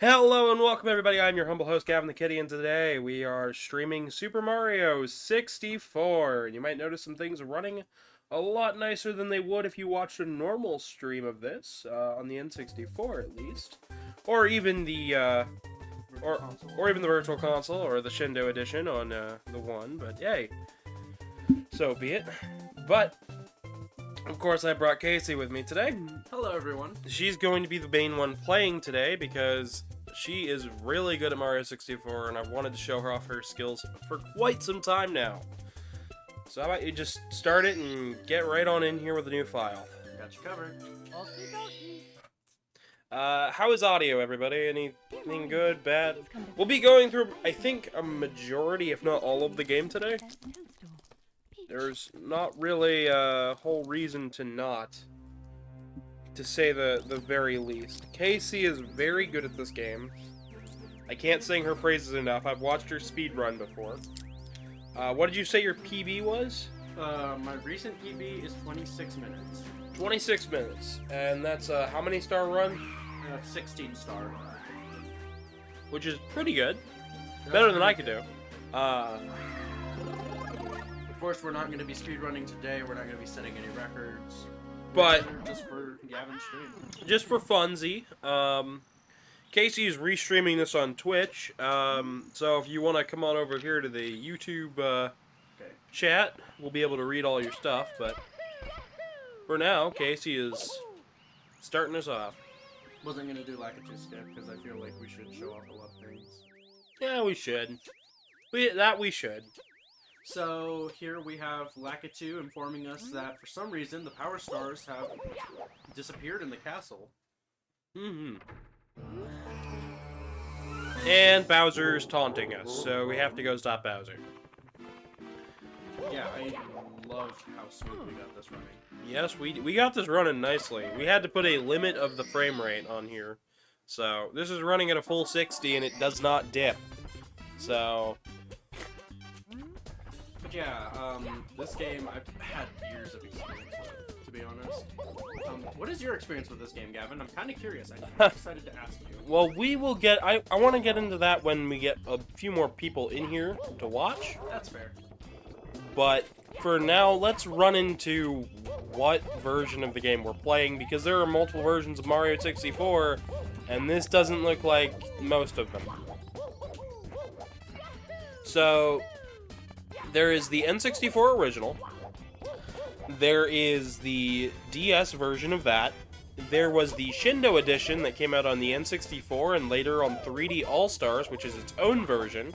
Hello and welcome everybody, I'm your humble host Gavin the Kitty, and today we are streaming Super Mario 64. And you might notice some things running a lot nicer than they would if you watched a normal stream of this, on the N64 at least. Or even the, or even the Virtual Console, or the Shindo Edition on the One, but yay. So be it. But, of course, I brought Casey with me today. Hello, everyone. She's going to be the main one playing today because she is really good at Mario 64, and I've wanted to show her off her skills for quite some time now. So how about you just start it and get right on in here with a new file. Got you covered. How is audio, everybody? Anything good, bad? We'll be going through, I think, a majority, if not all of the game today. There's not really a whole reason to not, to say the very least. Casey is very good at this game. I can't sing her praises enough. I've watched her speedrun before. What did you say your PB was? My recent PB is 26 minutes. 26 minutes. And that's a how many star run? 16 star. Which is pretty good. Better than I could do. Of course, we're not going to be speedrunning today. We're not going to be setting any records. But just for Gavin's stream. Just for funsies. Casey is restreaming this on Twitch. So if you want to come on over here to the YouTube chat, we'll be able to read all your stuff. But for now, Casey is starting us off. Wasn't going to do like a two-step because I feel like we should show off a lot of things. Yeah, we should. We should. So here we have Lakitu informing us that for some reason the power stars have disappeared in the castle. And Bowser's taunting us, so we have to go stop Bowser. Yeah, I love how smooth we got this running. Yes, we got this running nicely. We had to put a limit of the frame rate on here. So this is running at a full 60 and it does not dip. So yeah, this game I've had years of experience with, to be honest. What is your experience with this game, Gavin? I'm kind of curious. I'm excited to ask you. Well, we will get... I want to get into that when we get a few more people in here to watch. That's fair. But for now, let's run into what version of the game we're playing, because there are multiple versions of Mario 64, and this doesn't look like most of them. So there is the N64 original. There is the DS version of that. There was the Shindo edition that came out on the N64 and later on 3D All-Stars, which is its own version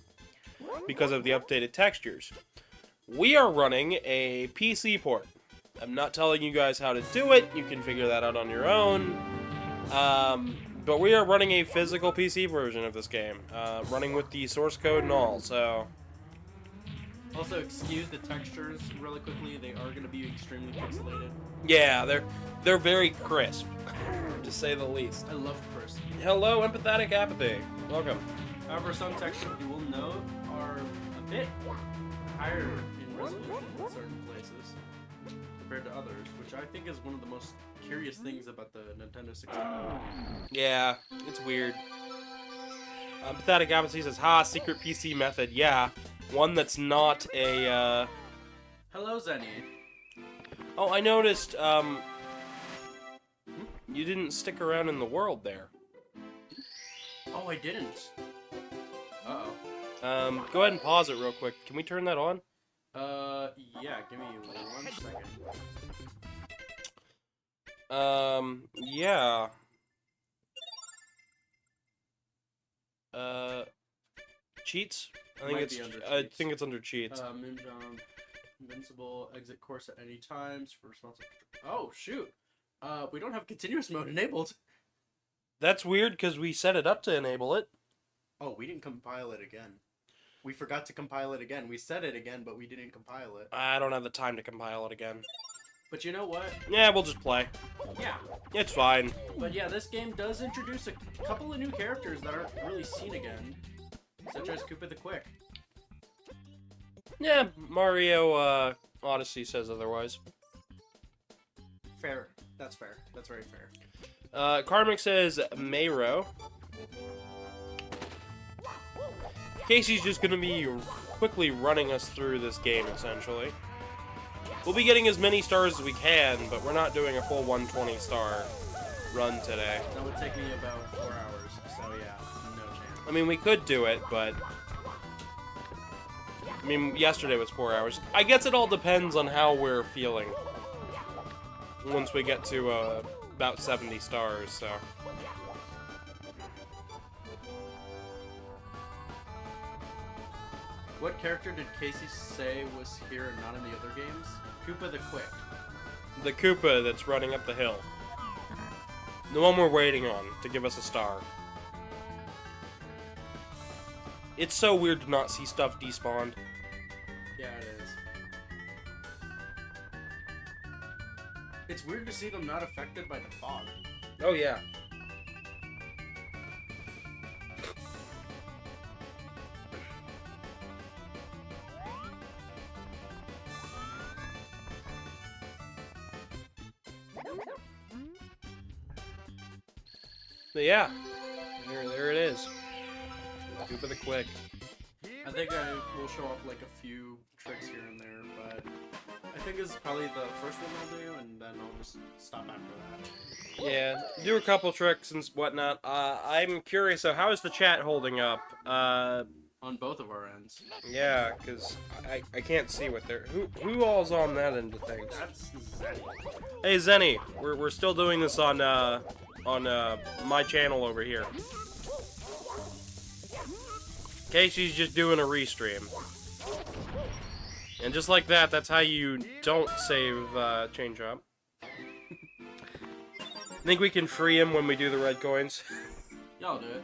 because of the updated textures. We are running a PC port. I'm not telling you guys how to do it. You can figure that out on your own. But we are running a physical PC version of this game, running with the source code and all, so... Also, excuse the textures really quickly. They are going to be extremely pixelated. Yeah, they're very crisp, to say the least. I love crisp. Hello, Empathetic Apathy. Welcome. However, some textures you will note are a bit higher in resolution in certain places compared to others, which I think is one of the most curious things about the Nintendo 64. Yeah, it's weird. Empathetic Apathy says, ha, secret PC method. Yeah, one that's not a, Hello, Zenny. Oh, I noticed, you didn't stick around in the world there. Oh, I didn't. Uh-oh. Go ahead and pause it real quick. Can we turn that on? Yeah, give me 1 second. Yeah. Cheats? I think it's under cheats. Moonjump, invincible, exit course at any time, super responsive. Oh, shoot. We don't have continuous mode enabled. That's weird, because we set it up to enable it. Oh, we didn't compile it again. We forgot to compile it again. We said it again, but we didn't compile it. I don't have the time to compile it again. But you know what? Yeah, we'll just play. Yeah. It's fine. But yeah, this game does introduce a couple of new characters that aren't really seen again. Such as Koopa the Quick. Yeah, Mario Odyssey says otherwise. Fair. That's fair. That's very fair. Karmic says Mayro. Casey's just going to be quickly running us through this game, essentially. We'll be getting as many stars as we can, but we're not doing a full 120-star run today. That would take me about 4 hours, so yeah, no chance. I mean, we could do it, but... I mean, yesterday was 4 hours. I guess it all depends on how we're feeling. Once we get to about 70 stars, so... What character did Casey say was here and not in the other games? Koopa the Quick. The Koopa that's running up the hill. The one we're waiting on to give us a star. It's so weird to not see stuff despawned. Yeah, it is. It's weird to see them not affected by the fog. Oh, yeah. But yeah, there it is. Koopa the Quick. I think I will show off like a few tricks here and there, but I think this is probably the first one I'll do, and then I'll just stop after that. Yeah, do a couple tricks and whatnot. I'm curious, so how is the chat holding up? On both of our ends. Yeah, because I can't see what they're... Who all's on that end of things? That's Zenny. Hey, Zenny, we're still doing this on my channel over here. Casey's just doing a restream. And just like that, that's how you don't save change up. Think we can free him when we do the red coins? Yeah, I'll do it.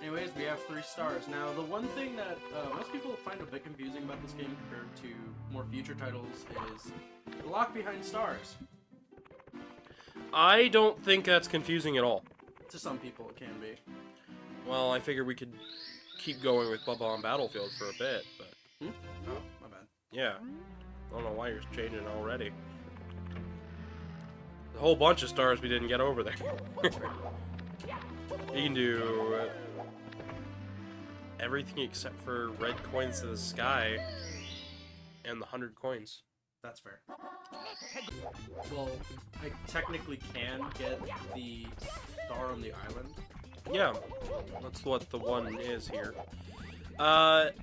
Anyways, we have 3 stars. Now, the one thing that most people find a bit confusing about this game compared to more future titles is the lock behind stars. I don't think that's confusing at all. To some people, it can be. Well, I figured we could keep going with Bubba on Battlefield for a bit, but... Oh, my bad. Yeah. I don't know why you're changing already. A whole bunch of stars we didn't get over there. You can do... everything except for red coins to the sky and the 100 coins. That's fair. Well, I technically can get the star on the island. Yeah, that's what the one is here.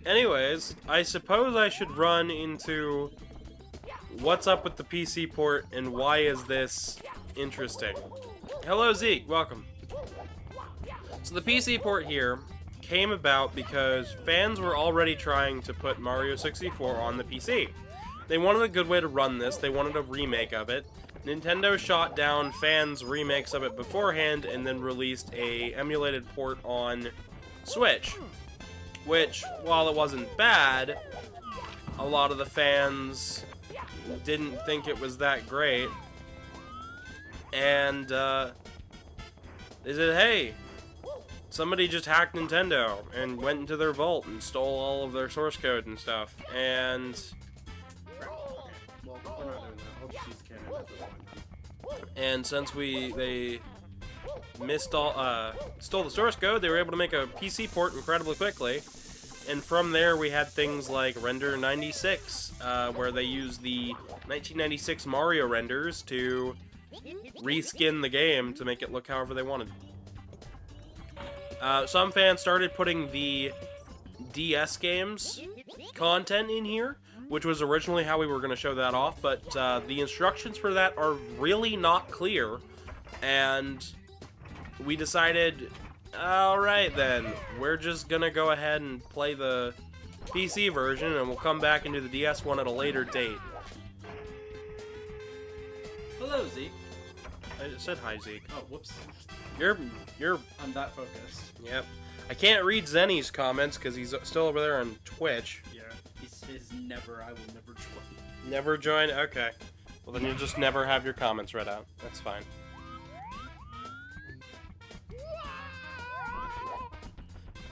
Anyways, I suppose I should run into what's up with the PC port and why is this interesting. Hello Zeke, welcome. So the PC port here came about because fans were already trying to put Mario 64 on the PC. They wanted a good way to run this, they wanted a remake of it. Nintendo shot down fans' remakes of it beforehand and then released a emulated port on Switch. Which, while it wasn't bad, a lot of the fans didn't think it was that great. And, they said, hey, somebody just hacked Nintendo and went into their vault and stole all of their source code and stuff. And... well, we're not doing that. I'll just use the cannon at this point. And since they stole the source code, they were able to make a PC port incredibly quickly. And from there, we had things like Render 96, where they used the 1996 Mario renders to reskin the game to make it look however they wanted. Some fans started putting the DS games content in here, which was originally how we were going to show that off, but the instructions for that are really not clear, and we decided, alright then, we're just going to go ahead and play the PC version, and we'll come back and do the DS one at a later date. Hello, Zeke. I just said hi, Zeke. Oh, whoops. You're... I'm that focused. Yep. I can't read Zenny's comments because he's still over there on Twitch. Yeah. He says never, I will never join. Never join? Okay. Well, then you'll just never have your comments read out. That's fine.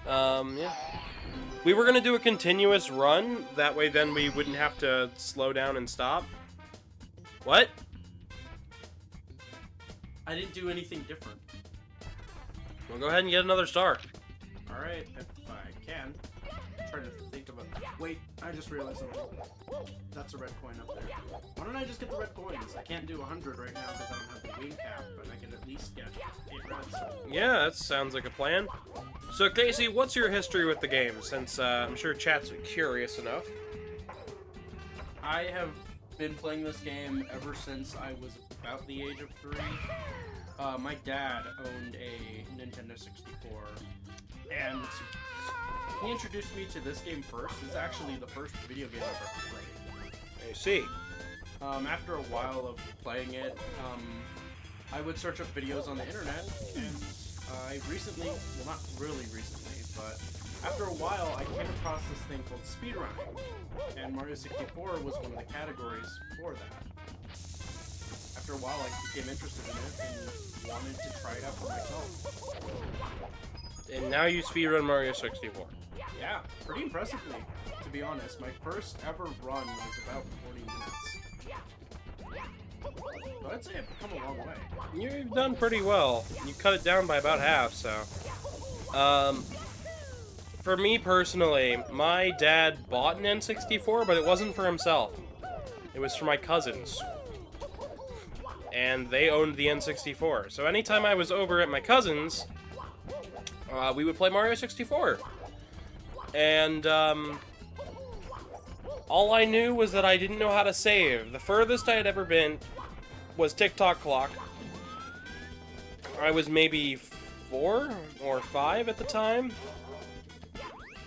Yeah. We were gonna do a continuous run. That way then we wouldn't have to slow down and stop. What? I didn't do anything different. Well, go ahead and get another star. Alright, if I can. I'm trying to think of a... Wait, I just realized something. That's a red coin up there. Why don't I just get the red coins? I can't do 100 right now because I don't have the wing cap, but I can at least get 8 reds. Yeah, that sounds like a plan. So, Casey, what's your history with the game, since I'm sure chat's curious enough? I have been playing this game ever since I was about the age of 3. My dad owned a Nintendo 64, and he introduced me to this game first. This is actually the first video game I've ever played. I see. After a while of playing it, I would search up videos on the internet, and I recently, well not really recently, but after a while I came across this thing called speedrunning, and Mario 64 was one of the categories for that. After a while I became interested in it and wanted to try it out for myself. And now you speedrun Mario 64. Yeah, pretty impressively, to be honest. My first ever run was about 40 minutes. But I'd say I've come a long way. You've done pretty well. You cut it down by about half, so... For me personally, my dad bought an N64, but it wasn't for himself. It was for my cousins. And they owned the N64. So anytime I was over at my cousins, we would play Mario 64. And, all I knew was that I didn't know how to save. The furthest I had ever been was Tick-Tock Clock. I was maybe 4 or 5 at the time.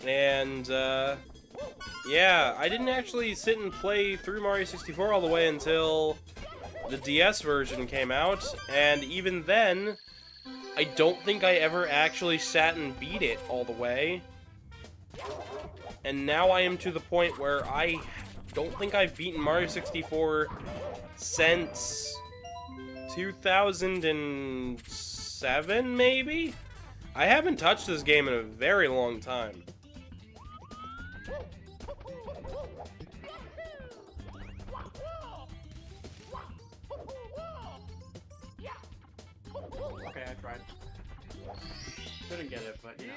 And, yeah, I didn't actually sit and play through Mario 64 all the way until the DS version came out, and even then, I don't think I ever actually sat and beat it all the way. And now I am to the point where I don't think I've beaten Mario 64 since 2007, maybe? I haven't touched this game in a very long time. Okay, I tried. Couldn't get it, but you know.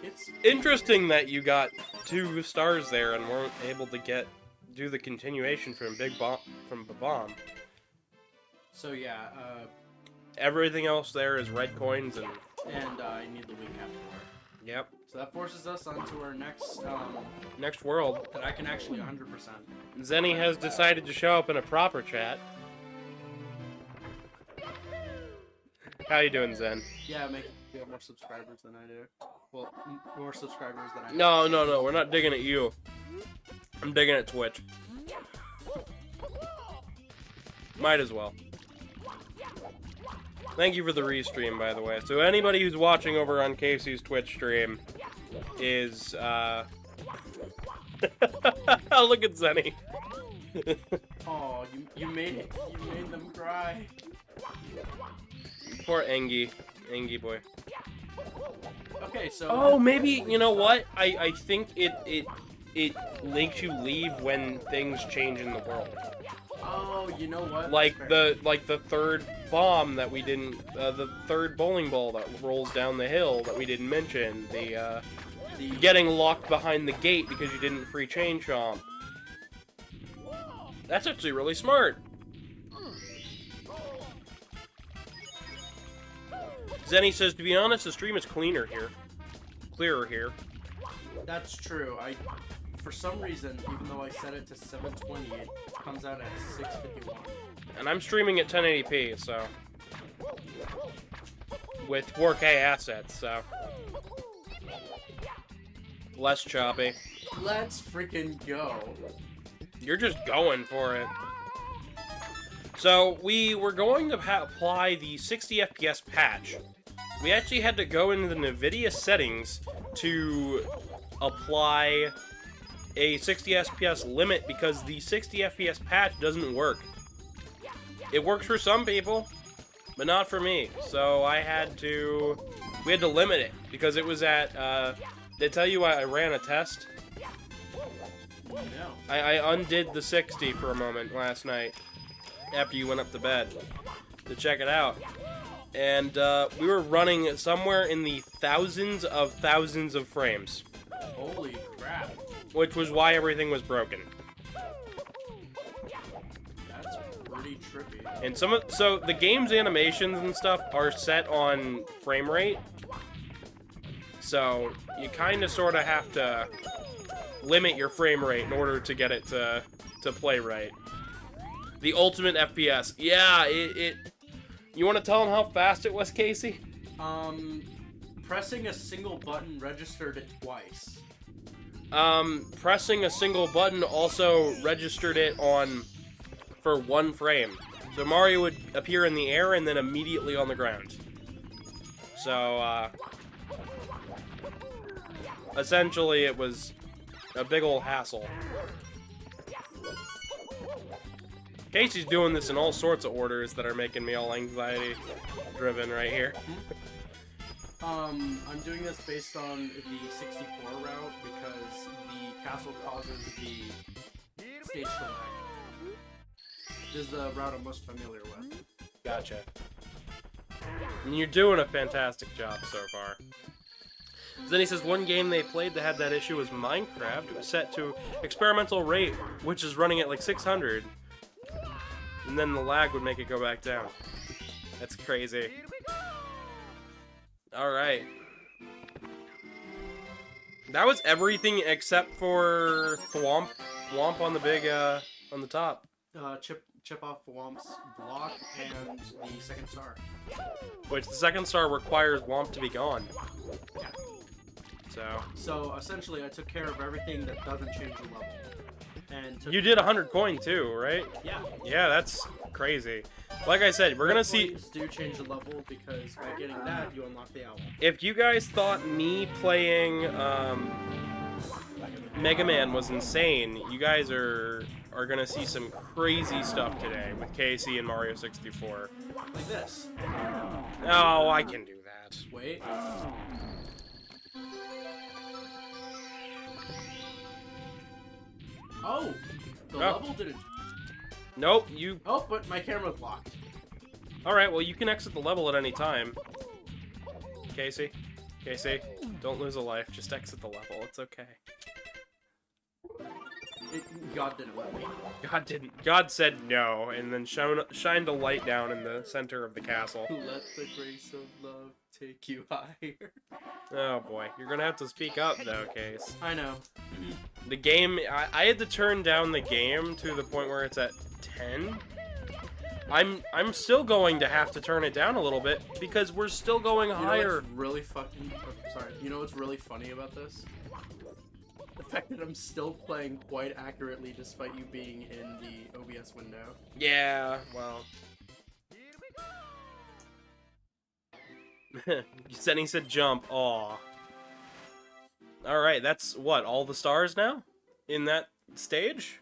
It's Interesting that you got 2 stars there and weren't able to do the continuation from Bomb. so yeah, Everything else there is red coins and I need the wing cap for it. yep. So that forces us onto our next Next world. that I can actually 100%. Zenny has decided to show up in a proper chat. How you doing, Zen? Yeah, you have more subscribers than I do. Well, more subscribers than I do. No, we're not digging at you. I'm digging at Twitch. Might as well. Thank you for the restream, by the way. So anybody who's watching over on Casey's Twitch stream is, look at Zenny. Oh, you made it. You made them cry. Poor Engie. Engie boy. Okay, so... Oh, maybe, you know what? I think it makes you leave when things change in the world. Oh, you know what? Like the third bomb that we didn't, the third bowling ball that rolls down the hill that we didn't mention. The getting locked behind the gate because you didn't free chain chomp. That's actually really smart. Zenny says, to be honest, the stream is cleaner here. Clearer here. That's true. For some reason, even though I set it to 720, it comes out at 651. And I'm streaming at 1080p, so... with 4K assets, so... less choppy. Let's freaking go. You're just going for it. So, we were going to apply the 60 FPS patch. We actually had to go into the NVIDIA settings to apply a 60 FPS limit because the 60 FPS patch doesn't work. It works for some people, but not for me. So we had to limit it because it was at, did I tell you I ran a test? No. I undid the 60 for a moment last night after you went up to bed to check it out. And we were running somewhere in the thousands of frames, Holy crap. which was why everything was broken. That's pretty trippy. And so the game's animations and stuff are set on frame rate. So you kind of sort of have to limit your frame rate in order to get it to play right. The ultimate FPS. Yeah, you want to tell them how fast it was, Casey? Pressing a single button registered it twice. Pressing a single button also registered it for 1 frame. So Mario would appear in the air and then immediately on the ground. So, essentially it was a big old hassle. Casey's doing this in all sorts of orders that are making me all anxiety-driven right here. I'm doing this based on the 64 route because the castle causes the stage to lag. This is the route I'm most familiar with. Gotcha. And you're doing a fantastic job so far. Then he says one game they played that had that issue was Minecraft. It was set to experimental rate, which is running at like 600. And then the lag would make it go back down. That's crazy. Alright. That was everything except for Thwomp on the big, on the top. Chip off Womp's block and the second star. Which the second star requires Womp to be gone. Yeah. So essentially, I took care of everything that doesn't change the level. And you did 100 coin too, right? Yeah. Yeah, that's crazy. Like I said, we're gonna see. Do change the level because by getting that, you unlock the owl. If you guys thought me playing Mega Man was insane, you guys are gonna see some crazy stuff today with Casey and Mario 64. Like this. Oh, I can do that. Wait. Oh, the level didn't. Nope, you. Oh, but my camera's blocked. All right, well you can exit the level at any time. Casey, don't lose a life. Just exit the level. It's okay. God didn't let me. God didn't. God said no, and then shined a light down in the center of the castle. Let the grace of love take you higher. Oh boy, you're gonna have to speak up though, Case. I know. The game, I had to turn down the game to the point where it's at 10. I'm still going to have to turn it down a little bit because we're still going higher. What's really fucking. Oh, sorry. You know what's really funny about this? The fact that I'm still playing quite accurately despite you being in the OBS window. Yeah, well. Then he said jump. Aw. Alright, that's what, all the stars now? In that stage?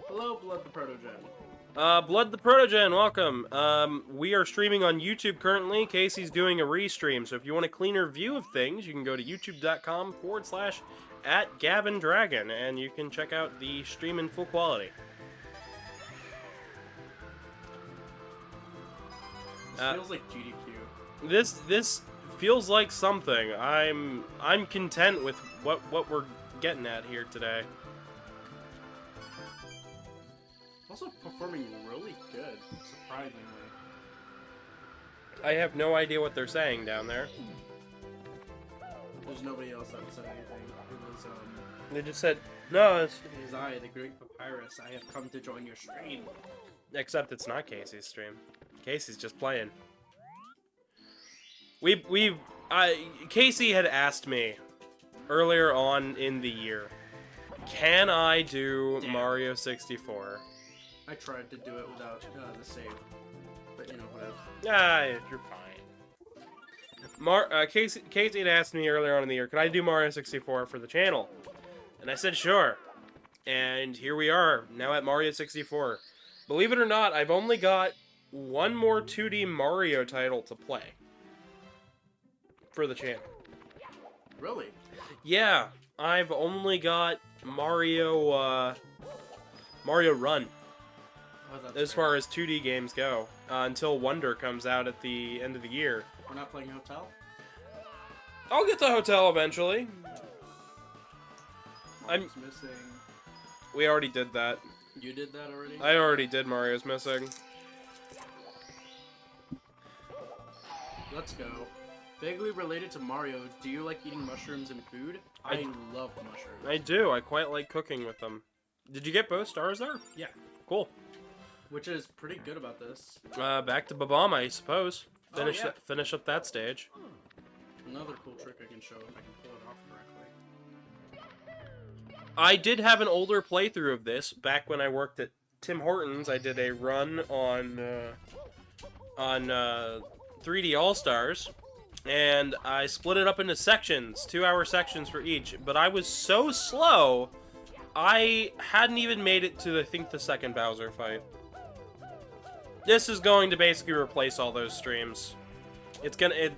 Hello, Blood the Protogen. Blood the Protogen, welcome. We are streaming on YouTube currently. Casey's doing a restream, so if you want a cleaner view of things, you can go to youtube.com/@GavinDragon, and you can check out the stream in full quality. This feels like GDQ. This feels like something. I'm content with what we're getting at here today. Also performing really good, surprisingly. I have no idea what they're saying down there. There's nobody else that said anything. It was They just said, no, it's... It is I, the Great Papyrus. I have come to join your stream. Except it's not Casey's stream. Casey's just playing. Casey had asked me earlier on in the year, can I do Mario 64? I tried to do it without the save, but you know, whatever. Ah, you're fine. Casey had asked me earlier on in the year, could I do Mario 64 for the channel? And I said sure. And here we are, now at Mario 64. Believe it or not, I've only got one more 2D Mario title to play for the channel. Really? Yeah, I've only got Mario Run. Oh Oh, that's as fair. far as 2D games go, until Wonder comes out at the end of the year. We're not playing Hotel? I'll get to Hotel eventually. Mario's missing. We already did that. You did that already? I already did Mario's Missing. Let's go. Vaguely related to Mario, do you like eating mushrooms in food? I love mushrooms. I do. I quite like cooking with them. Did you get both stars there? Yeah. Cool. Which is pretty good about this. Back to Babam, I suppose. Finish yeah. finish up that stage. Another cool trick I can show if I can pull it off correctly. I did have an older playthrough of this back when I worked at Tim Hortons. I did a run on 3D All Stars, and I split it up into sections, 2-hour sections for each. But I was so slow, I hadn't even made it to I think the second Bowser fight. This is going to basically replace all those streams. It's gonna.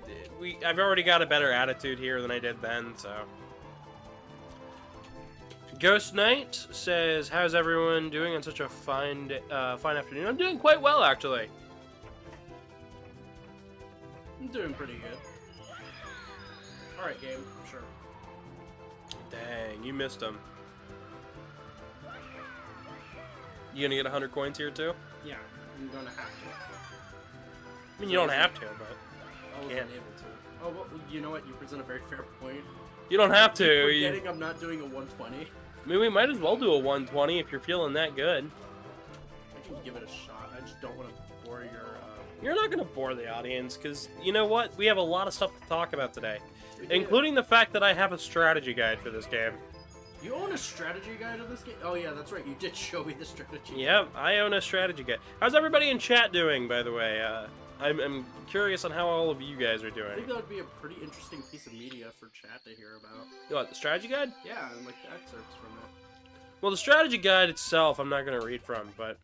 I've already got a better attitude here than I did then, so. Ghost Knight says, "How's everyone doing on such a fine afternoon?" I'm doing quite well, actually. I'm doing pretty good. Alright, game. Sure. Dang, you missed him. You gonna get 100 coins here too? Yeah, I'm gonna have to. I mean, you don't have to, but I wasn't able to. Oh, well, you know what? You present a very fair point. you don't have to. I'm You, forgetting I'm not doing a 120. I mean, we might as well do a 120 if you're feeling that good. I can give it a shot. I just don't want to bore your. You're not gonna bore the audience, because you know what? We have a lot of stuff to talk about today, We do. including the fact that I have a strategy guide for this game. You own a strategy guide of this game? Oh yeah, that's right. You did show me the strategy. Yeah, I own a strategy guide. How's everybody in chat doing, by the way? I'm curious on how all of you guys are I doing. think that would be a pretty interesting piece of media for chat to hear about. What, the strategy guide? Yeah, and like the excerpts from it. Well, the strategy guide itself, I'm not going to read from, but...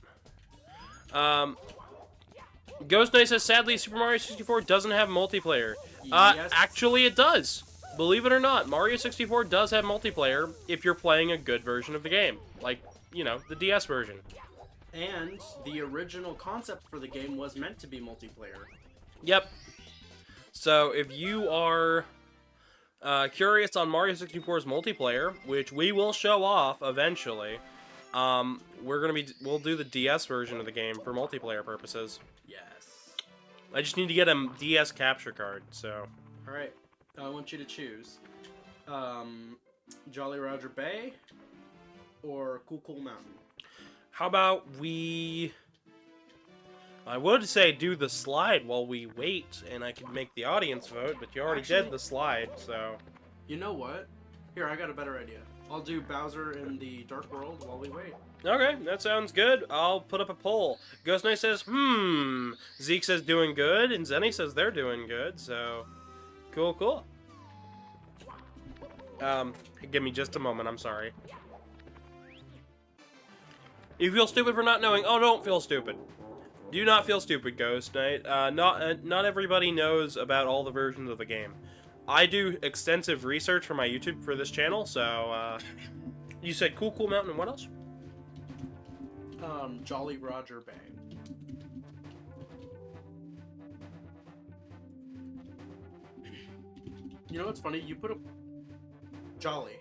Ghost Knight says, sadly, Super Mario 64 doesn't have multiplayer. Yes. Actually, it does. Believe it or not, Mario 64 does have multiplayer if you're playing a good version of the game. Like, you know, the DS version. And the original concept for the game was meant to be multiplayer. Yep. So, if you are curious on Mario 64's multiplayer, which we will show off eventually, we'll do the DS version of the game for multiplayer purposes. Yes. I just need to get a DS capture card, so... Alright, I want you to choose. Jolly Roger Bay or Cool Cool Mountain? How about we... I would say do the slide while we wait, and I could make the audience vote, but you already did the slide, so... You know what? Here, I got a better idea. I'll do Bowser in the Dark World while we wait. Okay, that sounds good. I'll put up a poll. Ghost Knight says, Zeke says doing good, and Zenny says they're doing good, so... Cool. Give me just a moment, I'm sorry. You feel stupid for not knowing? Oh, don't feel stupid. Do not feel stupid, Ghost Knight. Not everybody knows about all the versions of the game. I do extensive research for my YouTube for this channel, so, you said Cool Cool Mountain, and what else? Jolly Roger Bay. You know what's funny? You put a Jolly.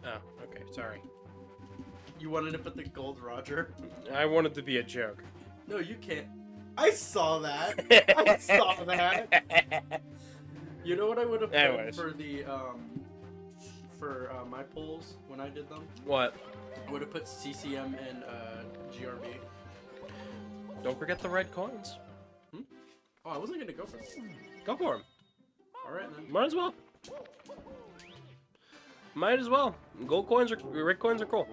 Oh, okay, sorry. You wanted to put the Gold Roger? I wanted to be a joke. No, you can't. I saw that. I saw that. You know what I would have put Anyways. for the my polls when I did them? What? I would have put CCM and GRB. Don't forget the red coins. Oh, I wasn't gonna go for this. Go for them. All right then. Might as well. Might as well. Gold coins or red coins are cool.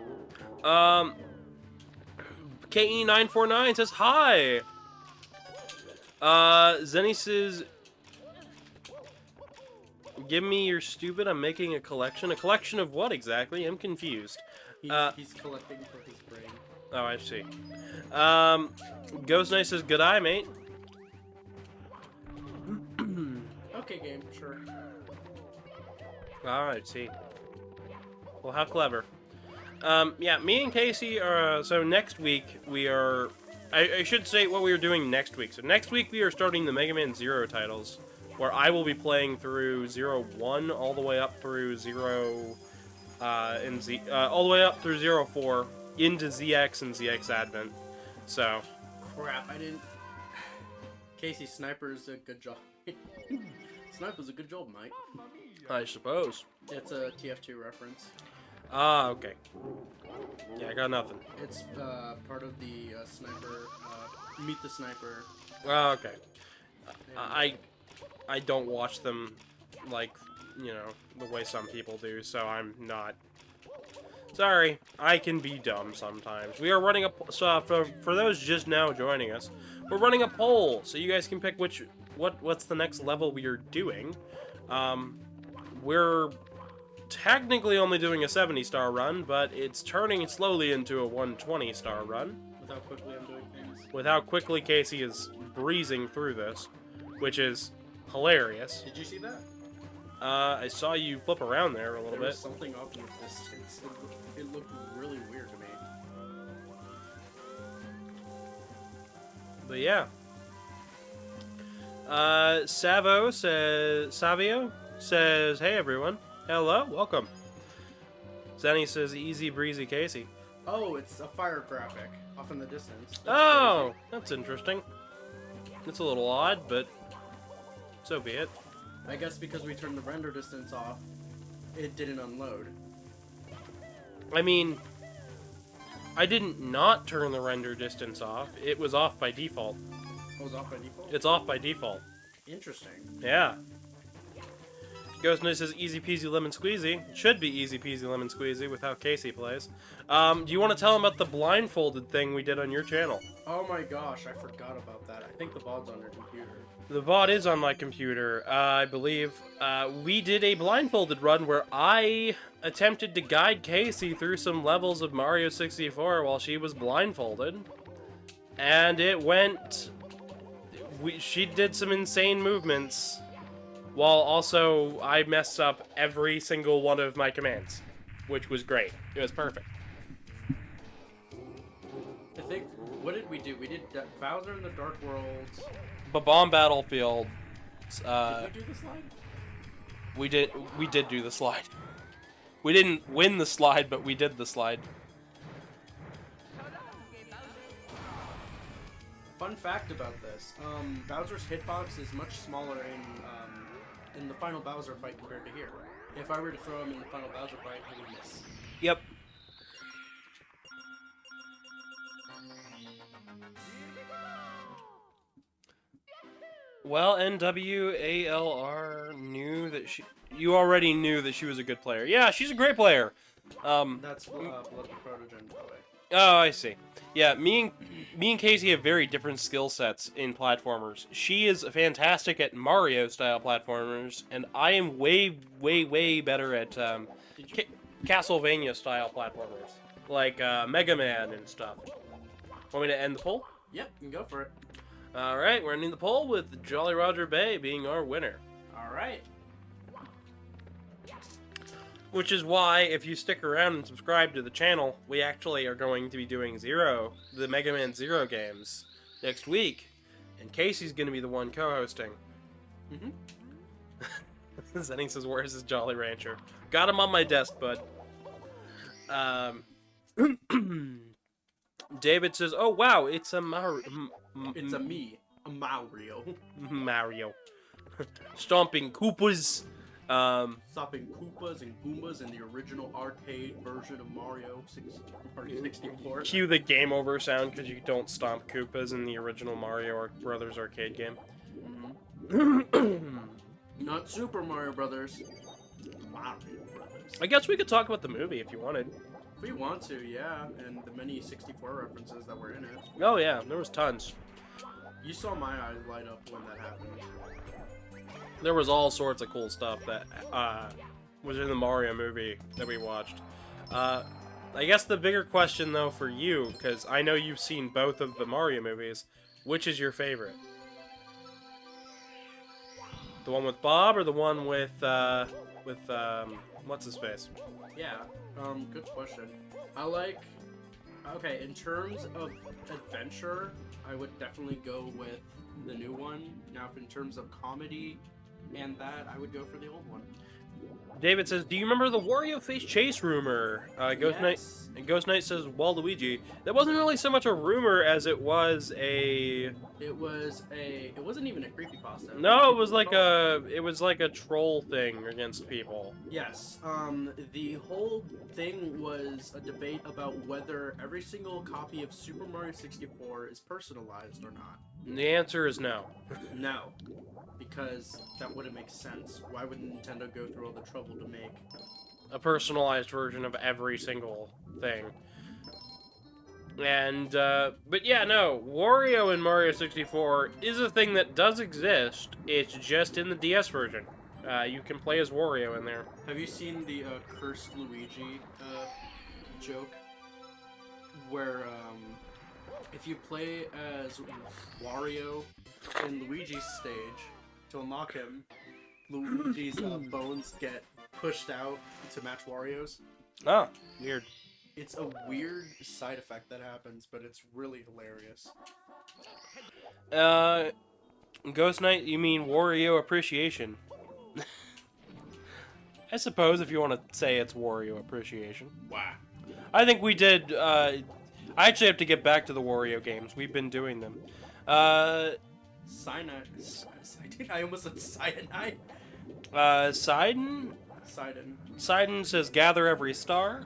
KE949 says hi. Zenny says, give me your stupid. I'm making a collection. A collection of what exactly? I'm confused. He's collecting for his brain. Oh, I see. Ghost Knight says, good eye, mate. Okay, game, sure. Alright, see. Well, how clever. Yeah, me and Casey are, so next week we are, I should say what we are doing next week. So next week we are starting the Mega Man Zero titles, where I will be playing through Zero 1 all the way up through Zero, all the way up through Zero 4 into ZX and ZX Advent. So. Crap, I didn't... Casey, Sniper's a good job. Sniper's a good job, mate. I suppose. It's a TF2 reference. Ah, okay. Yeah, I got nothing. It's part of the Sniper, Meet the Sniper. Ah, okay. I don't watch them like, you know, the way some people do, so I'm not... Sorry, I can be dumb sometimes. We are running a... So, for those just now joining us, we're running a poll, so you guys can pick what's the next level we are doing. We're technically only doing a 70-star run, but it's turning slowly into a 120-star run. With how quickly I'm doing things. With how quickly Casey is breezing through this, which is hilarious. Did you see that? I saw you flip around there a little There bit. was something off in the distance. It looked really weird to me. But yeah. Savio says, hey everyone. Hello, welcome. Zenny says, easy breezy Casey. Oh, it's a fire graphic off in the distance. That's Oh, crazy. that's interesting. It's a little odd, but so be it. I guess because we turned the render distance off, it didn't unload. I mean, I didn't not turn the render distance off. It was off by default. It was off by default? It's off by default. Interesting. Yeah. Ghost Knight says easy peasy lemon squeezy. It should be easy peasy lemon squeezy with how Casey plays. Do you want to tell him about the blindfolded thing we did on your channel? Oh my gosh, I forgot about that. I think the VOD's on your computer. The VOD is on my computer, I believe. We did a blindfolded run where I attempted to guide Casey through some levels of Mario 64 while she was blindfolded. And it went... She did some insane movements, while also I messed up every single one of my commands, which was great. It was perfect. I think, what did we do? We did Bowser in the Dark World. Bomb Battlefield. Did we do the slide? We did do the slide. We didn't win the slide, but we did the slide. Fun fact about this: Bowser's hitbox is much smaller in the final Bowser fight compared to here. If I were to throw him in the final Bowser fight, he would miss. Yep. Well, NWALR knew that you already knew that she was a good player. Yeah, she's a great player. That's Blood Protogen, by the way. Oh, I see. Yeah, me and Casey have very different skill sets in platformers. She is fantastic at Mario-style platformers, and I am way, way, way better at Castlevania-style platformers, like Mega Man and stuff. Want me to end the poll? Yep, you can go for it. All right, we're ending the poll with Jolly Roger Bay being our winner. All right. Which is why, if you stick around and subscribe to the channel, we actually are going to be doing the Mega Man Zero games next week, and Casey's going to be the one co-hosting. Mm-hmm. Zenning says, where's his Jolly Rancher? Got him on my desk, bud. David says, oh wow, it's a It's a Mario. Mario. Stomping Koopas. Stopping Koopas and Goombas in the original arcade version of Mario 64. Cue the game over sound because you don't stomp Koopas in the original Mario Brothers arcade game. Mm-hmm. Not Super Mario Brothers. Mario Brothers. I guess we could talk about the movie if you wanted. If we want to, yeah, and the many 64 references that were in it. Oh yeah, there was tons. You saw my eyes light up when that happened. There was all sorts of cool stuff that was in the Mario movie that we watched. I guess the bigger question, though, for you, because I know you've seen both of the Mario movies, which is your favorite? The one with Bob or the one with with what's his face? Yeah, good question. I like, okay, in terms of adventure, I would definitely go with the new one. Now, in terms of comedy and that, I would go for the old one. David says, "Do you remember the Wario face chase rumor?" Ghost Knight. Yes. And Ghost Knight says, "Waluigi." That wasn't really so much a rumor as it was a. It wasn't even a creepypasta. No, it was like a troll thing against people. Yes. The whole thing was a debate about whether every single copy of Super Mario 64 is personalized or not. And the answer is no. No, because that wouldn't make sense. Why would Nintendo go through all the trouble to make A personalized version of every single thing. And, but yeah, no, Wario in Mario 64 is a thing that does exist. It's just in the DS version. You can play as Wario in there. Have you seen the Cursed Luigi joke? Where if you play as Wario in Luigi's stage, to unlock him, Luigi's bones get pushed out to match Wario's. Oh, weird. It's a weird side effect that happens, but it's really hilarious. Ghost Knight, you mean Wario appreciation. I suppose if you want to say it's Wario appreciation. Wow. I think we did, I actually have to get back to the Wario games. We've been doing them. Cyanide. I almost said cyanide. Sidon? Sidon. Sidon says, gather every star.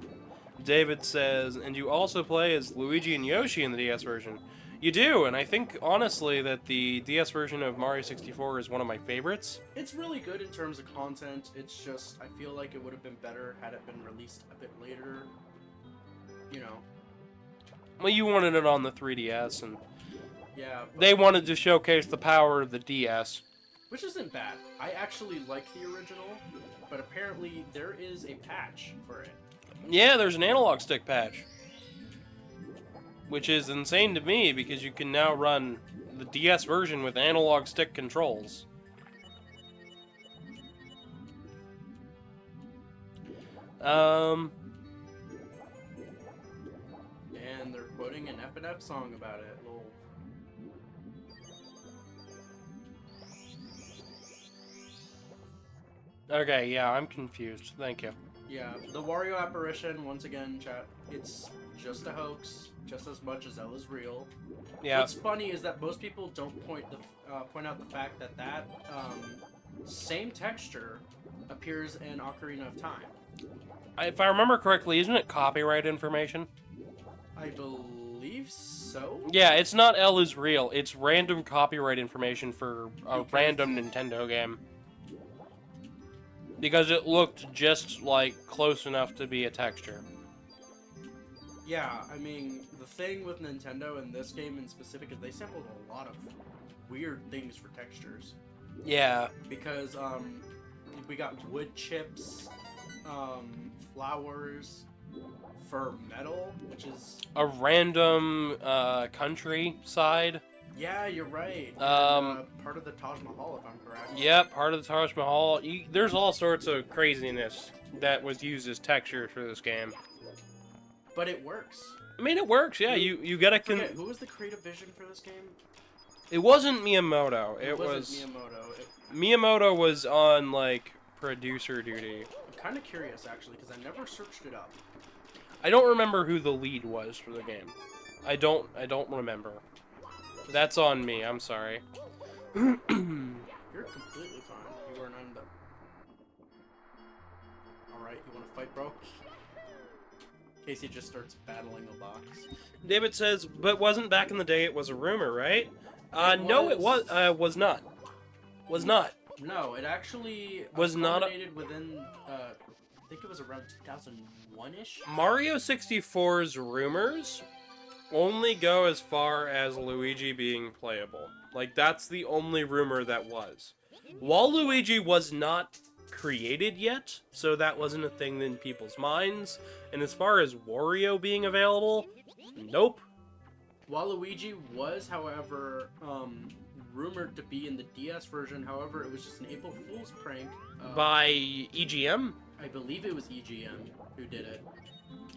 David says, and you also play as Luigi and Yoshi in the DS version. You do, and I think, honestly, that the DS version of Mario 64 is one of my favorites. It's really good in terms of content. It's just, I feel like it would have been better had it been released a bit later. You know. Well, you wanted it on the 3DS, and Yeah. they wanted to showcase the power of the DS. Which isn't bad. I actually like the original, but apparently there is a patch for it. Yeah, there's an analog stick patch. Which is insane to me, because you can now run the DS version with analog stick controls. And they're quoting an F&F song about it. Lol. Okay, yeah, I'm confused. Thank you. Yeah, the Wario apparition, once again, chat, it's just a hoax, just as much as L is real. Yeah. What's funny is that most people don't point out the fact that same texture appears in Ocarina of Time. If I remember correctly, isn't it copyright information? I believe so. Yeah, it's not L is real. It's random copyright information for a random Nintendo game. Because it looked just, like, close enough to be a texture. Yeah, I mean, the thing with Nintendo and this game in specific is they sampled a lot of weird things for textures. Yeah. Because, we got wood chips, flowers, for metal, which is... A random, countryside. Yeah, you're right. Part of the Taj Mahal, if I'm correct. Yep, part of the Taj Mahal. There's all sorts of craziness that was used as texture for this game. But it works. I mean, it works, yeah. You gotta... Who was the creative vision for this game? It wasn't Miyamoto. It wasn't was... Miyamoto. Miyamoto was on, like, producer duty. I'm kind of curious, actually, because I never searched it up. I don't remember who the lead was for the game. I don't remember. That's on me, I'm sorry. You're completely fine. You weren't on the... Alright, you want to fight, bro? Casey just starts battling a box. David says, but wasn't back in the day it was a rumor, right? No, it was not. Was not. No, it actually was not within, I think it was around 2001-ish? Mario 64's rumors only go as far as Luigi being playable. Like, that's the only rumor that was. Waluigi was not created yet, so that wasn't a thing in people's minds. And as far as Wario being available, nope. Waluigi was, however, rumored to be in the DS version. However, it was just an April Fool's prank by EGM. I believe it was EGM who did it.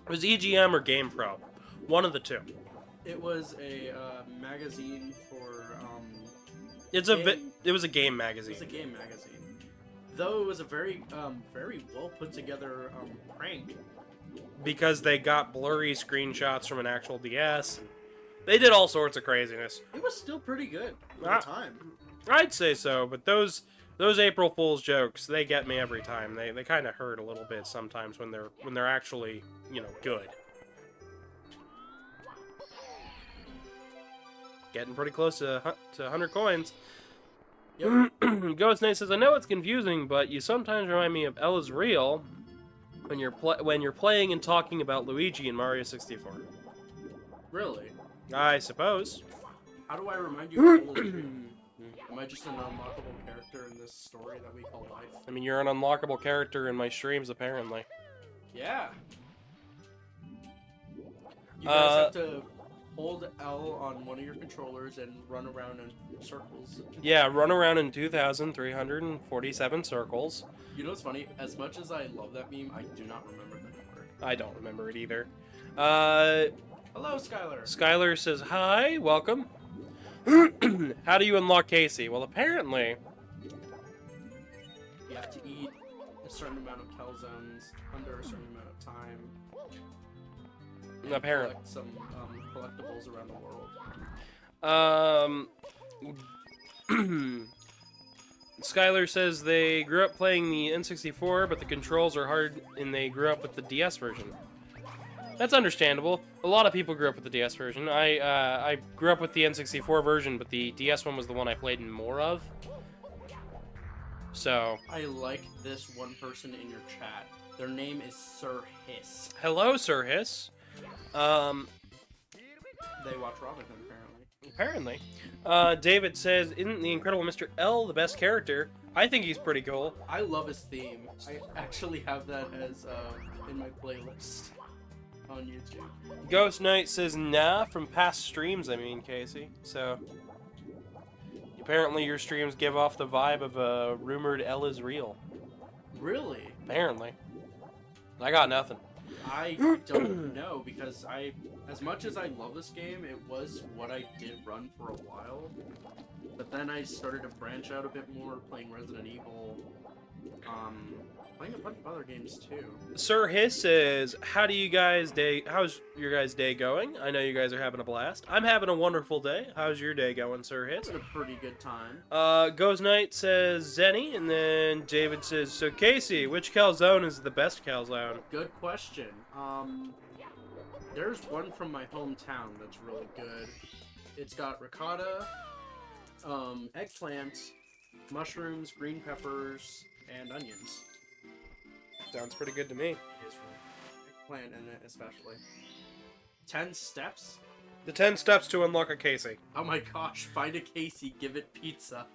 It was EGM or GamePro, one of the two. It was a magazine for. It was a game It magazine. was a game magazine. Though it was a very well put together prank. Because they got blurry screenshots from an actual DS. They did all sorts of craziness. It was still pretty good for Ah. the time. I'd say so, but those April Fool's jokes, they get me every time. They kind of hurt a little bit sometimes when they're actually, good. Getting pretty close to 100 coins. Yep. Ghost Knight says, I know it's confusing, but you sometimes remind me of Ella's Real when you're playing and talking about Luigi in Mario 64. Really? I suppose. How do I remind you of Ella's Real? Am I just an unlockable character in this story that we call life? I mean, you're an unlockable character in my streams, apparently. Yeah. You guys have to hold L on one of your controllers and run around in circles. Yeah, run around in 2,347 circles. You know what's funny? As much as I love that meme, I do not remember the number. I don't remember it either. Hello, Skylar. Skylar says, hi, welcome. How do you unlock Casey? Well, apparently... You have to eat a certain amount of calzones under a certain amount of time. And Apparently. collect some collectibles around the world. Skylar says they grew up playing the N64, but the controls are hard, and they grew up with the DS version. That's understandable. A lot of people grew up with the DS version. I grew up with the N64 version, but the DS one was the one I played more of. So... I like this one person in your chat. Their name is Sir Hiss. Hello, Sir Hiss. They watch Robin Hood, apparently. Apparently. David says, isn't the Incredible Mr. L the best character? I think he's pretty cool. I love his theme. I actually have that as in my playlist on YouTube. Ghost Knight says, nah, from past streams, I mean, Casey. So, apparently your streams give off the vibe of a rumored L is real. Really? Apparently. I got nothing. I don't know, because as much as I love this game, it was what I did run for a while. But then I started to branch out a bit more, playing Resident Evil, playing a bunch of other games too. Sir Hiss says, how's your guys' day going? I know you guys are having a blast. I'm having a wonderful day. How's your day going, Sir Hiss? It's been a pretty good time. Ghost Knight says Zenny, and then David says, so Casey, which calzone is the best calzone? Good question. There's one from my hometown that's really good. It's got ricotta, eggplant, mushrooms, green peppers, and onions. Sounds pretty good to me. It is really eggplant in it, especially. 10 steps? The 10 steps to unlock a Casey. Oh my gosh, find a Casey, give it pizza.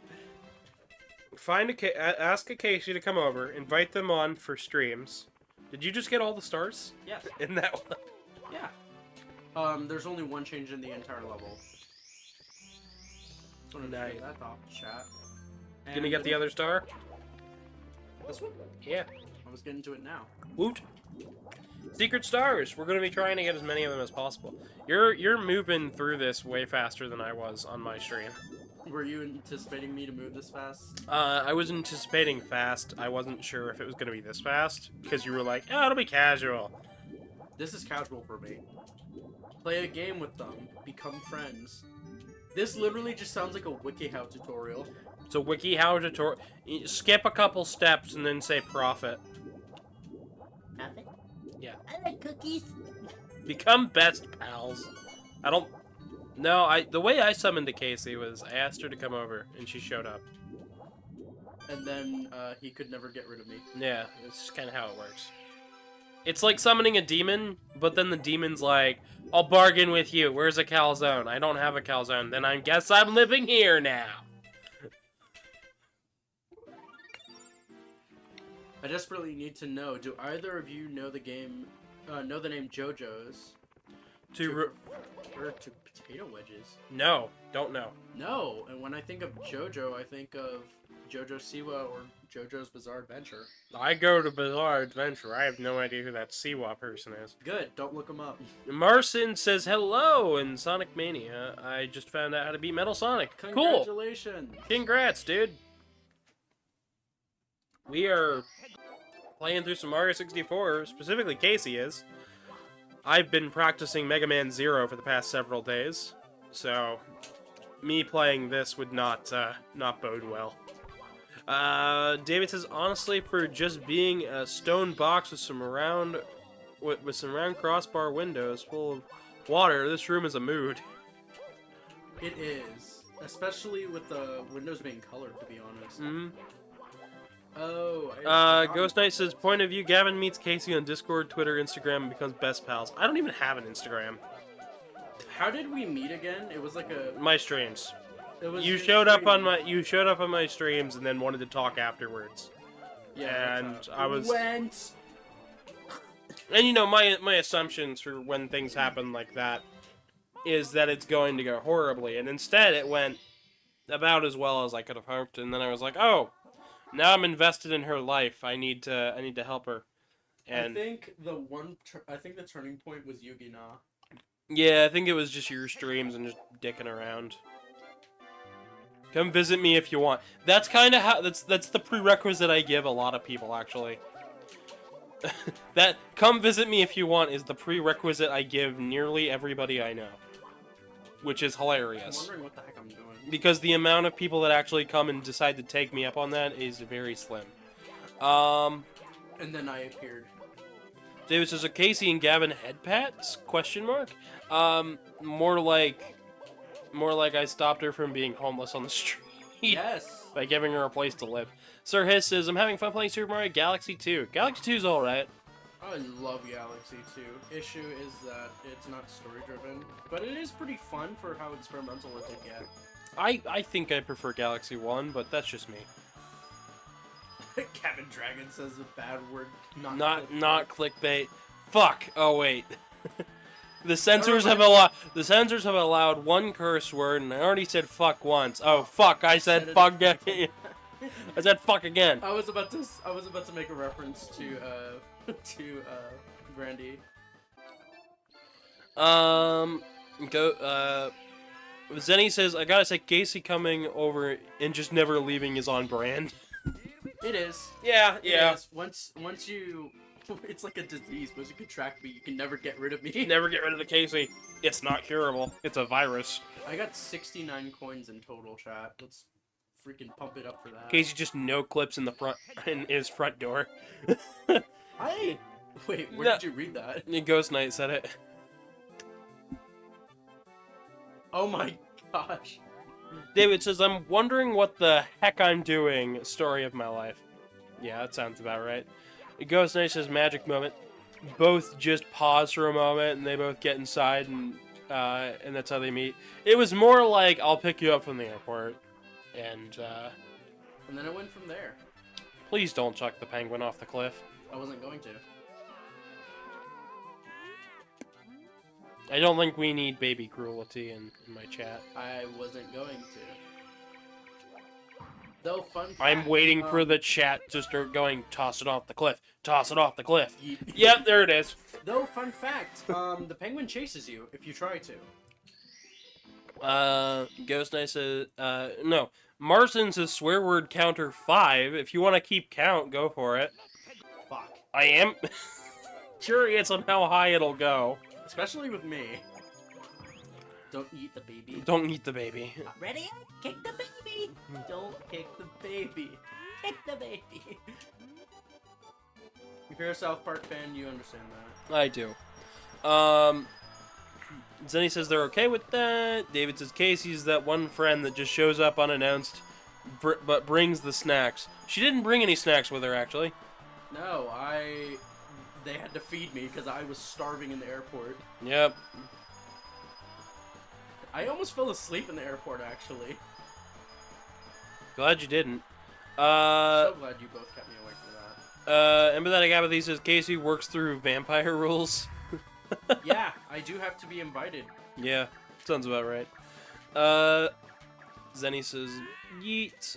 Ask a Casey to come over, invite them on for streams. Did you just get all the stars? Yes. In that one? Yeah. There's only one change in the entire level. Just wanted to Nice. get that off the chat. Gonna get the other star? This one? Yeah. I was getting to it now. Woot. Secret stars. We're gonna be trying to get as many of them as possible. You're moving through this way faster than I was on my stream. Were you anticipating me to move this fast? I was anticipating fast. I wasn't sure if it was gonna be this fast because you were like, oh, it'll be casual. This is casual for me. Play a game with them. Become friends. This literally just sounds like a WikiHow tutorial. It's a WikiHow tutorial. Skip a couple steps and then say profit. Profit? Yeah. I like cookies. Become best pals. I don't... No, the way I summoned to Casey was I asked her to come over, and she showed up. And then he could never get rid of me. Yeah, it's just kind of how it works. It's like summoning a demon, but then the demon's like, I'll bargain with you. Where's a calzone? I don't have a calzone. Then I guess I'm living here now. I desperately need to know, do either of you know the game, know the name JoJo's? Or to potato wedges? No, don't know. No, and when I think of JoJo, I think of JoJo Siwa or JoJo's Bizarre Adventure. I go to Bizarre Adventure. I have no idea who that Siwa person is. Good, don't look him up. Marcin says hello in Sonic Mania. I just found out how to beat Metal Sonic. Cool. Congratulations. Congrats, dude. We are playing through some Mario 64. Specifically, Casey is. I've been practicing Mega Man Zero for the past several days, so me playing this would not bode well. David says, honestly, for just being a stone box with some round crossbar windows full of water, this room is a mood. It is, especially with the windows being colored, to be honest. Mm-hmm. Oh. Ghost Knight says, point of view, Gavin meets Casey on Discord, Twitter, Instagram, and becomes best pals. I don't even have an Instagram. How did we meet again? It was like a... My streams. It was You your showed up stream. on my streams and then wanted to talk afterwards. Yeah, and that's how I it was... went. And you know, my assumptions for when things happen like that is that it's going to go horribly, and instead it went about as well as I could have hoped, and then I was like, oh, now I'm invested in her life. I need to help her. And I think the turning point was Yugi Na. yeah, I think it was just your streams and just dicking around. Come visit me if you want. That's kind of how that's the prerequisite I give a lot of people, actually. That come visit me if you want is the prerequisite I give nearly everybody I know, which is I'm hilarious. wondering what the heck I'm doing. Because the amount of people that actually come and decide to take me up on that is very slim. And then I appeared. David says, are Casey and Gavin head pats? Question mark. More like I stopped her from being homeless on the street. Yes. By giving her a place to live. Sir Hiss says, I'm having fun playing Super Mario Galaxy 2. Galaxy 2's alright. I love Galaxy 2. Issue is that it's not story driven, but it is pretty fun for how experimental it did get. I think I prefer Galaxy 1, but that's just me. Gavin Dragon says a bad word. Not clickbait. Fuck. Oh wait. The censors have allowed one curse word, and I already said fuck once. Oh fuck! I said fuck again. I said fuck again. I was about to make a reference to Brandy. Zenny says, I gotta say, Casey coming over and just never leaving is on brand. It is. Yeah. It is. Once you, it's like a disease. Once you contract me, you can never get rid of me. Never get rid of the Casey. It's not curable. It's a virus. I got 69 coins in total, chat. Let's freaking pump it up for that. Casey just no clips in the front in his front door. Wait, where did you read that? Ghost Knight said it. Oh my gosh. David says, I'm wondering what the heck I'm doing. Story of my life. Yeah, that sounds about right. Ghost Knight says, magic moment. Both just pause for a moment, and they both get inside, and that's how they meet. It was more like, I'll pick you up from the airport, and then it went from there. Please don't chuck the penguin off the cliff. I wasn't going to. I don't think we need baby cruelty in my chat. I wasn't going to. Though, fun fact, I'm waiting for the chat to start going, toss it off the cliff, toss it off the cliff. Yep, there it is. Though, fun fact, the penguin chases you if you try to. Ghost Knight says, no. Martin says swear word counter 5. If you want to keep count, go for it. Fuck. I am curious on how high it'll go. Especially with me. Don't eat the baby. Don't eat the baby. Ready? Kick the baby. Don't kick the baby. Kick the baby. If you're a South Park fan, you understand that. I do. Zenny says they're okay with that. David says Casey's that one friend that just shows up unannounced, but brings the snacks. She didn't bring any snacks with her, actually. No, they had to feed me because I was starving in the airport. Yep. I almost fell asleep in the airport, actually. Glad you didn't. So glad you both kept me awake for that. Empathetic Apathy says Casey works through vampire rules. Yeah, I do have to be invited. Yeah, sounds about right. Zenny says, yeet.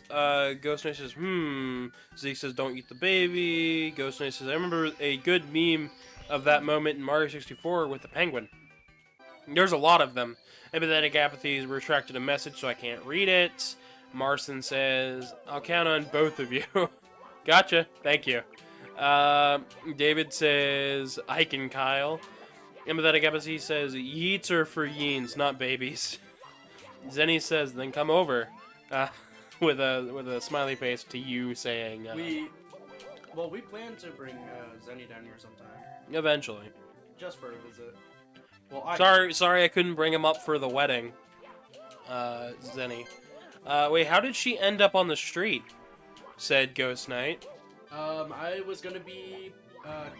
Ghost Knight says, Zeke says, don't eat the baby. Ghost Knight says, I remember a good meme of that moment in Mario 64 with the penguin. There's a lot of them. Empathetic Apathy retracted a message, so I can't read it. Marson says, I'll count on both of you. Gotcha. Thank you. David says, Ike and Kyle. Empathetic Apathy says, yeets are for yeens, not babies. Zenny says, then come over. With a smiley face to you saying... we plan to bring Zenny down here sometime. Eventually. Just for a visit. Well, Sorry I couldn't bring him up for the wedding. Zenny. Wait, how did she end up on the street? Said Ghost Knight. I was gonna be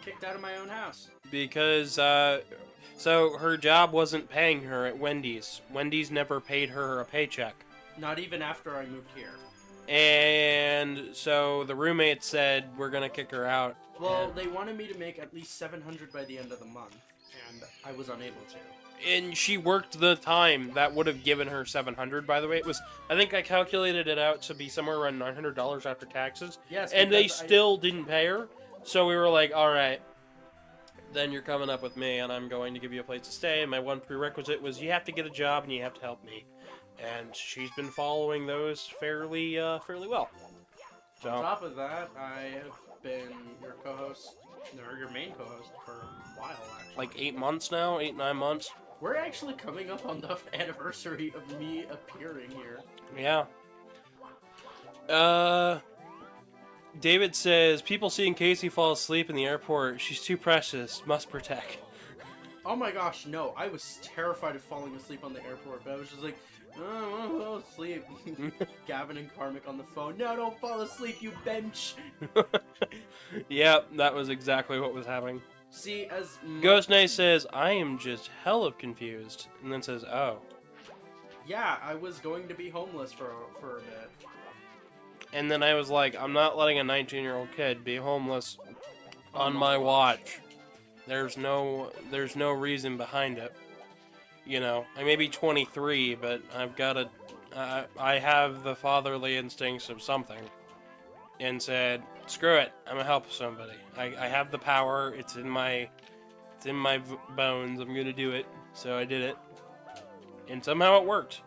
kicked out of my own house. Because, so her job wasn't paying her at Wendy's. Wendy's never paid her a paycheck. Not even after I moved here. And so the roommate said, we're gonna kick her out. Well, they wanted me to make at least 700 by the end of the month, and I was unable to. And she worked the time that would have given her 700. By the way, it was, I think I calculated it out to be somewhere around $900 after taxes. Yes, and they still didn't pay her. So we were like, all right, then you're coming up with me, and I'm going to give you a place to stay. And my one prerequisite was you have to get a job and you have to help me. And she's been following those fairly well. So, on top of that, I have been your co-host, or your main co-host for a while, actually. like 8 months now, 8-9 months. We're actually coming up on the anniversary of me appearing here. Yeah. David says, people seeing Casey fall asleep in the airport. She's too precious. Must protect. Oh my gosh, no. I was terrified of falling asleep on the airport, but I was just like, oh, I want to fall asleep. Gavin and Karmic on the phone. No, don't fall asleep, you bench. Yep, that was exactly what was happening. See, as... Ghost Knight says, I am just hella confused. And then says, oh. Yeah, I was going to be homeless for a bit. And then I was like, I'm not letting a 19-year-old kid be homeless on my watch. There's no reason behind it. You know, I may be 23, but I've got I have the fatherly instincts of something. And said, screw it, I'm gonna help somebody. I have the power, it's in my bones, I'm gonna do it. So I did it. And somehow it worked.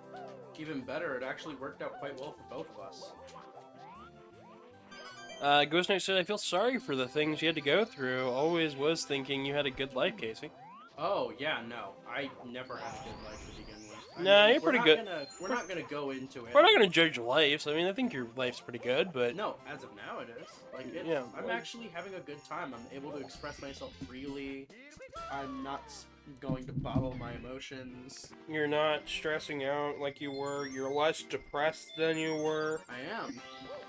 Even better, it actually worked out quite well for both of us. Ghost Knight said, I feel sorry for the things you had to go through. Always was thinking you had a good life, Casey. Oh, yeah, no. I never had a good life to begin with. Nah, you're pretty good. We're not gonna go into it. We're not gonna judge lives. I mean, I think your life's pretty good, but... No, as of now it is. Like, yeah, I'm actually having a good time. I'm able to express myself freely. I'm not going to bottle my emotions. You're not stressing out like you were. You're less depressed than you were. I am.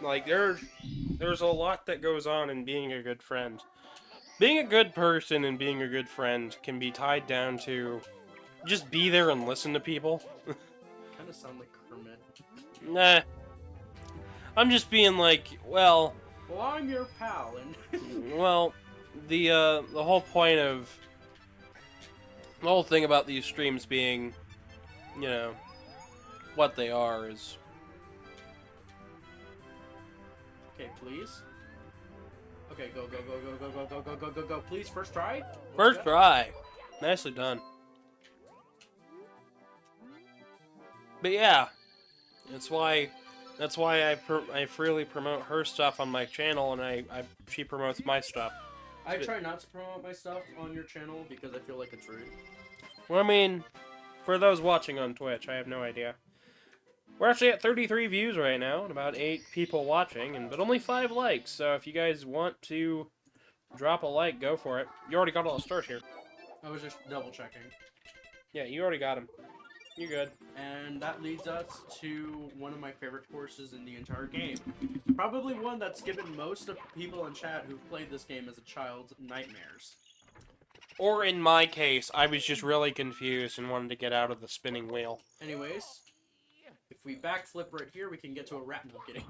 Like, there's a lot that goes on in being a good friend. Being a good person and being a good friend can be tied down to just be there and listen to people. Kind of sound like Kermit. Nah. I'm just being like, well... Well, I'm your pal, and... well, the whole point of... The whole thing about these streams being, you know, what they are is... Okay, please. Okay, go, go, go, go, go, go, go, go, go, go, go. Please, first try. First try. Nicely done. But yeah, that's why I freely promote her stuff on my channel, and she promotes my stuff. I try not to promote my stuff on your channel because I feel like it's rude. Well, I mean, for those watching on Twitch, I have no idea. We're actually at 33 views right now, and about 8 people watching, but only 5 likes. So if you guys want to drop a like, go for it. You already got all the stars here. I was just double checking. Yeah, you already got them. You're good. And that leads us to one of my favorite courses in the entire game. Probably one that's given most of people in chat who've played this game as a child nightmares. Or in my case, I was just really confused and wanted to get out of the spinning wheel. Anyways, if we backflip right here, we can get to a rat. No, kidding.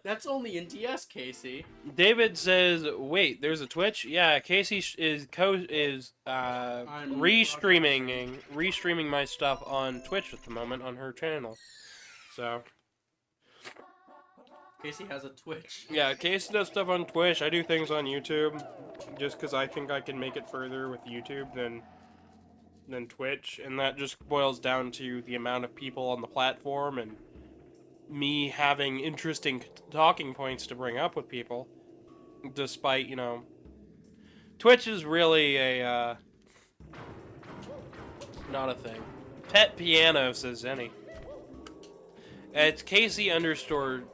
That's only in DS, Casey. David says, "Wait, there's a Twitch? Yeah, Casey is restreaming my stuff on Twitch at the moment on her channel. So, Casey has a Twitch. yeah, Casey does stuff on Twitch. I do things on YouTube, just because I think I can make it further with YouTube than Twitch, and that just boils down to the amount of people on the platform and me having interesting talking points to bring up with people, despite, you know, Twitch is really a, not a thing. Pet Piano, says Zenny. It's Casey underscore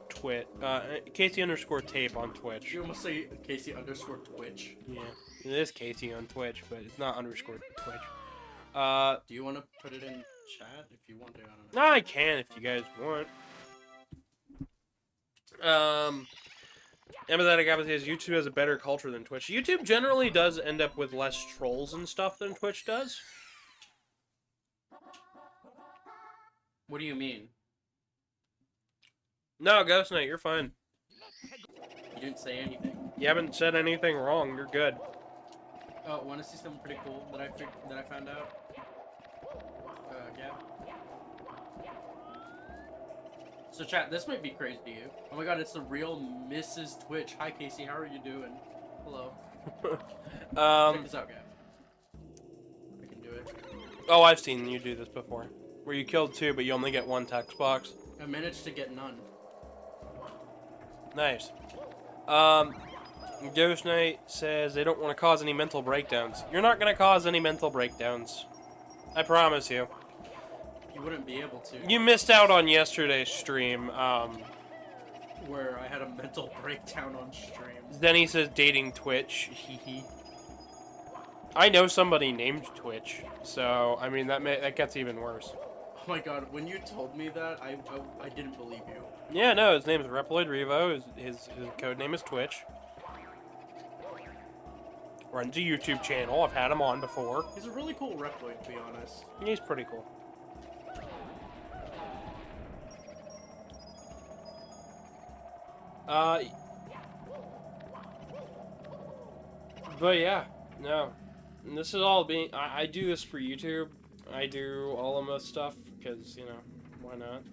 Casey underscore tape on Twitch. You almost say Casey underscore Twitch. Yeah, it is Casey on Twitch, but it's not underscore Twitch. Do you want to put it in chat if you want to? I don't No, know. I can if you guys want. Empathetic Apple says YouTube has a better culture than Twitch. YouTube generally does end up with less trolls and stuff than Twitch does. What do you mean? No, Ghost Knight, you're fine. You didn't say anything. You haven't said anything wrong. You're good. Oh, want to see something pretty cool that I found out? Gavin. So chat, this might be crazy to you. Oh my god, it's the real Mrs. Twitch. Hi Casey, how are you doing? Hello. Check this out, Gavin. I can do it. Oh, I've seen you do this before. Where you killed two, but you only get one text box. I managed to get none. Nice. Ghost Knight says they don't want to cause any mental breakdowns. You're not going to cause any mental breakdowns. I promise you. You wouldn't be able to. You missed out on yesterday's stream. Where I had a mental breakdown on streams. Then he says dating Twitch. Hee. I know somebody named Twitch, so I mean that gets even worse. Oh my god, when you told me that, I didn't believe you. Yeah, no, his name is Reploid Revo. His code name is Twitch. Runs a YouTube channel. I've had him on before. He's a really cool Reploid, to be honest. He's pretty cool. But yeah, no. And this is all being... I do this for YouTube. I do all of my stuff, because, you know, why not?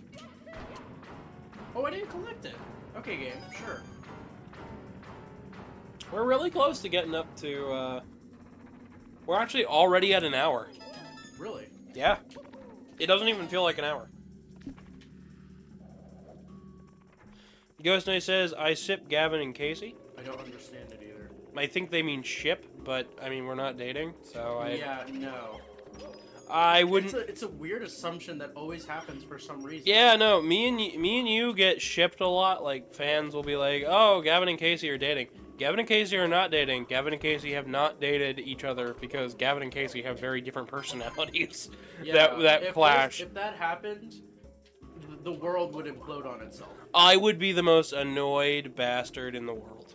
Oh, I didn't collect it. Okay, game, sure. We're really close to getting up to, we're actually already at an hour. Really? Yeah. It doesn't even feel like an hour. Ghost Knight says, I ship Gavin and Casey. I don't understand it either. I think they mean ship, but, I mean, we're not dating, so Yeah, no. I wouldn't... It's a weird assumption that always happens for some reason. Yeah, no, me and you get shipped a lot. Like, fans will be like, oh, Gavin and Casey are dating. Gavin and Casey are not dating. Gavin and Casey have not dated each other because Gavin and Casey have very different personalities Yeah, that clash. If that happened, the world would implode on itself. I would be the most annoyed bastard in the world.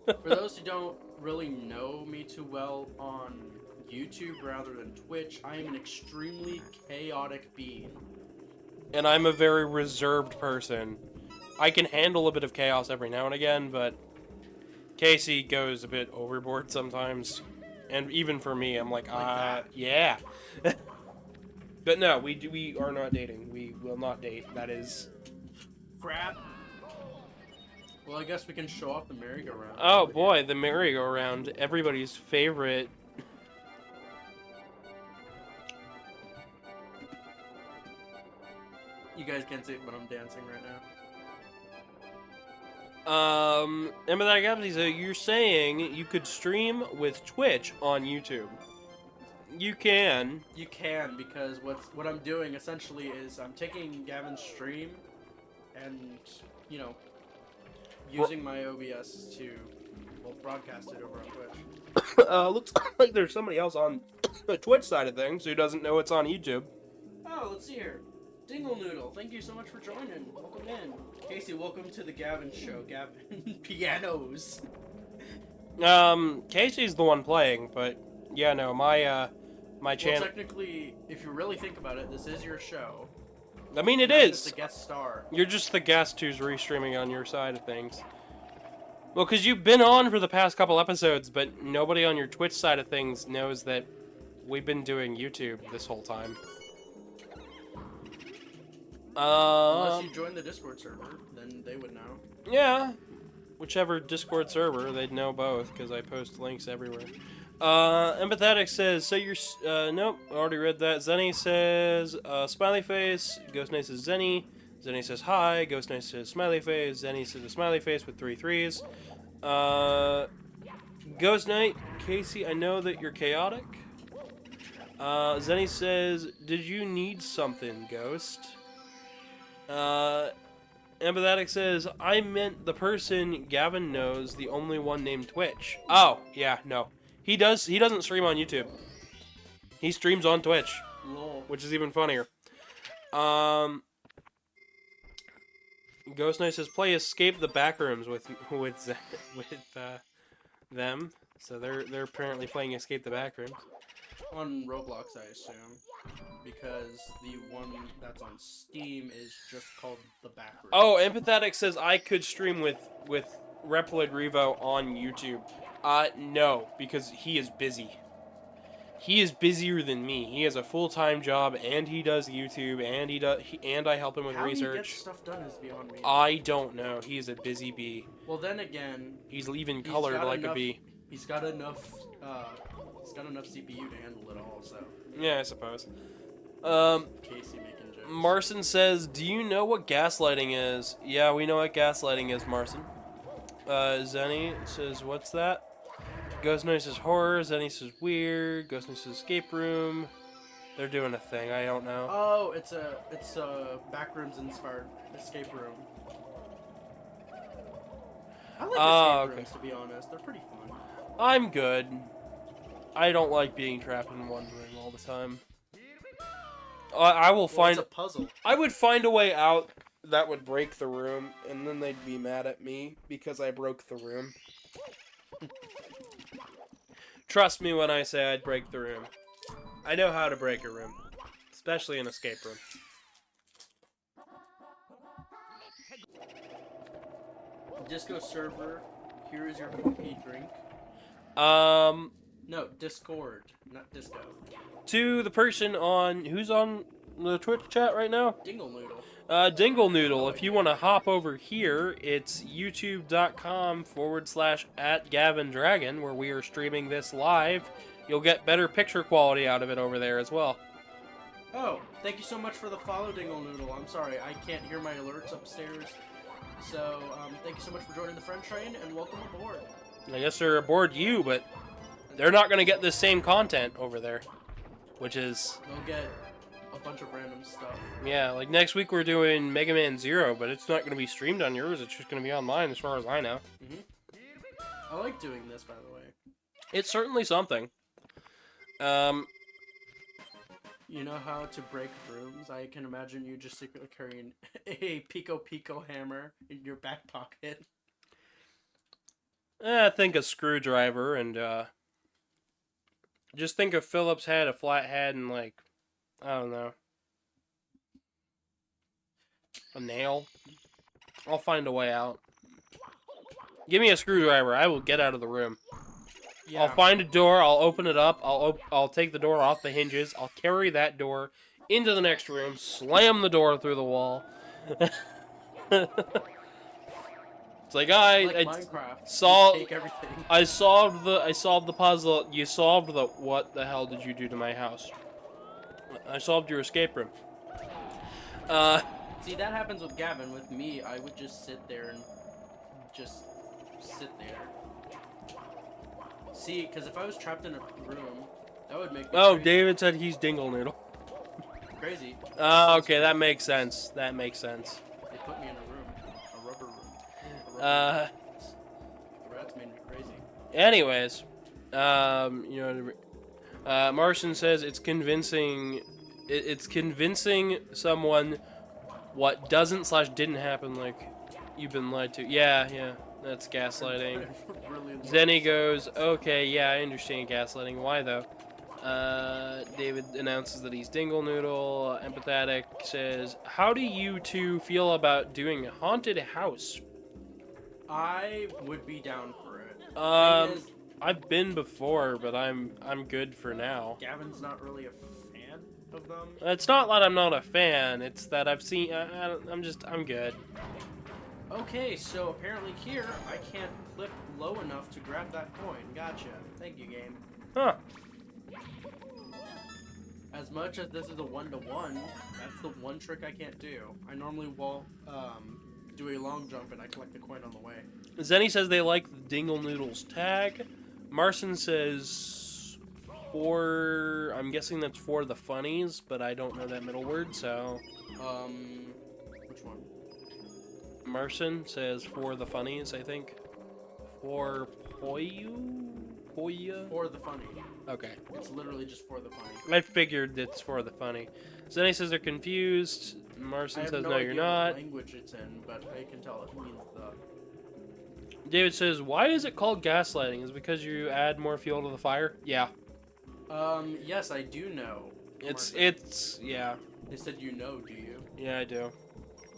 For those who don't really know me too well on YouTube rather than Twitch, I am an extremely chaotic being. And I'm a very reserved person. I can handle a bit of chaos every now and again, but Casey goes a bit overboard sometimes. And even for me, I'm like yeah. But no, we are not dating. We will not date. That is... Crap. Well, I guess we can show off the merry-go-round. Oh boy, the merry-go-round. Everybody's favorite. You guys can't see it, but I'm dancing right now. Emma, that happens. So you're saying you could stream with Twitch on YouTube? You can. You can, because what I'm doing essentially is I'm taking Gavin's stream and, you know, using my OBS to, well, broadcast it over on Twitch. Looks like there's somebody else on the Twitch side of things who doesn't know it's on YouTube. Oh, let's see here. Dingle Noodle, thank you so much for joining. Welcome in. Casey, welcome to the Gavin show. Gavin pianos. Casey's the one playing, but yeah, no, my Well, channel. technically, if you really think about it, this is your show. I mean, it You're is. just a guest star. You're just the guest who's restreaming on your side of things. Well, because you've been on for the past couple episodes, but nobody on your Twitch side of things knows that we've been doing YouTube this whole time. Unless you join the Discord server, then they would know. Yeah. Whichever Discord server, they'd know both, because I post links everywhere. Empathetic says, so you're, nope, already read that. Zenny says, smiley face. Ghost Knight says Zenny. Zenny says hi. Ghost Knight says smiley face. Zenny says a smiley face with 3 threes. Ghost Knight, Casey, I know that you're chaotic. Zenny says, did you need something, Ghost? Empathetic says, I meant the person Gavin knows, the only one named Twitch. Oh, yeah, no. He doesn't stream on YouTube. He streams on Twitch. Lol. Which is even funnier. Ghost Knight says, play Escape the Backrooms with them. So they're apparently playing Escape the Backrooms. On Roblox, I assume, because the one that's on Steam is just called The Backroom. Oh, Empathetic says I could stream with Reploid Revo on YouTube. No, because he is busy. He is busier than me. He has a full-time job, and he does YouTube, and I help him with research. How he gets stuff done is beyond me. I don't know. He is a busy bee. Well, then again, he's even colored like a bee. He's got enough. He's got enough CPU to handle it all. So. Yeah, I suppose. Casey making jokes. Marcin says, "Do you know what gaslighting is?" Yeah, we know what gaslighting is, Marcin. Zenny says, "What's that?" Ghost Knight says horror. Zenny says weird. Ghost Knight says escape room. They're doing a thing. I don't know. Oh, it's a Backrooms inspired escape room. I like escape rooms, to be honest. They're pretty fun. I'm good. I don't like being trapped in one room all the time. I will find. It's a puzzle. I would find a way out that would break the room, and then they'd be mad at me because I broke the room. Trust me when I say I'd break the room. I know how to break a room, especially an escape room. Disco server. Here is your cookie drink. No, Discord, not disco. To the person who's on the Twitch chat right now? Dingle Noodle. Dingle Noodle, if you want to hop over here, it's youtube.com/@GavinDragon, where we are streaming this live. You'll get better picture quality out of it over there as well. Oh, thank you so much for the follow, Dingle Noodle. I'm sorry, I can't hear my alerts upstairs. So, thank you so much for joining the friend train, and welcome aboard. I guess they're aboard you, but they're not going to get the same content over there, which is... They'll get a bunch of random stuff. Yeah, like next week we're doing Mega Man Zero, but it's not going to be streamed on yours. It's just going to be online as far as I know. Mm-hmm. I like doing this, by the way. It's certainly something. You know how to break rooms? I can imagine you just secretly carrying a Pico hammer in your back pocket. I think a screwdriver and, just think of Phillips head, a flat head, and, like, I don't know. A nail. I'll find a way out. Give me a screwdriver. I will get out of the room. Yeah. I'll find a door. I'll open it up. I'll take the door off the hinges. I'll carry that door into the next room. Slam the door through the wall. It's like Minecraft. Take everything. I solved the puzzle. You solved the. What the hell did you do to my house? I solved your escape room. See, that happens with Gavin. With me, I would just sit there and just sit there. See, because if I was trapped in a room, that would make me crazy. David said he's Dingle Noodle. Crazy. Okay, that makes sense. That makes sense. They put me in a room. A rubber room. The rats made me crazy. Anyways, Martian says it's convincing. It's convincing someone what doesn't/didn't happen. Like you've been lied to. Yeah. That's gaslighting. Zenny goes, okay, yeah, I understand gaslighting. Why, though? David announces that he's Dingle Noodle. Empathetic says, how do you two feel about doing a haunted house? I would be down for it. I've been before, but I'm good for now. Gavin's not really a fan. of them. It's not that I'm not a fan. It's that I've seen. I'm good. Okay, so apparently here, I can't clip low enough to grab that coin. Gotcha. Thank you, game. Huh. As much as this is a 1-to-1, that's the one trick I can't do. I normally will do a long jump and I collect the coin on the way. Zenny says they like the Dingle Noodles tag. Marson says for... I'm guessing that's for the funnies, but I don't know that middle word, so... Which one? Marson says for the funnies, I think. For Poyu? Poya? For the funny. Okay. It's literally just for the funny. I figured it's for the funny. Zenny says they're confused. Marson says no, you're not. What language it's in, but I can tell it means the... David says, why is it called gaslighting? Is it because you add more fuel to the fire? Yeah. Yes, I do know. Yeah. They said you know, do you? Yeah, I do.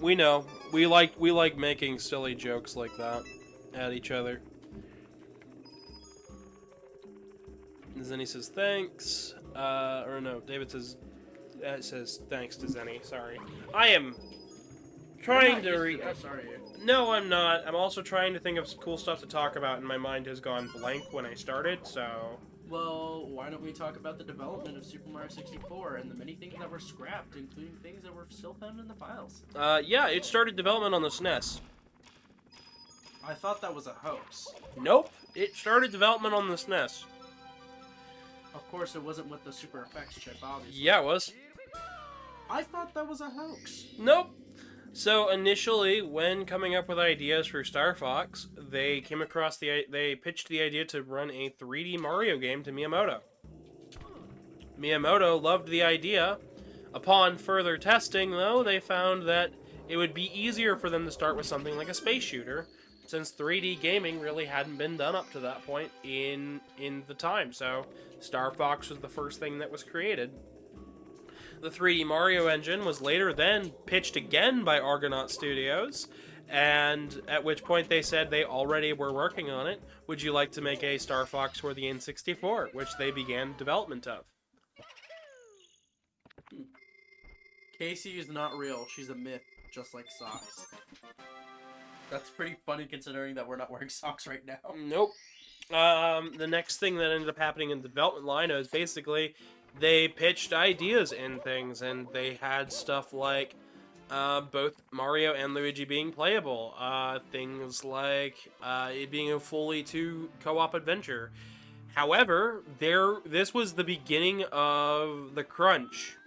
We know. We like making silly jokes like that at each other. And Zenny says thanks. Or no, David says thanks to Zenny. Sorry. I am trying to read. Sorry. No, I'm not. I'm also trying to think of cool stuff to talk about, and my mind has gone blank when I started, so... Well, why don't we talk about the development of Super Mario 64 and the many things that were scrapped, including things that were still found in the files? Yeah, it started development on the SNES. I thought that was a hoax. Nope, it started development on the SNES. Of course, it wasn't with the Super Effects chip, obviously. Yeah, it was. I thought that was a hoax. Nope. So initially, when coming up with ideas for Star Fox, they pitched the idea to run a 3D Mario game to Miyamoto. Miyamoto loved the idea. Upon further testing, though, they found that it would be easier for them to start with something like a space shooter, since 3D gaming really hadn't been done up to that point in the time. So Star Fox was the first thing that was created. The 3D Mario engine was later then pitched again by Argonaut Studios, and at which point they said they already were working on it. Would you like to make a Star Fox for the N64, which they began development of? Casey is not real. She's a myth, just like socks. That's pretty funny considering that we're not wearing socks right now. Nope. The next thing that ended up happening in the development line is basically they pitched ideas and things, and they had stuff like both Mario and Luigi being playable. Things like it being a fully co-op adventure. However, this was the beginning of the crunch.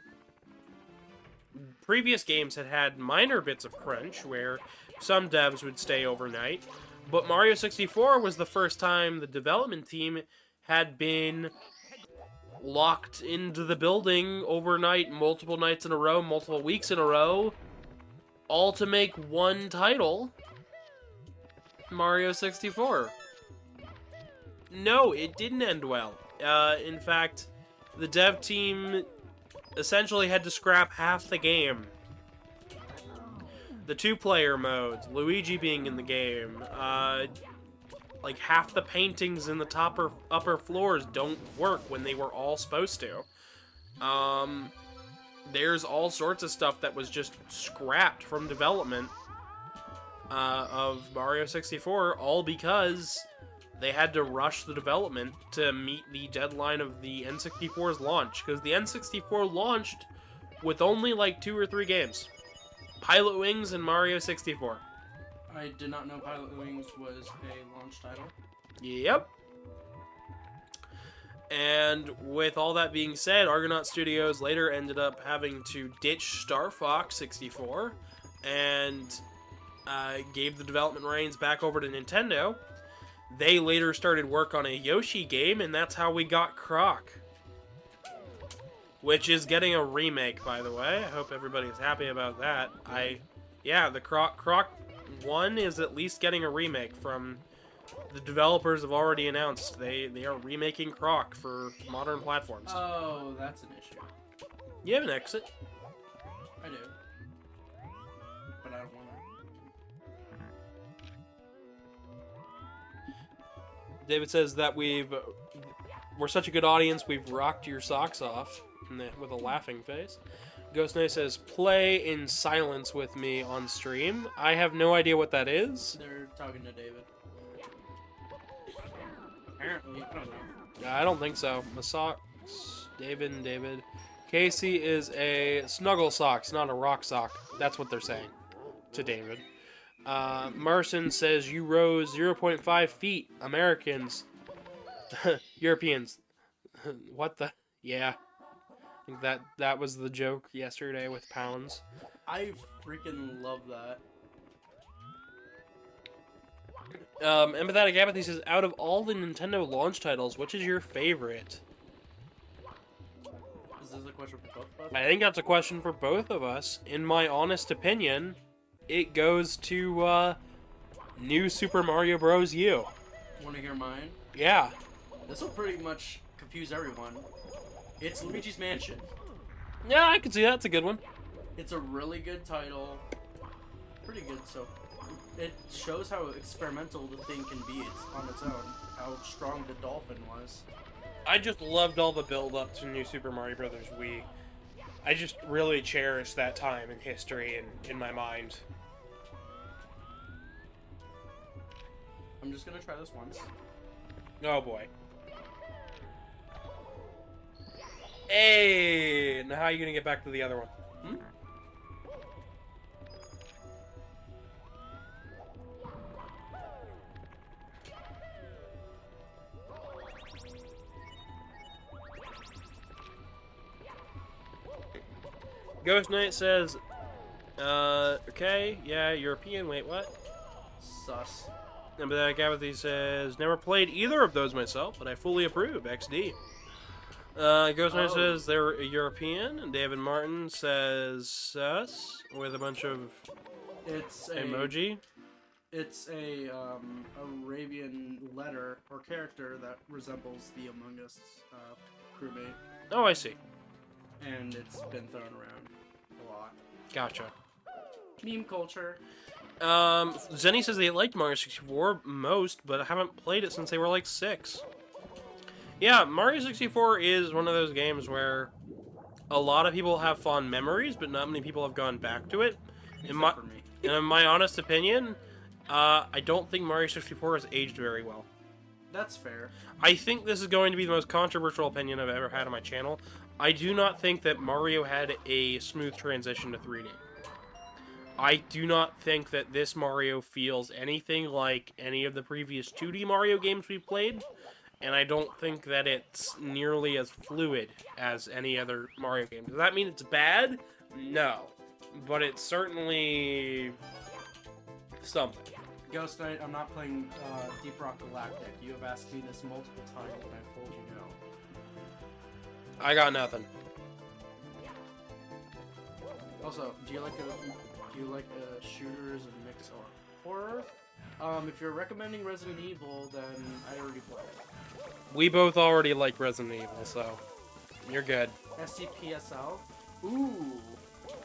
Previous games had minor bits of crunch, where some devs would stay overnight, but Mario 64 was the first time the development team had been locked into the building overnight, multiple nights in a row, multiple weeks in a row, all to make one title, Mario 64. No, it didn't end well. In fact, the dev team essentially had to scrap half the game. The two-player modes, Luigi being in the game, like half the paintings in the upper floors don't work when they were all supposed to. There's all sorts of stuff that was just scrapped from development of Mario 64, all because they had to rush the development to meet the deadline of the N64's launch, because the N64 launched with only like 2 or 3 games. Pilot Wings and Mario 64. I did not know Pilot Wings was a launch title. Yep. And with all that being said, Argonaut Studios later ended up having to ditch Star Fox 64 and gave the development reins back over to Nintendo. They later started work on a Yoshi game, and that's how we got Croc. Which is getting a remake, by the way. I hope everybody's happy about that. Yeah, the Croc 1 is at least getting a remake from the developers have already announced. They are remaking Croc for modern platforms. Oh, that's an issue. You have an exit. I do. But I don't want David says that we're such a good audience, we've rocked your socks off. with a laughing face. Ghost Knight says, play in silence with me on stream. I have no idea what that is. They're talking to David. Apparently, I don't know. I don't think so. Masocks, David. Casey is a snuggle socks, not a rock sock. That's what they're saying to David. Marson says, you rose 0.5 feet. Americans. Europeans. What the? Yeah. I think that was the joke yesterday with pounds. I freaking love that. Empathetic Apathy says, out of all the Nintendo launch titles, which is your favorite? Is this a question for both of us? I think that's a question for both of us. In my honest opinion, it goes to New Super Mario Bros. U. Want to hear mine? Yeah. This will pretty much confuse everyone. It's Luigi's Mansion. Yeah, I can see that's a good one. It's a really good title. Pretty good, so it shows how experimental the thing can be on its own. How strong the dolphin was. I just loved all the build-up to New Super Mario Bros. Wii. I just really cherish that time in history and in my mind. I'm just gonna try this once. Oh boy. Hey! Now how are you gonna get back to the other one? Hmm? Ghost Knight says, okay, yeah, European, wait, what? Sus. Empathetic Apathy says, never played either of those myself, but I fully approve, XD. Ghost Knight says they're European, and David Martin says sus, with a bunch of It's a emoji. It's a Arabian letter or character that resembles the Among Us crewmate, Oh, I see. and it's been thrown around a lot. Gotcha. Meme culture. Zenny says they liked Mario 64 most, but haven't played it since they were like 6. Yeah, Mario 64 is one of those games where a lot of people have fond memories, but not many people have gone back to it. Except for me. In my honest opinion, I don't think Mario 64 has aged very well. That's fair. I think this is going to be the most controversial opinion I've ever had on my channel. I do not think that Mario had a smooth transition to 3D. I do not think that this Mario feels anything like any of the previous 2D Mario games we've played, and I don't think that it's nearly as fluid as any other Mario game. Does that mean it's bad? No. But it's certainly something. Ghost Knight, I'm not playing Deep Rock Galactic. You have asked me this multiple times, and I've told you no. I got nothing. Also, do you like shooters and mix or horror? If you're recommending Resident Evil, then I already played it. We both already like Resident Evil, so you're good. SCPSL? Ooh,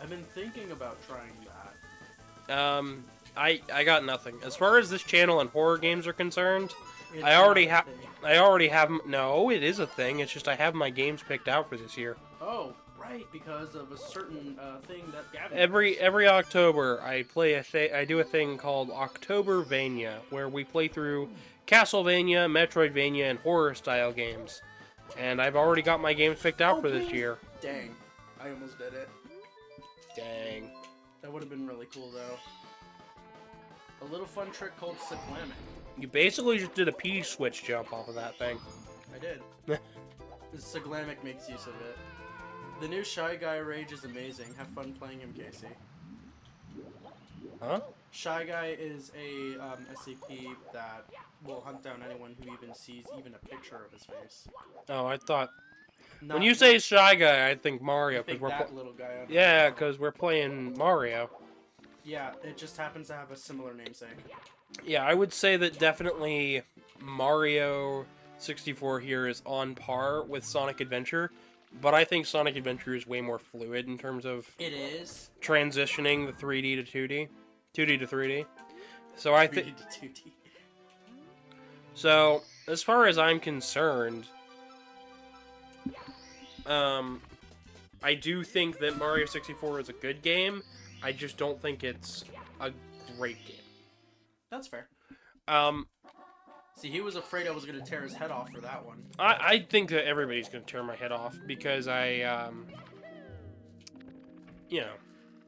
I've been thinking about trying that. I got nothing. As far as this channel and horror games are concerned, It's I already not a have. thing. No, it is a thing. It's just I have my games picked out for this year. Oh, right, because of a certain thing that Gavin. Every October, I do a thing called Octobervania, where we play through Castlevania, Metroidvania, and horror style games. And I've already got my games picked out for this year. Dang, I almost did it. Dang. That would have been really cool, though. A little fun trick called Cyclamic. You basically just did a P-switch jump off of that thing. I did. This Cyclamic makes use of it. The new Shy Guy Rage is amazing. Have fun playing him, Casey. Huh? Shy Guy is a SCP that will hunt down anyone who even sees even a picture of his face. Oh, I thought... Not, when you say Shy Guy, I think Mario. think that little guy. On Yeah, because we're playing Mario. Yeah, it just happens to have a similar namesake. Yeah, I would say that definitely Mario 64 here is on par with Sonic Adventure, but I think Sonic Adventure is way more fluid in terms of It is. transitioning the 3D to 2D, 2D to 3D. So I think 3D to 2D. so as far as I'm concerned, I do think that Mario 64 is a good game. I just don't think it's a great game. That's fair. Um, See, he was afraid I was going to tear his head off for that one. I think that everybody's going to tear my head off because you know.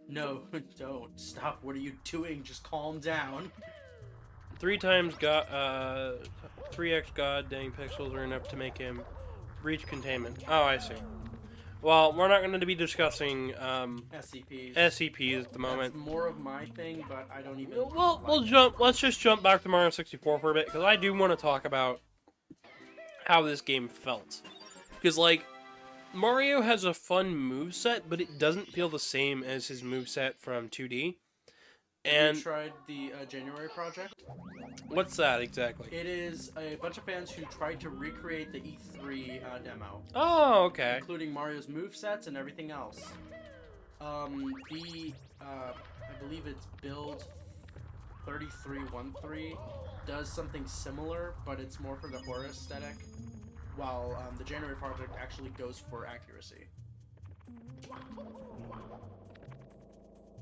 No, don't. Stop. What are you doing? Just calm down. 3x 3x god dang pixels are enough to make him reach containment. Oh, I see. Well, we're not going to be discussing SCPs. SCPs at the moment. That's more of my thing, but I don't even. Let's just jump back to Mario 64 for a bit because I do want to talk about how this game felt. Because like Mario has a fun moveset, but it doesn't feel the same as his moveset from 2D. And you tried the January project? What's that exactly? It is a bunch of fans who tried to recreate the E3 demo. Oh, okay. Including Mario's movesets and everything else. I believe it's Build 3313 does something similar, but it's more for the horror aesthetic, while the January project actually goes for accuracy.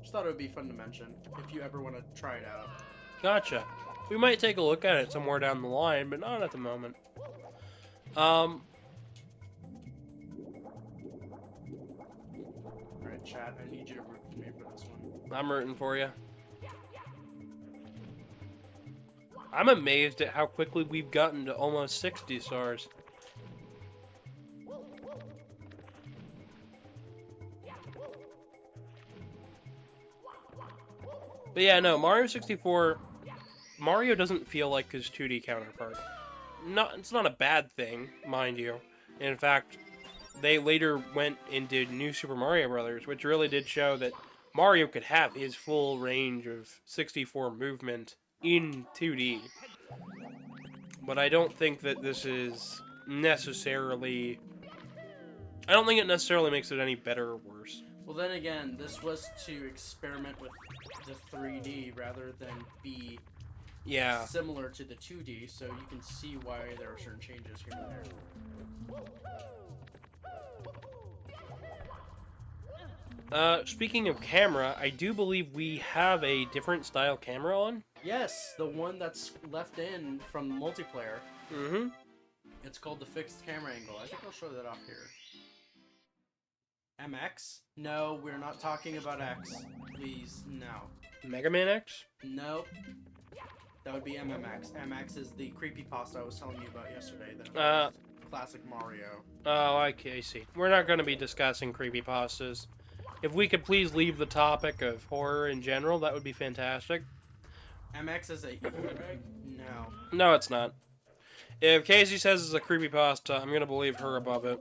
Just thought it would be fun to mention if you ever want to try it out. Gotcha. We might take a look at it somewhere down the line, but not at the moment. Alright, chat, I need you to root for me for this one. I'm rooting for you. I'm amazed at how quickly we've gotten to almost 60 stars. But yeah, no, Mario 64, Mario doesn't feel like his 2D counterpart. It's not a bad thing, mind you. In fact, they later went and did New Super Mario Bros., which really did show that Mario could have his full range of 64 movement in 2D. But I don't think that this is necessarily... I don't think it necessarily makes it any better or worse. Well, then again, this was to experiment with the 3D rather than be similar to the 2D, so you can see why there are certain changes here and there. Speaking of camera, I do believe we have a different style camera on. Yes, the one that's left in from the multiplayer. Mm-hmm. It's called the fixed camera angle. I think I'll show that off here. MX? No, we're not talking about X. Please, no. Mega Man X? Nope. That would be MMX. MX is the creepypasta I was telling you about yesterday. Classic Mario. Oh, okay, I see. We're not going to be discussing creepypastas. If we could please leave the topic of horror in general, that would be fantastic. MX is a Easter egg? No. No, it's not. If Casey says it's a creepypasta, I'm going to believe her above it.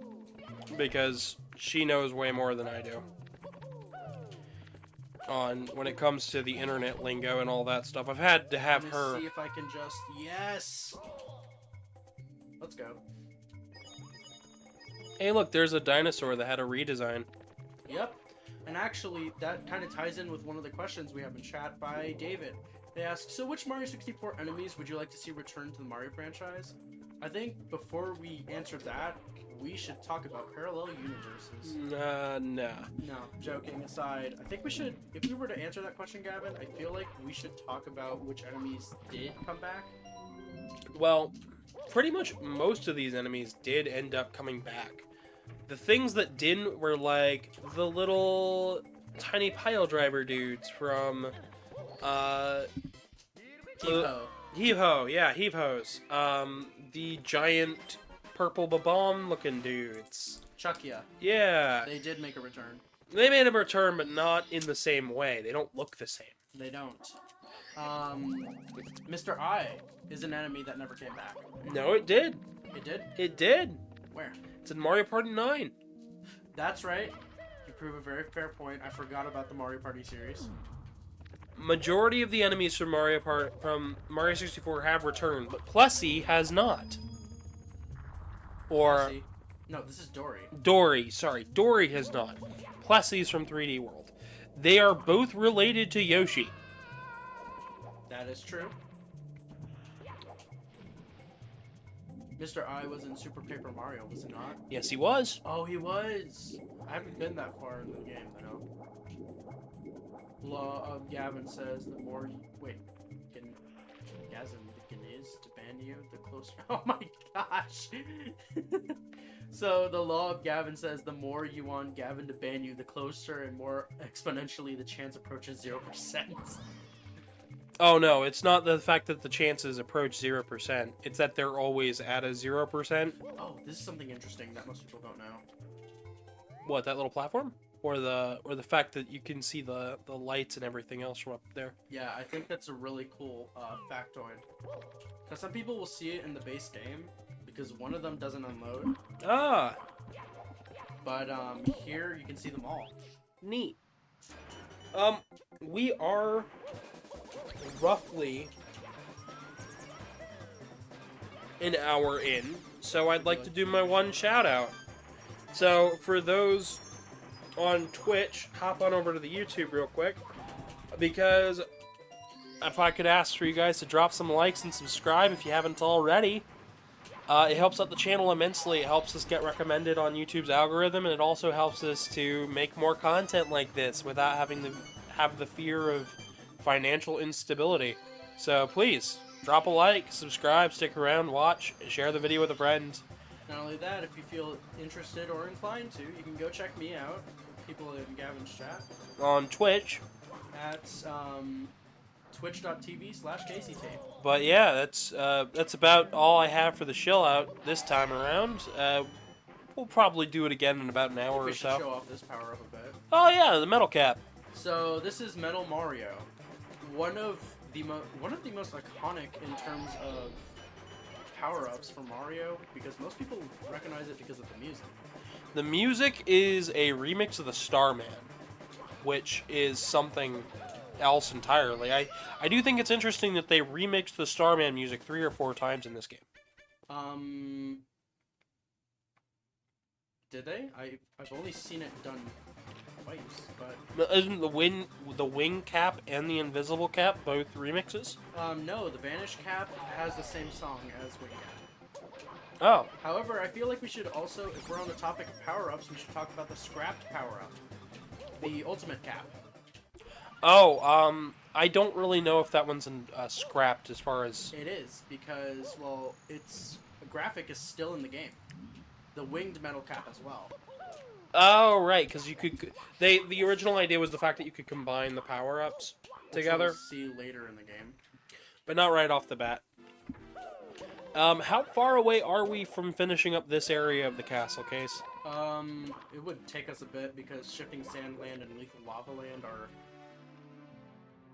Because she knows way more than I do. When it comes to the internet lingo and all that stuff. I've had to have her... see if I can just... Yes! Let's go. Hey, look, there's a dinosaur that had a redesign. Yep. And actually, that kind of ties in with one of the questions we have in chat by David. They ask, so which Mario 64 enemies would you like to see return to the Mario franchise? I think before we answer that, we should talk about parallel universes. Nah. No, joking aside, I think we should, if we were to answer that question, Gavin, I feel like we should talk about which enemies did come back. Well, pretty much most of these enemies did end up coming back. The things that didn't were like the little tiny pile driver dudes from Heave-Ho, yeah, Heave-Hos. The giant purple bomb looking dudes. Chuckia. Yeah. They did make a return. They made a return, but not in the same way. They don't look the same. They don't. Mr. I is an enemy that never came back. No, it did. It did? It did. Where? It's in Mario Party 9. That's right. You prove a very fair point. I forgot about the Mario Party series. Majority of the enemies from Mario 64 have returned, but Plessy has not. Or Plessy. No, this is Dory. Dory has not. Plessy's from 3D World. They are both related to Yoshi. That is true. Mr. I was in Super Paper Mario, was he not? Yes, he was. Oh, he was. I haven't been that far in the game, though. Law of Gavin says the more wait, Gavin is to ban you, the closer. Oh my gosh. So the law of Gavin says the more you want Gavin to ban you, the closer and more exponentially the chance approaches 0%. Oh no, it's not the fact that the chances approach 0%. It's that they're always at a 0%. Oh, this is something interesting that most people don't know. What, that little platform? Or the fact that you can see the lights and everything else from up there. Yeah, I think that's a really cool factoid. Because some people will see it in the base game because one of them doesn't unload. Ah, But here you can see them all. neat. We are roughly an hour in, so I'd like to do my one shout out. So for those on Twitch, hop on over to the YouTube real quick, because if I could ask for you guys to drop some likes and subscribe if you haven't already, it helps out the channel immensely. It helps us get recommended on YouTube's algorithm, and it also helps us to make more content like this without having to have the fear of financial instability. So please, drop a like, subscribe, stick around, watch, share the video with a friend. Not only that, if you feel interested or inclined to, you can go check me out, people in Gavin's chat, On Twitch. at twitch.tv/CaseyTape. But yeah, that's about all I have for the shill out this time around. We'll probably do it again in about an hour We or should so. show off this power up a bit. Oh yeah, the metal cap. So this is Metal Mario, one of the most iconic in terms of power-ups for Mario, because most people recognize it because of the music. The music is a remix of the Starman, which is something else entirely. I do think it's interesting that they remixed the Starman music 3 or 4 times in this game. Did they? I've only seen it done twice, but Isn't the wing cap and the invisible cap both remixes? no, the Vanish Cap has the same song as Wing Cap. Oh, However, I feel like we should also, if we're on the topic of power-ups, we should talk about the scrapped power-up, the Ultimate Cap. oh, I don't really know if that one's scrapped as far as. It is because, well, its graphic is still in the game. The winged metal cap as well. Oh, right, because you could. The original idea was the fact that you could combine the power ups together, Which we'll see later in the game. but not right off the bat. How far away are we from finishing up this area of the castle case? It would take us a bit because Shifting Sand Land and Lethal Lava Land are.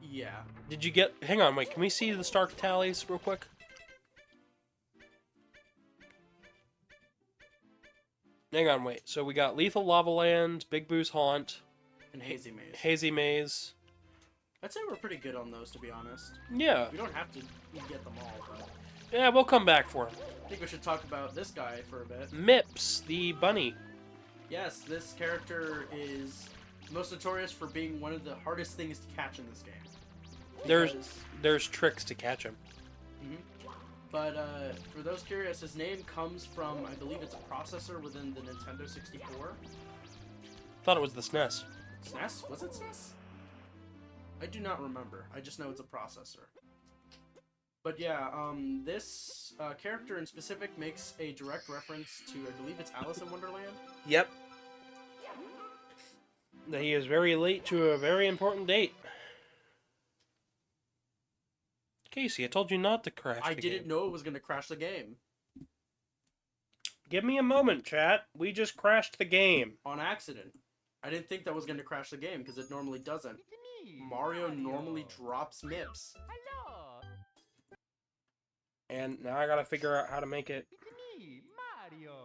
Yeah. Did you get? Hang on, wait. Can we see the Stark tallies real quick? Hang on, wait. So we got Lethal Lava Land, Big Boo's Haunt, And Hazy Maze. Hazy Maze. I'd say we're pretty good on those, to be honest. Yeah, We don't have to get them all, but yeah. We'll come back for him. I think we should talk about this guy for a bit. Mips, the bunny. Yes, this character is most notorious for being one of the hardest things to catch in this game. There's tricks to catch him. But for those curious, his name comes from, I believe it's a processor within the Nintendo 64. Thought it was the SNES. SNES? Was it SNES? I do not remember. I just know it's a processor. But yeah, this character in specific makes a direct reference to, I believe it's Alice in Wonderland. Yep. That he is very late to a very important date. Casey, I told you not to crash I the didn't game. know it was going to crash the game. Give me a moment, chat. We just crashed the game. On accident. I didn't think that was going to crash the game, because it normally doesn't. Mario normally drops MIPS. Hello, And now I gotta figure out how to make it. it's me, Mario.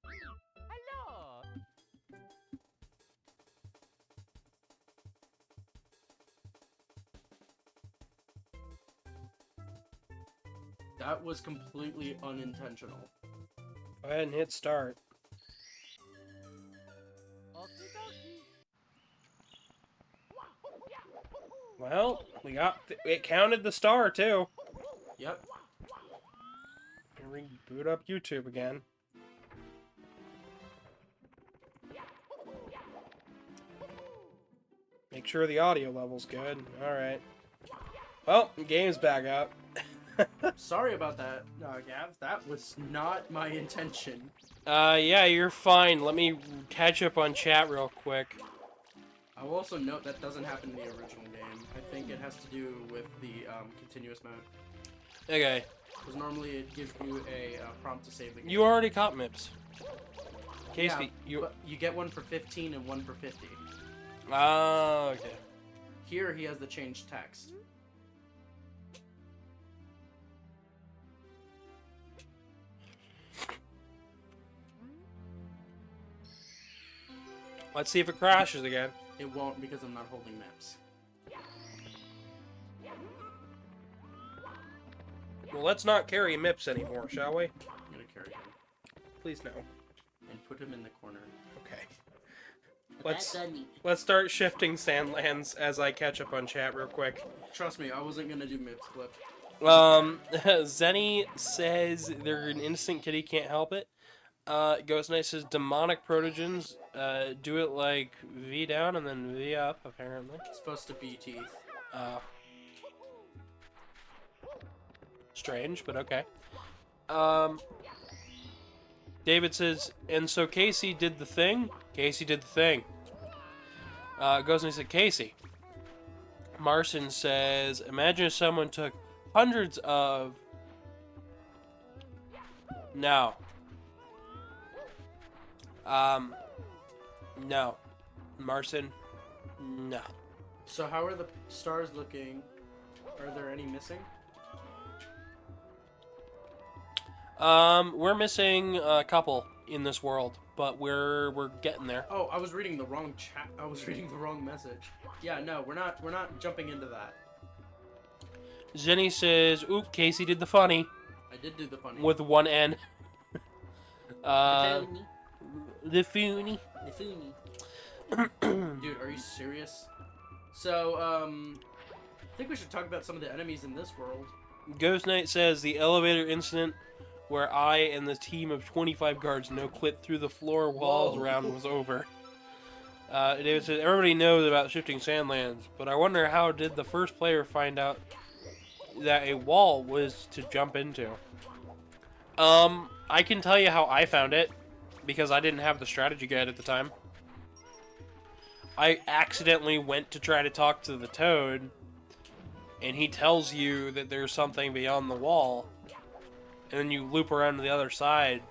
Hello. That was completely unintentional. Go ahead and hit start. Okie dokie. Well, we got... it counted the star, too. Yep. Here reboot up YouTube again. Make sure the audio level's good. Alright. Well, game's back up. Sorry about that, Gav. That was not my intention. Yeah, you're fine. Let me catch up on chat real quick. I will also note that doesn't happen in the original game. I think it has to do with the continuous mode. Okay. Because normally it gives you a prompt to save the game. You already caught Mips. Casey, yeah, but you get one for 15 and one for 50. Ah, okay. Here he has the changed text. Let's see if it crashes again. It won't because I'm not holding maps. Well, let's not carry Mips anymore, shall we? I'm gonna carry him Please no. and put him in the corner. Okay. Let's start shifting Sandlands as I catch up on chat real quick. Trust me, I wasn't gonna do mid flip. Zenny says they're an innocent kitty, can't help it. Ghost Knight says demonic protogens do it like V down and then V up, apparently. It's supposed to be teeth. Strange, but okay. David says, and so Casey did the thing? Casey did the thing. Ghost Knight said, Casey. Marson says, imagine if someone took hundreds of... No. No. Marson, no. So how are the stars looking? Are there any missing? We're missing a couple in this world, but we're getting there. Oh, I was reading the wrong chat. I was reading the wrong message. Yeah, no, we're not jumping into that. Jenny says, oop, Casey did the funny. I did do the funny. With one N. The funny. Dude, are you serious? So, I think we should talk about some of the enemies in this world. Ghost Knight says, the elevator incident where I and the team of 25 guards no-clip through the floor walls round was over. David says, everybody knows about shifting Sandlands, but I wonder how did the first player find out that a wall was to jump into? I can tell you how I found it, because I didn't have the strategy guide at the time. I accidentally went to try to talk to the Toad, and he tells you that there's something beyond the wall, and then you loop around to the other side,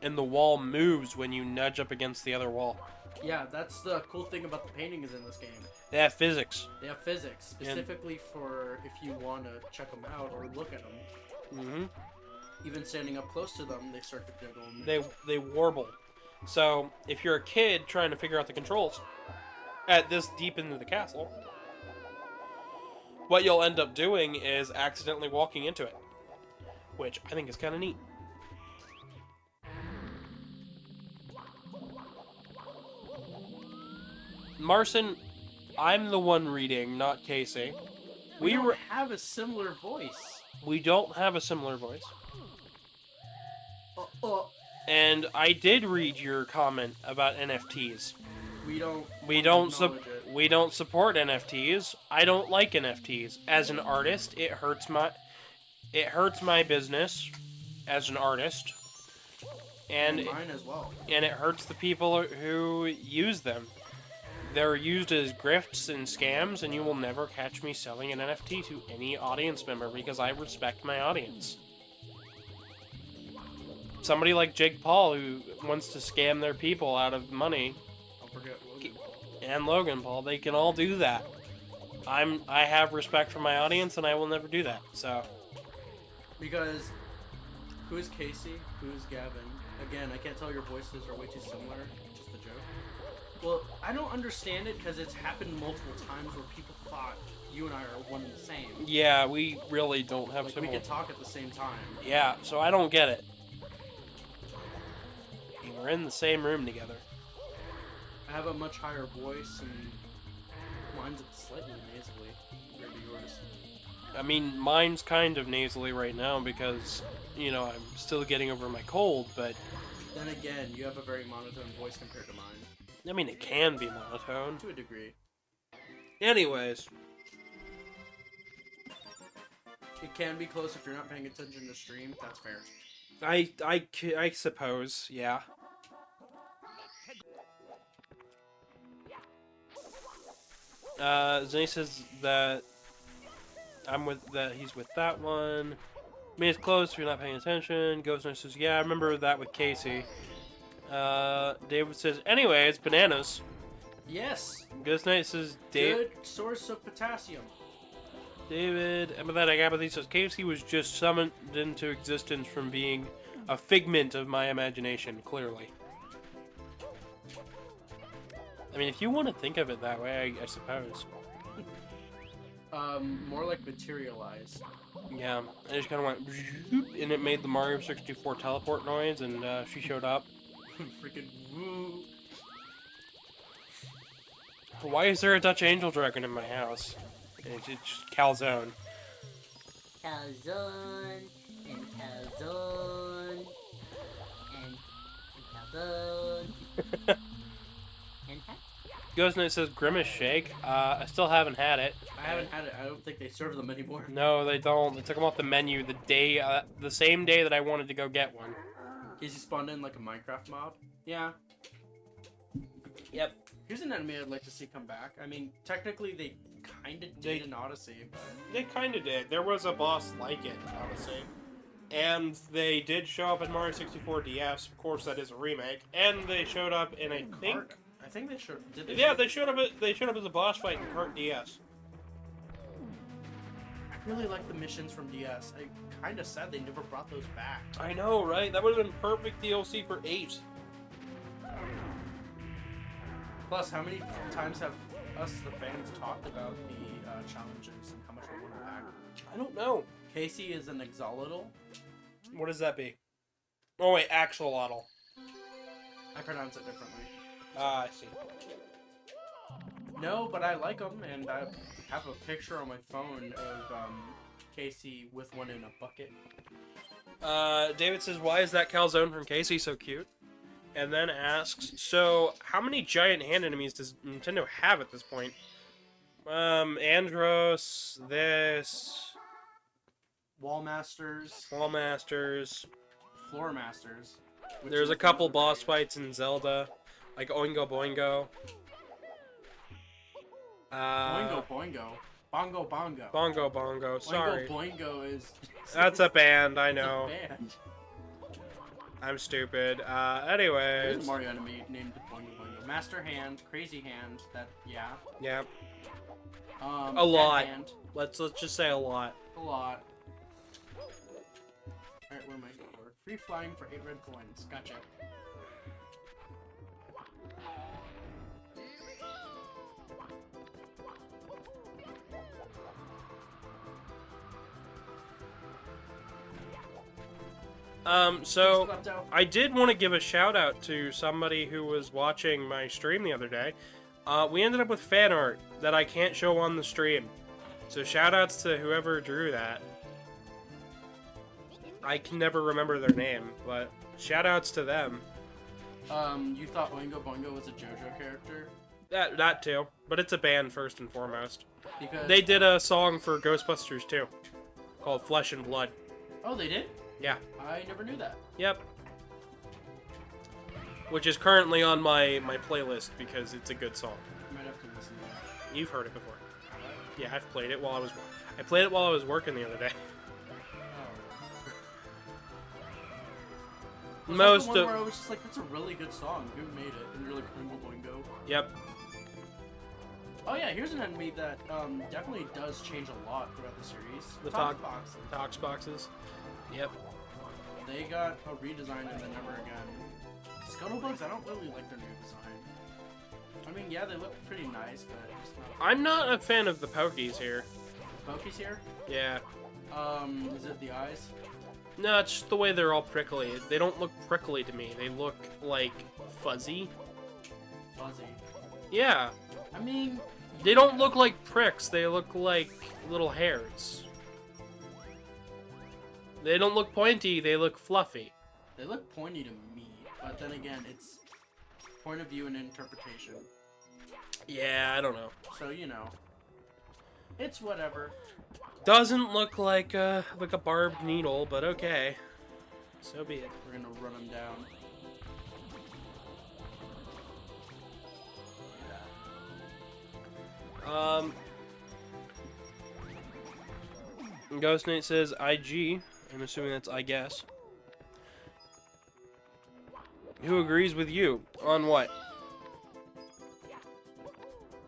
and the wall moves when you nudge up against the other wall. Yeah, that's the cool thing about the paintings in this game. They have physics. They have physics, specifically for if you want to check them out or look at them. Mm-hmm. Even standing up close to them, they start to jiggle. They warble. So, if you're a kid trying to figure out the controls at this deep into the castle, what you'll end up doing is accidentally walking into it, which I think is kind of neat. Marson, I'm the one reading, not Casey. We don't have a similar voice. We don't have a similar voice. And I did read your comment about NFTs. We don't support NFTs. I don't like NFTs. As an artist, it hurts my business as an artist. And mine as well. And it hurts the people who use them. They're used as grifts and scams, and you will never catch me selling an NFT to any audience member because I respect my audience. Somebody like Jake Paul who wants to scam their people out of money, I'll forget Logan. and Logan Paul, they can all do that. I have respect for my audience, and I will never do that. So, because who's Casey? Who's Gavin? Again, I can't tell your voices are way too similar. Just a joke. Well, I don't understand it because it's happened multiple times where people thought you and I are one and the same. Yeah, we really don't have like we can talk at the same time. Yeah, so I don't get it. We're in the same room together. I have a much higher voice, and mine's slightly nasally compared to yours. I mean, mine's kind of nasally right now because, you know, I'm still getting over my cold, but... Then again, you have a very monotone voice compared to mine. I mean, it can be monotone. To a degree. Anyways. It can be close if you're not paying attention to stream. That's fair. I suppose, yeah. Zane says that he's with that one. I mean, it's close if you're not paying attention. Ghost Knight says, yeah, I remember that with Casey. David says, anyway, it's bananas. Yes. Ghost Knight says, Good source of potassium. David, empathetic apathy says, Casey was just summoned into existence from being a figment of my imagination, clearly. I mean, if you want to think of it that way, I suppose. More like materialize. Yeah, I just kind of went, and it made the Mario 64 teleport noise, and she showed up. Freaking woo. Why is there a Dutch Angel Dragon in my house? It's just calzone. Calzone and calzone and calzone and Ghost Knight says Grimace Shake. I still haven't had it. I haven't had it. I don't think they serve them anymore. No, they don't. They took them off the menu the same day that I wanted to go get one. Casey spawned in like a Minecraft mob. Yeah. Yep. Here's an enemy I'd like to see come back. I mean, technically they kind of did in Odyssey, but... They kind of did. There was a boss like it, Odyssey. And they did show up in Mario 64 DS. Of course, that is a remake. And they showed up in, I think... I think they showed... Did they Yeah, they showed up as a boss fight in Kart DS. I really like the missions from DS. I kind of sad they never brought those back. I know, right? That would have been perfect DLC for 8. Plus, how many times have us, the fans, talked about the challenges and how much we want them back? I don't know. Casey is an Exolotl. What does that be? Oh, wait, Axolotl. I pronounce it differently. Ah, I see. No, but I like them, and I have a picture on my phone of Casey with one in a bucket. David says, why is that calzone from Casey so cute? And then asks, so how many giant hand enemies does Nintendo have at this point? Andros, this... Wallmasters. Wallmasters. Floor Masters. There's a couple boss fights in Zelda, like Oingo Boingo. Boingo Boingo. Bongo Bongo. Bongo Bongo, sorry. Boingo Boingo is... That's a band, I know. It's a band. I'm stupid. There's Anyways. a Mario enemy named Boingo Boingo. Master Hand, Crazy Hand, that, yeah. Yeah, A lot. Hand, let's just say a lot. a lot. Alright, where am I going for? Free flying for 8 red coins. Gotcha. So I did want to give a shout out to somebody who was watching my stream the other day. We ended up with fan art that I can't show on the stream. So shout outs to whoever drew that. I can never remember their name, but shout outs to them. You thought Oingo Boingo was a JoJo character? That too, but it's a band first and foremost. Because... They did a song for Ghostbusters too, called Flesh and Blood. Oh, they did? Yeah. I never knew that. Yep. Which is currently on my playlist because it's a good song. I might have to listen to that. You've heard it before. Yeah, I've played it while I played it while I was working the other day. Oh. Most that the of one where I was just like, that's a really good song. Who made it? And you're like, Oingo Boingo. Yep. Oh yeah, here's an enemy that definitely does change a lot throughout the series. The Boxes. Tox boxes. Yep. They got a redesign in the Never Again. Scuttlebugs, I don't really like their new design. I mean, yeah, they look pretty nice, but it's not. I'm not a fan of the Pokies here. Pokies here? Yeah. Is it the eyes? No, it's just the way they're all prickly. They don't look prickly to me. They look like fuzzy. Fuzzy. Yeah. I mean, They don't look like pricks. They look like little hairs. They don't look pointy, they look fluffy. They look pointy to me, but then again, it's point of view and interpretation. Yeah, I don't know. So, you know, it's whatever. Doesn't look like a barbed needle, but okay. So be it. We're gonna run them down. Ghost Nate says IG. I'm assuming that's I guess. Who agrees with you? On what?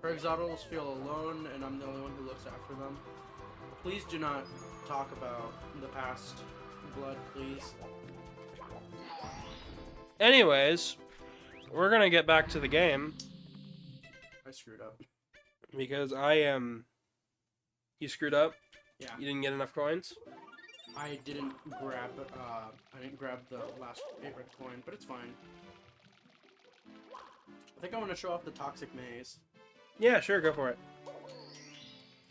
Exoticals feel alone, and I'm the only one who looks after them. Please do not talk about the past, blood, please. Anyways, we're gonna get back to the game. I screwed up. Because I am... You screwed up? Yeah. You didn't get enough coins? I didn't grab the last 8 red coin, but it's fine. I think I want to show off the toxic maze. Yeah, sure, go for it.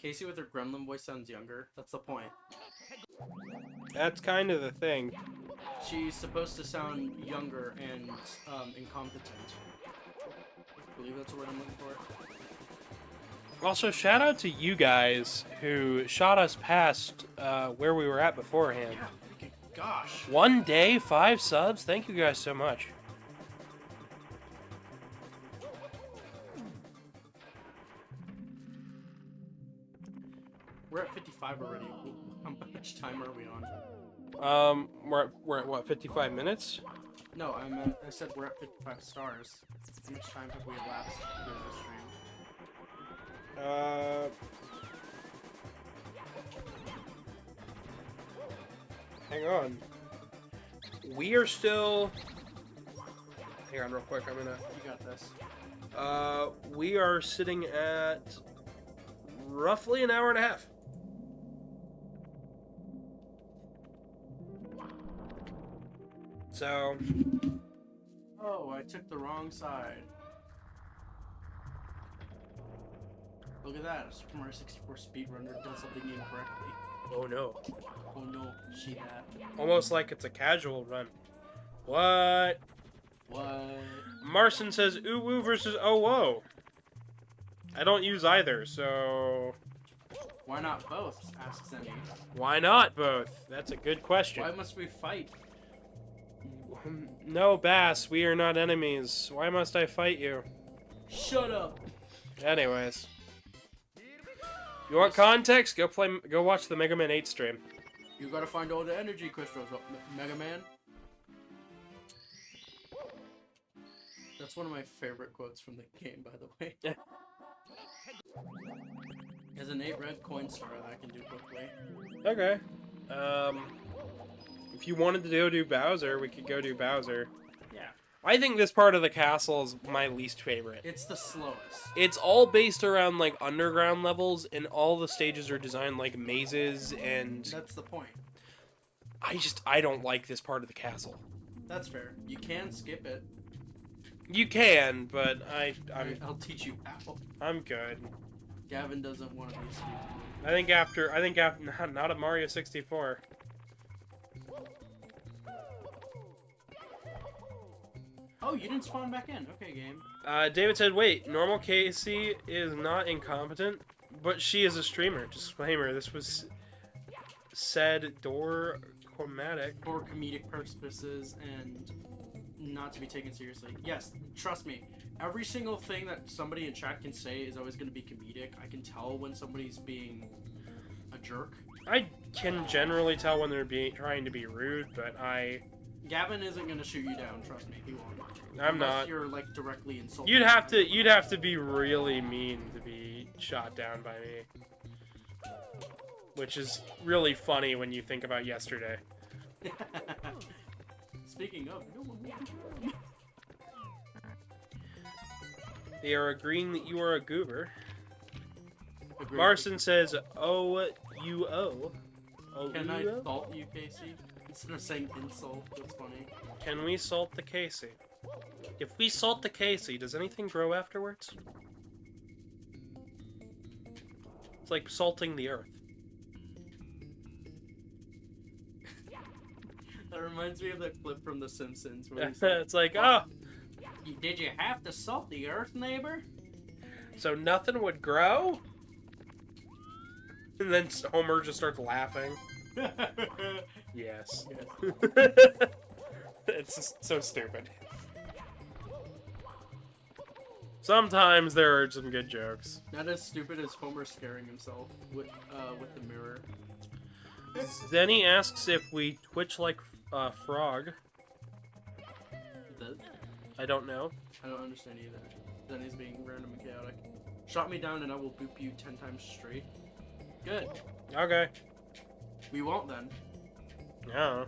Casey with her gremlin voice sounds younger. That's the point. That's kind of the thing. She's supposed to sound younger and incompetent. I believe that's the word I'm looking for. Also, shout out to you guys who shot us past where we were at beforehand. Yeah, freaking gosh. 1 day, 5 subs. Thank you guys so much. We're at 55 already. How much time are we on? We're at what, 55 minutes? No, I said we're at 55 stars. How much time have we elapsed during this stream? Hang on. We are still... Hang on real quick, I'm gonna... You got this. We are sitting at roughly an hour and a half. So... Oh, I took the wrong side. Look at that, a Super Mario 64 speedrunner did something incorrectly. Oh no. Oh no, she that. Almost like it's a casual run. What? What? Marson says ooh woo versus oh whoa. I don't use either, so... Why not both? Asks Emmy. Why not both? That's a good question. Why must we fight? No, Bass, we are not enemies. Why must I fight you? Shut up! Anyways. You want context? Go watch the Mega Man 8 stream. You gotta find all the energy crystals, Mega Man. That's one of my favorite quotes from the game, by the way. There's an 8 red coin star that I can do quickly. Okay. If you wanted to go do Bowser, we could go do Bowser. Yeah. I think this part of the castle is my least favorite. It's the slowest. It's all based around, like, underground levels, and all the stages are designed like mazes, and... That's the point. I don't like this part of the castle. That's fair. You can skip it. You can, but I'll teach you how. I'm good. Gavin doesn't want to be stupid. I think after not at Mario 64. Oh, you didn't spawn back in. Okay, game. David said, wait, normal Casey is not incompetent, but she is a streamer. Disclaimer, this was said for comedic purposes and not to be taken seriously. Yes, trust me. Every single thing that somebody in chat can say is always going to be comedic. I can tell when somebody's being a jerk. I can generally tell when they're trying to be rude, but Gavin isn't going to shoot you down, trust me. He won't. I'm Unless not. You're like directly insulting. You'd have to be really mean to be shot down by me. Which is really funny when you think about yesterday. Speaking of, They are agreeing that you are a goober. Agreed. Marson says, oh, you oh. Oh, Can I you salt you, Casey? Instead of saying insult, that's funny. Can we salt the Casey? If we salt the Casey, does anything grow afterwards? It's like salting the earth. reminds me of that clip from The Simpsons where he's It's like, "Oh, did you have to salt the earth, neighbor?" so nothing would grow? And then Homer just starts laughing. Yes. It's just so stupid. Sometimes there are some good jokes. Not as stupid as Homer scaring himself with the mirror. Zenny asks if we twitch like Frog. The- I don't know. I don't understand either. Then he's being random and chaotic. Shot me down and I will boop you 10 times straight. Good. Okay. We won't then. Yeah.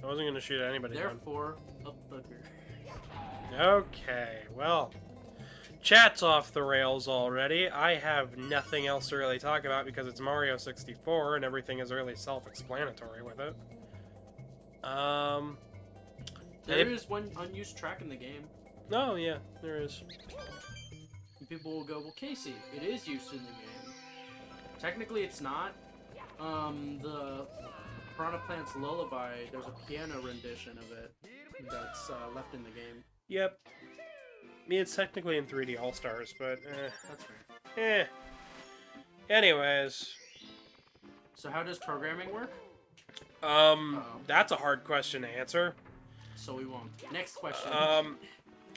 I wasn't gonna shoot at anybody. Therefore, a bugger. Okay. Well, chat's off the rails already. I have nothing else to really talk about because it's Mario 64 and everything is really self-explanatory with it. There is one unused track in the game. Oh yeah, there is. And people will go, well, Casey, it is used in the game. Technically, it's not. The Piranha Plant's Lullaby, there's a piano rendition of it that's left in the game. Yep. I mean, it's technically in 3D All-Stars, but That's fair. Anyways. So how does programming work? That's a hard question to answer. So we won't. Next question.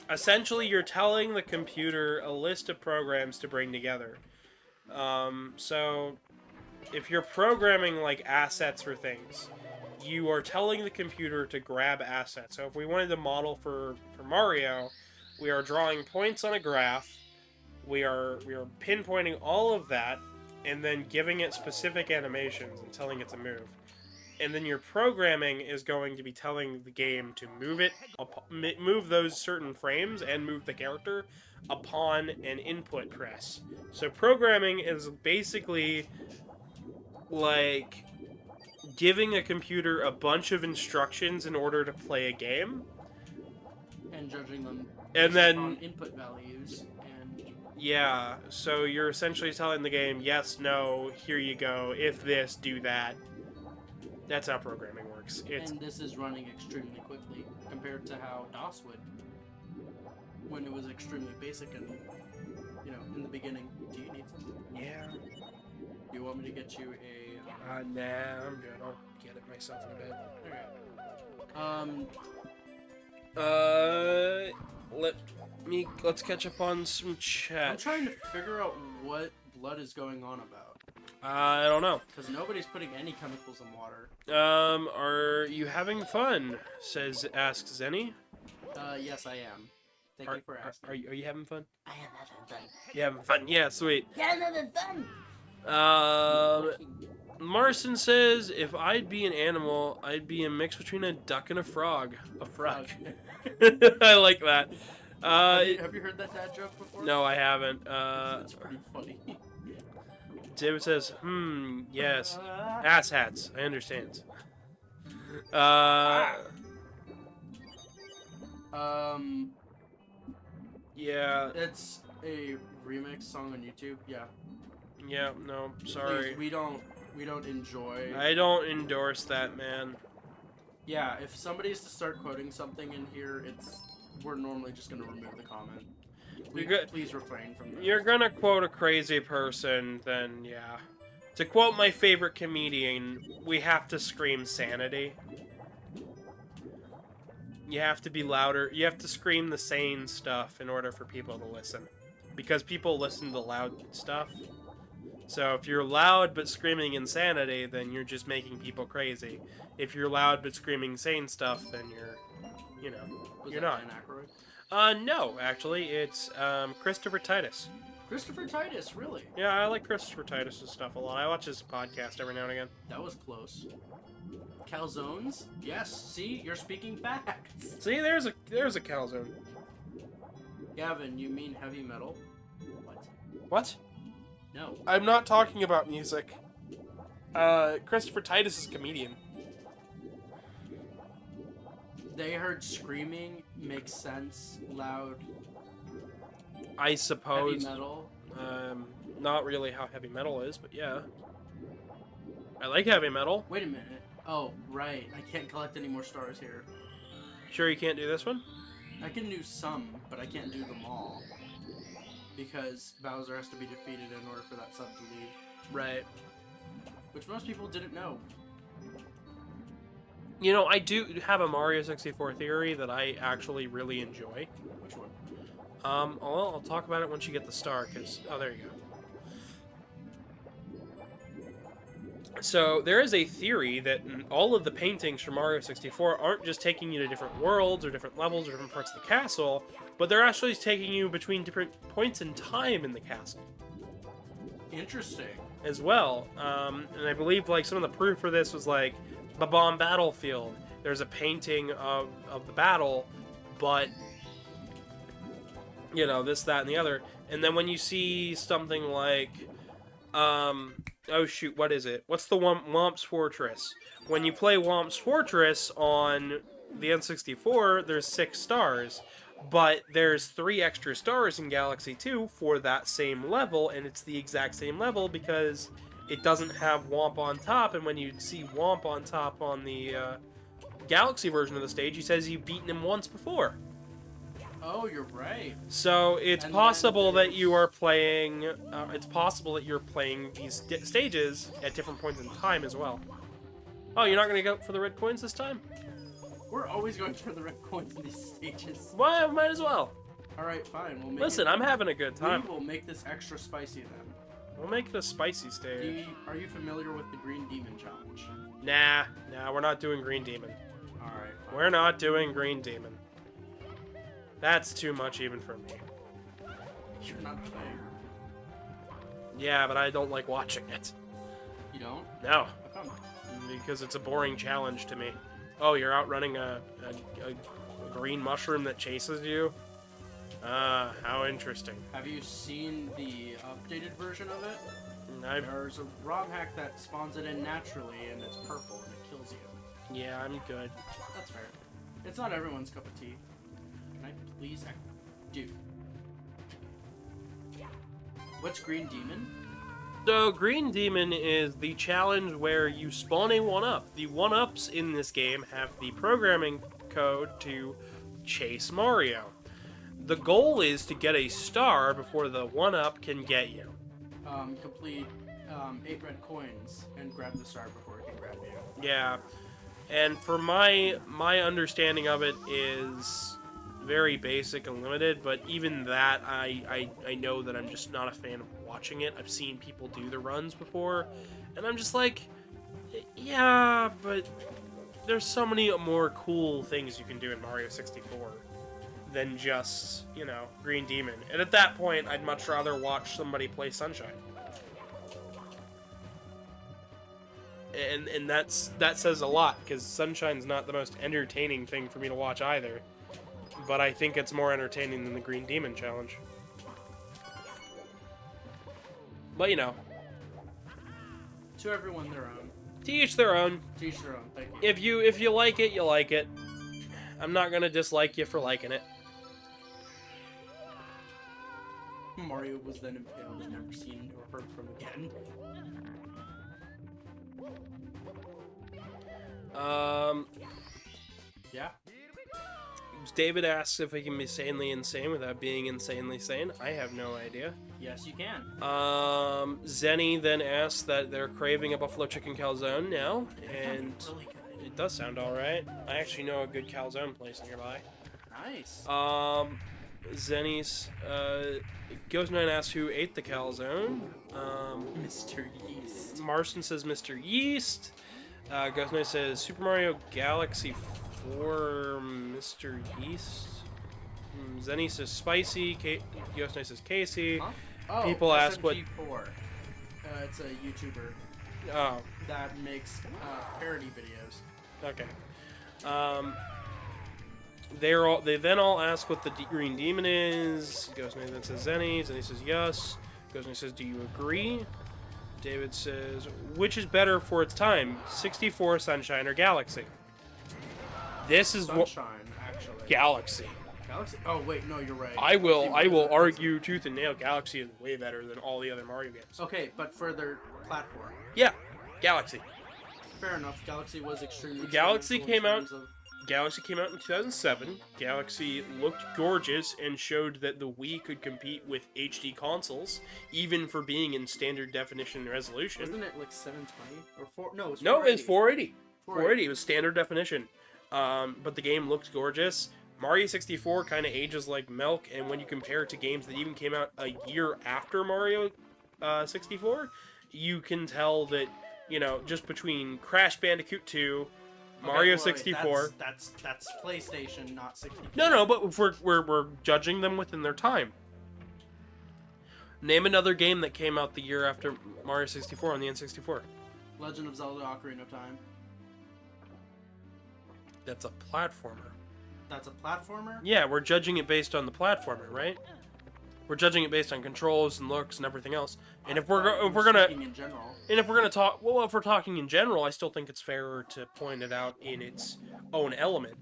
Essentially, you're telling the computer a list of programs to bring together. So, if you're programming, like, assets for things, you are telling the computer to grab assets. So if we wanted to model for Mario, we are drawing points on a graph, we are pinpointing all of that, and then giving it specific animations and telling it to move. And then your programming is going to be telling the game to move those certain frames and move the character upon an input press. So programming is basically like giving a computer a bunch of instructions in order to play a game. And judging them And based then upon input values and yeah, so you're essentially telling the game, yes, no, here you go, if this, do that. That's how programming works. and this is running extremely quickly compared to how DOS would when it was extremely basic and in the beginning. Do you need something? Yeah. Do you want me to get you a Nah, I'm good. I'll get it myself in a bit. Let's catch up on some chat. I'm trying to figure out what blood is going on about. I don't know. Because nobody's putting any chemicals in water. Are you having fun? Asks Zenny. Yes, I am. Thank you for asking. Are you having fun? I am having fun. You having fun? Yeah, sweet. Yeah, I'm having fun. Marson says, if I'd be an animal, I'd be a mix between a duck and a frog. A frog. I like that. Have you heard that dad joke before? No, I haven't. It's pretty funny. David says, yes. Ass hats. I understand. Yeah. It's a remix song on YouTube. Yeah. Yeah, no, sorry. Please, we don't enjoy. I don't endorse that, man. Yeah, if somebody's to start quoting something in here, we're normally just gonna remove the comment. Please refrain from that. You're gonna quote a crazy person, then yeah. To quote my favorite comedian, we have to scream sanity. You have to be louder. You have to scream the sane stuff in order for people to listen. Because people listen to loud stuff. So if you're loud but screaming insanity, then you're just making people crazy. If you're loud but screaming sane stuff, then you're Was not. that Dan Aykroyd? No, actually, it's Christopher Titus. Christopher Titus, really? Yeah, I like Christopher Titus' stuff a lot. I watch his podcast every now and again. That was close. Calzones? Yes. See, you're speaking facts. See, there's a calzone. Gavin, you mean heavy metal? What? What? No. I'm not talking about music. Christopher Titus is a comedian. They heard screaming makes sense. Loud. I suppose. Heavy metal. Not really how heavy metal is, but yeah. I like heavy metal. Wait a minute. Oh, right. I can't collect any more stars here. Sure you can't do this one? I can do some, but I can't do them all. Because Bowser has to be defeated in order for that sub to leave. Right. Which most people didn't know. You know, I do have a Mario 64 theory that I actually really enjoy. Which one? Well, I'll talk about it once you get the star, because... Oh, there you go. So, there is a theory that all of the paintings from Mario 64 aren't just taking you to different worlds, or different levels, or different parts of the castle, but they're actually taking you between different points in time in the castle. Interesting. As well. And I believe, like, some of the proof for this was, like, the bomb battlefield. There's a painting of the battle, but... You know, this, that, and the other. And then when you see something like... oh shoot, what is it? What's the one? Womp's Fortress. When you play Womp's Fortress on the N64, there's 6 stars. But there's 3 extra stars in Galaxy 2 for that same level, and it's the exact same level because it doesn't have Womp on top, and when you see Womp on top on the Galaxy version of the stage, he says you've beaten him once before. Oh, you're right. So it's And possible then that you are playing. It's possible that you're playing these stages at different points in time as well. Oh, you're not going to go for the red coins this time? We're always going for the red coins in these stages. Well, might as well. Alright, fine. We'll make Listen, I'm having a good time. We will make this extra spicy then. We'll make it a spicy stage. Are you familiar with the Green Demon Challenge? Nah, we're not doing Green Demon. Alright, fine. We're not doing Green Demon. That's too much even for me. You're not playing. Yeah, but I don't like watching it. You don't? No, I found because it's a boring challenge to me. Oh, you're outrunning a green mushroom that chases you? Ah, how interesting. Have you seen the updated version of it? There's a ROM hack that spawns it in naturally, and it's purple, and it kills you. Yeah, I'm good. That's fair. It's not everyone's cup of tea. Can I please... Dude. What's Green Demon? So, Green Demon is the challenge where you spawn a 1-up. The 1-ups in this game have the programming code to chase Mario. The goal is to get a star before the 1-up can get you. Complete 8 red coins and grab the star before it can grab you. Yeah, and for my understanding of it is very basic and limited, but even that, I know that I'm just not a fan of watching it. I've seen people do the runs before, and I'm just like, yeah, but there's so many more cool things you can do in Mario 64 than just, you know, Green Demon. And at that point, I'd much rather watch somebody play Sunshine. And that says a lot, because Sunshine's not the most entertaining thing for me to watch either. But I think it's more entertaining than the Green Demon challenge. But, you know. To everyone their own. To each their own. To each their own, thank you. If you like it, you like it. I'm not gonna dislike you for liking it. Mario was then impaled and never seen or heard from again. Yeah? David asks if he can be sanely insane without being insanely sane. I have no idea. Yes, you can. Zenny then asks that they're craving a buffalo chicken calzone now, and Really good. it does sound alright. I actually know a good calzone place nearby. Nice. Zenny's, Ghost9 asks who ate the calzone. Mr. Yeast. Marston says Mr. Yeast. Ghost9 says Super Mario Galaxy 4 Mr. Yeast. Zenny says Spicy. Ghost9 says Casey. Huh? Oh, People ask what... SMG4. It's a YouTuber Oh, that makes parody videos. okay. They then all ask what the Green Demon is. Ghost9 then says Zenny. Zenny says yes. Ghost9 says, do you agree? David says, which is better for its time, 64, Sunshine, or Galaxy? This is what... Sunshine, actually. Galaxy. Galaxy? Oh, wait, no, you're right. I will argue tooth and nail Galaxy is way better than all the other Mario games. Okay, but for their platform. Yeah, Galaxy. Fair enough. Galaxy was extremely. Galaxy experimental came in out- terms of- Galaxy came out in 2007. Galaxy looked gorgeous and showed that the Wii could compete with HD consoles, even for being in standard definition resolution. Wasn't it like 720 or 4? No, it was No, it's 480. 480. It was standard definition. But the game looked gorgeous. Mario 64 kind of ages like milk, and when you compare it to games that even came out a year after Mario 64, you can tell that, you know, just between Crash Bandicoot 2, Mario wait, 64. That's PlayStation, not 64. No, but if we're judging them within their time. Name another game that came out the year after Mario 64 on the N64. Legend of Zelda: Ocarina of Time. That's a platformer. That's a platformer. Yeah, we're judging it based on the platformer, right? We're judging it based on controls and looks and everything else. And if we're gonna speaking in general. and if we're gonna talk, well, if we're talking in general, I still think it's fairer to point it out in its own element.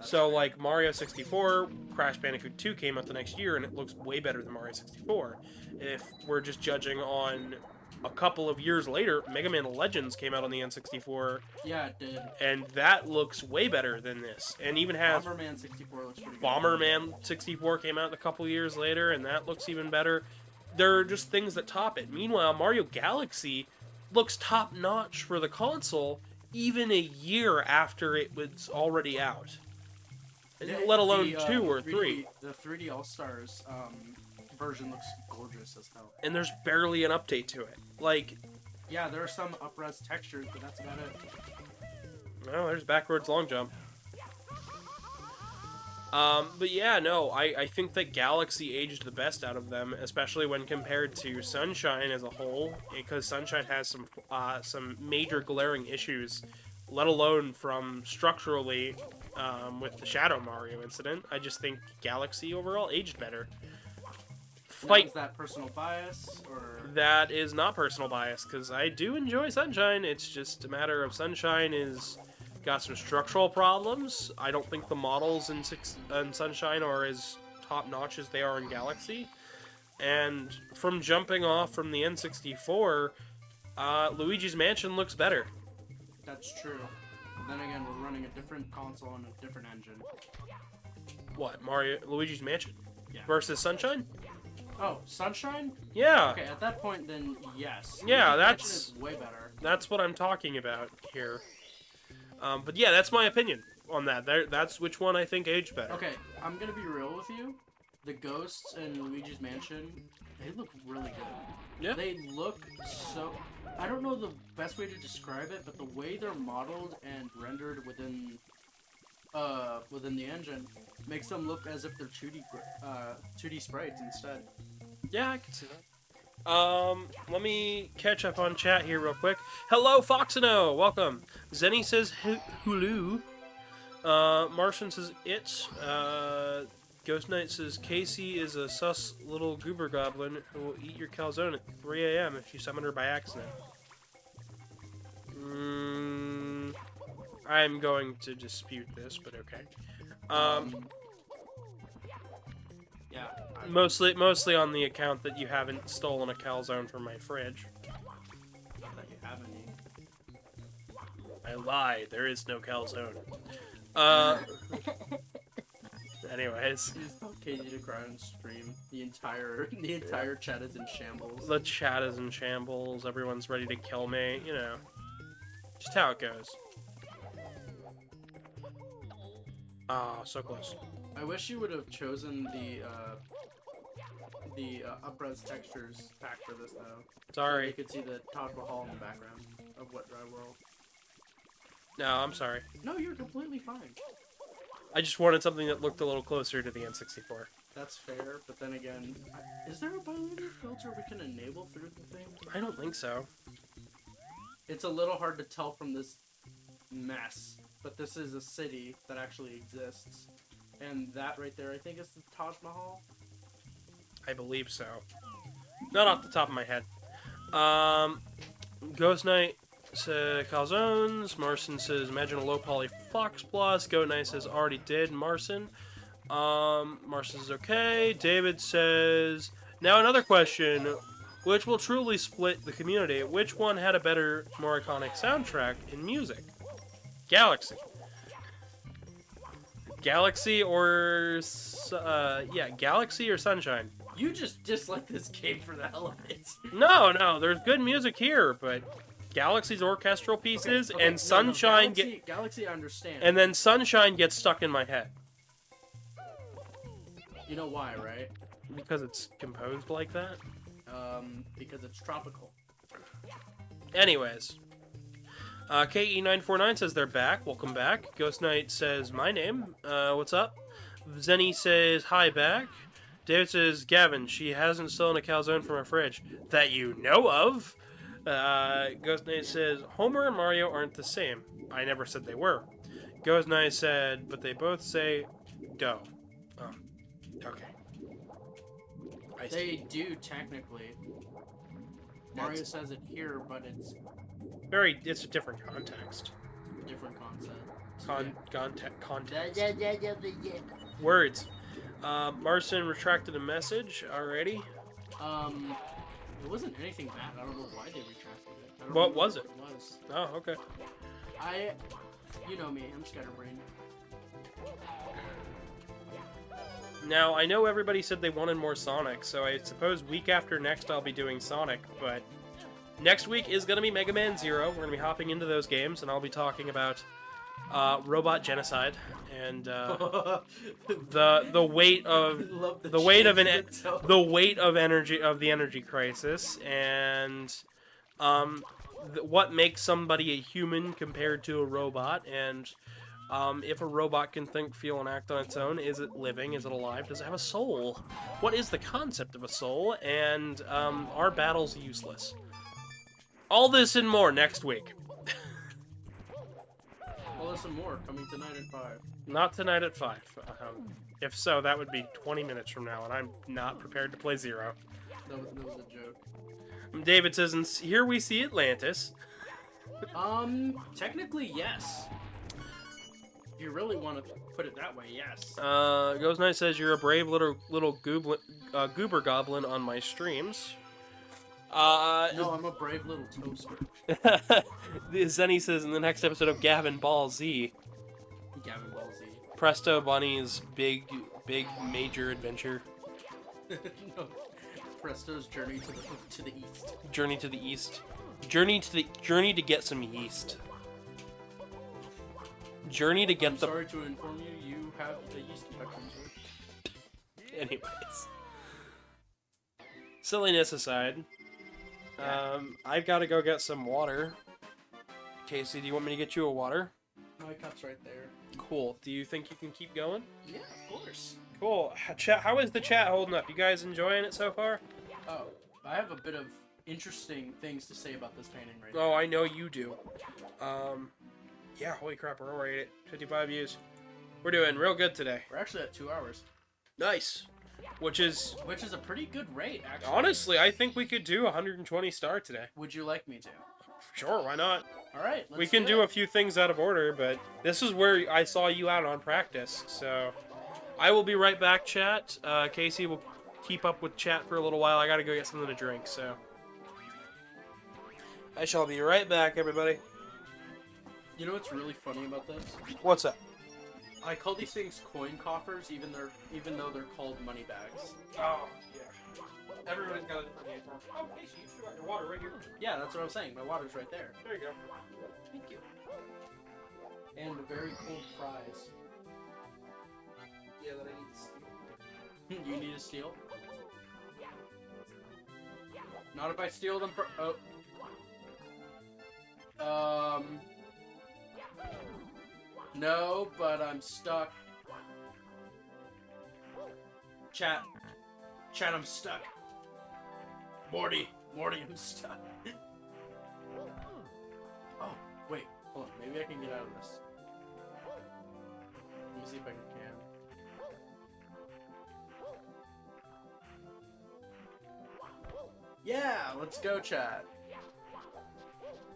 So, like Mario 64, Crash Bandicoot 2 came out the next year, and it looks way better than Mario 64. If we're just judging on a couple of years later, Mega Man Legends came out on the N64, Yeah, it did. and that looks way better than this. And even has Bomberman 64 looks pretty good. Bomberman 64 came out a couple years later, and that looks even better. There are just things that top it. Meanwhile, Mario Galaxy looks top-notch for the console, even a year after it was already out. Let alone 2 or 3. The 3D All-Stars version looks gorgeous as hell. And there's barely an update to it. Like, Yeah, there are some up-res textures, but that's about it. well, there's backwards long jump. But yeah, no, I think that Galaxy aged the best out of them, especially when compared to Sunshine as a whole, because Sunshine has some major glaring issues, let alone from structurally with the Shadow Mario incident. I just think Galaxy overall aged better. Now, is that personal bias, or... That is not personal bias, because I do enjoy Sunshine. It's just a matter of Sunshine is got some structural problems. I don't think the models in Sunshine are as top-notch as they are in Galaxy. And from jumping off from the N64, Luigi's Mansion looks better. That's true. But then again, we're running a different console and a different engine. What, Luigi's Mansion? Yeah. Versus Sunshine? Oh, Sunshine? Yeah. Okay, at that point, then yes. Yeah, Luigi's that's- Mansion is way better. That's what I'm talking about here. But yeah, that's my opinion on that. That's which one I think aged better. Okay, I'm gonna be real with you. The ghosts in Luigi's Mansion, they look really good. Yeah. They look so... I don't know the best way to describe it, but the way they're modeled and rendered within the engine makes them look as if they're 2D sprites instead. Yeah, I can see that. Let me catch up on chat here real quick. Hello, Foxino! Welcome. Zenny says Hulu. Martian says it. Ghost Knight says Casey is a sus little goober goblin who will eat your calzone at 3 a.m. if you summon her by accident. I'm going to dispute this, but okay. Yeah. Mostly on the account that you haven't stolen a calzone from my fridge. Not that you have any. I lie. There is no calzone. Anyways, You just told Katie to cry on stream. The entire chat is in shambles. the chat is in shambles. Everyone's ready to kill me. You know, just how it goes. Ah, so close. I wish you would have chosen the up-res textures pack for this though. So you Sorry. could see the Taj Mahal in the background of Wet Dry World. No, I'm sorry. No, you're completely fine. I just wanted something that looked a little closer to the N64. That's fair, but then again, is there a bilinear filter we can enable through the thing? I don't think so. It's a little hard to tell from this mess, but this is a city that actually exists. And that right there, I think, is the Taj Mahal. I believe so. Not off the top of my head. Ghost Knight says calzones. Marson says imagine a low poly Fox Plus. Goat Knight says already did. Marson. Marson says okay. David says now another question. which will truly split the community. Which one had a better, more iconic soundtrack in music? Galaxy. Galaxy or Galaxy or Sunshine. You just dislike this game for the hell of it. No, there's good music here, but Galaxy's orchestral pieces and Sunshine Galaxy, I understand. and then Sunshine gets stuck in my head You know why, right? because it's composed like that. Because it's tropical. Anyways, KE949 says they're back. Welcome back. Ghost Knight says my name. What's up? Zenny says hi back. David says Gavin. She hasn't stolen a calzone from our fridge that you know of. Ghost Knight says Homer and Mario aren't the same. I never said they were. Ghost Knight said, but they both say dough. Oh, okay. I see. They do technically. Mario says it here, but it's It's a different context. different concept. Context. Yeah. Words. Marcin retracted a message already. It wasn't anything bad. I don't know why they retracted it. I don't What remember was it? What it was. Oh, okay. You know me. I'm scatterbrained. Now, I know everybody said they wanted more Sonic, so I suppose week after next I'll be doing Sonic, but next week is going to be Mega Man Zero. We're going to be hopping into those games, and I'll be talking about robot genocide and the weight of the energy crisis and what makes somebody a human compared to a robot, and if a robot can think, feel, and act on its own, is it living? Is it alive? Does it have a soul? What is the concept of a soul? And are battles useless? All this and more next week. All this and more coming tonight at 5. Not tonight at 5. If so, that would be 20 minutes from now, and I'm not prepared to play Zero. That was a joke. David says, and here we see Atlantis. Technically, yes. If you really want to put it that way, yes. Ghost Knight says, you're a brave little goober goblin on my streams. No, I'm a brave little toaster. Zenny says, in the next episode of Gavin Ball Z, Gavin Ball Z. Presto Bunny's big major adventure. No. Presto's journey to the east. Journey to the east. Journey to get some yeast. Journey to get I'm the. sorry to inform you, you have the yeast infection. Anyways. Silliness aside, I've got to go get some water. Casey, do you want me to get you a water? My cup's right there. Cool. Do you think you can keep going? Yeah, of course. Cool. Chat, how is the chat holding up? You guys enjoying it so far? Oh, I have a bit of interesting things to say about this painting right now. Oh, I know you do. Yeah, holy crap, we're already at 55 views. We're doing real good today. We're actually at 2 hours. Nice. Which is a pretty good rate, actually. honestly, I think we could do 120 star today. Would you like me to? Sure, why not? All right, We can do a few things out of order, but this is where I saw you out on practice, so I will be right back, chat. Casey will keep up with chat for a little while. I gotta go get something to drink, so I shall be right back, everybody. You know what's really funny about this? What's up? I call these things coin coffers, even though they're called money bags. Oh, yeah. Everybody's got a different name for them. Oh, Casey, you still got your water right here. Yeah, that's what I'm saying. My water's right there. There you go. Thank you. And very cold fries. Yeah, that I need to steal. You need to steal? Not if I steal them for. Oh. No, but I'm stuck. Chat, I'm stuck. Morty, I'm stuck. Oh, wait, hold on. Maybe I can get out of this. Let me see if I can. Yeah, let's go, chat.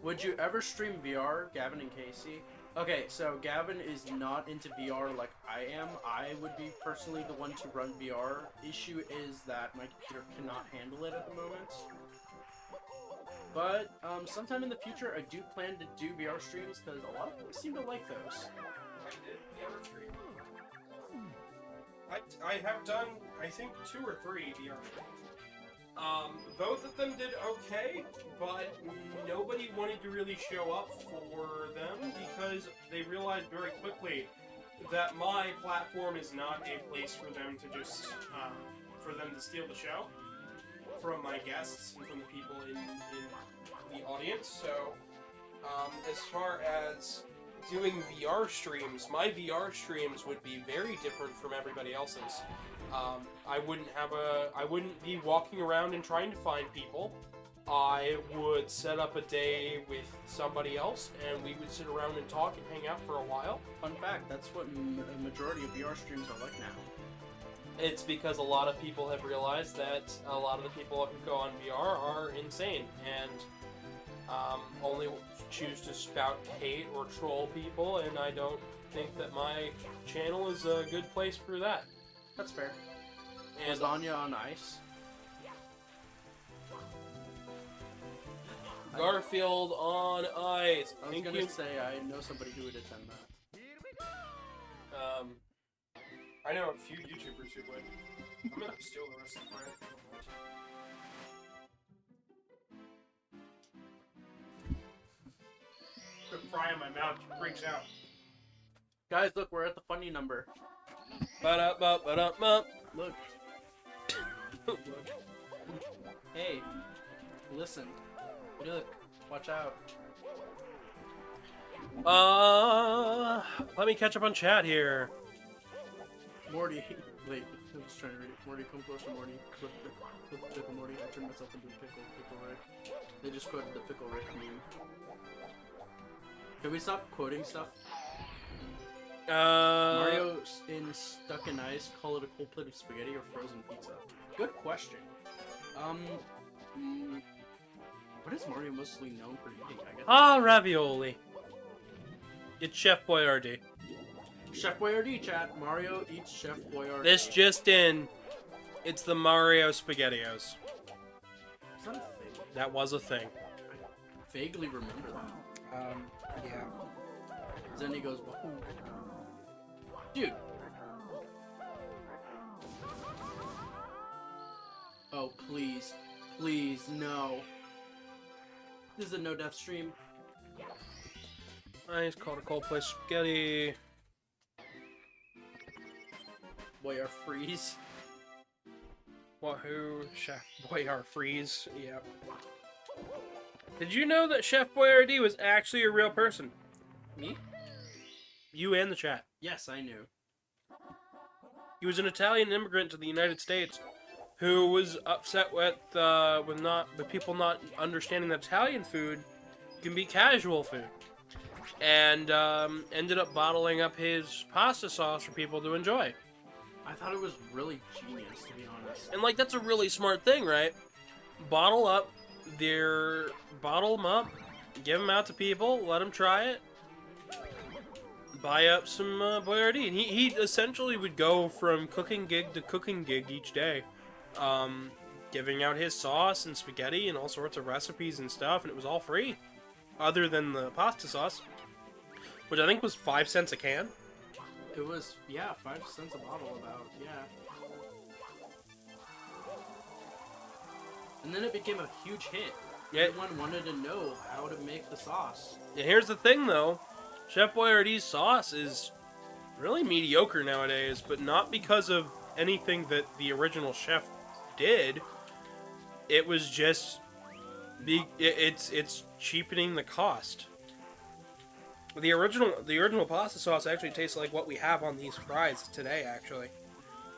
Would you ever stream VR, Gavin and Casey? Okay, so Gavin is not into VR like I am. I would be personally the one to run VR. Issue is that my computer cannot handle it at the moment. But sometime in the future, I do plan to do VR streams because a lot of people seem to like those. I did VR stream. I have done, I think, 2 or 3 VR streams. Both of them did okay, but nobody wanted to really show up for them because they realized very quickly that my platform is not a place for them to just, for them to steal the show from my guests and from the people in the audience. So, as far as doing VR streams, my VR streams would be very different from everybody else's. I wouldn't be walking around and trying to find people. I would set up a day with somebody else, and we would sit around and talk and hang out for a while. Fun fact, that's what a majority of VR streams are like now. It's because a lot of people have realized that a lot of the people who go on VR are insane, and only choose to spout hate or troll people, and I don't think that my channel is a good place for that. That's fair. And Lasagna on ice. Garfield on ice. I was Thank gonna you. say I know somebody who would attend that. Here we go. I know a few YouTubers who would. I'm gonna steal the rest of the planet. Put fry in my mouth, it freaks out. Guys, look, we're at the funny number. Ba-da-ba-ba-da-ba. Look. Hey, listen. Look, watch out. Let me catch up on chat here. Morty. Wait, I'm just trying to read it. Morty, come closer, Morty. Flip the pickle, Morty. I turned myself into a pickle, Rick. They just quoted the pickle Rick meme. Can we stop quoting stuff? Mario in Stuck in Ice, call it a cold plate of spaghetti or frozen pizza? Good question. What is Mario mostly known for eating, I guess? Ravioli. It's Chef Boyardee. Chef Boyardee, chat. Mario eats Chef Boyardee. This just in. It's the Mario SpaghettiOs. Is that a thing? That was a thing. I vaguely remember that. Yeah. Then he goes, whoa. Dude. Oh, please. Please, no. This is a no-death stream. Nice, called a cold plate spaghetti. Boy, our freeze. Wahoo, Chef Boyardee freeze. Yep. Did you know that Chef Boyardee was actually a real person? Me? You and the chat. Yes, I knew. He was an Italian immigrant to the United States who was upset with people not understanding that Italian food can be casual food, and ended up bottling up his pasta sauce for people to enjoy. I thought it was really genius, to be honest. And like that's a really smart thing, right? Bottle them up, give them out to people, let them try it. Buy up some Boyardee, and he essentially would go from cooking gig to cooking gig each day, giving out his sauce and spaghetti and all sorts of recipes and stuff, and it was all free, other than the pasta sauce, which I think was 5 cents a can. It was, yeah, 5 cents a bottle about, yeah. And then it became a huge hit. Yeah. Everyone wanted to know how to make the sauce. And here's the thing, though. Chef Boyardee's sauce is really mediocre nowadays, but not because of anything that the original chef did. It was just it's cheapening the cost. The original pasta sauce actually tastes like what we have on these fries today. Actually,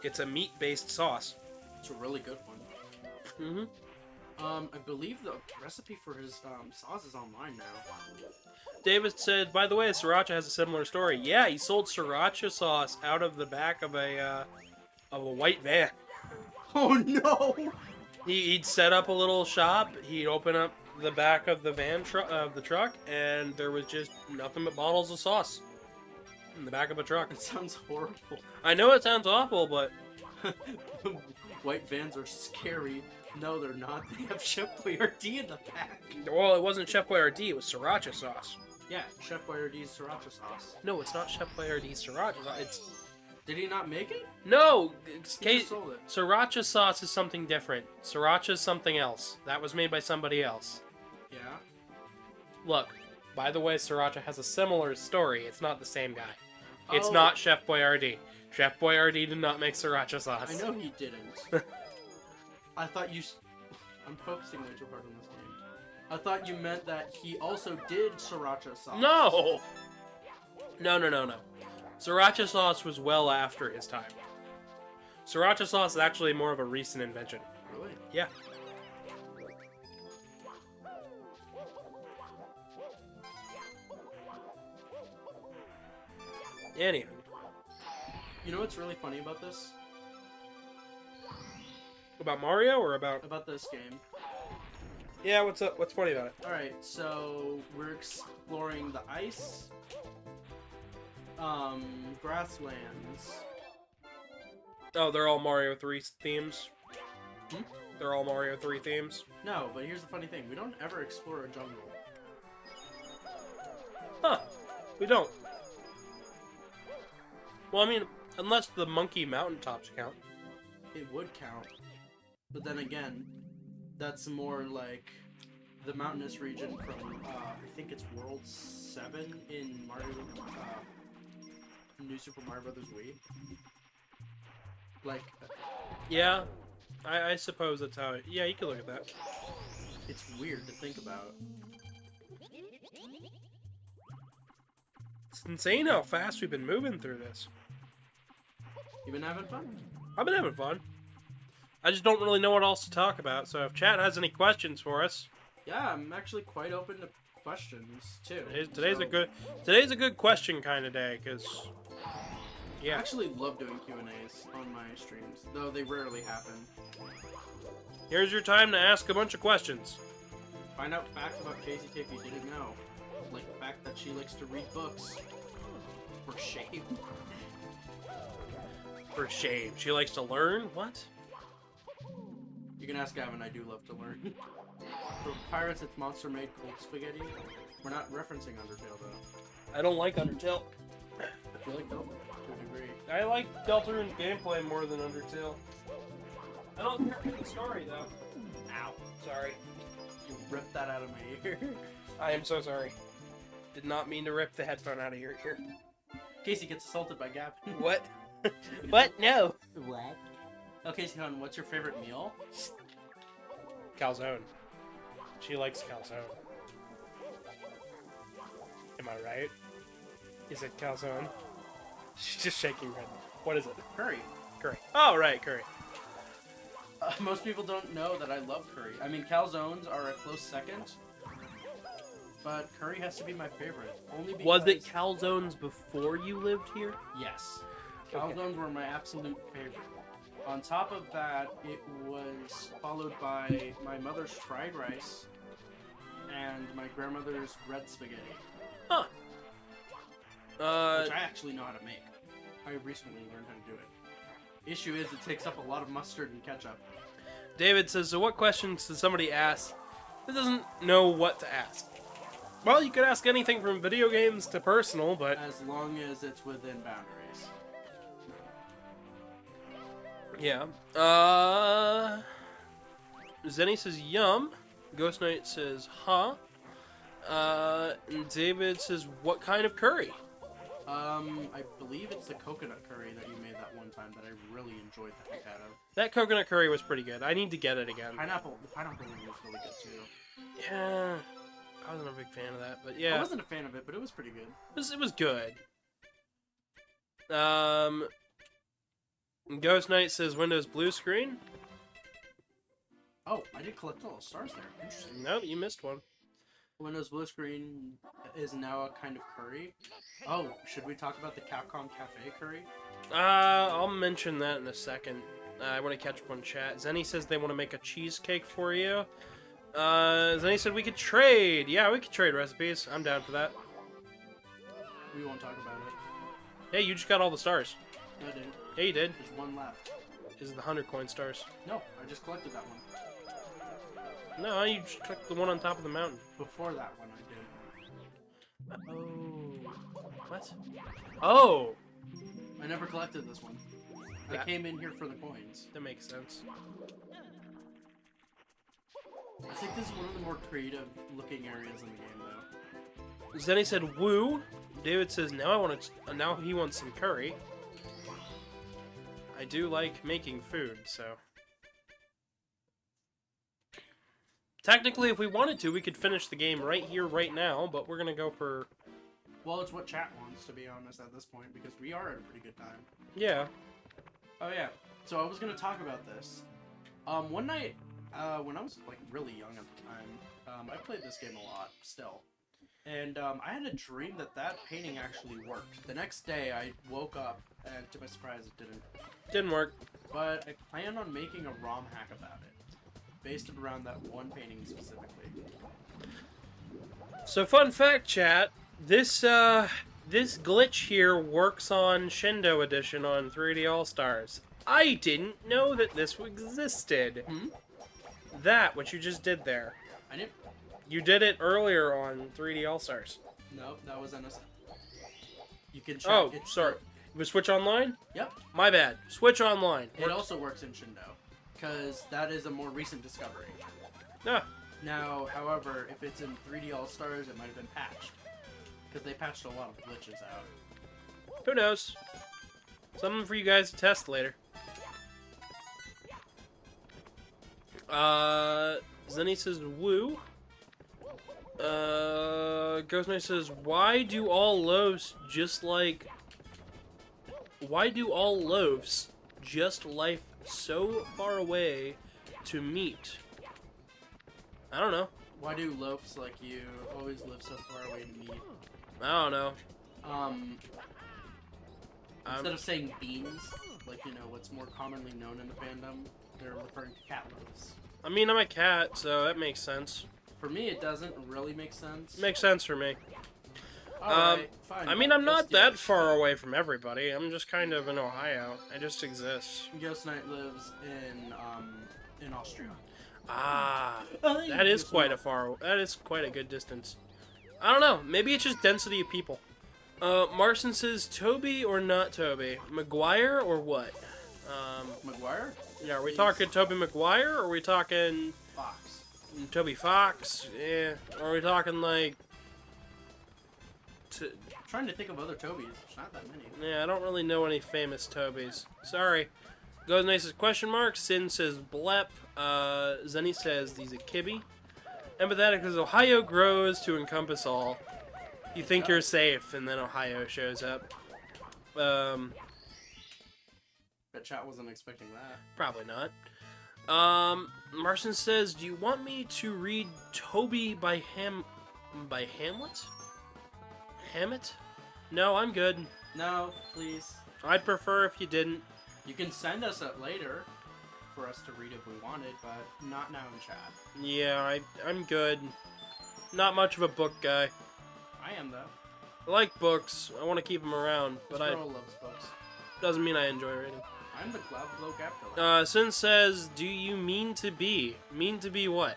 it's a meat-based sauce. It's a really good one. Mm-hmm. I believe the recipe for his sauce is online now. David said, by the way, Sriracha has a similar story. Yeah, he sold Sriracha sauce out of the back of a white van. Oh no! He'd set up a little shop. He'd open up the back of the van of the truck, and there was just nothing but bottles of sauce in the back of a truck. It sounds horrible. I know it sounds awful, but White vans are scary. No, they're not. They have Chef Boyardee in the pack. Well, it wasn't Chef Boyardee, it was sriracha sauce. Yeah, Chef Boyardee's sriracha sauce. No, it's not Chef Boyardee sriracha sauce. It's... Did he not make it? No! He just sold it. Sriracha sauce is something different. Sriracha is something else. That was made by somebody else. Yeah. Look, by the way, sriracha has a similar story. It's not the same guy. It's Oh. not Chef Boyardee. Chef Boyardee did not make sriracha sauce. I know he didn't. I thought you... I'm focusing way too hard on this game. I thought you meant that he also did sriracha sauce. No! No. Sriracha sauce was well after his time. Sriracha sauce is actually more of a recent invention. Really? Yeah. Anywho. You know what's really funny about this? About Mario or about... About this game? Yeah, what's up? What's funny about it? Alright, so we're exploring the ice, grasslands. Oh, they're all Mario 3 themes? Hmm? They're all Mario 3 themes? No, but here's the funny thing. We don't ever explore a jungle. Huh. We don't. Well, I mean, unless the monkey mountaintops count. It would count. But then again, that's more like the mountainous region from, I think it's World 7 in Mario, New Super Mario Bros. Wii. Like, Yeah, I suppose that's how it... Yeah, you can look at that. it's weird to think about. It's insane how fast we've been moving through this. You been having fun? I've been having fun. I just don't really know what else to talk about, so if chat has any questions for us... Yeah, I'm actually quite open to questions, too. Today's a good question kind of day, because... I Yeah. actually love doing Q&As on my streams, though they rarely happen. Here's your time to ask a bunch of questions. Find out facts about Casey Tape you didn't know. Like the fact that she likes to read books. For shame. For shame. She likes to learn? What? You can ask Gavin, I do love to learn. For Pirates, it's Monster Made Cold Spaghetti. We're not referencing Undertale, though. I don't like Undertale. I feel like Delta, to a degree. I like Deltarune's gameplay more than Undertale. I don't care for the story, though. Ow. Sorry. You ripped that out of my ear. I am so sorry. Did not mean to rip the headphone out of your ear. Casey gets assaulted by Gavin. What? What? No. What? Okay, Hon, what's your favorite meal? Calzone. She likes calzone. Am I right? Is it calzone? She's just shaking her head. What is it? Curry. Curry. Oh, right, curry. Most people don't know that I love curry. I mean, calzones are a close second, but curry has to be my favorite. Only because... Was it calzones before you lived here? Yes. Okay. Calzones were my absolute favorite. On top of that, it was followed by my mother's fried rice and my grandmother's red spaghetti, Huh. which I actually know how to make. I recently learned how to do it. Issue is, it takes up a lot of mustard and ketchup. David says, so what questions does somebody ask that doesn't know what to ask? Well, you could ask anything from video games to personal, but... As long as it's within boundaries. Yeah. Zenny says, yum. Ghost Knight says, huh. And David says, what kind of curry? I believe it's the coconut curry that you made that one time that I really enjoyed the heck out of. That coconut curry was pretty good. I need to get it again. The pineapple one was really good too. Yeah. I wasn't a big fan of that, but I yeah. wasn't a fan of it, but it was pretty good. It was good. Ghost Knight says Windows blue screen. Oh, I did collect all the stars there. Interesting. Nope, you missed one. Windows blue screen is now a kind of curry. Oh, should we talk about the Capcom Cafe curry? I'll mention that in a second. I want to catch up on chat. Zenny says they want to make a cheesecake for you. Zenny said we could trade. Yeah, we could trade recipes. I'm down for that. We won't talk about it. Hey, you just got all the stars. No, I didn't. Yeah, you did. There's one left. Is it the 100 coin stars? No, I just collected that one. No, you just took the one on top of the mountain. Before that one, I did. Oh. What? Oh! I never collected this one. I Yeah. came in here for the coins. That makes sense. I think this is one of the more creative looking areas in the game, though. Zenny said, woo. David says, now he wants some curry. I do like making food, so. Technically, if we wanted to, we could finish the game right here, right now, but we're gonna go for... Well, it's what chat wants, to be honest, at this point, because we are at a pretty good time. Yeah. Oh, yeah. So I was going to talk about this. One night, when I was, like, really young at the time, I played this game a lot, still. And I had a dream that that painting actually worked. The next day, I woke up, and to my surprise, it didn't. Didn't work. But I plan on making a ROM hack about it, based around that one painting specifically. So, fun fact, chat. This glitch here works on Shindo Edition on 3D All-Stars. I didn't know that this existed. Hmm? That, what you just did there. I didn't. You did it earlier on 3D All-Stars. No, that was innocent. You can check. Oh, It's- sorry. With Switch Online? Yep. My bad. Switch Online. It also works in Shindo, because that is a more recent discovery. Ah, Now, however, if it's in 3D All-Stars, it might have been patched. Because they patched a lot of glitches out. who knows? Something for you guys to test later. Zenny says, woo. Ghost Knight says, why do all loaves just life so far away to meet? I don't know. Why do loafs like you always live so far away to meet? I don't know. Instead of saying beans, like, you know, what's more commonly known in the fandom, they're referring to cat loaves. I mean, I'm a cat, so that makes sense. For me, it doesn't really make sense. Makes sense for me. Alright, fine. I mean, I'm not Let's do that it. far away from everybody. I'm just kind of in Ohio. I just exist. Ghost Knight lives in Austria. Ah, Oh, that is quite a good distance. I don't know. Maybe it's just density of people. Marson says, Toby or not Toby? Maguire or what? Maguire? Yeah, are we talking Toby Maguire or are we talking Fox. Toby Fox? Yeah. Or are we talking like... I'm trying to think of other Tobys. There's not that many. Yeah, I don't really know any famous Tobys. Sorry. Goes Nice says question mark. Sin says blep. Zenny says he's a kibby. Empathetic says Ohio grows to encompass all. You think you're safe, and then Ohio shows up. Bet chat wasn't expecting that. Probably not. Marson says, do you want me to read Toby by Hamlet? Hammett? No, I'm good. No, please. I'd prefer if you didn't. You can send us it later for us to read if we wanted, but not now in chat. Yeah, I'm good. Not much of a book guy. I am, though. I like books. I want to keep them around, This but girl loves books. doesn't mean I enjoy reading. I'm the Cloud Blow Capital. Sin says, do you mean to be? Mean to be what?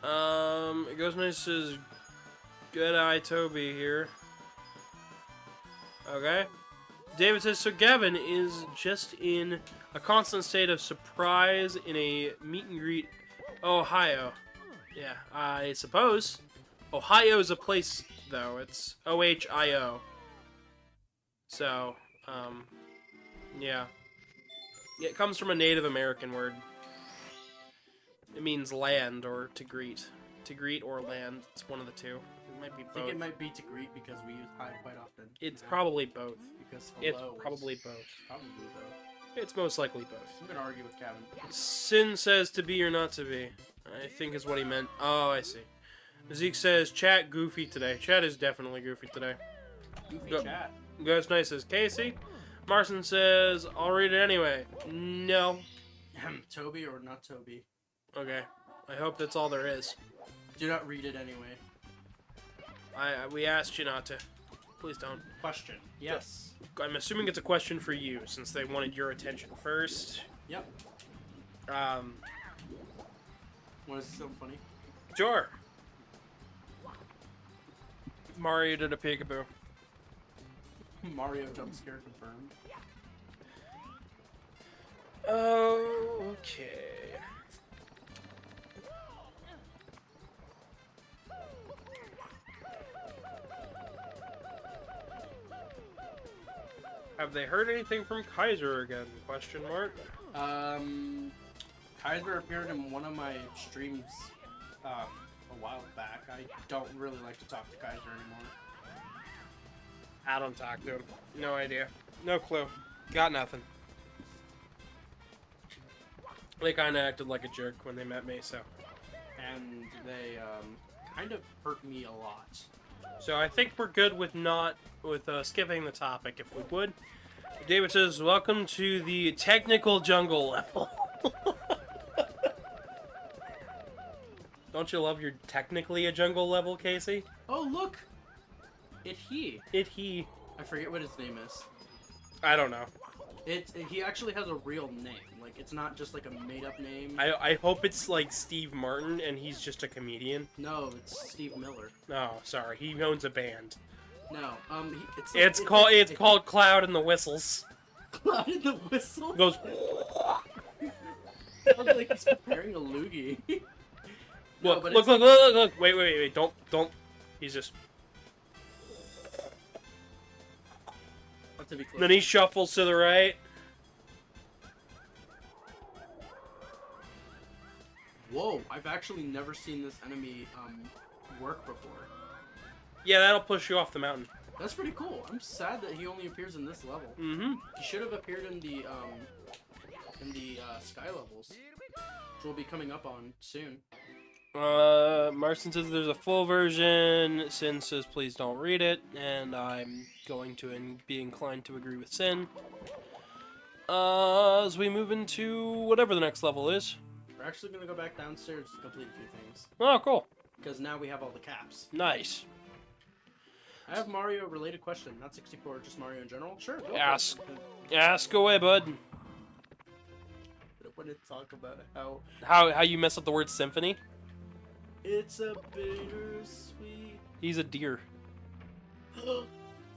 Ghost Knight says, good eye Toby here. Okay. David says, so Gavin is just in a constant state of surprise in a meet and greet Ohio. Yeah, I suppose. Ohio's a place, though. It's O-H-I-O. So, yeah. It comes from a Native American word. It means land or to greet. To greet or land. It's one of the two. It might be I both. think it might be to greet because we use hi quite often. It's probably both. Because It's hello is probably both. Probably both. It's most likely both. I'm gonna argue with Gavin. Sin says to be or not to be. I think is what he meant. Oh, I see. Zeke says, chat goofy today. Chat is definitely goofy today. Goofy Go- chat. Ghost Nice says, Casey. Marson says, I'll read it anyway. No. Toby or not Toby? Okay. I hope that's all there is. Do not read it anyway. We asked you not to. Please don't. Question. Yes. I'm assuming it's a question for you, since they wanted your attention first. Yep. Want to see something funny? Sure. Mario did a peekaboo. Mario jump scare confirmed. Okay. Have they heard anything from Kaiser again? Question mark. Kaiser appeared in one of my streams a while back. I don't really like to talk to Kaiser anymore. I don't talk to him. No idea. No clue. Got nothing. They kind of acted like a jerk when they met me, so. And they kind of hurt me a lot. So I think we're good with skipping the topic, if we would. David says, welcome to the technical jungle level. Don't you love your technically a jungle level, Casey? Oh, look! He. I forget what his name is. I don't know. He actually has a real name. Like, it's not just like a made-up name. I hope it's like Steve Martin and he's just a comedian. No, it's Steve Miller. No, sorry, he owns a band. No, It's called Cloud and the Whistles. Cloud and the Whistle? It goes. Sounds like he's preparing a loogie. No, Look, but look, it's- look, look, look, wait, don't. He's just. To be clear. Then he shuffles to the right. Whoa, I've actually never seen this enemy work before. Yeah, that'll push you off the mountain. That's pretty cool. I'm sad that he only appears in this level. Mm-hmm. He should have appeared in the sky levels, which we'll be coming up on soon. Marston says there's a full version. Sin says please don't read it, and I'm going to be inclined to agree with Sin. As we move into whatever the next level is. We're actually gonna go back downstairs to complete a few things, Oh, cool. because now we have all the caps. Nice. I have Mario related question, not 64, just Mario in general. Sure. Go for it. Ask. Ask away, bud. I want to talk about how How you mess up the word symphony? it's a bittersweet He's a deer.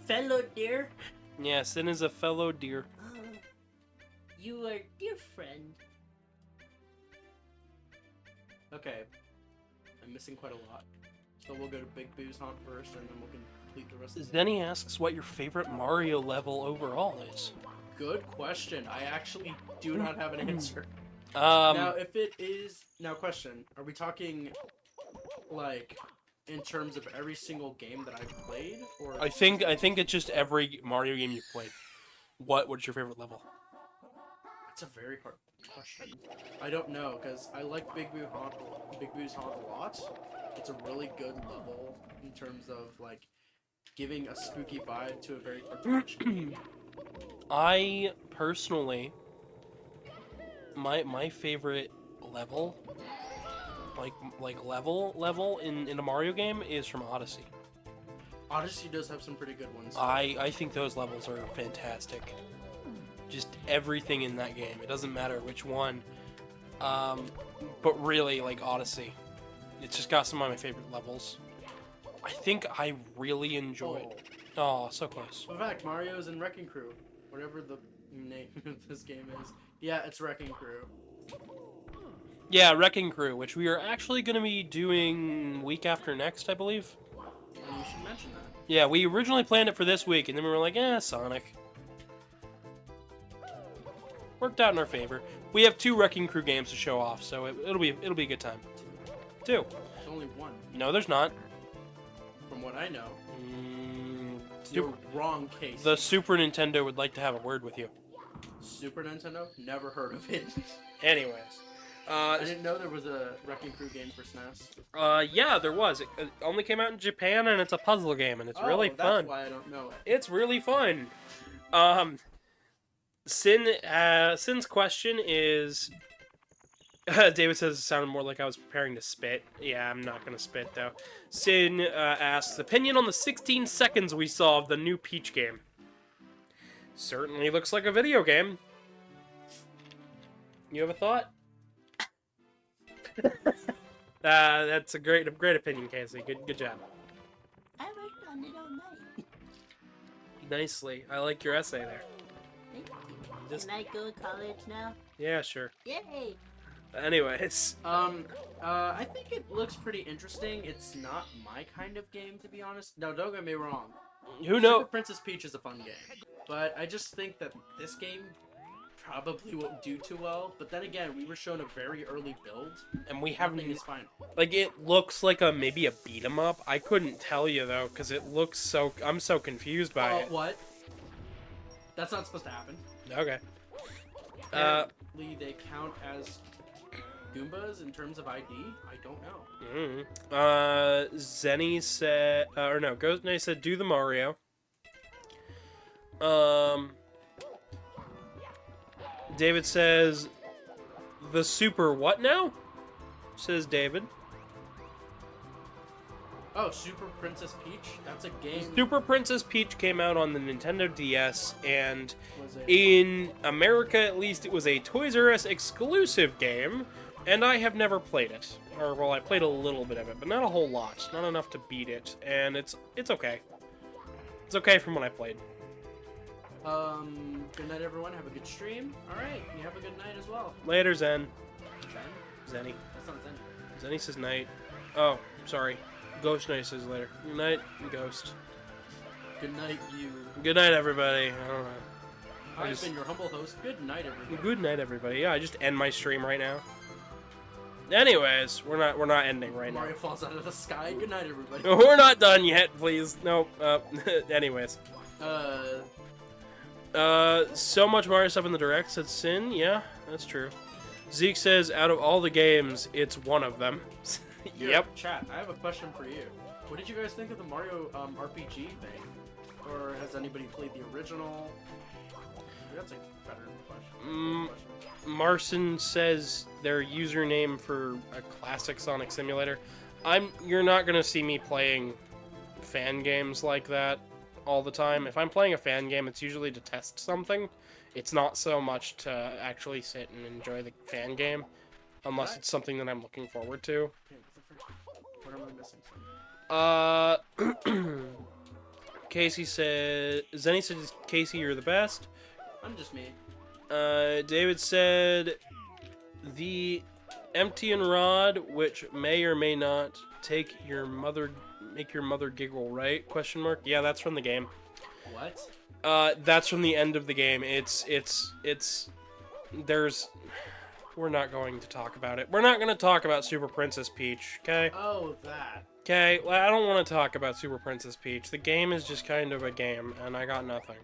Fellow dear, Yeah, Sin is a fellow deer. you are dear friend. Okay, I'm missing quite a lot. So we'll go to Big Boo's Haunt first, and then we'll complete the rest of the Then he asks what your favorite Mario level overall is. Good question. I actually do not have an answer. Now, if it is... Now, question. Are we talking, like, in terms of every single game that I've played? Or I think it's just every Mario game you've played. What's your favorite level? That's a very hard question. I don't know, because I like Big Boo's Haunt a lot. It's a really good level in terms of, like, giving a spooky vibe to a very cartoonish game. I personally, my favorite level, like level in a Mario game is from Odyssey. Odyssey does have some pretty good ones. I think those levels are fantastic. Just everything in that game. It doesn't matter which one. But really, like Odyssey, it's just got some of my favorite levels. I think I really enjoyed. Oh, so close. In fact, Mario's in Wrecking Crew, whatever the name of this game is. Yeah, it's Wrecking Crew. Yeah, Wrecking Crew, which we are actually going to be doing week after next, I believe. And you should mention that. Yeah, we originally planned it for this week, and then we were like, Sonic. Worked out in our favor. We have 2 Wrecking Crew games to show off, so it'll be a good time. 2. There's only one, No, there's not. from what I know. Super- You're wrong, Case. The Super Nintendo would like to have a word with you. Super Nintendo? Never heard of it. Anyways. I didn't know there was a Wrecking Crew game for SNES. Yeah, there was. It only came out in Japan, and it's a puzzle game, and it's really fun. That's why I don't know it. It's really fun. Sin's question is... David says it sounded more like I was preparing to spit. Yeah, I'm not going to spit, though. Sin asks, opinion on the 16 seconds we saw of the new Peach game. Certainly looks like a video game. You have a thought? That's a great opinion, Casey. Good job. I worked on it all night. Nicely. I like your essay there. Thank you. Just- Can I go to college now? Yeah, sure. Yay! Anyways, I think it looks pretty interesting. It's not my kind of game, to be honest. No, don't get me wrong. who Super knows? Princess Peach is a fun game, but I just think that this game probably won't do too well. But then again, we were shown a very early build. And we Everything haven't is fine. like it looks like maybe a beat 'em up. I couldn't tell you though because it looks so. I'm so confused by it. What? That's not supposed to happen. Okay. Apparently, they count as Goombas in terms of ID. I don't know. Zenny said, or no, Ghost Knight said, do the Mario. David says, the Super what now? Says David. Oh, Super Princess Peach? That's a game. Super Princess Peach came out on the Nintendo DS, and Was a- in America at least, it was a Toys R Us exclusive game, and I have never played it. Or, well, I played a little bit of it, but not a whole lot. Not enough to beat it, and it's okay. It's okay from what I played. Good night, everyone. Have a good stream. Alright, you have a good night as well. Later, Zen. Zen? Zenny. That's not Zen. Zenny says night. Oh, sorry. Ghost Knight says later. Good night, Ghost. Good night, you. Good night, everybody. I don't know. I I've just- been your humble host. Good night, everybody. Good night, everybody. Yeah, I just end my stream right now. Anyways, we're not ending right now. Mario falls out of the sky. Good night, everybody. We're not done yet, please. Nope. Anyways. So much Mario stuff in the Direct, said Sin. Yeah, that's true. Zeke says, out of all the games, it's one of them. Here, Yep. Chat, I have a question for you. What did you guys think of the Mario RPG thing? Or has anybody played the original? That's a better question. Marson says their username for a classic Sonic simulator. You're not gonna see me playing fan games like that all the time. If I'm playing a fan game, it's usually to test something. It's not so much to actually sit and enjoy the fan game, unless it's something that I'm looking forward to. Okay, what am I missing? Casey said, Zenny says, Casey, you're the best. I'm just me. David said, the empty and rod, which may or may not make your mother giggle, right? Question mark. Yeah, that's from the game. What? That's from the end of the game. We're not going to talk about it. We're not going to talk about Super Princess Peach, okay? Oh, that. Okay, well, I don't want to talk about Super Princess Peach. The game is just kind of a game, and I got nothing.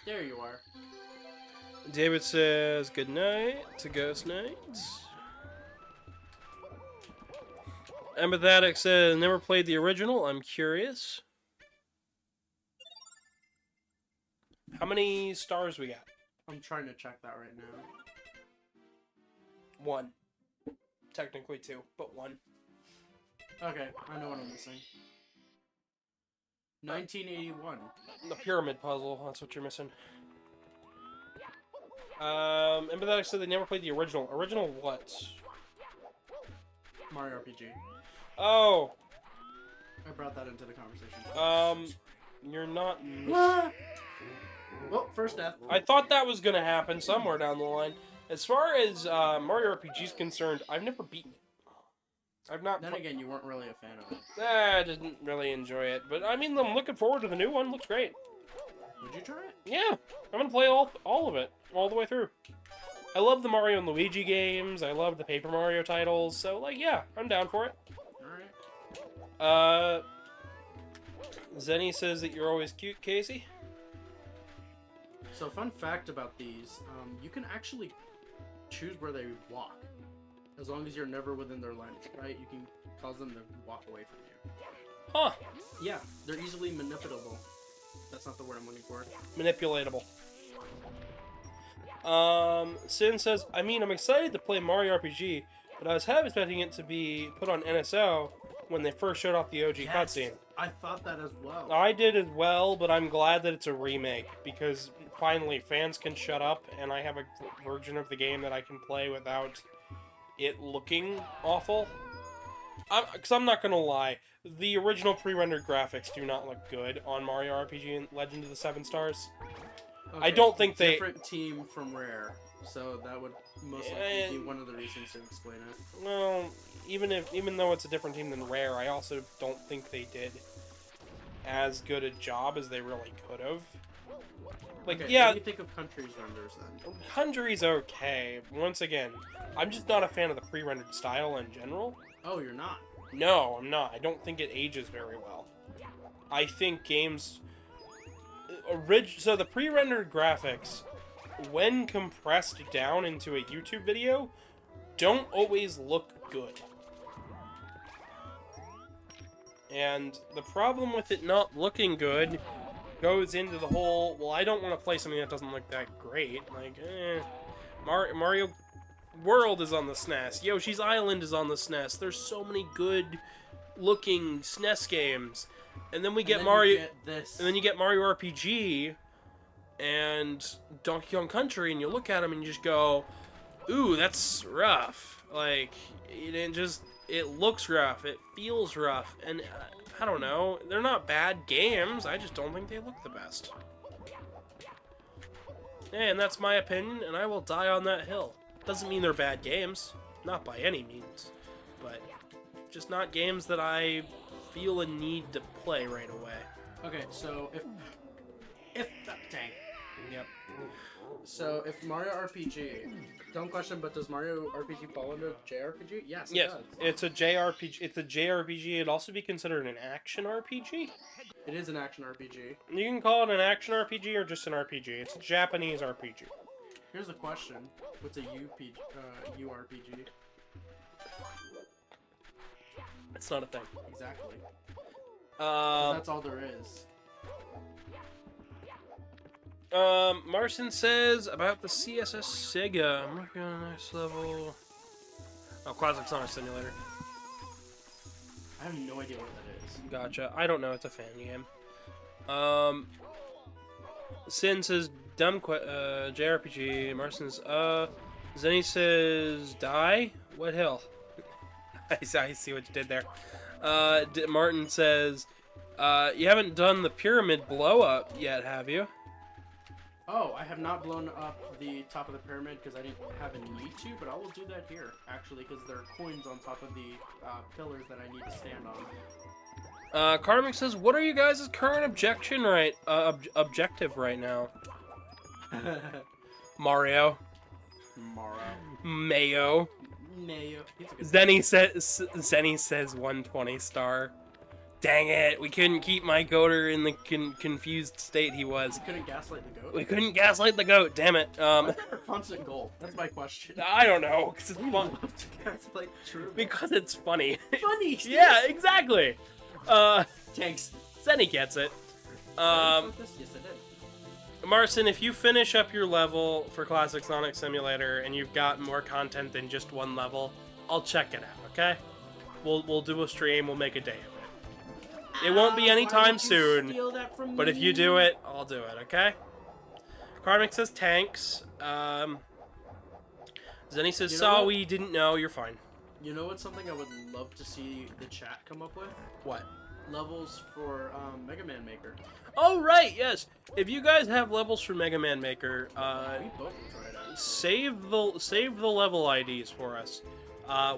There you are. David says, good night to Ghost Knights. Empathetic says, never played the original. I'm curious. How many stars we got? I'm trying to check that right now. 1. Technically 2, but 1. Okay, I know what I'm missing. 1981. The pyramid puzzle, that's what you're missing. Empathetic said they never played the original. Original what? Mario RPG. Oh, I brought that into the conversation. you're not... Well, first death. I thought that was gonna happen somewhere down the line. As far as Mario RPG is concerned, I've never beaten it. I've not... Then again, you weren't really a fan of it. I didn't really enjoy it, but I mean, I'm looking forward to the new one. Looks great. Would you try it? Yeah, I'm gonna play all of it, all the way through. I love the Mario and Luigi games. I love the Paper Mario titles. So, like, yeah, I'm down for it. Alright. Zenny says that you're always cute, Casey. So, fun fact about these, you can actually choose where they walk. As long as you're never within their line, right? You can cause them to walk away from you. Huh. Yeah, they're easily manipulable. That's not the word I'm looking for. Manipulatable. Sin says, I mean, I'm excited to play Mario RPG, but I was half expecting it to be put on NSO when they first showed off the OG cutscene. I thought that as well. I did as well, but I'm glad that it's a remake, because finally fans can shut up and I have a version of the game that I can play without it looking awful. Because I'm not gonna lie, the original pre-rendered graphics do not look good on Mario RPG and Legend of the Seven Stars. I don't think they... Different team from Rare, so that would most likely be one of the reasons to explain it. Well, even though it's a different team than Rare, I also don't think they did as good a job as they really could have. Like, Okay, yeah, what do you think of Country's renders then? Country's okay. Once again, I'm just not a fan of the pre-rendered style in general. Oh, you're not? No, I'm not. I don't think it ages very well. I think games... So the pre-rendered graphics, when compressed down into a YouTube video, don't always look good. And the problem with it not looking good goes into the whole, well, I don't want to play something that doesn't look that great. Like, Mario World is on the SNES. Yoshi's Island is on the SNES. There's so many good looking SNES games. And then we get Mario, and then you get Mario RPG and Donkey Kong Country, and you look at them and you just go, ooh, that's rough. Like, it looks rough, it feels rough, and I don't know, they're not bad games, I just don't think they look the best. And that's my opinion, and I will die on that hill. Doesn't mean they're bad games, not by any means, but just not games that I feel a need to play right away. Okay, so if dang. Yep. So if Mario RPG, dumb question, but does Mario RPG fall under JRPG? Yes, it Yes, does. it's a JRPG. It's a JRPG. It'd also be considered an action RPG. It is an action RPG. You can call it an action RPG or just an RPG. It's a Japanese RPG. Here's the question: what's a URPG? It's not a thing. Exactly. 'Cause that's all there is. Marcin says about the CSS Sega. I'm working on the next level. Oh, Classic Sonic Simulator. I have no idea what that is. Gotcha. I don't know. It's a fan game. Sin says dumb JRPG. Marcin's Zenny says die. What hill? I see what you did there. Martin says you haven't done the pyramid blow up yet, have you? Oh, I have not blown up the top of the pyramid because I didn't have a need to, but I will do that here, actually, because there are coins on top of the pillars that I need to stand on. Karmic says, what are you guys' current objective right now? Mario. Mayo. Zenny says 120 star. Dang it, we couldn't keep my goater in the confused state he was. We couldn't gaslight the goat? We couldn't gaslight the goat, damn it. Why is there a constant goal? That's my question. I don't know, because it's fun. Gaslight true. Because it's funny. Funny! Yeah, exactly. Thanks. Zenny gets it. Yes, I did. Marcin, if you finish up your level for Classic Sonic Simulator and you've got more content than just one level, I'll check it out, okay? We'll do a stream, we'll make a day of it. It won't be anytime soon, but if you do it, I'll do it, okay? Karmic says tanks. Zenny says, we didn't know, you're fine. You know what's something I would love to see the chat come up with? What? Levels for Mega Man Maker. Oh, right, yes. If you guys have levels for Mega Man Maker, We both tried out. save the level IDs for us.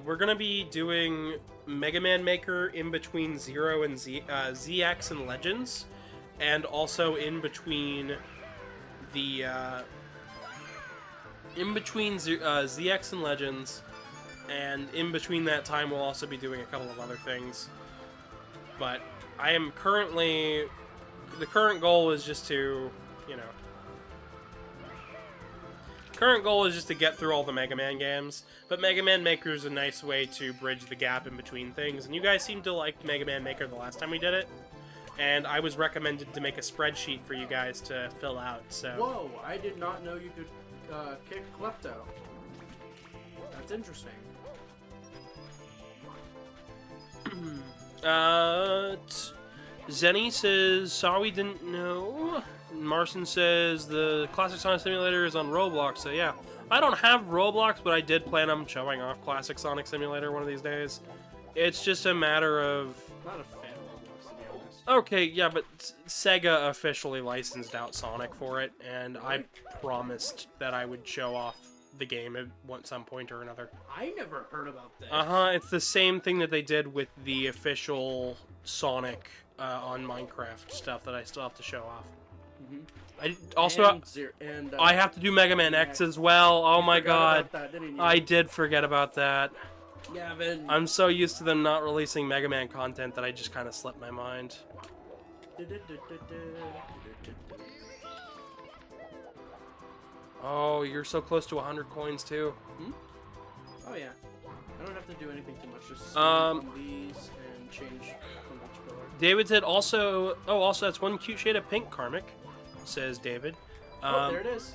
We're gonna be doing Mega Man Maker in between 0 and ZX and Legends, and also in between the ZX and Legends, and in between that time we'll also be doing a couple of other things. But I am currently, the current goal is just to, current goal is just to get through all the Mega Man games, but Mega Man Maker is a nice way to bridge the gap in between things, and you guys seemed to like Mega Man Maker the last time we did it, and I was recommended to make a spreadsheet for you guys to fill out, so... Whoa, I did not know you could kick Klepto. That's interesting. Zenny says, we didn't know. Marson says the Classic Sonic Simulator is on Roblox, so yeah. I don't have Roblox, but I did plan on showing off Classic Sonic Simulator one of these days. It's just a matter of... Not a fan of Roblox, to be honest. Okay, yeah, but Sega officially licensed out Sonic for it, and I promised that I would show off the game at some point or another. I never heard about this. It's the same thing that they did with the official Sonic on Minecraft stuff that I still have to show off. Mm-hmm. I also I have to do Mega Man X as well. Oh my god, that, I did forget about that. Gavin. I'm so used to them not releasing Mega Man content that I just kind of slipped my mind. Oh, you're so close to 100 coins too. Hmm? Oh yeah. I don't have to do anything too much. Just on these and change from each pillar. David said also. Oh, also that's one cute shade of pink, Karmic. Says David. Oh, there it is.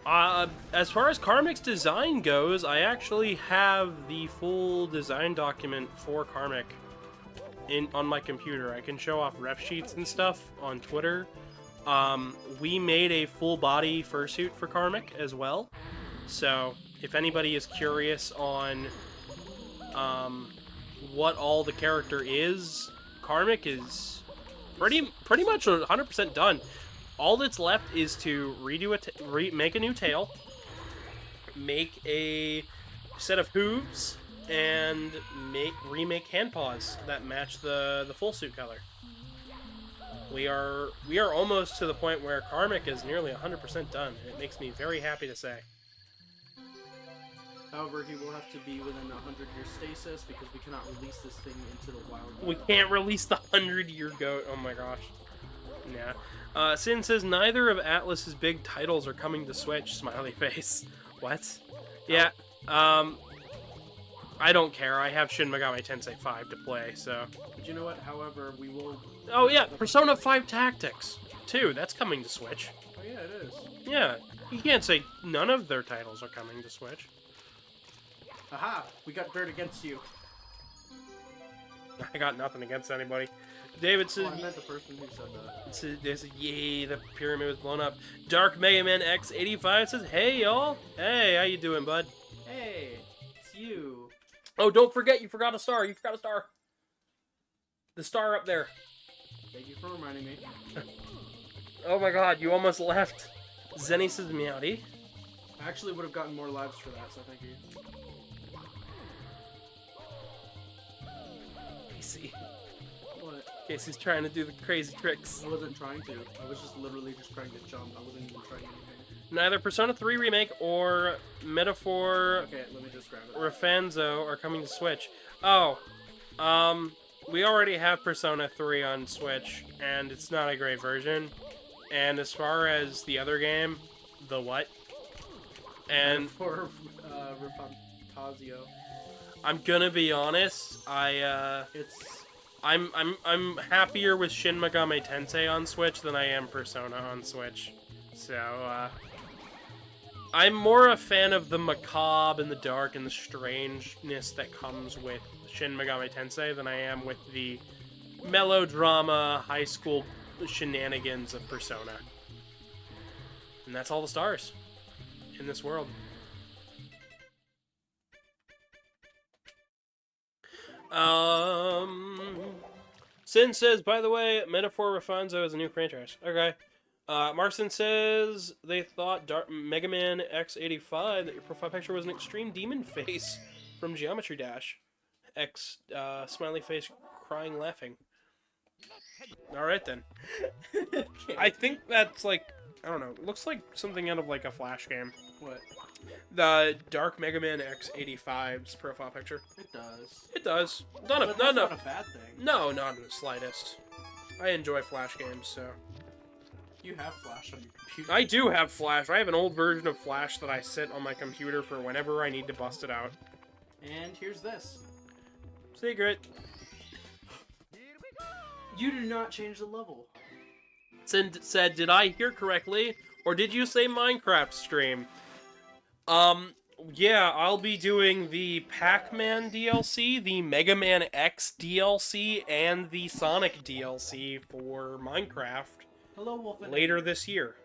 As far as Karmic's design goes, I actually have the full design document for Karmic on my computer. I can show off ref sheets and stuff on Twitter. We made a full body fursuit for Karmic as well. So if anybody is curious on what all the character is, Karmic is pretty much 100% done. All that's left is to make a new tail, make a set of hooves, and remake hand paws that match the full suit color. We are almost to the point where Karmic is nearly 100% done. It makes me very happy to say. However, he will have to be within 100-year stasis because we cannot release this thing into the wild. We can't release the 100-year goat. Oh my gosh. Nah. Sin says neither of Atlus's big titles are coming to Switch. Smiley face. What? Yeah. I don't care. I have Shin Megami Tensei 5 to play, so. But you know what? However, we will. Oh yeah, Persona 5 Tactics 2. That's coming to Switch. Oh yeah, it is. Yeah. You can't say none of their titles are coming to Switch. Aha! We got dirt against you. I got nothing against anybody. David says, I meant the person who said that. There's yay, the pyramid was blown up. Dark Mega Man X85 says, hey y'all. Hey, how you doing, bud? Hey, it's you. Oh, don't forget, you forgot a star. You forgot a star. The star up there. Thank you for reminding me. Oh my god, you almost left. Zenny says, meowdy. I actually would have gotten more lives for that, so thank you. Casey. What? Casey's trying to do the crazy tricks. I wasn't trying to. I was just literally just trying to jump. I wasn't even trying anything. Neither Persona 3 Remake or Metaphor Okay, let me just grab it. Rafanzo are coming to Switch. Oh, we already have Persona 3 on Switch, and it's not a great version. And as far as the other game, the what? And for Refantazio. I'm gonna be honest, I'm happier with Shin Megami Tensei on Switch than I am Persona on Switch. So, I'm more a fan of the macabre and the dark and the strangeness that comes with Shin Megami Tensei than I am with the melodrama, high school shenanigans of Persona. And that's all the stars in this world. Sin says, by the way, Metaphor Rafanzo is a new franchise. Okay. Marson says they thought Mega Man X85 that your profile picture was an extreme demon face from Geometry Dash. Smiley face crying laughing. Alright then. Okay. I think that's like, I don't know, it looks like something out of like a Flash game. What? The Dark Mega Man X85's profile picture. It does. It does. But that's not a bad thing. No, not in the slightest. I enjoy Flash games, so. You have Flash on your computer. I do have Flash. I have an old version of Flash that I sit on my computer for whenever I need to bust it out. And here's this. Secret. You do not change the level. Said, did I hear correctly? Or did you say Minecraft stream? Yeah, I'll be doing the Pac-Man DLC, the Mega Man X DLC, and the Sonic DLC for Minecraft Hello, Wolfinator. later this year.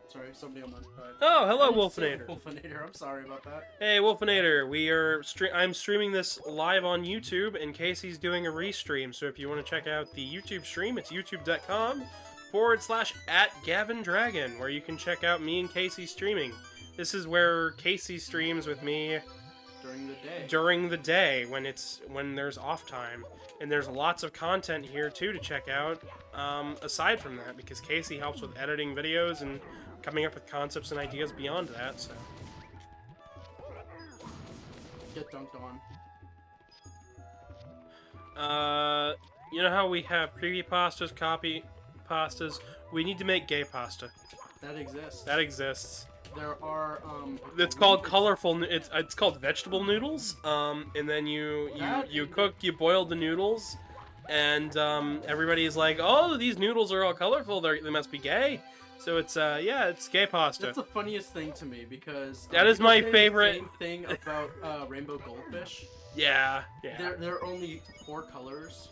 Sorry, somebody on my side. Oh, hello, I didn't say Wolfinator. Wolfinator, I'm sorry about that. Hey, Wolfinator. I'm streaming this live on YouTube, and Casey's doing a restream. So if you want to check out the YouTube stream, it's youtube.com/@GavinDragon, where you can check out me and Casey streaming. This is where Casey streams with me During the day. when there's off time, and there's lots of content here too to check out. Aside from that, because Casey helps with editing videos and coming up with concepts and ideas beyond that. So Get dunked you know how we have creepy pastas, copy pastas? We need to make gay pasta. That exists. That exists. There are It's called colorful. It's called vegetable noodles. And then you boil the noodles, and everybody's like, oh, these noodles are all colorful. They must be gay. So it's it's gay pasta. That's the funniest thing to me because That is my people say favorite- The same thing about rainbow goldfish. Yeah. There are only 4 colors.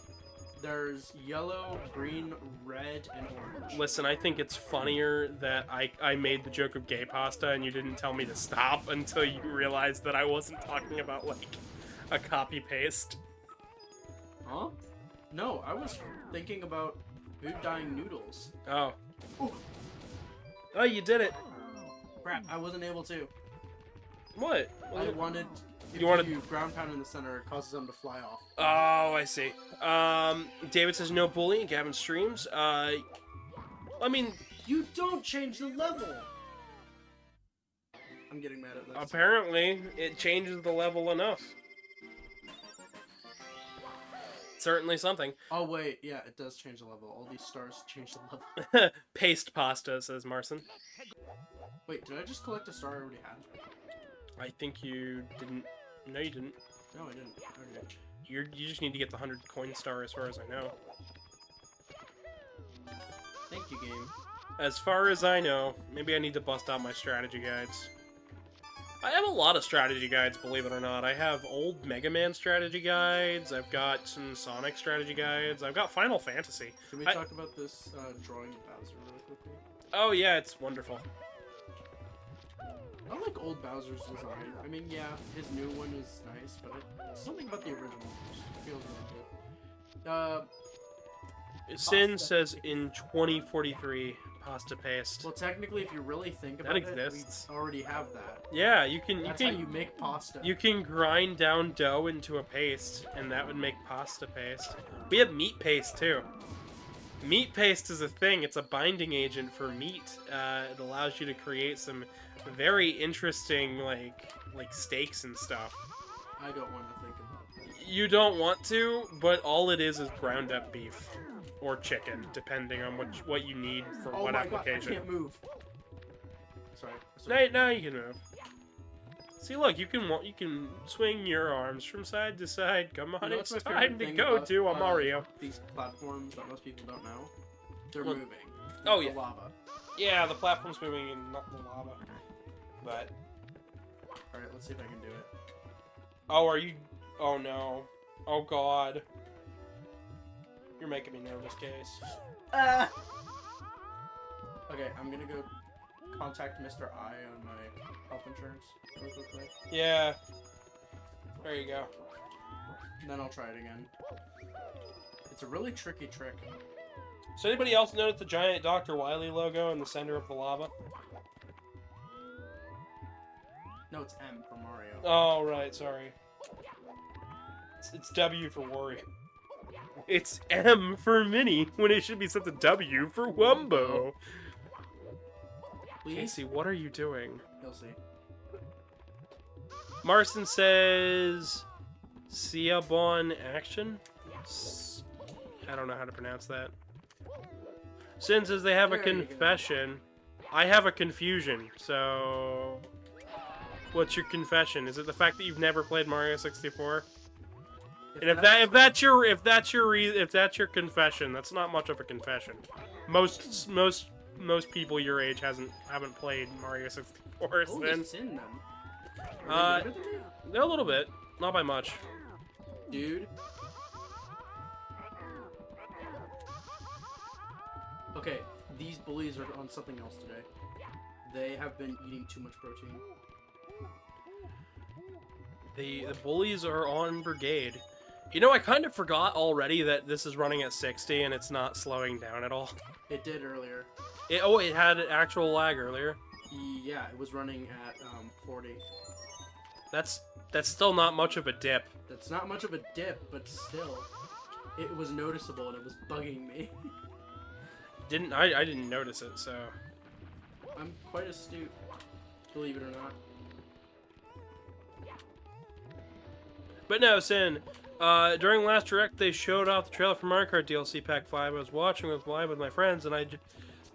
There's yellow, green, red, and orange. Listen, I think it's funnier that I made the joke of gay pasta and you didn't tell me to stop until you realized that I wasn't talking about like a copy paste. Huh? No, I was thinking about food dyeing noodles. Oh. Ooh. Oh, you did it. Crap, I wasn't able to. What? I wanted. If You wanted- you ground pound in the center, it causes them to fly off. Oh, I see. David says no bullying. Gavin streams. I mean, You don't change the level. I'm getting mad at this. apparently it changes the level enough. Certainly something. Oh wait, yeah, it does change the level. All these stars change the level. Paste pasta, says Marson. Wait, did I just collect a star I already had? I think you didn't. No, you didn't. No, I didn't. Okay. You just need to get the 100 coin star, as far as I know. Thank you, game. As far as I know, maybe I need to bust out my strategy guides. I have a lot of strategy guides, believe it or not. I have old Mega Man strategy guides. I've got some Sonic strategy guides. I've got Final Fantasy. Can we talk about this drawing of Bowser really quickly? Oh yeah, it's wonderful. I like old Bowser's design. I mean, yeah, his new one is nice, but something about the original just feels really good. Sin says in 2043, pasta paste. Well, technically, if you really think about That it, exists. we already have that. Yeah, you can. That's how you make pasta. You can grind down dough into a paste, and that would make pasta paste. We have meat paste too. Meat paste is a thing. It's a binding agent for meat. It allows you to create some very interesting like steaks and stuff. I don't want to think about that. You don't want to, but all it is ground up beef or chicken, depending on what you need for Oh what my god, I application. can't move. Sorry. Now you can move. See, look, you can swing your arms from side to side. Come on, You know it's what's my time favorite to thing go about, to a Mario. These platforms that most people don't know, they're Look. moving. Oh, The yeah. lava. Yeah, the platform's moving and not the lava. But All right, let's see if I can do it. oh, are you? Oh no! Oh god! You're making me nervous, Case. Okay, I'm gonna go contact Mr. I on my health insurance real quickly. Yeah. There you go. And then I'll try it again. It's a really tricky trick. Does anybody else notice the giant Dr. Wily logo in the center of the lava? No, it's M for Mario. Oh, right, sorry. It's W for Worry. It's M for Mini, when it should be set to W for Wumbo. Please? Casey, what are you doing? You'll see. Marston says... Siabon action? I don't know how to pronounce that. Sin says they have a There you go. confession. I have a confusion, so... What's your confession? Is it the fact that you've never played Mario 64? And if that's your confession, that's not much of a confession. Most people your age haven't played Mario 64. Oh, Then it's in them. Are they better than me? A little bit, not by much. Dude. Okay, these bullies are on something else today. They have been eating too much protein. The bullies are on brigade. You know, I kind of forgot already that this is running at 60 and it's not slowing down at all. It did earlier. It had actual lag earlier. Yeah, it was running at 40. That's still not much of a dip. That's not much of a dip, but still, it was noticeable and it was bugging me. I didn't notice it, so. I'm quite astute, believe it or not. But no, Sin. During last direct, they showed off the trailer for Mario Kart DLC Pack 5. I was watching with live with my friends, and I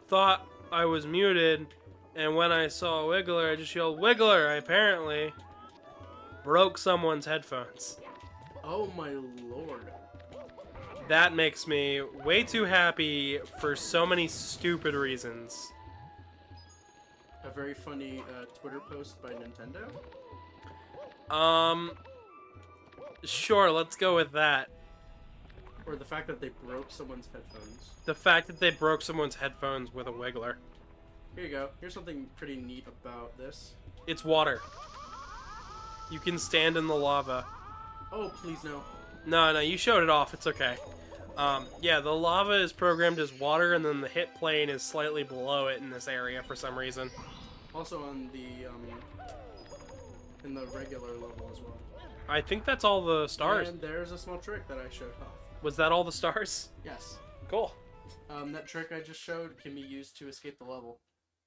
thought I was muted. And when I saw Wiggler, I just yelled, "Wiggler!" I apparently broke someone's headphones. Oh my lord. That makes me way too happy for so many stupid reasons. A very funny Twitter post by Nintendo. Sure, let's go with that. Or the fact that they broke someone's headphones. The fact that they broke someone's headphones with a Wiggler. Here you go. Here's something pretty neat about this. It's water. You can stand in the lava. Oh, please no. No, you showed it off. It's okay. Yeah, the lava is programmed as water, and then the hit plane is slightly below it in this area for some reason. Also on the, in the regular level as well. I think that's all the stars. And there's a small trick that I showed off. Was that all the stars? Yes. Cool. That trick I just showed can be used to escape the level.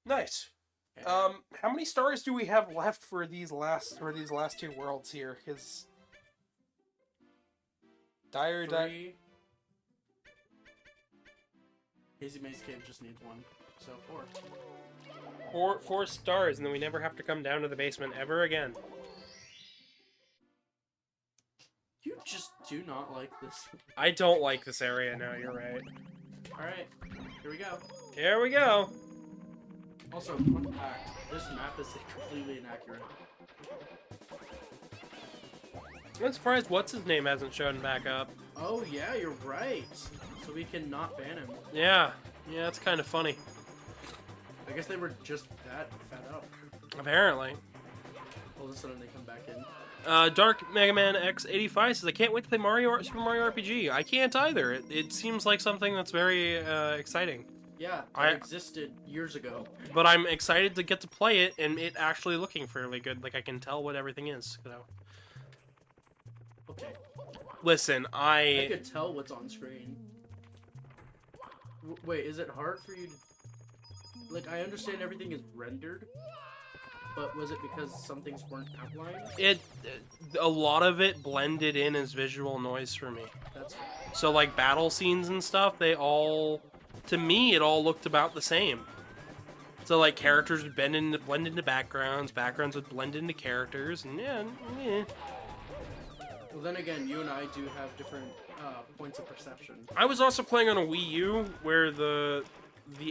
Nice. And How many stars do we have left for these last two worlds here? Because three. Hazy Maze Cave just needs one, so 4. Four stars, and then we never have to come down to the basement ever again. You just do not like this. I don't like this area now. You're right. Alright, here we go. Here we go. Also, fun fact, this map is completely inaccurate. I'm surprised what's his name hasn't shown back up. Oh yeah, you're right. So we can not ban him. Yeah, that's kind of funny. I guess they were just that fed up. Apparently. All of a sudden they come back in. Dark Mega Man X85 says, I can't wait to play Super Mario RPG. I can't either. It seems like something that's very exciting. Yeah, I it existed years ago. But I'm excited to get to play it, and it actually looking fairly good. Like, I can tell what everything is. So. Okay. Listen, I could tell what's on screen. Wait, is it hard for you to... Like, I understand everything is rendered, but was it because some things weren't outlined? A lot of it blended in as visual noise for me. That's fine. So, like, battle scenes and stuff, they all... To me, it all looked about the same. So, like, characters would blend into backgrounds, backgrounds would blend into characters, and yeah. Well, then again, you and I do have different points of perception. I was also playing on a Wii U, where the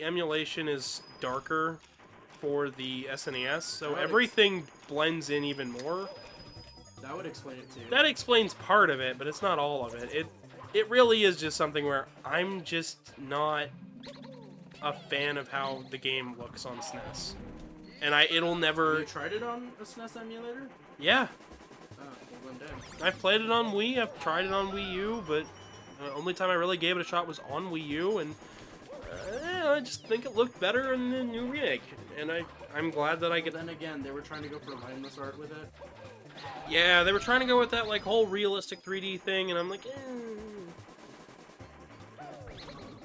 emulation is darker for the SNES, so everything blends in even more. That would explain it too. That explains part of it, but it's not all of it. It really is just something where I'm just not a fan of how the game looks on SNES. And it'll never... Have you tried it on a SNES emulator? Yeah. Well then damn. I've played it on Wii, I've tried it on Wii U, but the only time I really gave it a shot was on Wii U, and I just think it looked better in the new remake. And I'm glad that I get... Then again, they were trying to go for lineless art with it. Yeah, they were trying to go with that like whole realistic 3D thing, and I'm like,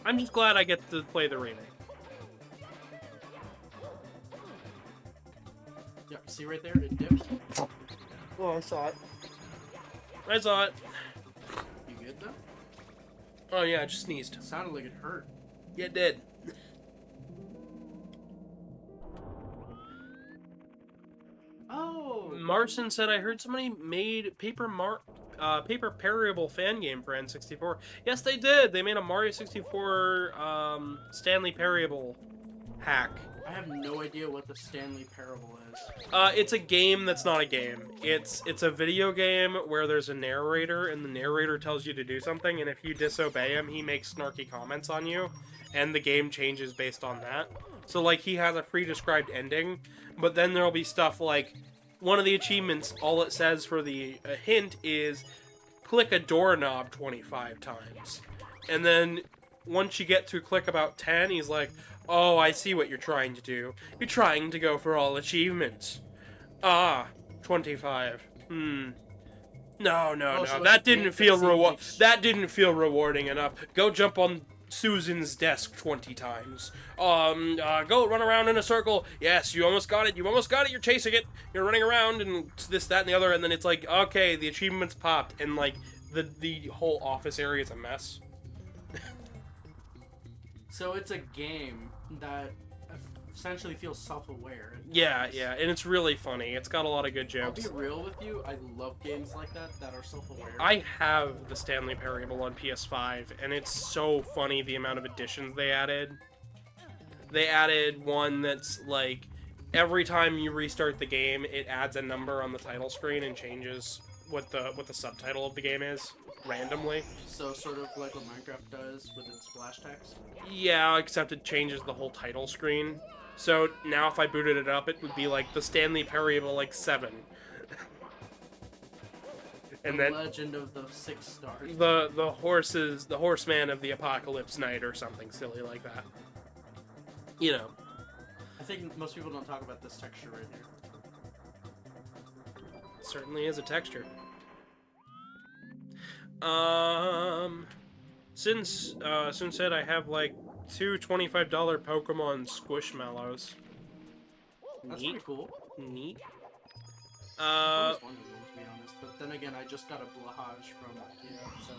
I'm just glad I get to play the remake. Yeah, see right there? It dips. Oh, I saw it. I saw it. You good though? Oh yeah, I just sneezed. It sounded like it hurt. Yeah, it did. Oh! Marson said, I heard somebody made Paper Parable fan game for N64. Yes, they did. They made a Mario 64 Stanley Parable hack. I have no idea what the Stanley Parable is? It's a game that's not a game. It's a video game where there's a narrator, and the narrator tells you to do something, and if you disobey him, he makes snarky comments on you, and the game changes based on that. So, like, he has a pre-described ending, but then there'll be stuff like, one of the achievements, all it says for the hint is, click a doorknob 25 times. And then, once you get to click about 10, he's like, oh, I see what you're trying to do. You're trying to go for all achievements. Ah, 25. No, like, that didn't feel fantasy that didn't feel rewarding enough. Go jump on Susan's desk 20 times. Go run around in a circle. Yes, you almost got it. You almost got it. You're chasing it. You're running around and this, that, and the other. And then it's like, okay, the achievement's popped, and like the whole office area is a mess. So it's a game that essentially feels self-aware. Yeah, and it's really funny. It's got a lot of good I'll jokes. be real with you, I love games like that are self-aware. I have the Stanley Parable on PS5, and it's so funny the amount of additions they added. They added one that's like, every time you restart the game, it adds a number on the title screen and changes what the subtitle of the game is, randomly. So sort of like what Minecraft does with its splash text? Yeah, except it changes the whole title screen. So now if I booted it up, it would be like the Stanley Parable, like 7. And The then Legend of the Six Stars. the horseman of the apocalypse night or something silly like that. You know. I think most people don't talk about this texture right here. Certainly is a texture. Since said I have like 2 $25 Pokemon Squishmallows. That's Neat. pretty cool. Neat. I always wanted one, to be honest, but then again, I just got a Blahage from IKEA, so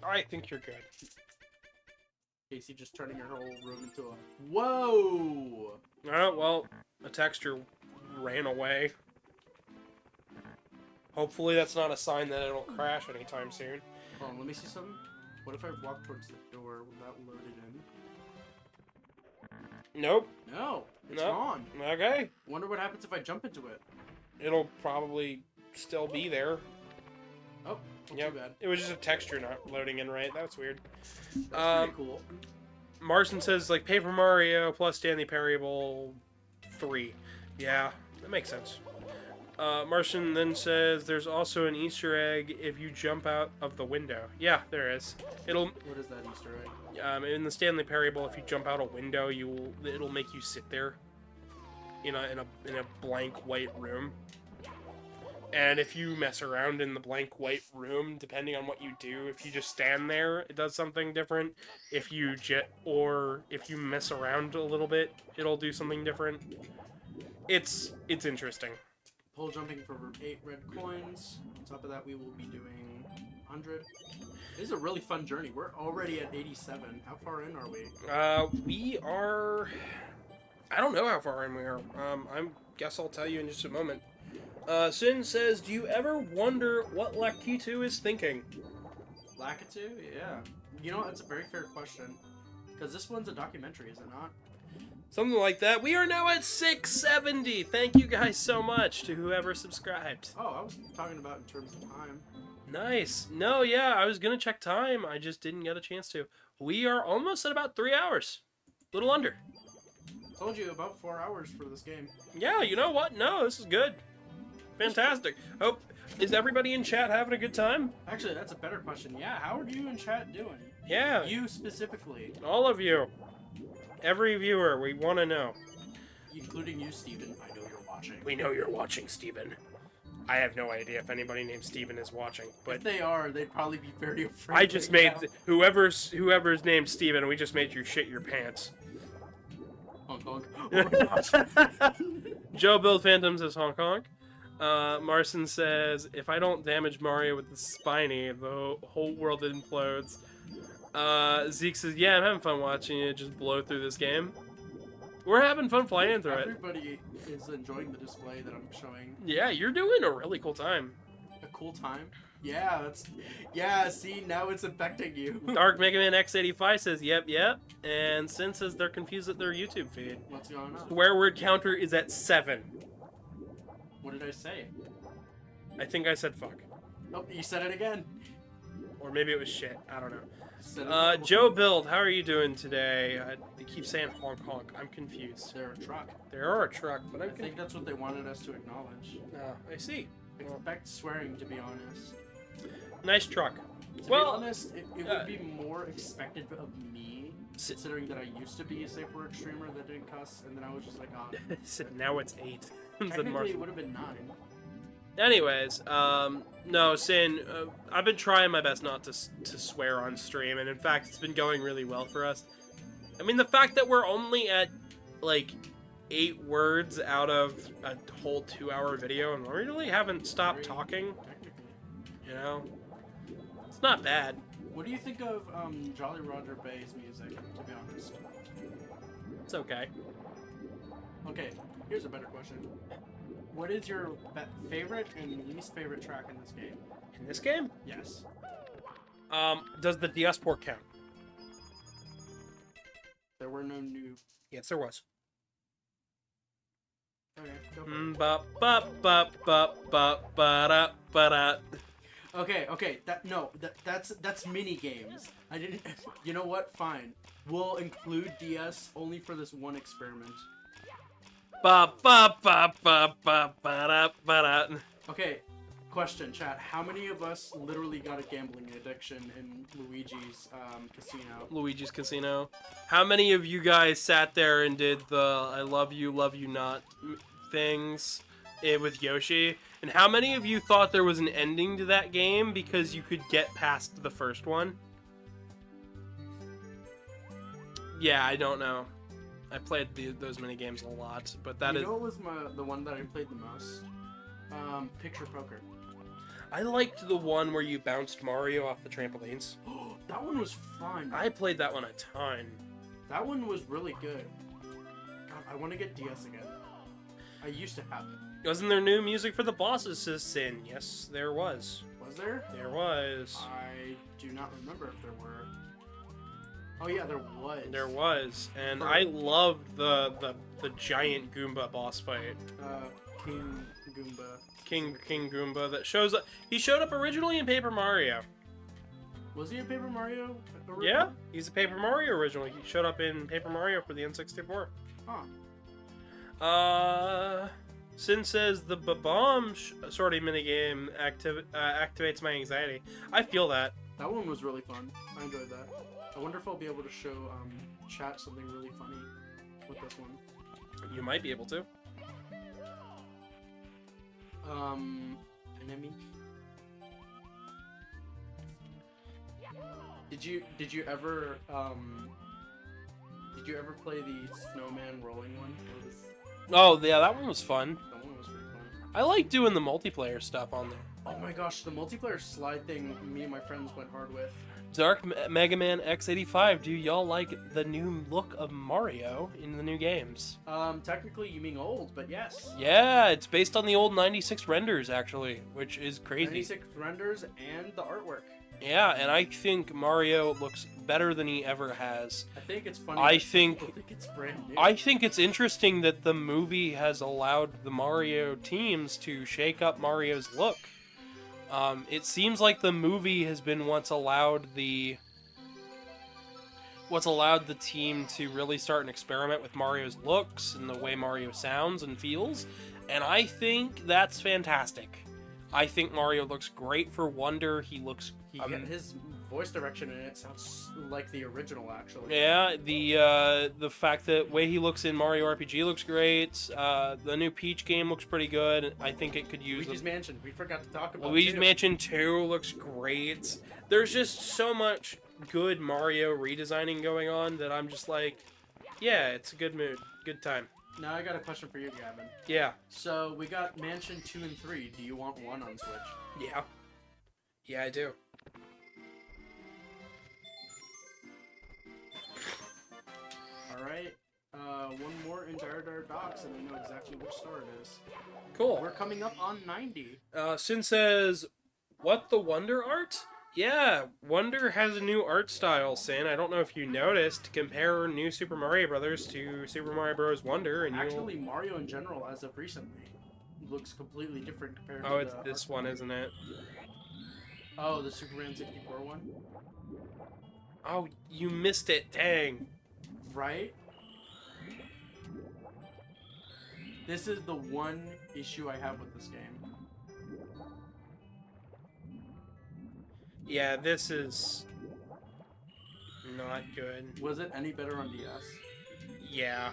I think you're good. Casey just turning her whole room into a whoa. Oh, well, a texture ran away. Hopefully that's not a sign that it'll crash anytime soon. Hold on, let me see something. What if I walk towards the door without loading in? Nope. No, it's Nope. gone. Okay. Wonder what happens if I jump into it. It'll probably still be there. Oh, not Yep. too bad. It was just a texture not loading in right. That's weird. That's pretty cool. Marson says, like, Paper Mario plus Stanley Parable 3. Yeah, that makes sense. Marson then says, there's also an Easter egg if you jump out of the window. Yeah, there is. It'll, What is that Easter egg? in the Stanley Parable, if you jump out a window, it'll make you sit there in a blank white room. And if you mess around in the blank white room, depending on what you do, if you just stand there, it does something different. If you if you mess around a little bit, it'll do something different. It's interesting. Pole jumping for 8 red coins. On top of that, we will be doing 100. This is a really fun journey. We're already at 87. How far in are we? We are... I don't know how far in we are. I guess I'll tell you in just a moment. Sin says, do you ever wonder what Lakitu is thinking? Lakitu? Yeah. You know, that's a very fair question. Because this one's a documentary, is it not? Something like that. We are now at 670. Thank you guys so much to whoever subscribed. Oh, I was talking about in terms of time. Nice. No, yeah, I was gonna check time. I just didn't get a chance to. We are almost at about 3 hours. Little under. Told you, about 4 hours for this game. Yeah, you know what? No, this is good. Fantastic. Oh, is everybody in chat having a good time? Actually, that's a better question. Yeah, how are you in chat doing? Yeah. You specifically. All of you. Every viewer, we want to know. Including you, Steven. I know you're watching. We know you're watching, Steven. I have no idea if anybody named Steven is watching, but If they are, they'd probably be very afraid. I just right made now. whoever's named Steven, we just made you shit your pants. Honk honk. Oh my gosh. Joe Build Phantom says Hong Kong. Marson says, if I don't damage Mario with the spiny, the whole world implodes. Zeke says, yeah, I'm having fun watching it just blow through this game. We're having fun playing through it. Everybody is enjoying the display that I'm showing. Yeah, you're doing a really cool time. A cool time? Yeah, that's... Yeah, see, now it's affecting you. Dark Mega Man X85 says, yep. And Sin says they're confused at their YouTube feed. What's going on? Swear word counter is at 7. What did I say? I think I said fuck. Oh, you said it again. Or maybe it was shit. I don't know. Said it Joe Build, how are you doing today? They keep saying honk honk. I'm confused. They're a truck. They are a truck, but I I'm think confused. that's what they wanted us to acknowledge. I see. Expect swearing, to be honest. Nice truck. To be Well, honest, it would be more expected of me, considering that I used to be a safe word streamer that didn't cuss, and then I was just like, ah. now it's 8. Technically, it would have been 9. Anyways, no, Sin, I've been trying my best not to swear on stream, and in fact, it's been going really well for us. I mean, the fact that we're only at, like, 8 words out of a whole 2-hour video, and we really haven't stopped talking, Technically. you know? It's not bad. What do you think of Jolly Roger Bay's music, to be honest? It's okay. Okay, here's a better question. What is your favorite and least favorite track in this game? In this game, Yes. does the DS port count? There were no new... Yes, there was. Okay, go for it. Okay, that's mini games. I didn't... You know what? Fine. We'll include DS only for this one experiment. Okay, question, chat. How many of us literally got a gambling addiction in Luigi's casino? Luigi's Casino. How many of you guys sat there and did the I love you not things with Yoshi? And how many of you thought there was an ending to that game because you could get past the first one? Yeah, I don't know. I played those mini games a lot, but that you is... know what was the one that I played the most? Picture Poker. I liked the one where you bounced Mario off the trampolines. That one was fun. I played that one a ton. That one was really good. God, I want to get DS again. I used to have it. Wasn't there new music for the bosses to Sin? Yes, there was. Was there? There was. I do not remember if there were. Oh yeah, there was. There was, and I loved the giant Goomba boss fight. King Goomba. King Goomba that shows up. He showed up originally in Paper Mario. Was he a Paper Mario? Yeah, he's a Paper Mario original. He showed up in Paper Mario for the N64. Huh. Sin says the bomb sortie minigame activates my anxiety. I feel that. That one was really fun. I enjoyed that. I wonder if I'll be able to show chat something really funny with this one. You might be able to. Enemy. Did you ever play the snowman rolling one? Oh yeah, that one was fun. That one was pretty fun. I like doing the multiplayer stuff on there. Oh my gosh, the multiplayer slide thing me and my friends went hard with. Dark Mega Man X85, do y'all like the new look of Mario in the new games? Technically you mean old, but yes. Yeah, it's based on the old 96 renders, actually, which is crazy. 96 renders and the artwork. Yeah, and I think Mario looks better than he ever has. I think it's funny. I that think- people think it's brand new. I think it's interesting that the movie has allowed the Mario teams to shake up Mario's look. It seems like the movie has been what's allowed the team to really start an experiment with Mario's looks and the way Mario sounds and feels, and I think that's fantastic. I think Mario looks great for Wonder. He looks his voice direction in it sounds like the original, actually. yeah, the fact that way he looks in Mario RPG looks great. The new Peach game looks pretty good. I think it could use Luigi's Mansion. We forgot to talk about Luigi's too. Mansion 2 looks great. There's just so much good Mario redesigning going on that I'm just like, yeah, it's a good mood, good time. Now I got a question for you, Gavin. Yeah. So we got Mansion 2 and 3. Do you want 1 on Switch? Yeah. Yeah, I do. Alright. One more in Dire Docks, and I know exactly which store it is. Cool. We're coming up on 90. Sin says, what, the Wonder art? Yeah, Wonder has a new art style, Sin. I don't know if you noticed. Compare New Super Mario Brothers to Super Mario Bros. Wonder, and Actually, Mario in general, as of recently. looks completely different compared Oh, to it's the this one, isn't it? Oh, the Superman 64 one? Oh, you missed it. Dang. Right? This is the one issue I have with this game. Yeah, this is not good. Was it any better on DS? Yeah,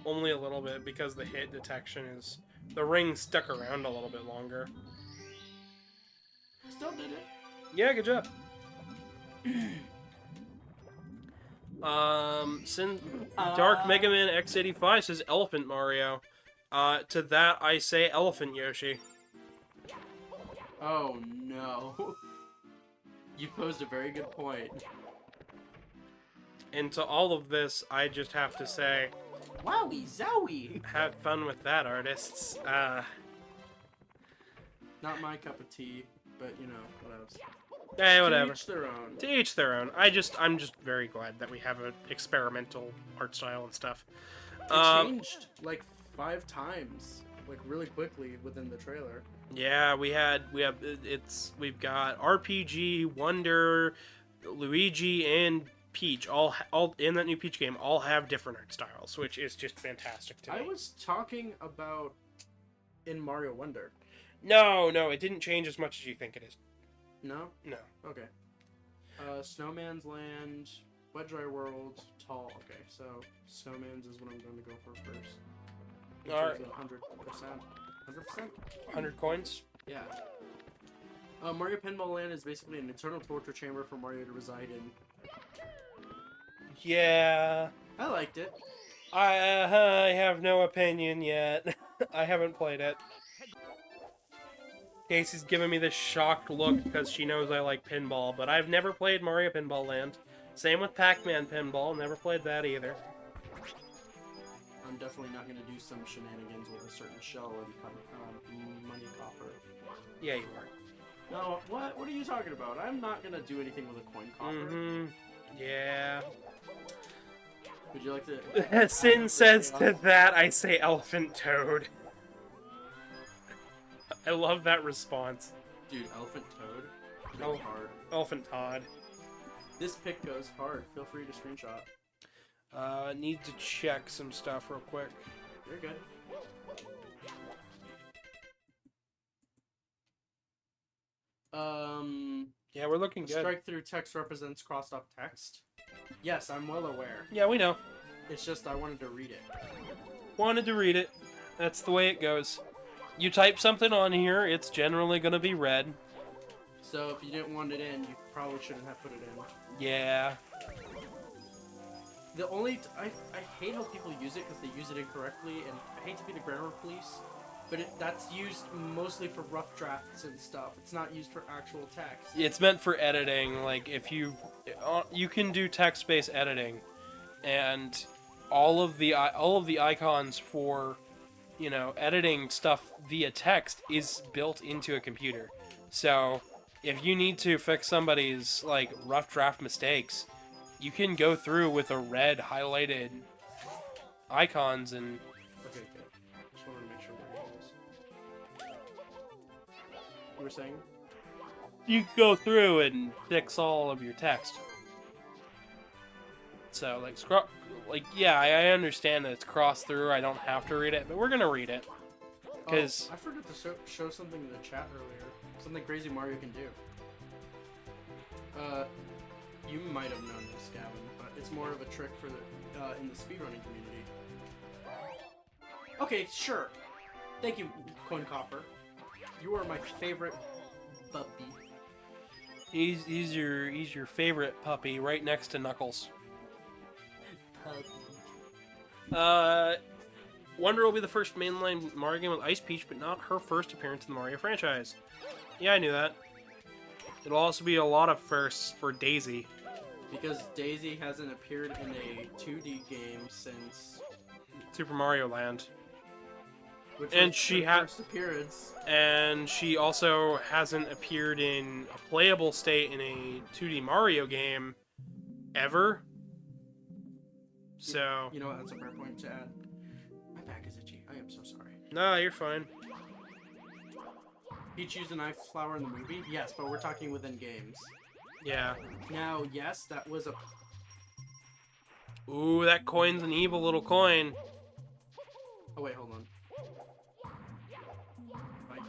only a little bit because the hit detection is... The ring stuck around a little bit longer. Still did it. Yeah, good job. Dark Mega Man X85 says Elephant Mario. To that I say Elephant Yoshi. Oh no. You posed a very good point. And to all of this, I just have to say, Wowie zowie! have fun with that, artists. Not my cup of tea, but you know, what else. Hey, whatever. To each their own. To each their own. I'm just very glad that we have an experimental art style and stuff. It changed like 5 times, like really quickly within the trailer. Yeah, we've got RPG, Wonder, Luigi, and Peach all in that new Peach game all have different art styles, which is just fantastic to me. I was talking about in Mario Wonder. No, it didn't change as much as you think it is. No? No. Okay. Snowman's Land, Wet Dry World, Tall. Okay, so Snowman's is what I'm going to go for first. Which Alright. is 100%. 100%? 100 coins? Yeah. Mario Pinball Land is basically an eternal torture chamber for Mario to reside in. Yeah. I liked it. I have no opinion yet. I haven't played it. Casey's giving me this shocked look because she knows I like pinball, but I've never played Mario Pinball Land. Same with Pac-Man Pinball, never played that either. I'm definitely not going to do some shenanigans with a certain shell and money coffer. Yeah, you are. No, what? What are you talking about? I'm not going to do anything with a coin coffer. Mm-hmm. Yeah. Would you like to... Sin says to that, I say Elephant Toad. I love that response. Dude, Elephant Toad? Oh. Goes hard. Elephant Todd. This pic goes hard. Feel free to screenshot. Need to check some stuff real quick. You're good. Yeah, we're looking good. Strike through text represents crossed off text. Yes, I'm well aware. Yeah, we know. It's just I wanted to read it. Wanted to read it. That's the way it goes. You type something on here, it's generally gonna be read. So if you didn't want it in, you probably shouldn't have put it in. Yeah. The only... I hate how people use it because they use it incorrectly, and I hate to be the grammar police, but that's used mostly for rough drafts and stuff. It's not used for actual text. It's meant for editing. Like, if you can do text-based editing, and all of the icons for, you know, editing stuff via text is built into a computer. So if you need to fix somebody's like rough draft mistakes, you can go through with a red highlighted icons and... Okay, good. Just wanted to make sure where it is. You were saying? you can go through and fix all of your text. So, yeah, I understand that it's crossed through. I don't have to read it, but we're gonna read it. Because I forgot to show something in the chat earlier. Something crazy Mario can do. You might have known this, Gavin, but it's more of a trick for the in the speedrunning community. Okay, sure. Thank you, Coin Copper. You are my favorite puppy. he's your favorite puppy, right next to Knuckles. Wonder will be the first mainline Mario game with Ice Peach, but not her first appearance in the Mario franchise. Yeah, I knew that. It'll also be a lot of firsts for Daisy. Because Daisy hasn't appeared in a 2D game since... Super Mario Land. Which And was she her first appearance. And she also hasn't appeared in a playable state in a 2D Mario game ever. So... You know what, that's a fair point to add. My back is itchy. I am so sorry. No, you're fine. Peach used a knife flower in the movie? Yes, but we're talking within games. Yeah. Now, yes, that was a... Ooh, that coin's an evil little coin. Oh, wait, hold on. Right.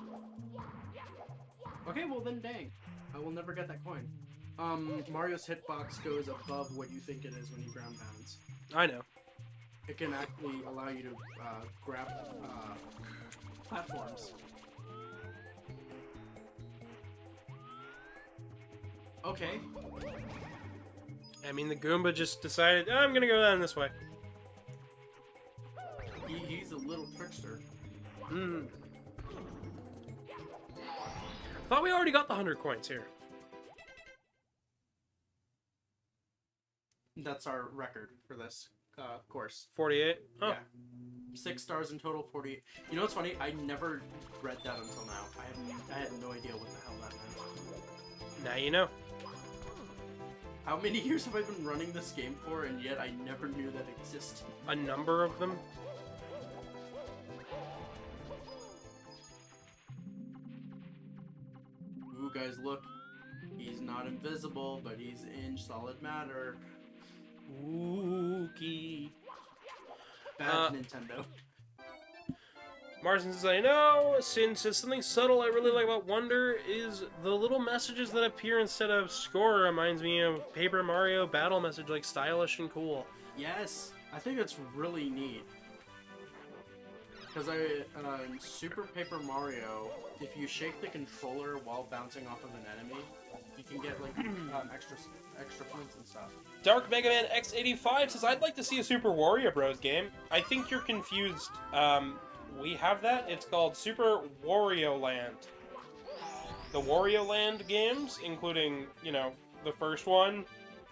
Okay, well then, dang. I will never get that coin. Mario's hitbox goes above what you think it is when you ground pounds. I know. It can actually allow you to grab platforms. Okay. I mean, the Goomba just decided, I'm gonna go down this way. He's a little trickster. Hmm. Thought we already got the 100 coins here. That's our record for this course. 48? Oh. Yeah. 6 stars in total, 48. You know what's funny? I never read that until now. I had no idea what the hell that meant. Now you know. How many years have I been running this game for, and yet I never knew that existed? A number of them. Ooh, guys, look. He's not invisible, but he's in solid matter. Ookie. Bad Nintendo. Marston says, I know, since it's something subtle I really like about Wonder is the little messages that appear instead of score reminds me of Paper Mario battle message, like stylish and cool. Yes, I think that's really neat. Because in Super Paper Mario, if you shake the controller while bouncing off of an enemy, you can get like extra points and stuff. Dark Mega Man X85 says, I'd like to see a Super Wario Bros. Game. I think you're confused. We have that. It's called Super Wario Land. The Wario Land games, including, you know, the first one,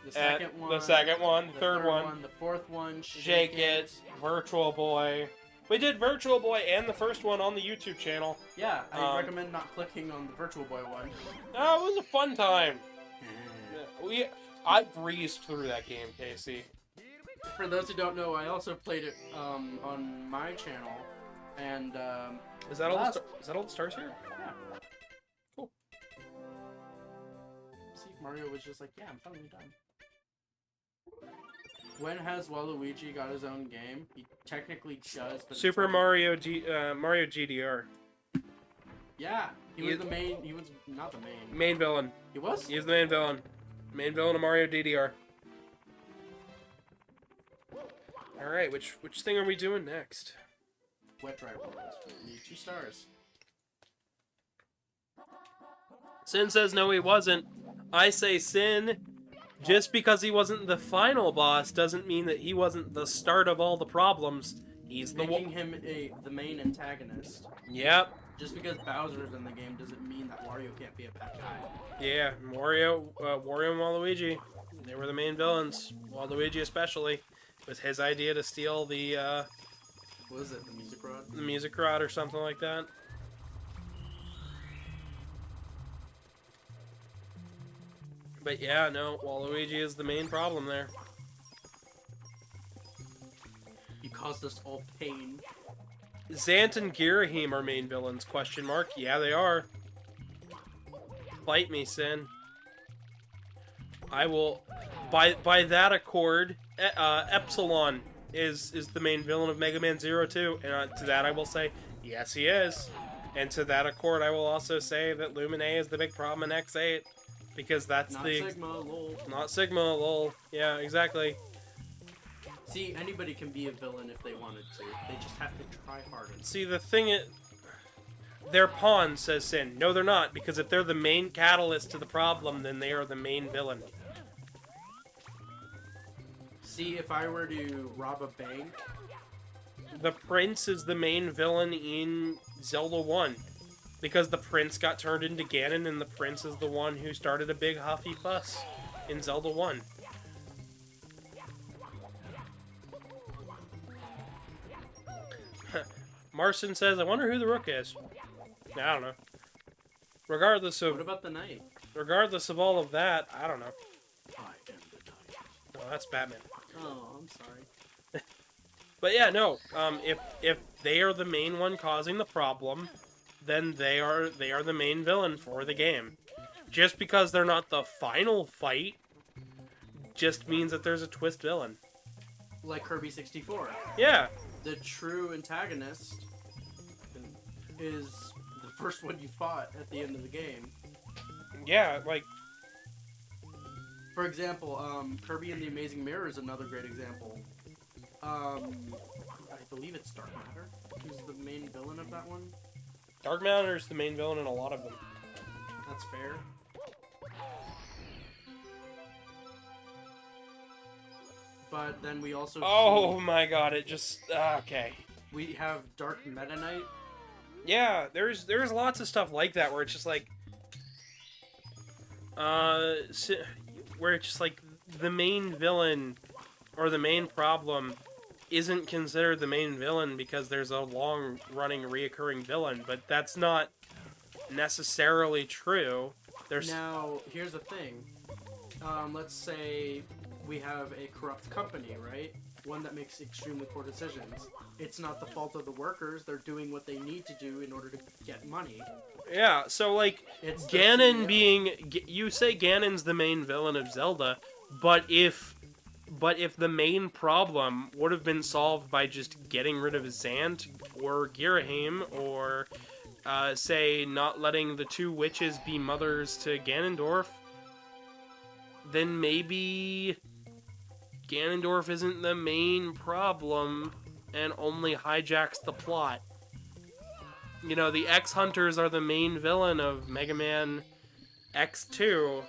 The second one, the second one, the third one, the fourth one, Shake It, Virtual Boy. We did Virtual Boy and the first one on the YouTube channel. Yeah, I recommend not clicking on the Virtual Boy one. Oh, it was a fun time. I breezed through that game, Casey. For those who don't know, I also played it on my channel, and Is that all the stars here? yeah. Cool. See, Mario was just like, yeah, I'm finally done. When has Waluigi got his own game? He technically does, but Super Mario Mario GDR. Yeah, he was the main. He was not the main. Main villain. He was. He is the main villain. Main villain of Mario DDR. All right, which thing are we doing next? Wet Dry World. Need 2 stars. Sin says no, he wasn't. I say Sin. Just because he wasn't the final boss doesn't mean that he wasn't the start of all the problems. He's the Making him the main antagonist. Yep. Just because Bowser's in the game doesn't mean that Wario can't be a bad guy. Yeah, Wario and Waluigi. They were the main villains. Waluigi especially. It was his idea to steal the What was it? The music rod? the music rod or something like that. But yeah, no, Waluigi is the main problem there. He caused us all pain. Zant and Girahim are main villains, question mark. Yeah, they are. Fight me, Sin. I will... By that accord, Epsilon is the main villain of Mega Man 02, and to that I will say, yes, he is. And to that accord, I will also say that Lumine is the big problem in X8, because that's Not the... Sigma, lol. Not Sigma, lol. Yeah, exactly. See, anybody can be a villain if they wanted to. They just have to try harder. See, the thing is... They're pawns, says Sin. No, they're not, because if they're the main catalyst to the problem, then they are the main villain. See, if I were to rob a bank... The prince is the main villain in Zelda 1. Because the prince got turned into Ganon, and the prince is the one who started a big huffy fuss in Zelda 1. Marson says, I wonder who the Rook is. I don't know. Regardless What of about the knight? all of that, I don't know. I am the knight. Oh, that's Batman. Oh, I'm sorry. But yeah, no. If they are the main one causing the problem, then they are the main villain for the game. Just because they're not the final fight just means that there's a twist villain. Like Kirby 64. Yeah. The true antagonist is the first one you fought at the end of the game. Yeah, like, For example, Kirby and the Amazing Mirror is another great example. I believe it's Dark Matter, who's the main villain of that one. Dark Matter is the main villain in a lot of them. That's fair. But then we also Oh my god, it just... okay. we have Dark Meta Knight. Yeah, there's lots of stuff like that where it's just like... where it's just like the main villain or the main problem isn't considered the main villain because there's a long-running reoccurring villain, but that's not necessarily true. There's Now, here's the thing. Let's say we have a corrupt company, right? One that makes extremely poor decisions. It's not the fault of the workers. They're doing what they need to do in order to get money. yeah, so like It's the Ganon CEO. being you say Ganon's the main villain of Zelda, but if the main problem would have been solved by just getting rid of Zant or Girahim or say not letting the two witches be mothers to Ganondorf, then maybe Ganondorf isn't the main problem and only hijacks the plot. You know, the X-Hunters are the main villain of Mega Man X2.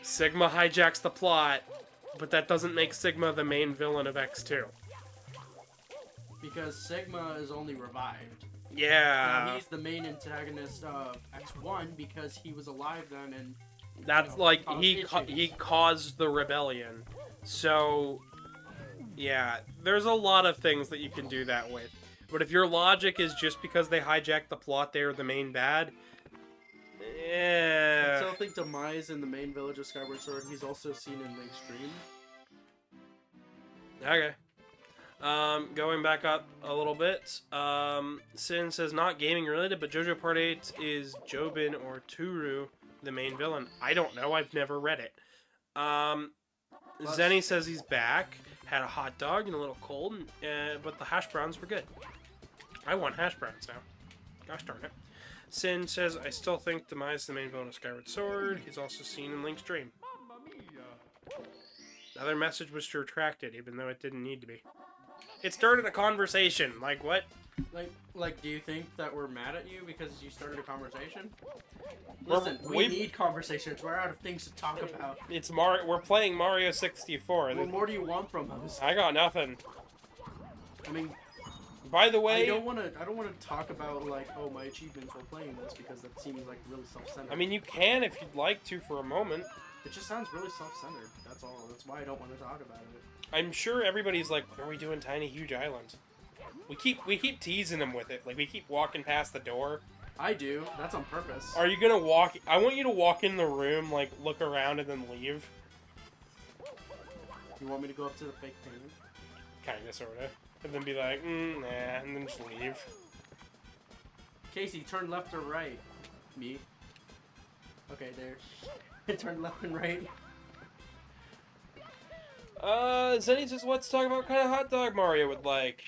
Sigma hijacks the plot, but that doesn't make Sigma the main villain of X2. Because Sigma is only revived. Now, Yeah, he's the main antagonist of X1 because he was alive then and... that's you know, like caused he issues. caused the rebellion. So, yeah, there's a lot of things that you can do that with. But if your logic is just because they hijacked the plot, they are the main bad, I yeah. still think Demise in the main village of Skyward Sword, he's also seen in Link's Dream. Okay. Going back up a little bit. Sin says not gaming related, but JoJo Part 8 is Jobin or Turu the main villain. I don't know. I've never read it. Zenny says he's back. Had a hot dog and a little cold, but the hash browns were good. I want hash browns now. Gosh darn it. Sin says, I still think Demise is the main villain of Skyward Sword. He's also seen in Link's Dream. Mamma mia. The other message was retracted, even though it didn't need to be. It started a conversation. Like, what? Like, do you think that we're mad at you because you started a conversation? We're- Listen, we we've- need conversations. We're out of things to talk about. It's Mario. We're playing Mario 64. What more do you want from us? I got nothing. I mean, By the I way, don't want to talk about like, oh, my achievements while playing this because that seems like really self-centered. I mean, you can if you'd like to for a moment. it just sounds really self-centered. That's all. That's why I don't want to talk about it. I'm sure everybody's like, "What are we doing, Tiny Huge Island?" We keep teasing them with it. Like we keep walking past the door. I do. That's on purpose. Are you gonna walk? I want you to walk in the room, like look around, and then leave. You want me to go up to the fake painting? Kinda, sorta, and then be like, nah, and then just leave. Casey, turn left or right? Me. Okay, there. Turn left and right. Zenny says, let's talk about what kind of hot dog Mario would like.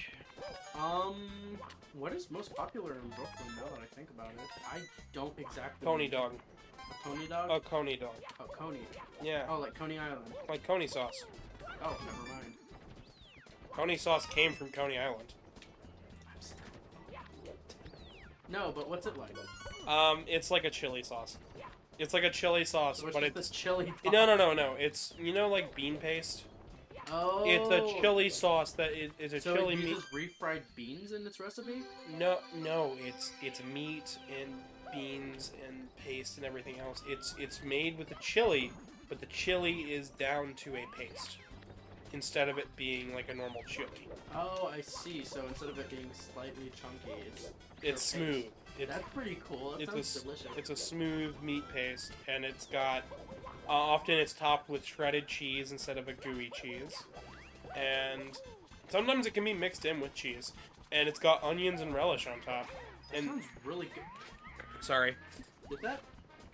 What is most popular in Brooklyn now that I think about it? I don't exactly... Coney dog. A Coney dog? A Coney dog. Oh, Coney. Yeah, Oh, like Coney Island. like Coney sauce. Oh, never mind. Coney sauce came from Coney Island. No, but what's it like? It's like a chili sauce. It's like a chili sauce, So it's but just it's... this chili dog. No. It's, you know, like bean paste? Oh. It's a chili sauce that is a So chili it meat. uses refried beans in its recipe? No, it's meat and beans and paste and everything else. It's made with a chili, but the chili is down to a paste instead of it being like a normal chili. Oh, I see. So instead of it being slightly chunky, It's pure paste. smooth. That's pretty cool. That sounds delicious. It's a smooth meat paste, and it's got often it's topped with shredded cheese instead of a gooey cheese, and sometimes it can be mixed in with cheese, and it's got onions and relish on top. And Sounds really good. sorry, Did that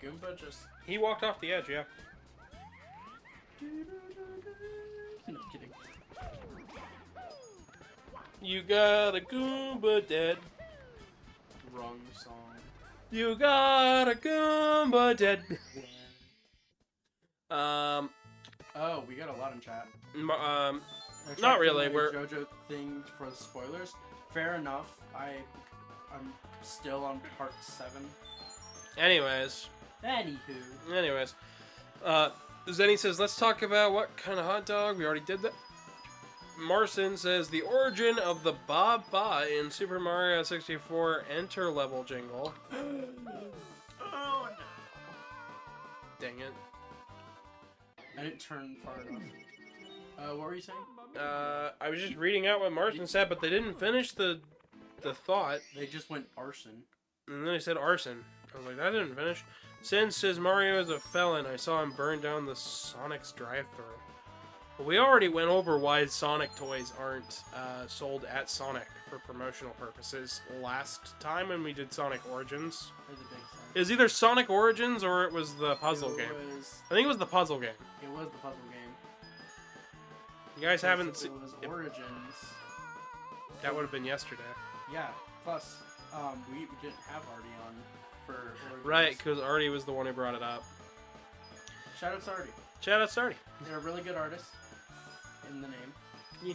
Goomba just... he walked off the edge. Yeah. No kidding. You got a Goomba dead. Wrong song. You got a Goomba dead. Oh, we got a lot in chat. Not really, My we're- JoJo thing for the spoilers. Fair enough. I'm still on part 7. Anyways, Anywho. Zenny says, let's talk about what kind of hot dog. We already did that. Marcin says, the origin of the Ba in Super Mario 64 enter level jingle. Oh no. Dang it. I didn't turn far enough. What were you saying? I was just reading out what Marcin said, but they didn't finish the thought. They just went arson. And then he said arson. I was like, that didn't finish. Sin says Mario is a felon. I saw him burn down the Sonic's drive-thru. But we already went over why Sonic toys aren't sold at Sonic for promotional purposes last time when we did Sonic Origins. It was a big sign. It was either Sonic Origins or it was the puzzle game. I think it was the puzzle game. It was the puzzle game. You guys haven't It seen... was Origins. That would have been yesterday. Yeah. Plus, we didn't have Artie on for Origins. Right, because Artie was the one who brought it up. Shout out to Artie. Shout out to Artie. They're a really good artist in the name. Yeah.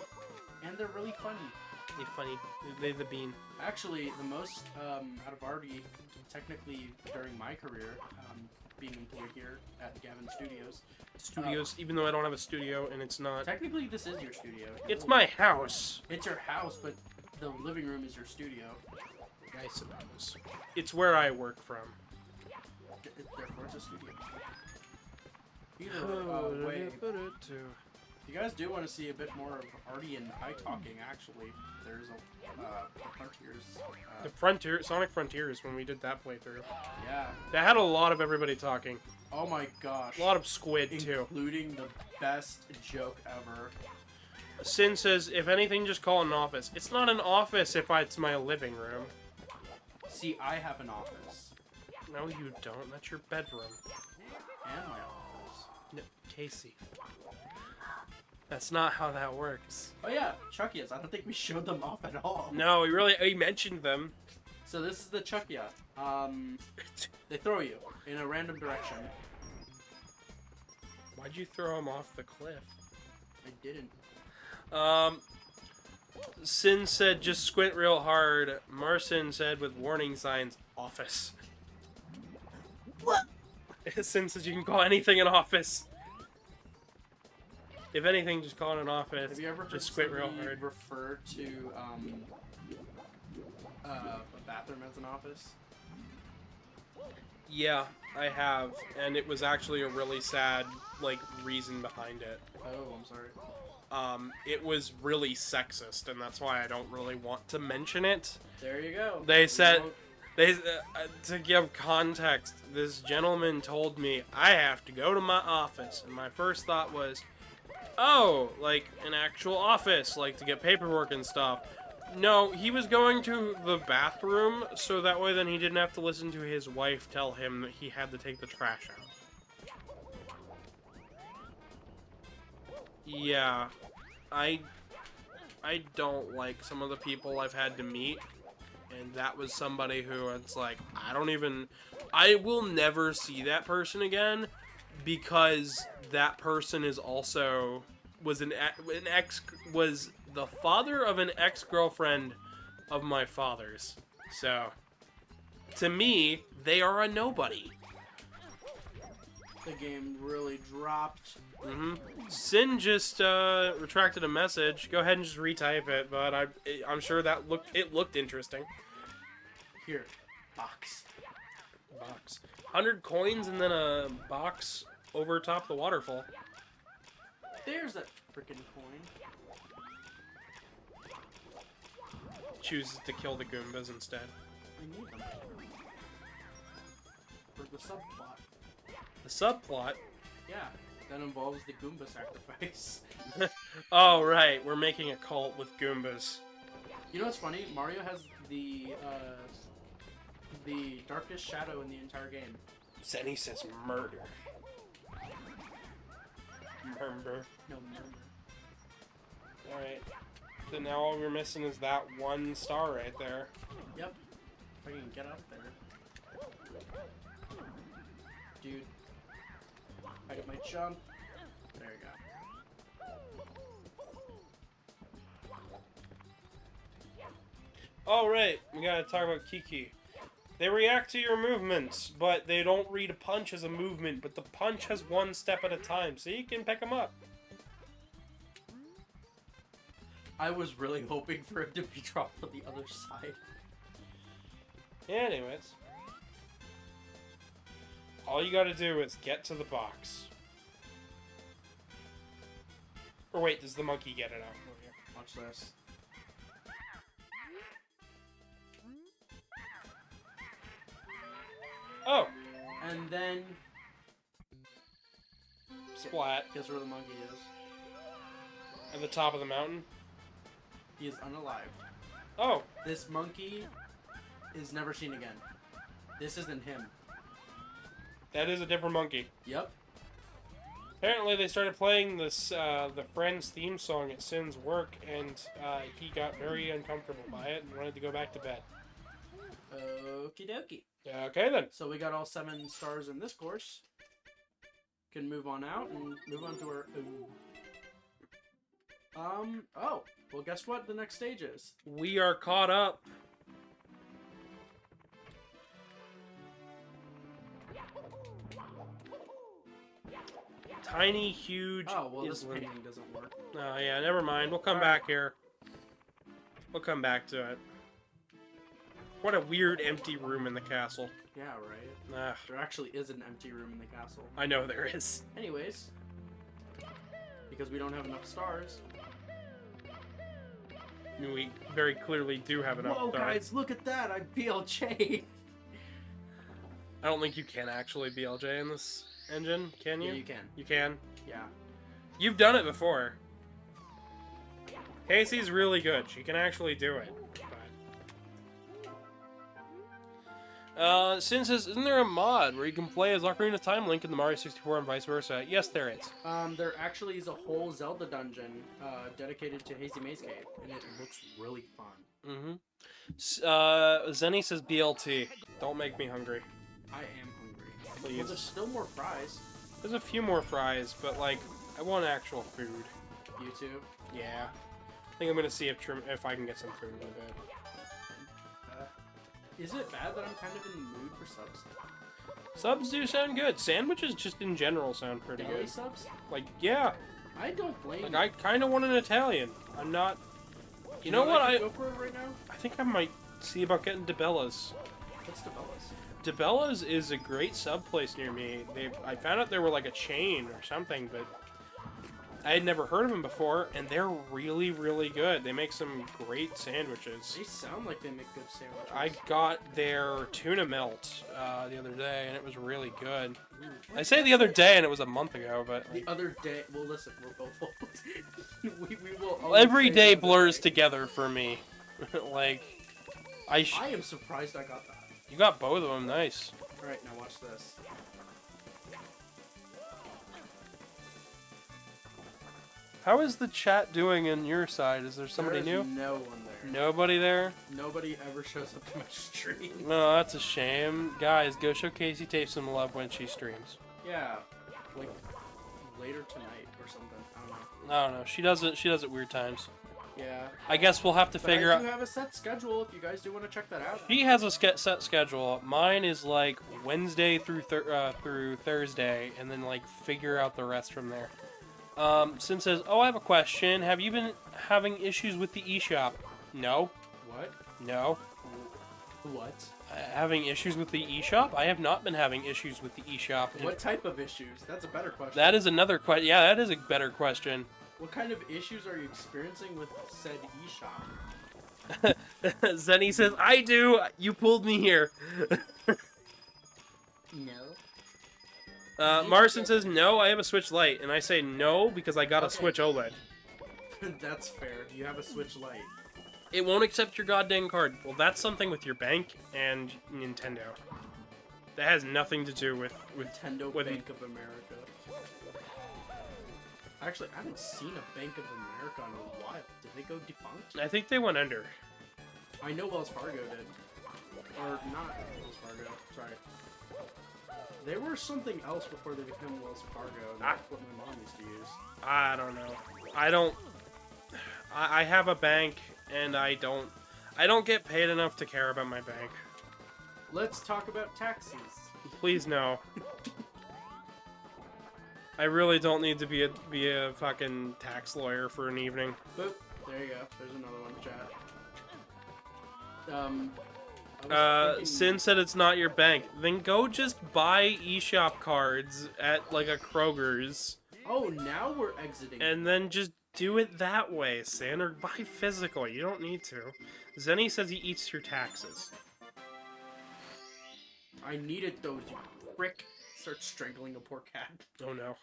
And they're really funny. They're funny. They the bean. Actually, the most out of Artie, technically during my career, being employed here at Gavin Studios, even though I don't have a studio and it's not... Technically, this is your studio. It's my house. It's your house, but the living room is your studio. I suppose. It's where I work from. Therefore, it's a studio. Either way, if you guys do want to see a bit more of Artie and I talking, actually, there's a Frontiers. The Sonic Frontiers, when we did that playthrough. Yeah. That had a lot of everybody talking. Oh my gosh. A lot of squid, too. Including the best joke ever. Sin says, if anything, just call it an office. It's not an office if it's my living room. See, I have an office. No, you don't. That's your bedroom. And my office. No, Casey. That's not how that works. Oh yeah, Chucky's. I don't think we showed them off at all. No, he mentioned them. So this is the Chucky. They throw you in a random direction. Why'd you throw him off the cliff? I didn't. Sin said, just squint real hard. Marcin said, with warning signs, office. What? Sin says you can call anything an office. If anything, just call it an office. Have you ever heard just squint real somebody hard. refer to a bathroom as an office? Yeah, I have, and it was actually a really sad, reason behind it. Oh, I'm sorry. It was really sexist, and that's why I don't really want to mention it. There you go. They said, to give context, this gentleman told me I have to go to my office, and my first thought was, oh, an actual office, to get paperwork and stuff. No, he was going to the bathroom, so that way then he didn't have to listen to his wife tell him that he had to take the trash out. Yeah, I don't like some of the people I've had to meet, and that was somebody who it's I will never see that person again, because that person is also was the father of an ex-girlfriend of my father's. So, to me, they are a nobody. The game really dropped. Sin just retracted a message. Go ahead and just retype it, but I'm sure that looked interesting. Here, box. 100 coins and then a box over top the waterfall. There's that freaking coin. Chooses to kill the Goombas instead. I need them. For the subplot. The subplot? Yeah, that involves the Goomba sacrifice. Oh, right. We're making a cult with Goombas. You know what's funny? Mario has the the darkest shadow in the entire game. Zenny says murder. Murder. No, murder. Alright. So now all we're missing is that one star right there. Yep. If I can get up there. Dude. I got my jump. There you go. Alright, we gotta talk about Kiki. They react to your movements, but they don't read a punch as a movement, but the punch has one step at a time, so you can pick them up. I was really hoping for it to be dropped on the other side. Anyways. All you gotta do is get to the box. Or wait, does the monkey get it out for you? Watch this. Oh! And then... Splat. Guess where the monkey is? At the top of the mountain? He is unalived. Oh! This monkey is never seen again. This isn't him. That is a different monkey. Yep. Apparently they started playing this, the Friends theme song at Sin's work, and he got very uncomfortable by it and wanted to go back to bed. Okie dokie. Okay then. So we got all 7 stars in this course. Can move on out and move on to our... oh. Well, guess what the next stage is? We are caught up. Tiny, huge. Oh, well, this is painting doesn't work. Oh yeah, never mind. We'll come Alright. back here. We'll come back to it. What a weird empty room in the castle. Yeah, right. Ah, There actually is an empty room in the castle. I know there is. Anyways, because we don't have enough stars. We very clearly do have enough Whoa, stars. guys, look at that! I BLJ. I don't think you can actually BLJ in this engine, can you? Yeah, you can. You can? Yeah. You've done it before. Casey's really good. She can actually do it. But... Sin says, isn't there a mod where you can play as Ocarina of Time Link in the Mario 64 and vice versa? Yes, there is. There actually is a whole Zelda dungeon dedicated to Hazy Maze Cave, and it looks really fun. Zenny says BLT. Don't make me hungry. I am hungry. Please. Well, there's still more fries. There's a few more fries, but, like, I want actual food. YouTube. Yeah. I think I'm gonna see if I can get some food in a bit. Is it bad that I'm kind of in the mood for subs? Subs do sound good. Sandwiches just in general sound pretty Deli good. subs? Like, yeah. I don't blame Like, you. I kind of want an Italian. I'm not... You know what? I I could go for it right now? I think I might see about getting DeBella's. What's the bellas? DeBella's is a great sub place near me. I found out they were like a chain or something, but I had never heard of them before, and they're really, really good. They make some great sandwiches. They sound like they make good sandwiches. I got their tuna melt the other day, and it was really good. I say the other day, and it was a month ago, but... The other day... Well, listen, we're both old. we will Well, always every say day the other blurs day. together for me. Like, I am surprised I got that. You got both of them, nice. Alright, now watch this. How is the chat doing on your side? Is there somebody There is new? no one there. Nobody there? Nobody ever shows up to my stream. No, that's a shame. Guys, go show Casey Tape some love when she streams. Yeah, like later tonight or something. I don't know. I don't know. She does it weird times. Yeah. I guess we'll have to But figure I out. do have a set schedule if you guys do want to check that out. She has a set schedule. Mine is like Wednesday through Thursday, and then like figure out the rest from there. Sin says, "Oh, I have a question. Have you been having issues with the eShop?" No. What? No. What? Having issues with the eShop? I have not been having issues with the eShop. What type of issues? That's a better question. That is another question. Yeah, that is a better question. What kind of issues are you experiencing with said eShop? Zenny says, "I do. You pulled me here." No. Marson says, "No, I have a Switch Lite," and I say no because I got a Okay. Switch OLED. That's fair. You have a Switch Lite. It won't accept your goddamn card. Well, that's something with your bank and Nintendo. That has nothing to do with Nintendo with Bank of America. Actually, I haven't seen a Bank of America in a while. Did they go defunct? I think they went under. I know Wells Fargo did. Or not Wells Fargo, sorry. They were something else before they became Wells Fargo. That's what my mom used to use. I don't know. I have a bank, and I don't get paid enough to care about my bank. Let's talk about taxis. Please no. I really don't need to be a fucking tax lawyer for an evening. Boop. There you go. There's another one, chat. Sin said it's not your bank. Then go just buy eShop cards at like a Kroger's. Oh, now we're exiting. And then just do it that way, Sin, or buy physical. You don't need to. Zenny says he eats your taxes. I needed those, you prick. Start strangling a poor cat. Oh no.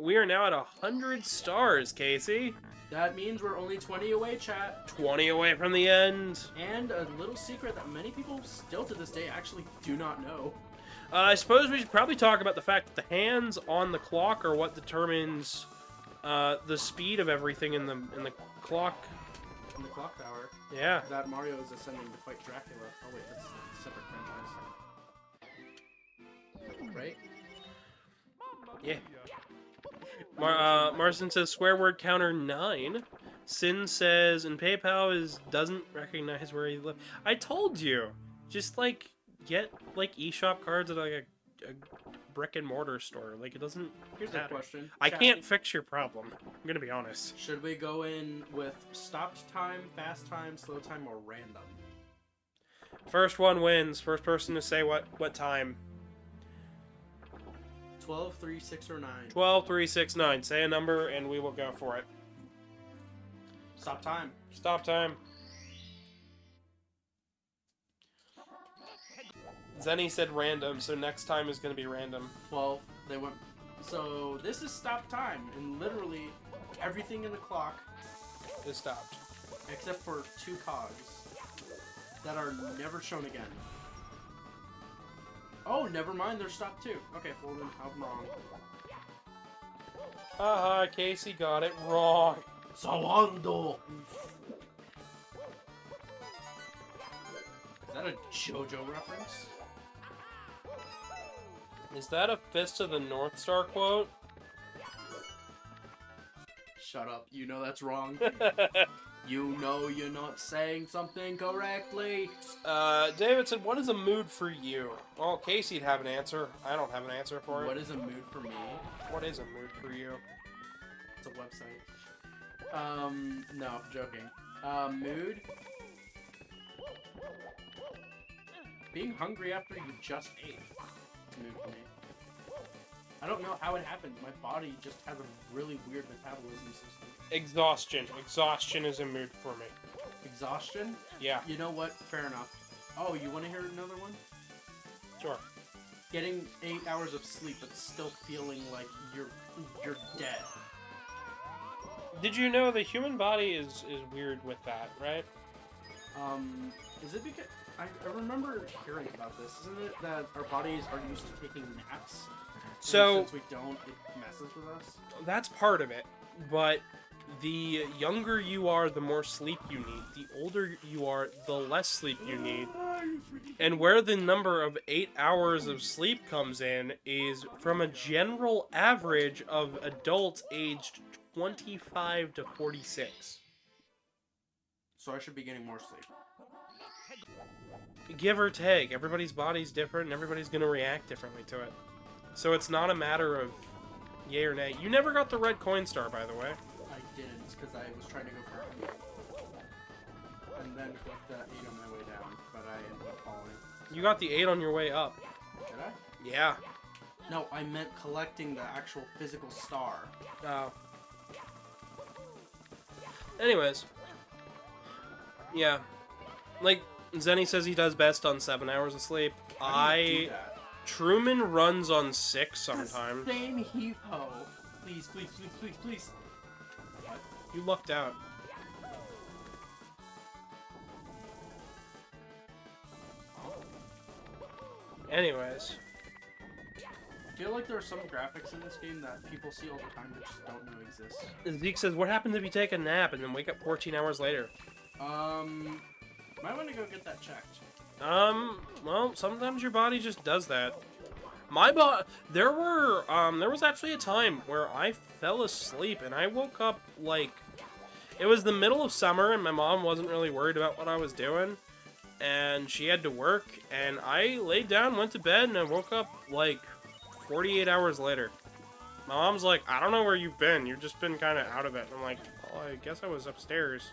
We are now at 100 stars, Casey. That means we're only 20 away, chat. 20 away from the end. And a little secret that many people still to this day actually do not know. I suppose we should probably talk about the fact that the hands on the clock are what determines the speed of everything in the clock. In the clock tower. Yeah. That Mario is ascending to fight Dracula. Oh wait, that's a separate franchise. Right? Yeah. Marston says swear word counter 9. Sin says and PayPal doesn't recognize where he lives. I told you, just like get like eShop cards at like a brick and mortar store. Like it doesn't. Here's matter. a question. I Chat, can't fix your problem. I'm gonna be honest. Should we go in with stopped time, fast time, slow time, or random? First one wins. First person to say what time. 12, 3, 6, or 9. 12, 3, 6, 9. Say a number and we will go for it. Stop time. Stop time. Zenny said random, so next time is going to be random. 12. They went. So this is stop time, and literally everything in the clock It stopped. except for 2 cogs that are never shown again. Oh, never mind. They're stopped too. Okay, well then I'm wrong. Haha, Casey got it wrong. Sawando. Is that a JoJo reference? Is that a Fist of the North Star quote? Shut up. You know that's wrong. You know you're not saying something correctly. David said, what is a mood for you? Well, Casey'd have an answer. I don't have an answer for it. What is a mood for me? What is a mood for you? It's a website. No, joking. Mood? Being hungry after you just ate. It's a mood for me. I don't know how it happened. My body just has a really weird metabolism system. Exhaustion. Exhaustion is a mood for me. Exhaustion? Yeah. You know what? Fair enough. Oh, you want to hear another one? Sure. Getting 8 hours of sleep but still feeling like you're dead. Did you know the human body is weird with that, right? Is it because... I remember hearing about this. Isn't it that our bodies are used to taking naps? So... And since we don't, it messes with us? That's part of it, but the younger you are, the more sleep you need. The older you are, the less sleep you need. And where the number of 8 hours of sleep comes in is from a general average of adults aged 25 to 46. So I should be getting more sleep. Give or take. Everybody's body's different, and everybody's going to react differently to it. So it's not a matter of yay or nay. You never got the red coin star, by the way. I didn't, because I was trying to go for it. And then got the 8 on my way down, but I ended up falling. You got the 8 on your way up. Did I? Yeah. No, I meant collecting the actual physical star. Oh. Anyways. Yeah. Like, Zenny says he does best on 7 hours of sleep. How do you do that? Truman runs on 6 sometimes. The same heave-ho. Please, please, please, please, please. What? You lucked out. Anyways. I feel like there are some graphics in this game that people see all the time that just don't know exist. Zeke says, what happens if you take a nap and then wake up 14 hours later? Might want to go get that checked. Well, sometimes your body just does that. There was actually a time where I fell asleep and I woke up, like, it was the middle of summer and my mom wasn't really worried about what I was doing. And she had to work, and I laid down, went to bed, and I woke up, like, 48 hours later. My mom's like, I don't know where you've been. You've just been kind of out of it. And I'm like, well, I guess I was upstairs.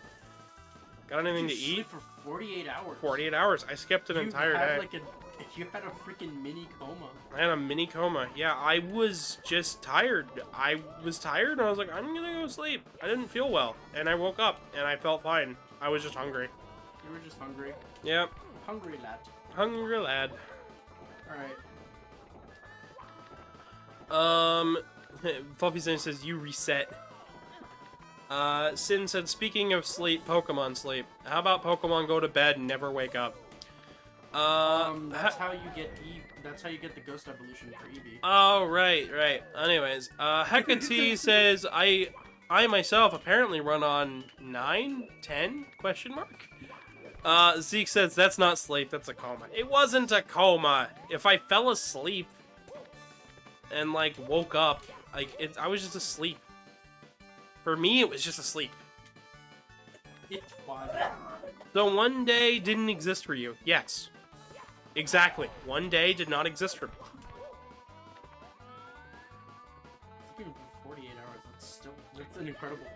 Got anything to eat? For 48 hours. 48 hours. I skipped an entire day. You had a freaking mini coma. I had a mini coma. Yeah, I was just tired. I was tired, and I was like, I'm gonna go sleep. I didn't feel well. And I woke up, and I felt fine. I was just hungry. You were just hungry? Yep. Hungry lad. Hungry lad. Alright. Fluffy Sin says, you reset. Sin said, speaking of sleep, Pokemon sleep. How about Pokemon go to bed and never wake up? That's how you get that's how you get the ghost evolution for Eevee. Oh, right. Anyways, Hecate says, I myself apparently run on 9, 10, question mark? Zeke says, that's not sleep, that's a coma. It wasn't a coma. If I fell asleep and, like, woke up, like, I was just asleep. For me, it was just asleep. It was. So one day didn't exist for you. Yes. Exactly. One day did not exist for me. Sleeping for 48 hours, that's an incredible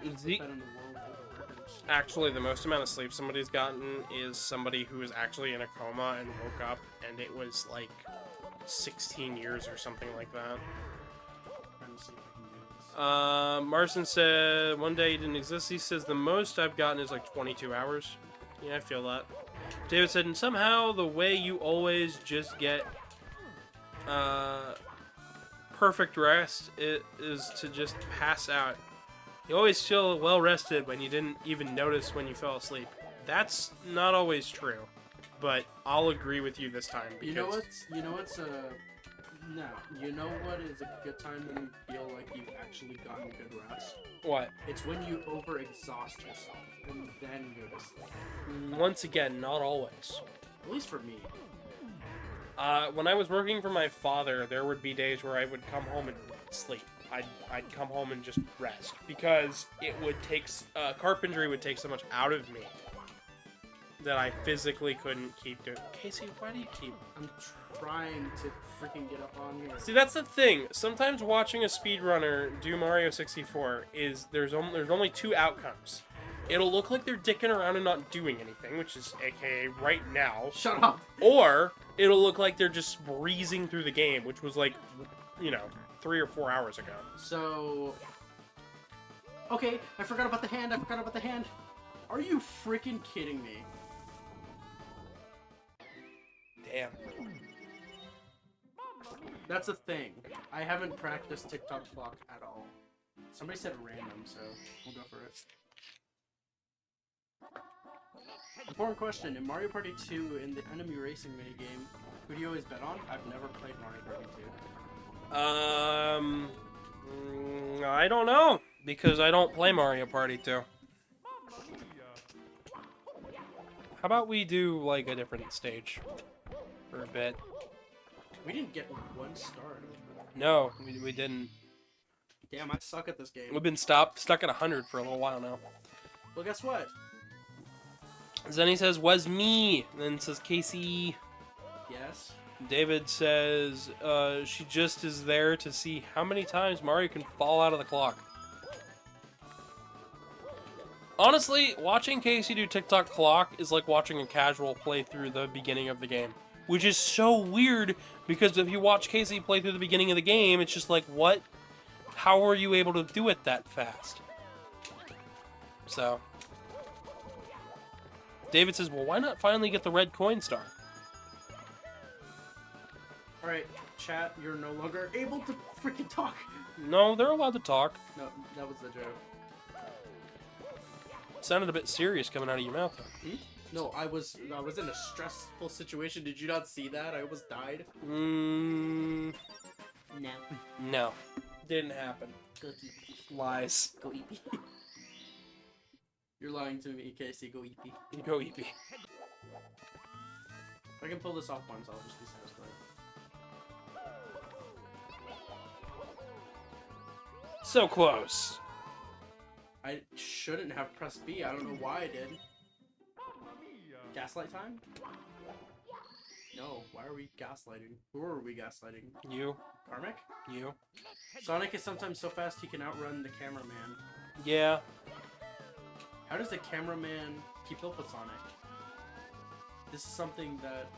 feat. Zeke- Put that in the world of records. Actually, the most amount of sleep somebody's gotten is somebody who was actually in a coma and woke up, and it was like 16 years or something like that. Trying to see if I can do this. Marson said one day didn't exist. He says the most I've gotten is like 22 hours. Yeah, I feel that. David said, and somehow the way you always just get perfect rest is to just pass out. You always feel well rested when you didn't even notice when you fell asleep. That's not always true, but I'll agree with you this time. Because You know what is a good time when you feel like you've actually gotten good rest? What? It's when you overexhaust yourself and then go to sleep. Once again, not always. At least for me. When I was working for my father, there would be days where I would come home and sleep. I'd come home and just rest because it would take carpentry would take so much out of me that I physically couldn't keep doing. Casey, why do you keep? I'm trying to freaking get up on here. See, that's the thing. Sometimes watching a speedrunner do Mario 64 is there's only two outcomes. It'll look like they're dicking around and not doing anything, which is AKA right now. Shut up! Or it'll look like they're just breezing through the game, which was like, 3 or 4 hours ago. So... Okay, I forgot about the hand, Are you freaking kidding me? Damn. That's a thing. I haven't practiced TikTok clock at all. Somebody said random, so we'll go for it. Important question. In Mario Party 2, in the enemy racing minigame, who do you always bet on? I've never played Mario Party 2. I don't know, because I don't play Mario Party 2. How about we do, like, a different stage for a bit? We didn't get 1 star. No, we didn't. Damn, I suck at this game. We've been stuck at 100 for a little while now. Well, guess what? Zenny says, was me. And then says, Casey. Yes. David says, she just is there to see how many times Mario can fall out of the clock. Honestly, watching Casey do TikTok clock is like watching a casual play through the beginning of the game. Which is so weird, because if you watch Casey play through the beginning of the game, it's just like, what? How are you able to do it that fast? So. David says, well, why not finally get the red coin star? Alright, chat, you're no longer able to freaking talk. No, they're allowed to talk. No, that was the joke. Sounded a bit serious coming out of your mouth, though. No, I was in a stressful situation. Did you not see that? I almost died. No. No. Didn't happen. Go eepee. Lies. Go eepee. You're lying to me, Casey. Go eepee. Go EP. If I can pull this off once, I'll just be satisfied. So close. I shouldn't have pressed B. I don't know why I did. Gaslight time? No. Why are we gaslighting? Who are we gaslighting? You. Karmic? You. Sonic is sometimes so fast he can outrun the cameraman. Yeah. How does the cameraman keep up with Sonic? This is something that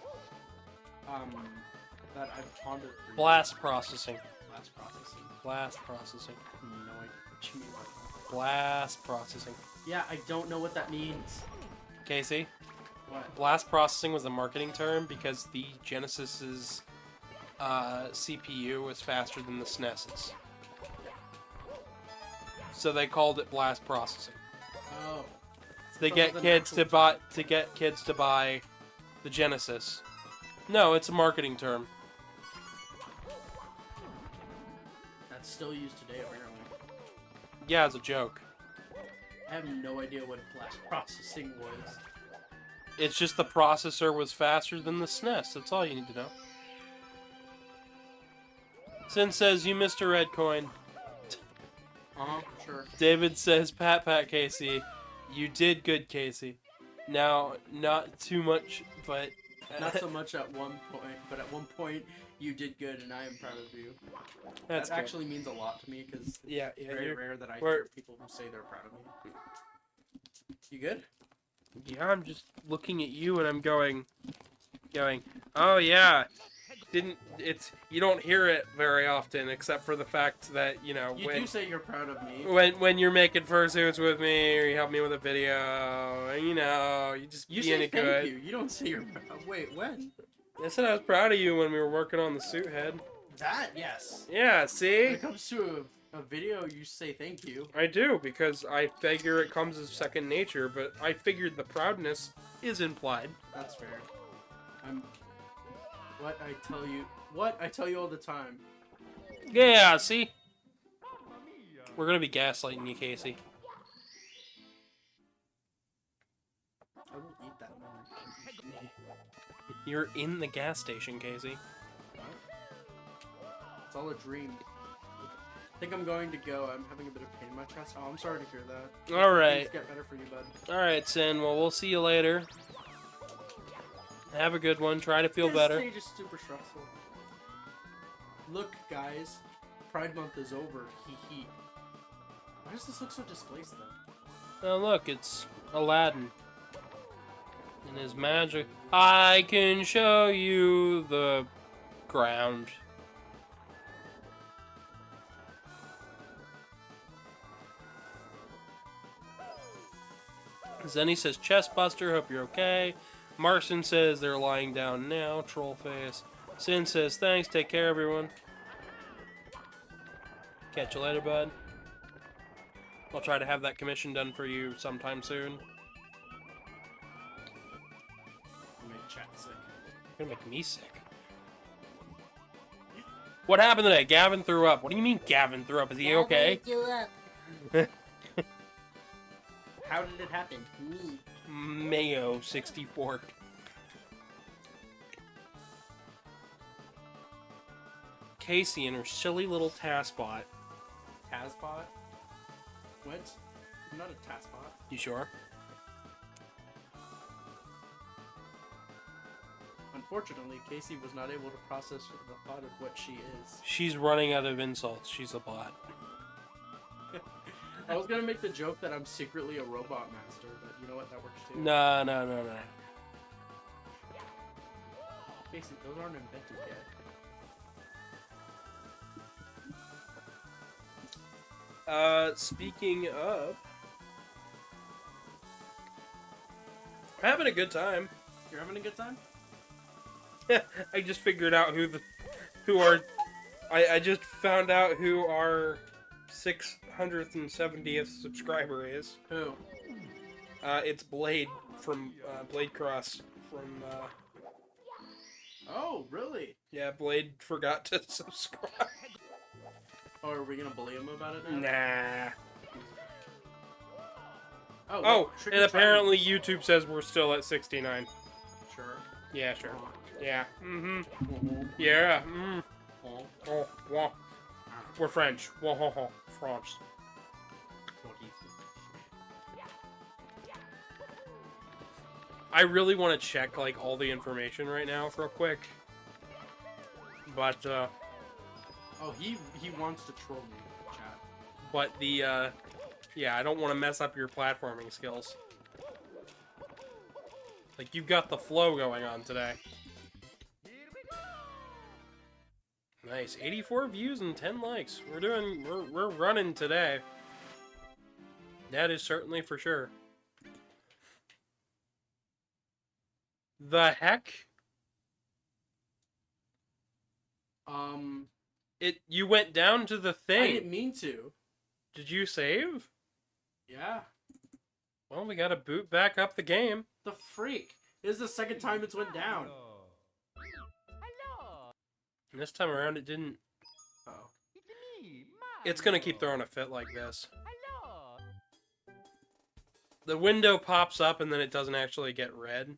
I've pondered for Blast processing. Blast processing. Blast processing. No idea what you mean by that. Blast processing. Yeah, I don't know what that means. Casey, What? blast processing was a marketing term because the Genesis's CPU was faster than the SNES's. So they called it blast processing. Oh. To Thought get it was an kids to actual get kids to buy the Genesis. No, it's a marketing term. That's still used today, apparently. Yeah, it's a joke. I have no idea what blast processing was. It's just the processor was faster than the SNES. That's all you need to know. Sin says you missed a red coin. Sure. David says pat pat Casey. You did good, Casey. Now, not too much, but Not so much at one point, but at one point you did good, and I am proud of you. that's that good. actually means a lot to me because Yeah, it's yeah. very You're, rare that I we're- hear people who say they're proud of me. You good? yeah, I'm just looking at you and I'm going, oh yeah. You don't hear it very often, except for the fact that, you know, You do say you're proud of me. when you're making fursuits with me, or you help me with a video, you know, you just You being say it thank good. you. You don't say you're proud. Wait, when? I said I was proud of you when we were working on the suit head. That, yes. Yeah, When see? it comes to a video, you say thank you. I do, because I figure it comes as second nature, but I figured the proudness is implied. That's fair. What I tell you all the time. Yeah, see? We're gonna be gaslighting you, Casey. I will eat that one. You're in the gas station, Casey. It's all a dream. I think I'm going to go. I'm having a bit of pain in my chest. Oh, I'm sorry to hear that. Alright. Things get better for you, bud. Alright, Sin. Well, we'll see you later. Have a good one. Try to feel This better. stage is super stressful. Look, guys. Pride Month is over. Hee hee. Why does this look so displaced, though? Oh, look, it's Aladdin. And his magic. I can show you the ground. Zenny says, Chestbuster, hope you're okay. Marson says they're lying down now. Trollface. Sin says, thanks, take care, everyone. Catch you later, bud. I'll try to have that commission done for you sometime soon. You make chat sick. You're gonna make me sick. What happened today? Gavin threw up. What do you mean Gavin threw up? Is he okay? You up. How did it happen? Me. Mayo 64. Casey and her silly little taskbot. Tazbot? What? I'm not a Tazbot. You sure? Unfortunately, Casey was not able to process the thought of what she is. She's running out of insults. She's a bot. I was gonna make the joke that I'm secretly a robot master, but you know what? That works too. No. Casey, those aren't invented yet. Speaking of... I'm having a good time. You're having a good time? I just figured out I just found out who our 670th subscriber is. Who? It's Blade from Blade Cross. From Oh, really? yeah, Blade forgot to subscribe. Oh, are we gonna bully him about it now? Nah. Oh, Oh, wait, trick and or apparently treat. YouTube says we're still at 69. Sure. Yeah, sure. Uh-huh. Yeah. Mm-hmm. Uh-huh. Yeah. Mm. Uh-huh. Oh, wow. We're French. Whoa, ho, ho. France. I really want to check, like, all the information right now real quick. But, Oh, he wants to troll me, chat. but the, yeah, I don't want to mess up your platforming skills. Like, you've got the flow going on today. Nice. 84 views and 10 likes. We're running today. That is certainly for sure. The heck? You went down to the I thing. didn't mean to. Did you save? Yeah. Well, we gotta boot back up the game. The freak. This is the second time it's went down. And this time around it didn't. Oh. It's gonna keep throwing a fit like this. The window pops up and then it doesn't actually get red.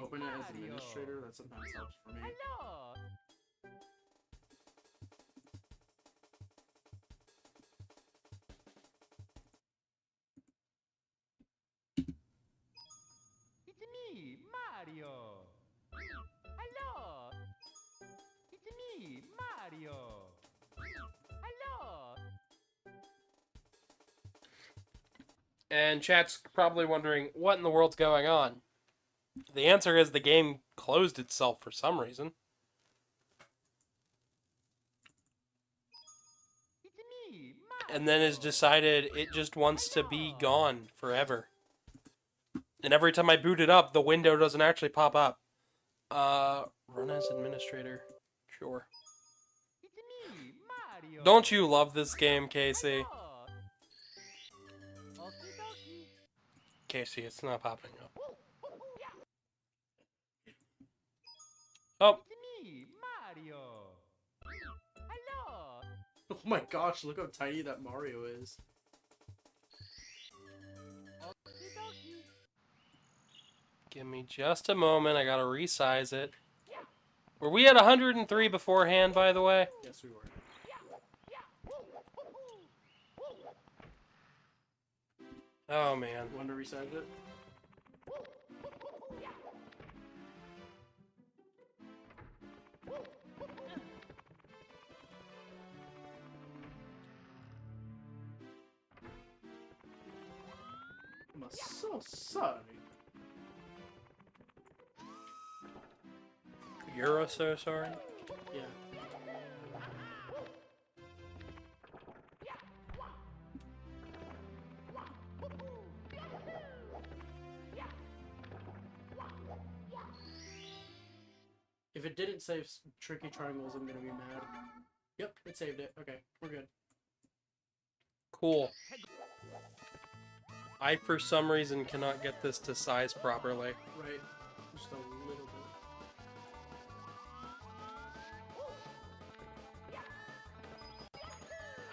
Open it as administrator, that sometimes helps for me. And chat's probably wondering, what in the world's going on? The answer is the game closed itself for some reason. And then has decided it just wants to be gone forever. And every time I boot it up, the window doesn't actually pop up. Run as administrator. Sure. Don't you love this game, Casey? Casey, it's not popping up. Oh. Oh my gosh, look how tiny that Mario is. Give me just a moment. I gotta resize it. Were we at 103 beforehand, by the way? Yes, we were. Oh, man. Want to resize it? I'm so sorry. You're so sorry? Yeah. If it didn't save tricky triangles, I'm gonna be mad. Yep, it saved it. Okay, we're good. Cool. I, for some reason, cannot get this to size properly. Right. Just a little bit.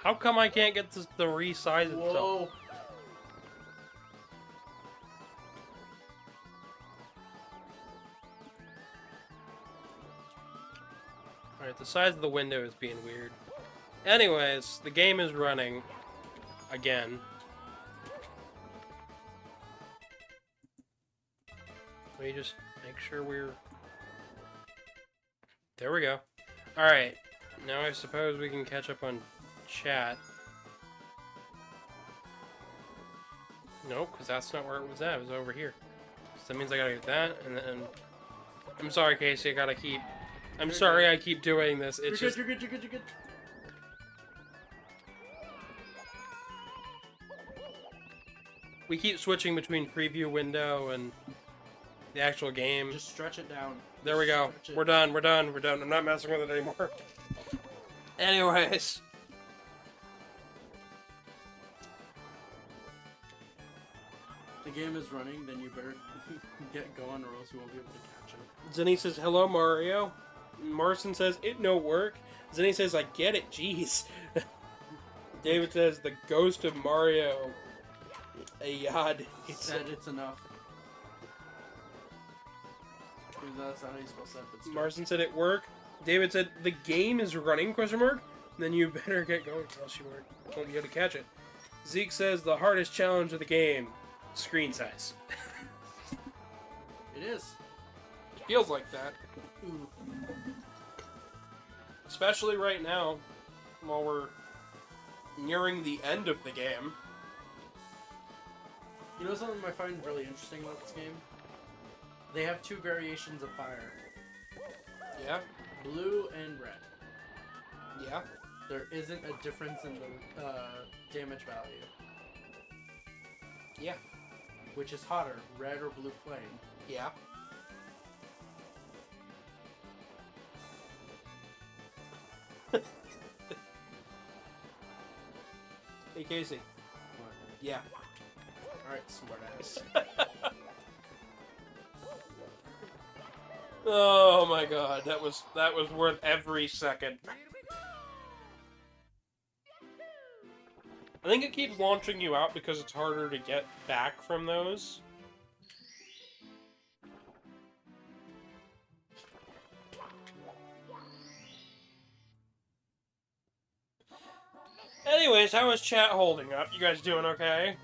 How come I can't get this to resize itself? Whoa. Alright, the size of the window is being weird. Anyways, the game is running. Again. Let me just make sure we're... There we go. Alright. Now I suppose we can catch up on chat. Nope, because that's not where it was at. It was over here. So that means I gotta get that, and then... I'm sorry, Casey, I gotta keep... I'm sorry I keep doing this. It's just... You're good, you're good, you're good. We keep switching between preview window and the actual game. Just stretch it down. There we go. Stretch it. We're done, we're done, we're done. I'm not messing with it anymore. Anyways. the game is running, then you better get going or else you won't be able to catch it. Zenny says, hello, Mario. Marson says, it no work. Zenny says, I get it, jeez. David says, the ghost of Mario. Ayad. Said it's enough. That's not how you're supposed to have it. Marson said, it work. David said, the game is running, question mark? Then you better get going, or else you won't be able to catch it. Zeke says, the hardest challenge of the game, screen size. It is. Feels like that. Ooh. Especially right now, while we're nearing the end of the game. You know something I find really interesting about this game? They have two variations of fire. Yeah. Blue and red. Yeah. There isn't a difference in the damage value. Yeah. Which is hotter, red or blue flame? Yeah. Hey, Casey. What? Yeah. Alright, smartass. Oh my god, that was worth every second. I think it keeps launching you out because it's harder to get back from those. Anyways, how is chat holding up? You guys doing okay?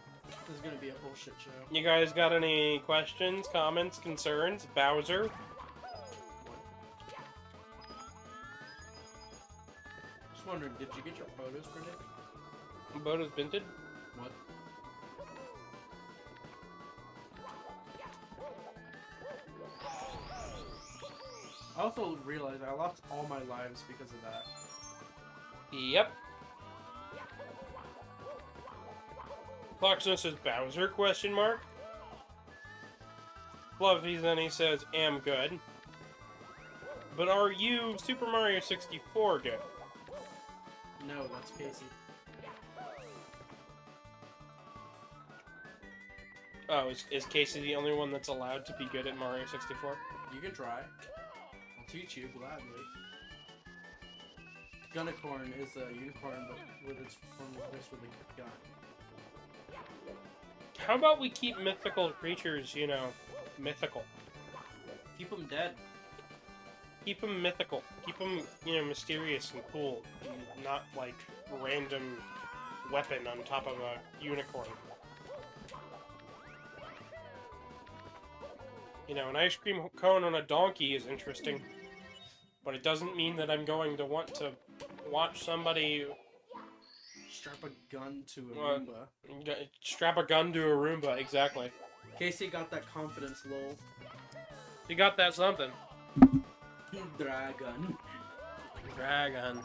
This is gonna be a bullshit show. You guys got any questions, comments, concerns? Bowser? Just wondering, did you get your photos printed? Boto's Vinted? What? I also realized I lost all my lives because of that. Yep. Foxno says Bowser, question mark. Fluffy then he says, am good. But are you Super Mario 64 good? No, that's Casey. Oh, is Casey the only one that's allowed to be good at Mario 64? You can try. I'll teach you gladly. Gunicorn is a unicorn, but with its form replaced with a gun. How about we keep mythical creatures, you know, mythical? Keep them dead. Keep them mythical. Keep them, you know, mysterious and cool. And not, like, random weapon on top of a unicorn. You know, an ice cream cone on a donkey is interesting. But it doesn't mean that I'm going to want to watch somebody... Strap a gun to a Roomba. Strap a gun to a Roomba, exactly. Casey got that confidence, lol. You got that something. Dragon. Dragon.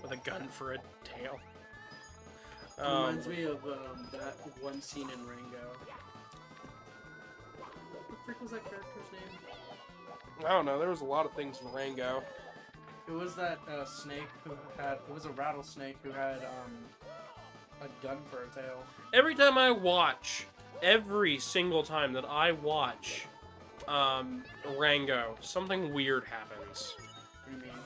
With a gun for a tail. Reminds me of that one scene in Rango. What the frick was that character's name? I don't know, there was a lot of things in Rango. It was that snake who had... It was a rattlesnake who had a gun for a tail. Every time I watch, every single time that I watch Rango, something weird happens. What do you mean?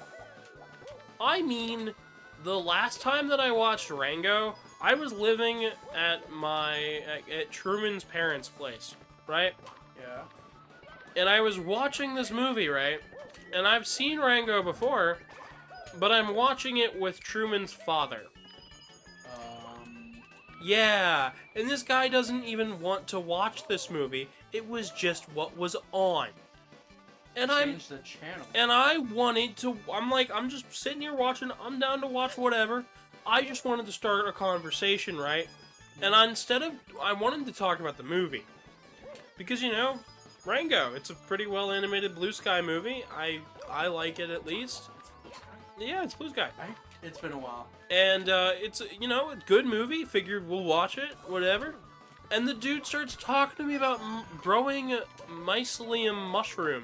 I mean, the last time that I watched Rango, I was living at at Truman's parents' place, right? Yeah. And I was watching this movie, right? And I've seen Rango before, but I'm watching it with Truman's father. Yeah, and this guy doesn't even want to watch this movie. It was just what was on. And Change the channel. And I wanted to... I'm like, I'm just sitting here watching. I'm down to watch whatever. I just wanted to start a conversation, right? And I wanted to talk about the movie. Because, you know... Rango, it's a pretty well animated Blue Sky movie. I like it at least. Yeah, it's Blue Sky. It's been a while. And it's, you know, a good movie. Figured we'll watch it, whatever. And the dude starts talking to me about growing mycelium mushrooms.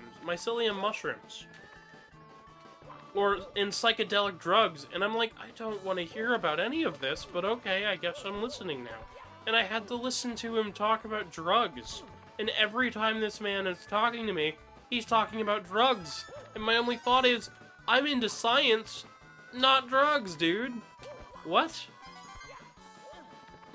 Or in psychedelic drugs. And I'm like, I don't want to hear about any of this, but okay, I guess I'm listening now. and I had to listen to him talk about drugs. And every time this man is talking to me, he's talking about drugs. And my only thought is, I'm into science, not drugs, dude. What?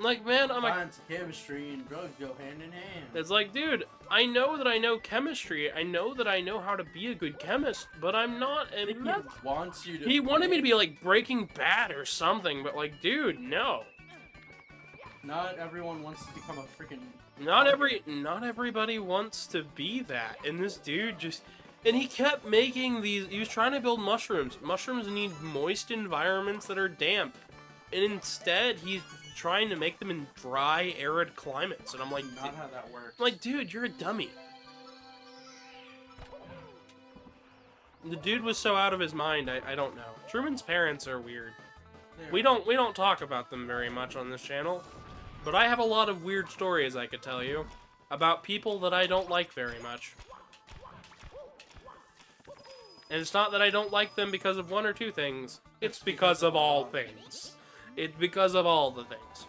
Like, man, I'm like... Science, chemistry, and drugs go hand in hand. It's like, dude, I know that I know chemistry. I know that I know how to be a good chemist, but I'm not... I think he wants you to... He wanted me to be, like, Breaking Bad or something, but, like, dude, no. Not everyone wants to become a freaking... Not everybody wants to be that. And this dude just... And he kept making these... He was trying to build mushrooms. Mushrooms need moist environments that are damp. And instead, he's trying to make them in dry, arid climates. And I'm like... Not how that works. I'm like, dude, you're a dummy. The dude was so out of his mind, I don't know. Truman's parents are weird. We don't talk about them very much on this channel. But I have a lot of weird stories I could tell you about people that I don't like very much. And it's not that I don't like them because of one or two things. It's because of all things. It's because of all the things.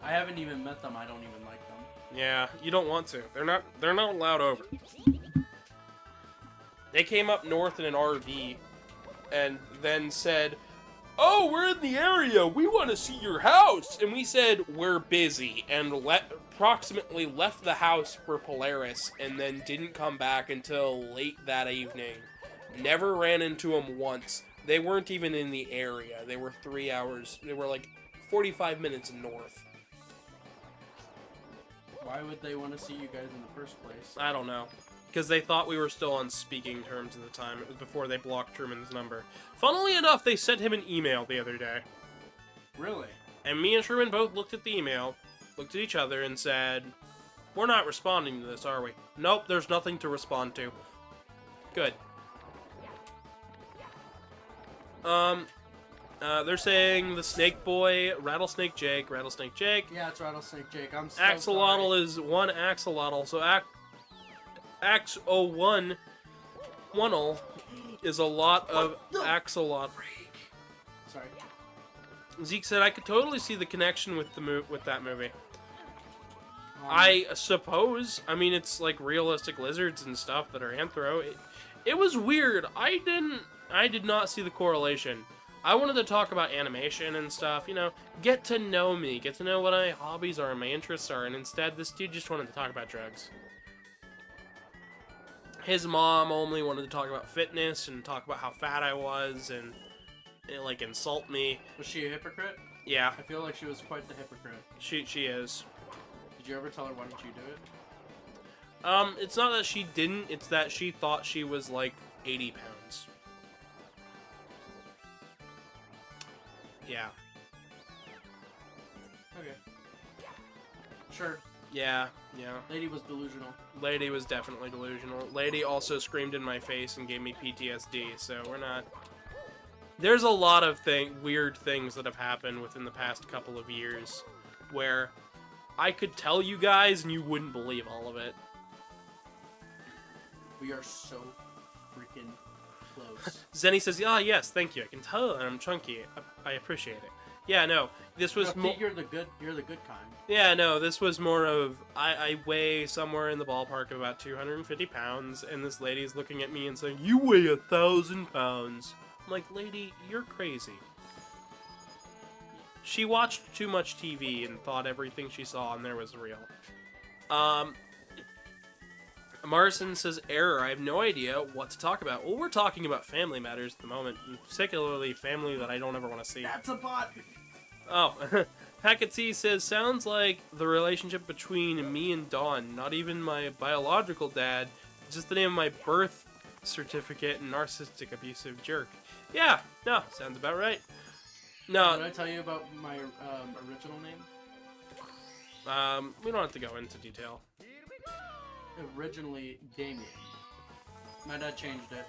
I haven't even met them. I don't even like them. Yeah, you don't want to. They're not allowed over. They came up north in an RV and then said, "Oh, we're in the area. We want to see your house." And we said, "We're busy," and approximately left the house for Polaris and then didn't come back until late that evening. Never ran into them once. They weren't even in the area. They were 3 hours. They were like 45 minutes north. Why would they want to see you guys in the first place? I don't know. Because they thought we were still on speaking terms at the time. It was before they blocked Truman's number. Funnily enough, they sent him an email the other day. Really? And me and Truman both looked at the email, looked at each other, and said, "We're not responding to this, are we?" "Nope, there's nothing to respond to." Good. They're saying the Snake Boy, Rattlesnake Jake. Yeah, it's Rattlesnake Jake. I'm so Axolotl sorry. is one axolotl, so Ax01 is a lot of axolotl. Sorry. Zeke said, "I could totally see the connection with that movie." I suppose. I mean, it's like realistic lizards and stuff that are anthro. It was weird. I did not see the correlation. I wanted to talk about animation and stuff, you know, get to know me, get to know what my hobbies are and my interests are, and instead this dude just wanted to talk about drugs. His mom only wanted to talk about fitness and talk about how fat I was and like, insult me. Was she a hypocrite? Yeah. I feel like she was quite the hypocrite. She is. Did you ever tell her why didn't you do it? It's not that she didn't, it's that she thought she was like 80 pounds. Yeah. Okay. Sure. Yeah. Lady was delusional. Lady was definitely delusional. Lady also screamed in my face and gave me PTSD, so we're not... There's a lot of weird things that have happened within the past couple of years where I could tell you guys and you wouldn't believe all of it. We are so freaking close. Zenny says, "Ah, yes, thank you. I can tell I'm chunky. I appreciate it." Yeah, no, this was more... You're the good kind. Yeah, no, this was more of, I weigh somewhere in the ballpark of about 250 pounds, and this lady's looking at me and saying, "You weigh 1,000 pounds. I'm like, lady, you're crazy. She watched too much TV and thought everything she saw on there was real. Marson says, "Error, I have no idea what to talk about." Well, we're talking about family matters at the moment, particularly family that I don't ever want to see. That's a bot! Oh, Hackett C says, "Sounds like the relationship between me and Dawn, not even my biological dad, just the name of my birth certificate and narcissistic abusive jerk." Yeah, no, sounds about right. No. Did I tell you about my original name? We don't have to go into detail. Originally Damien. My dad changed it.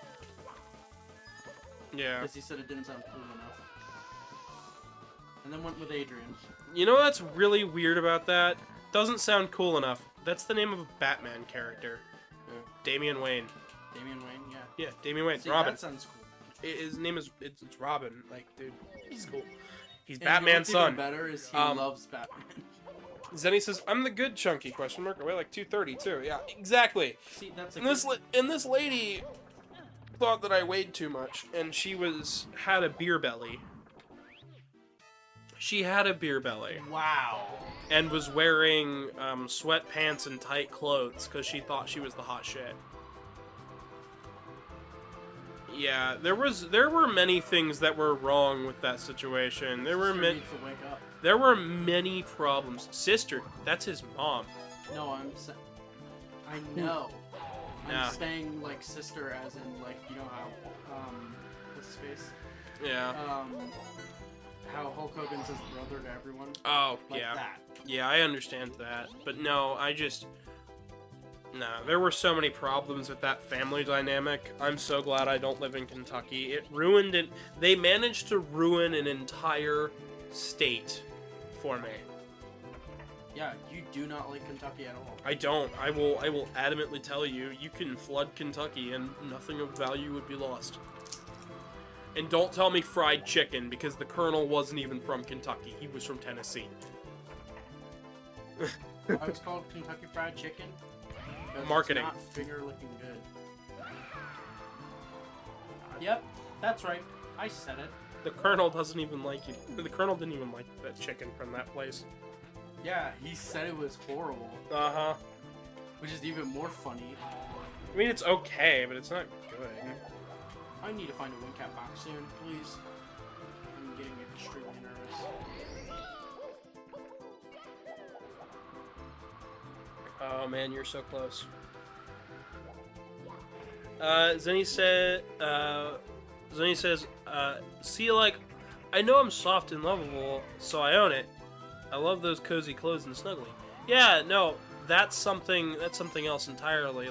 Yeah. Because he said it didn't sound cool enough. And then went with Adrian. You know what's really weird about that? Doesn't sound cool enough. That's the name of a Batman character. Who? Damian Wayne. Damian Wayne, yeah. Yeah, Damian Wayne. See, Robin. that sounds cool. His name is it's Robin. Like, dude, he's cool. He's And Batman's what's even son. better is he loves Batman. Zenny says, I'm the good chunky, question mark. I weigh like 230 too. Yeah, exactly. See, that's a And this lady thought that I weighed too much, and she had a beer belly. She had a beer belly. Wow. And was wearing sweatpants and tight clothes because she thought she was the hot shit. Yeah, there were many things that were wrong with that situation. There were Sister needs to wake up. There were many problems. Sister, that's his mom. No, I know. Yeah. I'm saying like sister, as in like you know how what's his face? Yeah. How Hulk Hogan says brother to everyone. Oh, Like yeah. that. Yeah, I understand that. But no, there were so many problems with that family dynamic. I'm so glad I don't live in Kentucky. It ruined it. They managed to ruin an entire state for me. Yeah, you do not like Kentucky at all. I don't. I will adamantly tell you, you can flood Kentucky and nothing of value would be lost. And don't tell me fried chicken, because the Colonel wasn't even from Kentucky. He was from Tennessee. I was called Kentucky Fried Chicken. Because Marketing. It's not finger looking good. Yep, that's right. I said it. The Colonel doesn't even like you. The Colonel didn't even like that chicken from that place. Yeah, he said it was horrible. Uh-huh. Which is even more funny. I mean, it's okay, but it's not good. I need to find a WinCat box soon, please. I'm getting extremely nervous. Oh man, you're so close. Zenny says, see, like, I know I'm soft and lovable, so I own it. I love those cozy clothes and snuggly. Yeah, no, that's something else entirely.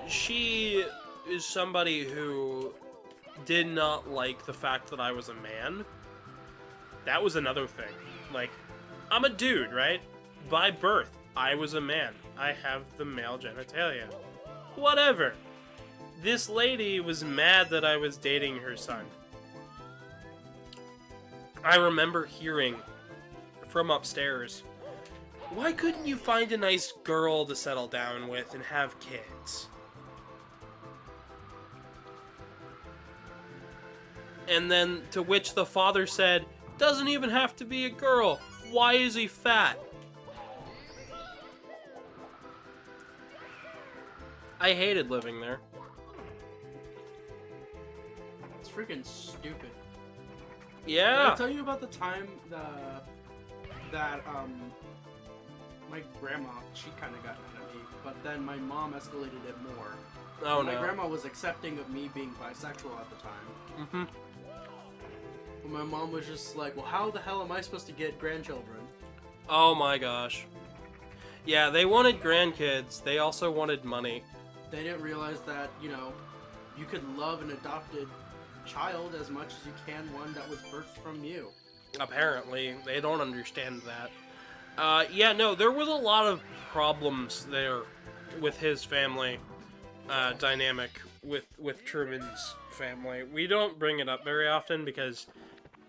She is somebody who did not like the fact that I was a man. That was another thing. Like, I'm a dude, right? By birth, I was a man. I have the male genitalia. Whatever. This lady was mad that I was dating her son. I remember hearing from upstairs, why couldn't you find a nice girl to settle down with and have kids? And then to which the father said, doesn't even have to be a girl. Why is he fat? I hated living there. It's freaking stupid. Yeah. Did I tell you about the time that my grandma, she kind of got mad at me, but then my mom escalated it more. Oh My no. grandma was accepting of me being bisexual at the time. Mm-hmm. But my mom was just like, well, how the hell am I supposed to get grandchildren? Oh my gosh. Yeah, they wanted grandkids. They also wanted money. They didn't realize that, you know, you could love an adopted child as much as you can one that was birthed from you. Apparently, they don't understand that. Yeah, no, there was a lot of problems there with his family dynamic with Truman's family. We don't bring it up very often because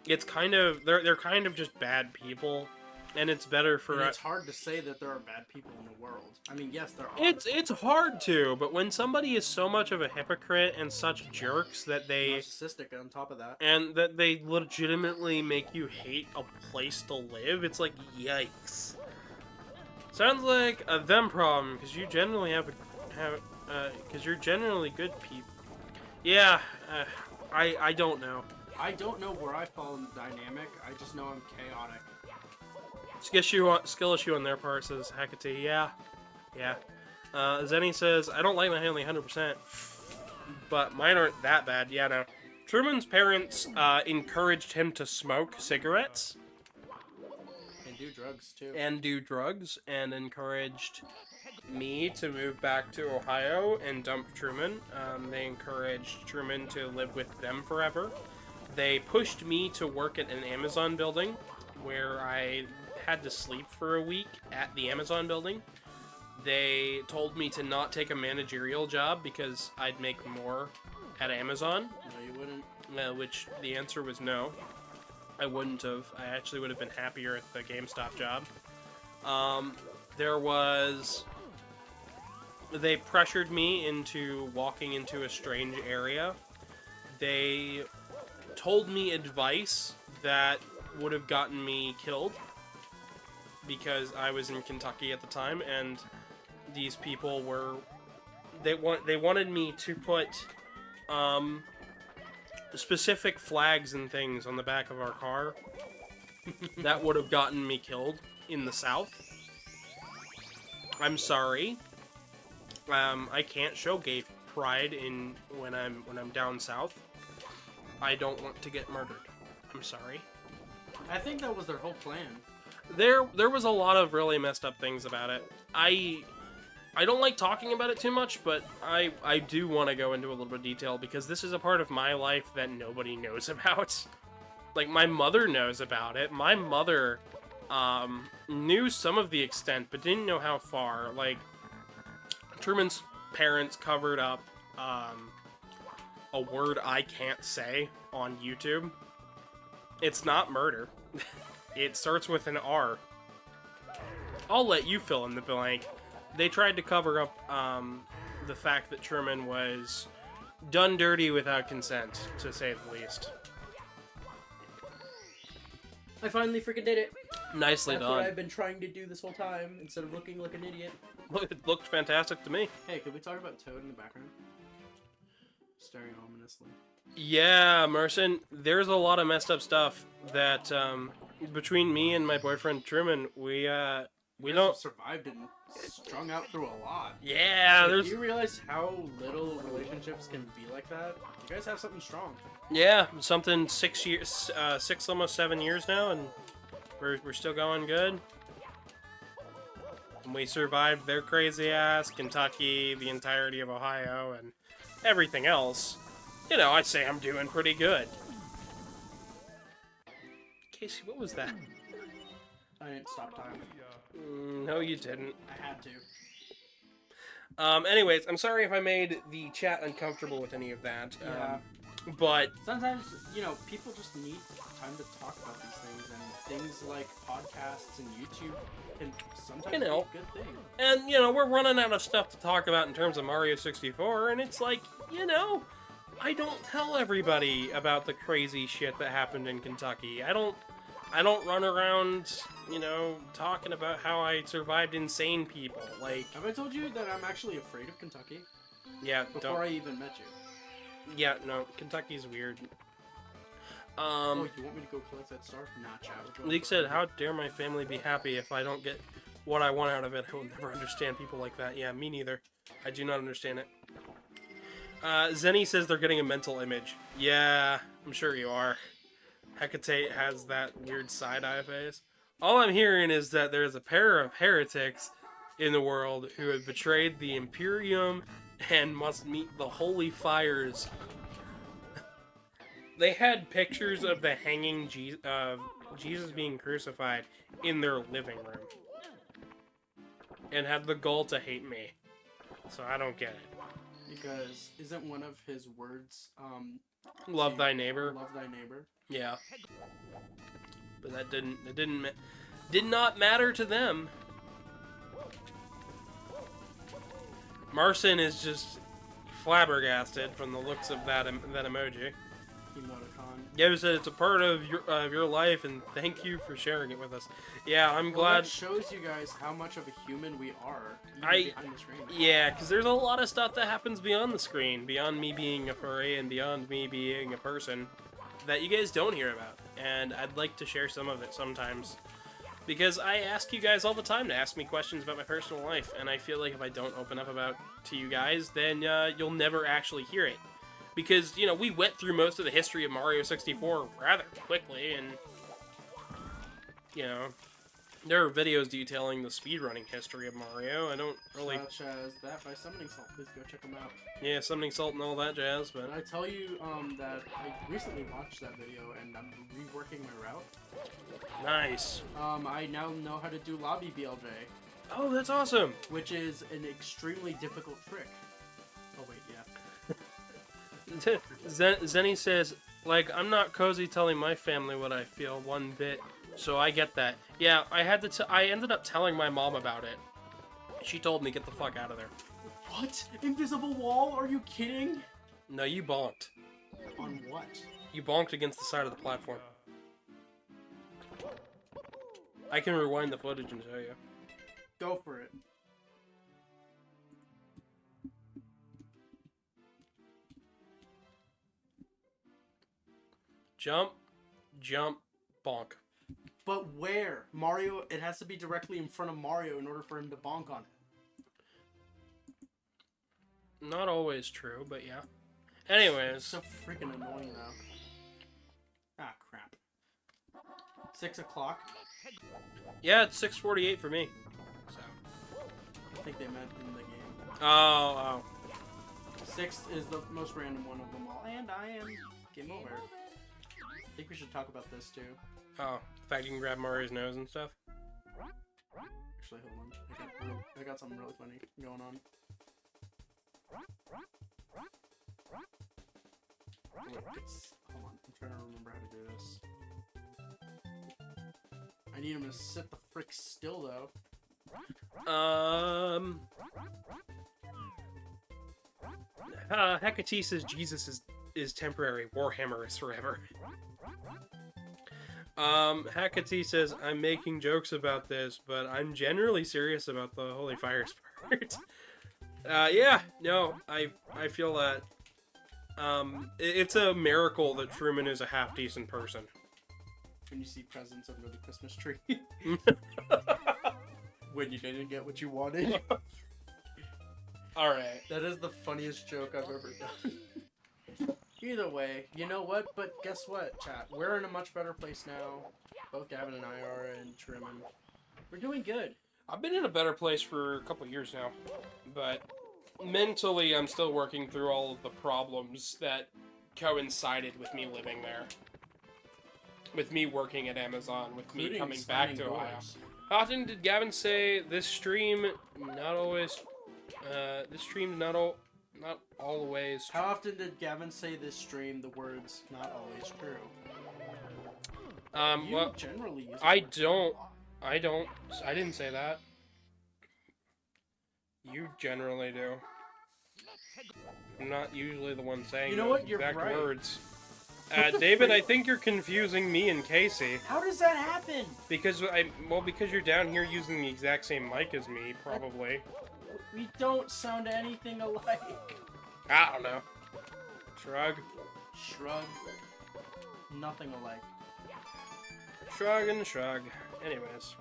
it's kind of they're kind of just bad people, and it's better for And it's hard to say that there are bad people in the world. I mean, yes, there are. It's hard to, but when somebody is so much of a hypocrite and such jerks that they narcissistic on top of that. and that they legitimately make you hate a place to live, it's like, yikes. Sounds like a them problem, because you generally because you're generally good people. Yeah, I don't know. I don't know where I fall in the dynamic. I just know I'm chaotic. Skill issue on their part, says Hecate. Yeah. Zenny says, I don't like my family 100%, but mine aren't that bad. Yeah, no. Truman's parents encouraged him to smoke cigarettes. And do drugs, too. And do drugs, and encouraged me to move back to Ohio and dump Truman. They encouraged Truman to live with them forever. They pushed me to work at an Amazon building, where I had to sleep for a week at the Amazon building. They told me to not take a managerial job because I'd make more at Amazon. No, you wouldn't. Which the answer was no. I wouldn't have. I actually would have been happier at the GameStop job. They pressured me into walking into a strange area. They told me advice that would have gotten me killed because I was in Kentucky at the time, and these people were... They wanted me to put specific flags and things on the back of our car that would have gotten me killed in the South. I'm sorry. I can't show gay pride when I'm down south. I don't want to get murdered. I'm sorry. I think that was their whole plan. There was a lot of really messed up things about it. I don't like talking about it too much, but I do want to go into a little bit of detail because this is a part of my life that nobody knows about. Like, my mother knows about it. My mother knew some of the extent, but didn't know how far. Like, Truman's parents covered up a word I can't say on YouTube. It's not murder. It starts with an R. I'll let you fill in the blank. They tried to cover up the fact that Truman was done dirty without consent, to say the least. I finally freaking did it. Nicely That's done. what I've been trying to do this whole time, instead of looking like an idiot. It looked fantastic to me. Hey, could we talk about Toad in the background? Staring ominously. Yeah, Merson, there's a lot of messed up stuff that, between me and my boyfriend Truman, we You guys don't... have survived and strung out through a lot. Yeah, Like, there's... do you realize how little relationships can be like that? You guys have something strong. Yeah, something 6 years, almost 7 years now, and we're still going good. And we survived their crazy ass, Kentucky, the entirety of Ohio, and everything else. You know, I'd say I'm doing pretty good. Casey, what was that? I didn't stop time. No, you didn't. I had to. Anyways, I'm sorry if I made the chat uncomfortable with any of that. Yeah. But Sometimes, you know, people just need time to talk about these things, and things like podcasts and YouTube can sometimes You know. be a good thing. And, you know, we're running out of stuff to talk about in terms of Mario 64, and it's like, you know, I don't tell everybody about the crazy shit that happened in Kentucky. I don't run around, you know, talking about how I survived insane people. Like, Have I told you that I'm actually afraid of Kentucky? yeah, Before I even met you. yeah, no, Kentucky's weird. Oh, you want me to go collect that star? Nah, chat. Leek said, how dare my family be happy if I don't get what I want out of it? I will never understand people like that. Yeah, me neither. I do not understand it. Zenny says they're getting a mental image. Yeah, I'm sure you are. Hecate has that weird side-eye face. All I'm hearing is that there's a pair of heretics in the world who have betrayed the Imperium and must meet the holy fires. They had pictures of the hanging Jesus being crucified in their living room. And had the goal to hate me. So I don't get it. Because isn't one of his words, Love thy neighbor. love thy neighbor? Yeah. But that did not matter to them. Marcin is just flabbergasted from the looks of that emoji. Emoticon. Yeah, he said it's a part of your life, and thank you for sharing it with us. Yeah, I'm Well, glad. that shows you guys how much of a human we are, even behind the screen. Yeah, because there's a lot of stuff that happens beyond the screen, beyond me being a furry and beyond me being a person, that you guys don't hear about. And I'd like to share some of it sometimes. Because I ask you guys all the time to ask me questions about my personal life, and I feel like if I don't open up about to you guys, then you'll never actually hear it. Because, you know, we went through most of the history of Mario 64 rather quickly, and, you know, there are videos detailing the speedrunning history of Mario. I don't really... Such as that by Summoning Salt. Please go check them out. Yeah, Summoning Salt and all that jazz, but... Did I tell you that I recently watched that video and I'm reworking my route? Nice. I now know how to do Lobby BLJ, Oh, that's awesome! which is an extremely difficult trick. Oh wait, yeah. Zenny says, Like, I'm not cozy telling my family what I feel one bit, so I get that. Yeah, I ended up telling my mom about it. She told me, get the fuck out of there. What? Invisible wall? Are you kidding? No, you bonked. On what? You bonked against the side of the platform. I can rewind the footage and show you. Go for it. Jump, jump, bonk. But where? Mario, it has to be directly in front of Mario in order for him to bonk on it. Not always true, but yeah. Anyways. So freaking annoying now. Ah, crap. 6 o'clock? Yeah, it's 6:48 for me. So. I think they meant in the game. Oh. 6th is the most random one of them all. And I am game over. I think we should talk about this too. Oh, the fact you can grab Mario's nose and stuff? Actually, hold on. I got something really funny going on. Wait, hold on. I'm trying to remember how to do this. I need him to sit the frick still, though. Hecate says Jesus is temporary. Warhammer is forever. Hecate says, I'm making jokes about this, but I'm generally serious about the Holy Fires part. Yeah, no, I feel that, it's a miracle that Truman is a half-decent person. When you see presents under the Christmas tree. When you didn't get what you wanted. Alright. That is the funniest joke I've ever done. Either way, you know what? But guess what, chat? We're in a much better place now. Both Gavin and I are, and Truman. We're doing good. I've been in a better place for a couple years now, but mentally I'm still working through all of the problems that coincided with me living there. With me working at Amazon, with me Including coming back to slamming Ohio. doors. How often did Gavin say this stream not always, this stream not always... How often did Gavin say this stream the words "not always true"? You well, generally use the I word don't. a lot. I didn't say that. You generally do. I'm not usually the one saying You know those what? You're exact right. words. What the David, frick? I think you're confusing me and Casey. How does that happen? Because because you're down here using the exact same mic as me, probably. We don't sound anything alike. I don't know. Shrug. Shrug. Nothing alike. Shrug and shrug. Anyways.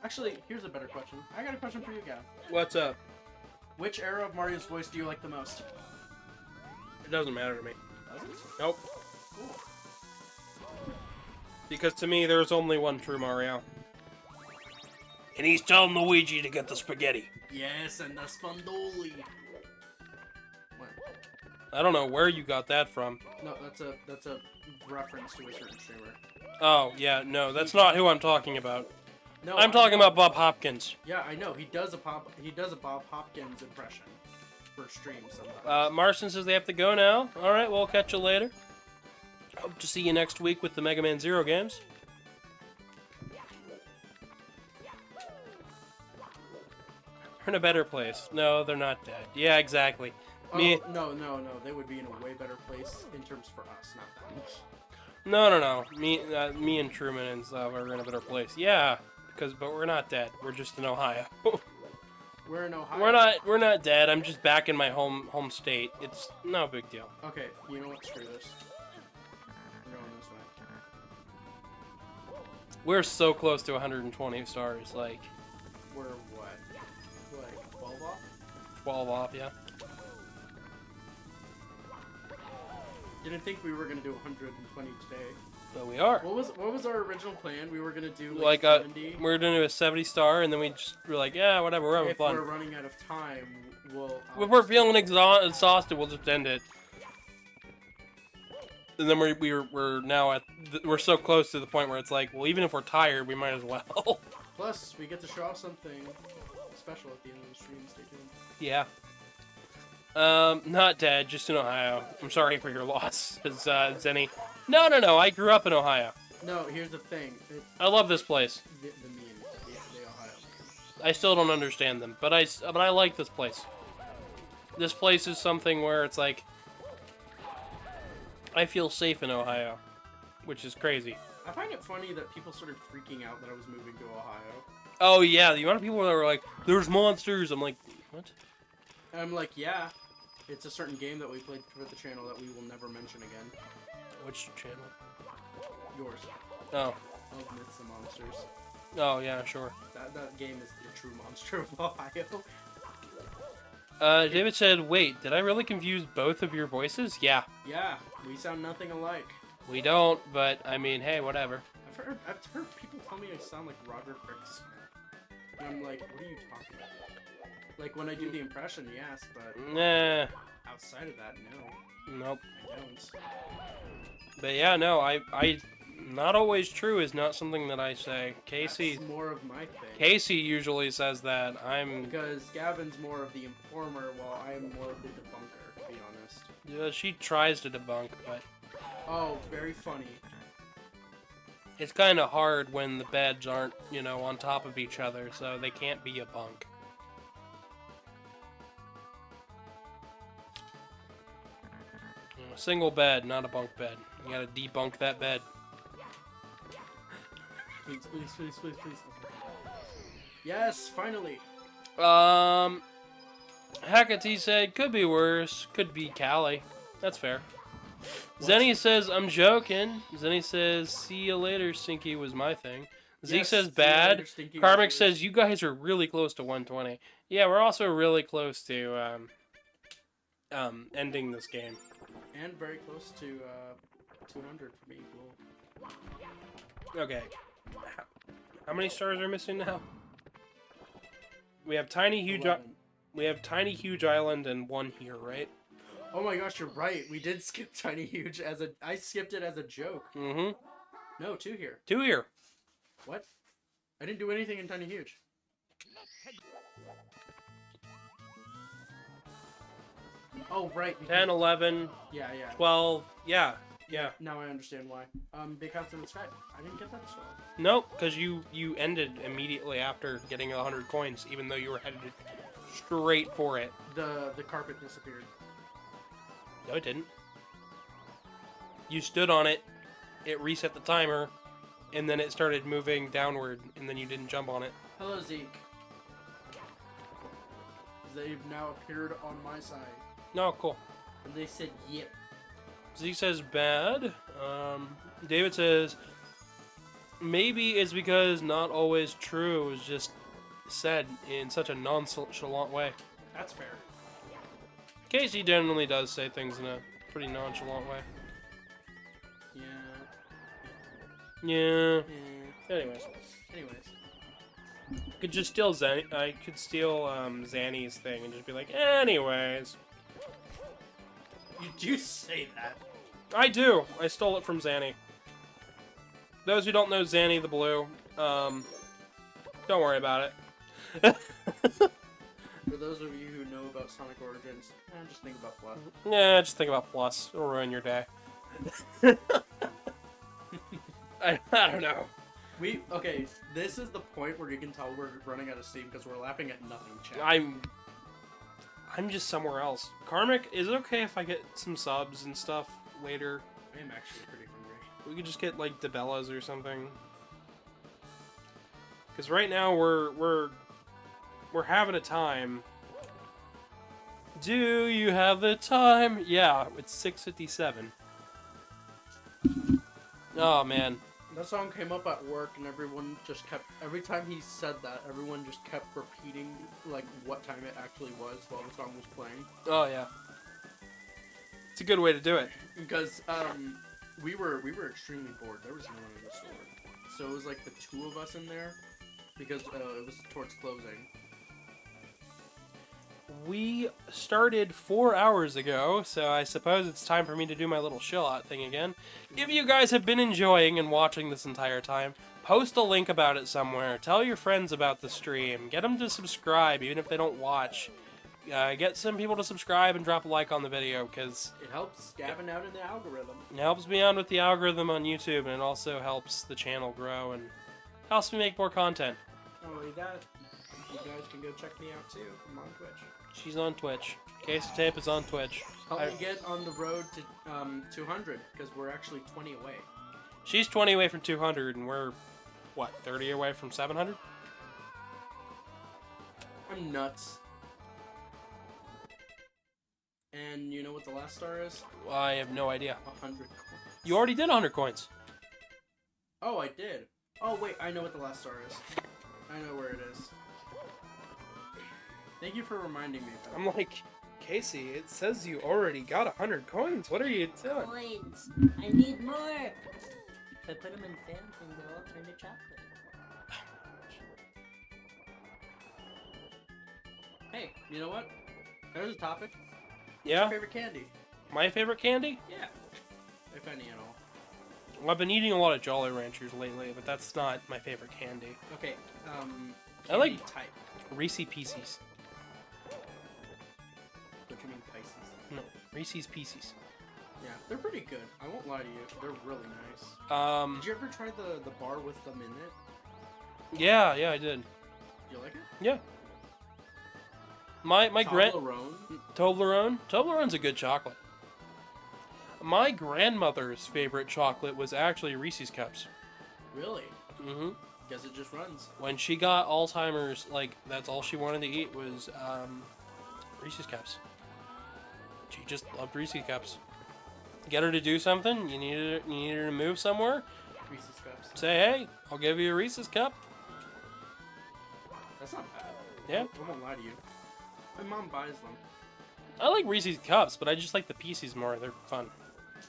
Actually, here's a better question. I got a question for you, Gavin. What's up? Which era of Mario's voice do you like the most? It doesn't matter to me. Does it? Nope. Cool. Because to me, there's only one true Mario. And he's telling Luigi to get the spaghetti. Yes, and the spondoli. What? I don't know where you got that from. No, that's a reference to a certain streamer. Oh, yeah, no, that's not who I'm talking about. No, I'm talking about Bob Hopkins. Yeah, I know. He does a Bob Hopkins impression for stream sometimes. Marston says they have to go now. Alright, we'll catch you later. Hope to see you next week with the Mega Man Zero games. They're in a better place. No, they're not dead. Yeah, exactly. Me. No. They would be in a way better place in terms for us, not them. No. Me and Truman and stuff are in a better place. Yeah, but we're not dead. We're just in Ohio. We're in Ohio. We're not dead. I'm just back in my home state. It's no big deal. Okay, you know what? Screw this. I'm going this way. We're so close to 120 stars. Like We're what? Like 12 off? 12 off. Yeah. Didn't think we were gonna do 120 today. But we are. What was our original plan? We were gonna do Like 70. we're gonna do a 70 star, and then we just were like, yeah, whatever, we're having If fun. we're running out of time, we'll. If we're feeling exhausted, we'll just end it. And then we're now we're so close to the point where it's like, well, even if we're tired, we might as well. Plus, we get to show off something special at the end of the stream. Stay tuned. Yeah. Not dead, just in Ohio. I'm sorry for your loss, Zenny. No, I grew up in Ohio. No, here's the thing. I love this place. The meme. The Ohio meme. I still don't understand them, but I like this place. This place is something where it's like, I feel safe in Ohio, which is crazy. I find it funny that people started freaking out that I was moving to Ohio. Oh yeah, the amount of people that were like, "There's monsters." I'm like, what? And I'm like, yeah, it's a certain game that we played for the channel that we will never mention again. Which channel? Yours. Oh. Of Myths and Monsters. Oh yeah, sure. That game is the true monster of Ohio. David said, "Wait, did I really confuse both of your voices?" Yeah. Yeah, we sound nothing alike. We don't, but I mean, hey, whatever. I've heard people tell me I sound like Roger Frick's. And I'm like, what are you talking about? Like when I do the impression, yes, but Nah. outside of that, no. Nope. I don't. But yeah, no, I not always true is not something that I say. Casey That's more of my thing. Casey usually says that. Because Gavin's more of the informer, while I'm more of the debunker, to be honest. Yeah, she tries to debunk, but Oh, very funny. it's kind of hard when the beds aren't, on top of each other, so they can't be a bunk. A single bed, not a bunk bed. You gotta debunk that bed. Please, please, please, please, please. Yes, finally. Hecate said, could be worse. Could be Callie. That's fair. Zenny says, I'm joking. Zenny says, see you later, Stinky was my thing. Zeke Yes, says, see you bad. later, Stinky Karmic was- says, you guys are really close to 120. Yeah, we're also really close to, ending this game. And very close to 200 for me. Cool. Okay. How many stars are missing now? We have Tiny Huge... 11. We have Tiny Huge Island and one here, right? Oh my gosh, you're right. We did skip Tiny Huge as a... I skipped it as a joke. Mm-hmm. No, 2 here. 2 here. What? I didn't do anything in Tiny Huge. Oh, right. 10, 11, Yeah, yeah. 12. Yeah. Now I understand why. Big House in the Sky. I didn't get that as well. Nope, because you ended immediately after getting 100 coins, even though you were headed straight for it. The carpet disappeared. No, it didn't. You stood on it, it reset the timer, and then it started moving downward, and then you didn't jump on it. Hello, Zeke. They've now appeared on my side. No, cool. And they said, yep. Zeke says bad. David says maybe it's because not always true was just said in such a nonchalant way. That's fair. Casey generally does say things in a pretty nonchalant way. Yeah. Yeah. Anyways, Anyways. could just steal I could steal Zanny's thing and just be like, anyways. You do say that. I do. I stole it from Zanny. Those who don't know Zanny the Blue, don't worry about it. For those of you who know about Sonic Origins, just think about Plus. Yeah, just think about Plus. It'll ruin your day. I don't know. Okay, this is the point where you can tell we're running out of steam because we're laughing at nothing, chat. I'm just somewhere else. Karmic, is it okay if I get some subs and stuff later? I am actually pretty hungry. We could just get like DeBellas or something. Because right now we're having a time. Do you have the time? Yeah, it's 6:57. Oh man. That song came up at work and everyone just kept, every time he said that, everyone just kept repeating like what time it actually was while the song was playing. Oh yeah. It's a good way to do it. Because we were extremely bored. There was no one in the store. So it was like the 2 of us in there because it was towards closing. We started 4 hours ago, so I suppose it's time for me to do my little chill out thing again. If you guys have been enjoying and watching this entire time, Post a link about it somewhere. Tell your friends about the stream. Get them to subscribe, even if they don't watch. Get some people to subscribe and drop a like on the video, because It helps Gavin out in the algorithm. it helps me out with the algorithm on YouTube, and it also helps the channel grow and helps me make more content. Not only that, you guys can go check me out too. I'm on Twitch. She's on Twitch. Case of Tape is on Twitch. Help me get on the road to 200, because we're actually 20 away. She's 20 away from 200, and we're, what, 30 away from 700? I'm nuts. And you know what the last star is? I have no idea. 100 coins. You already did 100 coins. Oh, I did. Oh, wait, I know what the last star is. I know where it is. Thank you for reminding me about I'm like, Casey, it says you already got 100 coins. What are you doing? Coins. I need more. If I put them in fans, then they'll all turn to chocolate. Hey, you know what? There's a topic. Yeah? Your favorite candy? My favorite candy? Yeah. If any at all. Well, I've been eating a lot of Jolly Ranchers lately, but that's not my favorite candy. Okay, I like- candy type. Reese's Pieces. What you mean Pisces? No, Reese's Pieces. Yeah, they're pretty good. I won't lie to you. They're really nice. Did you ever try the bar with them in it? Yeah, I did. Did you like it? Yeah. My Toblerone? Toblerone's a good chocolate. My grandmother's favorite chocolate was actually Reese's Cups. Really? Mm-hmm. Guess it just runs. When she got Alzheimer's, like, that's all she wanted to eat was Reese's Cups. She just loved Reese's Cups. Get her to do something, you need her to move somewhere, Reese's Cups. say, hey, I'll give you a Reese's Cup. That's not bad. Yeah. I won't lie to you. My mom buys them. I like Reese's Cups, but I just like the Pieces more. They're fun.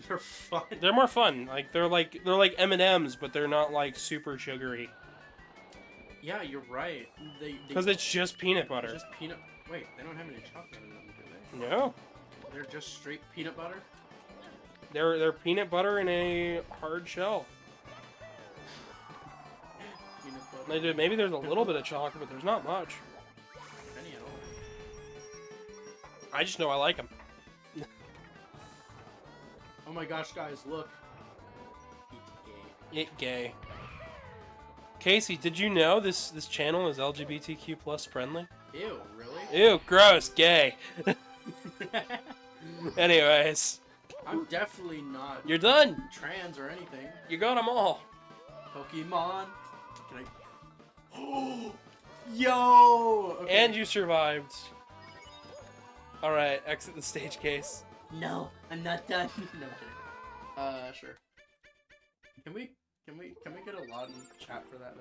They're fun. They're more fun. Like they're like M&Ms, but they're not like super sugary. Yeah, you're right. Because it's just peanut they're butter. just peanut. Wait, they don't have any chocolate in them, do they? No, They're just straight peanut butter. they're peanut butter in a hard shell. Peanut butter. Maybe there's a little bit of chocolate, but there's not much. Any at all. I just know I like them. Oh my gosh, guys, look. It's gay. It gay. Casey, did you know this channel is LGBTQ plus friendly? Ew, really? Ew, gross, gay. Anyways, I'm definitely not you're done. trans or anything. You got them all. Pokemon. Can I? Yo! Okay. And you survived. Alright, exit the stage, Case. No, I'm not done. No, I'm kidding. Sure. Can we get a lot in chat for that?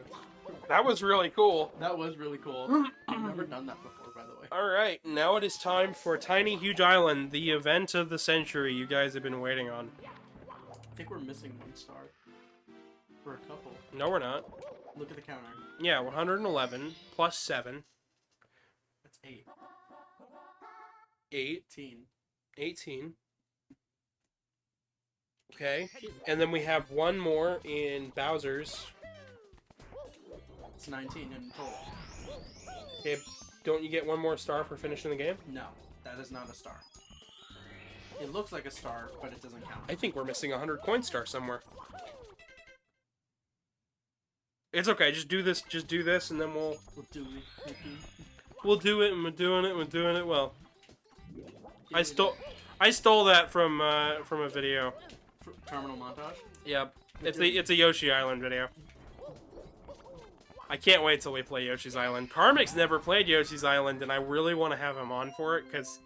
That was really cool. That was really cool. I've never done that before, by the way. Alright, now it is time for Tiny Huge Island, the event of the century you guys have been waiting on. I think we're missing one star. We're a couple. No, we're not. Look at the counter. Yeah, 111 plus 7. That's 8. 8. 18. 18. Okay, and then we have one more in Bowser's. It's 19 in total. Okay, don't you get one more star for finishing the game? No, that is not a star. It looks like a star, but it doesn't count. I think we're missing a 100 coin star somewhere. It's okay, just do this, and then we'll We'll do it. we'll do it, and we're doing it well. I stole that from a video. Terminal montage. Yep, it's a Yoshi Island video. I can't wait till we play Yoshi's Island. Karmic's never played Yoshi's Island, and I really want to have him on for it because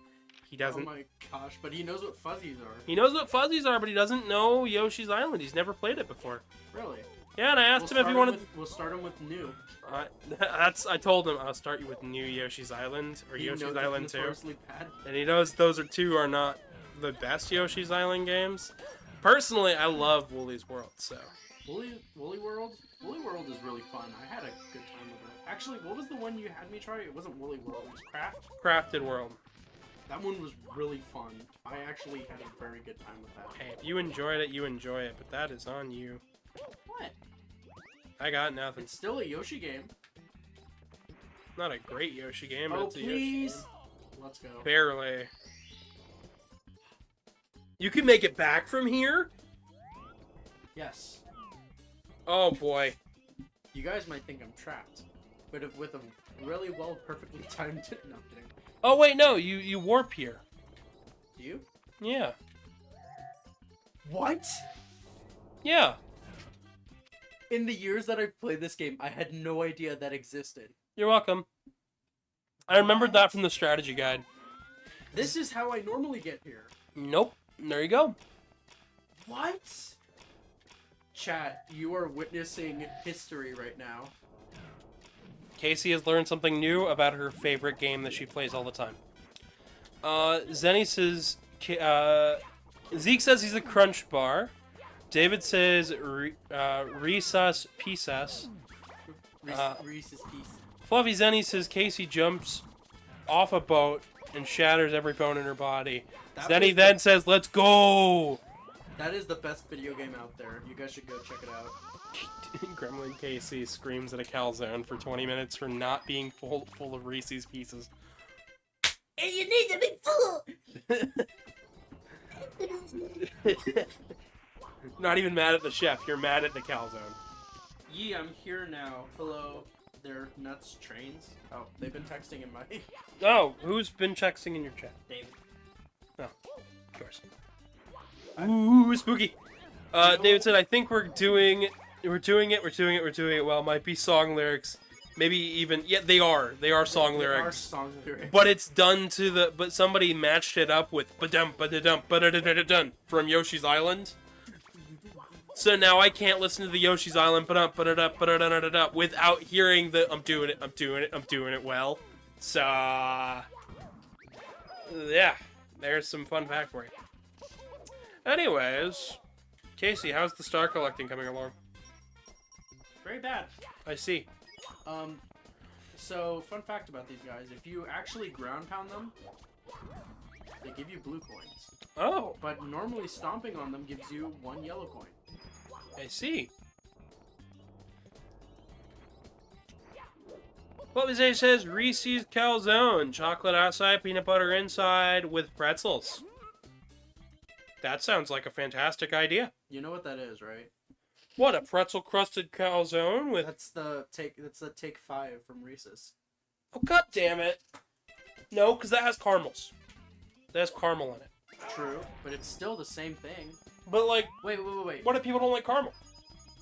he doesn't. Oh my gosh! But he knows what fuzzies are. He knows what fuzzies are, but he doesn't know Yoshi's Island. He's never played it before. Really? Yeah, and I asked him if he wanted. We'll start him with new. I told him I'll start you with new Yoshi's Island or He Yoshi's knows Island it's 2, notoriously bad. and he knows those two are not the best Yoshi's Island games. Personally, I love Woolly's World, so. Woolly World? Woolly World is really fun. I had a good time with it. Actually, what was the one you had me try? It wasn't Woolly World, it was Craft. Crafted World. That one was really fun. I actually had a very good time with that. Hey, if you enjoyed it, you enjoy it, but that is on you. What? I got nothing. It's still a Yoshi game. Not a great Yoshi game, but Oh, it's a Yoshi please. game. Let's go. Barely. You can make it back from here? Yes. Oh boy. You guys might think I'm trapped, but if with a really well, perfectly timed. No, I'm kidding. Oh wait, no, you warp here. Do you? Yeah. What? Yeah. In the years that I've played this game, I had no idea that existed. You're welcome. I remembered that from the strategy guide. This is how I normally get here. Nope. There you go. What? Chat, you are witnessing history right now. Casey has learned something new about her favorite game that she plays all the time. Zenny says... Zeke says he's a crunch bar. David says Resus Pisas. Reese's Piece. Fluffy Zenny says Casey jumps off a boat and shatters every bone in her body. Zenny then says, "Let's go!" That is the best video game out there. You guys should go check it out. Gremlin Casey screams at a calzone for 20 minutes for not being full of Reese's Pieces. And you need to be full. Not even mad at the chef, you're mad at the calzone. Yee, I'm here now. Hello. They're nuts trains. Oh, they've been texting in my... Oh, who's been texting in your chat? David. Oh, of course. Ooh, spooky. David said, I think we're doing it well. Might be song lyrics. Maybe even, yeah, they are song lyrics. They are song lyrics. But it's done to the, but somebody matched it up with ba-dum, ba-da-dum, ba-da-da-da-dun from Yoshi's Island. So now I can't listen to the Yoshi's Island ba-dum, ba-da-da, ba-da-da-da-da without hearing the I'm doing it well. So, yeah, there's some fun fact for you. Anyways, Casey, how's the star collecting coming along? Very bad. I see. So, fun fact about these guys, if you actually ground pound them, they give you blue coins. Oh, But normally stomping on them gives you 1 yellow coin. I see. What was it says? Reese's calzone, chocolate outside, peanut butter inside, with pretzels. That sounds like a fantastic idea. You know what that is, right? What, a pretzel crusted calzone with? That's the take 5 from Reese's. Oh god damn it! No, because that has caramels. That has caramel in it. True, but it's still the same thing. But like, Wait. what if people don't like caramel?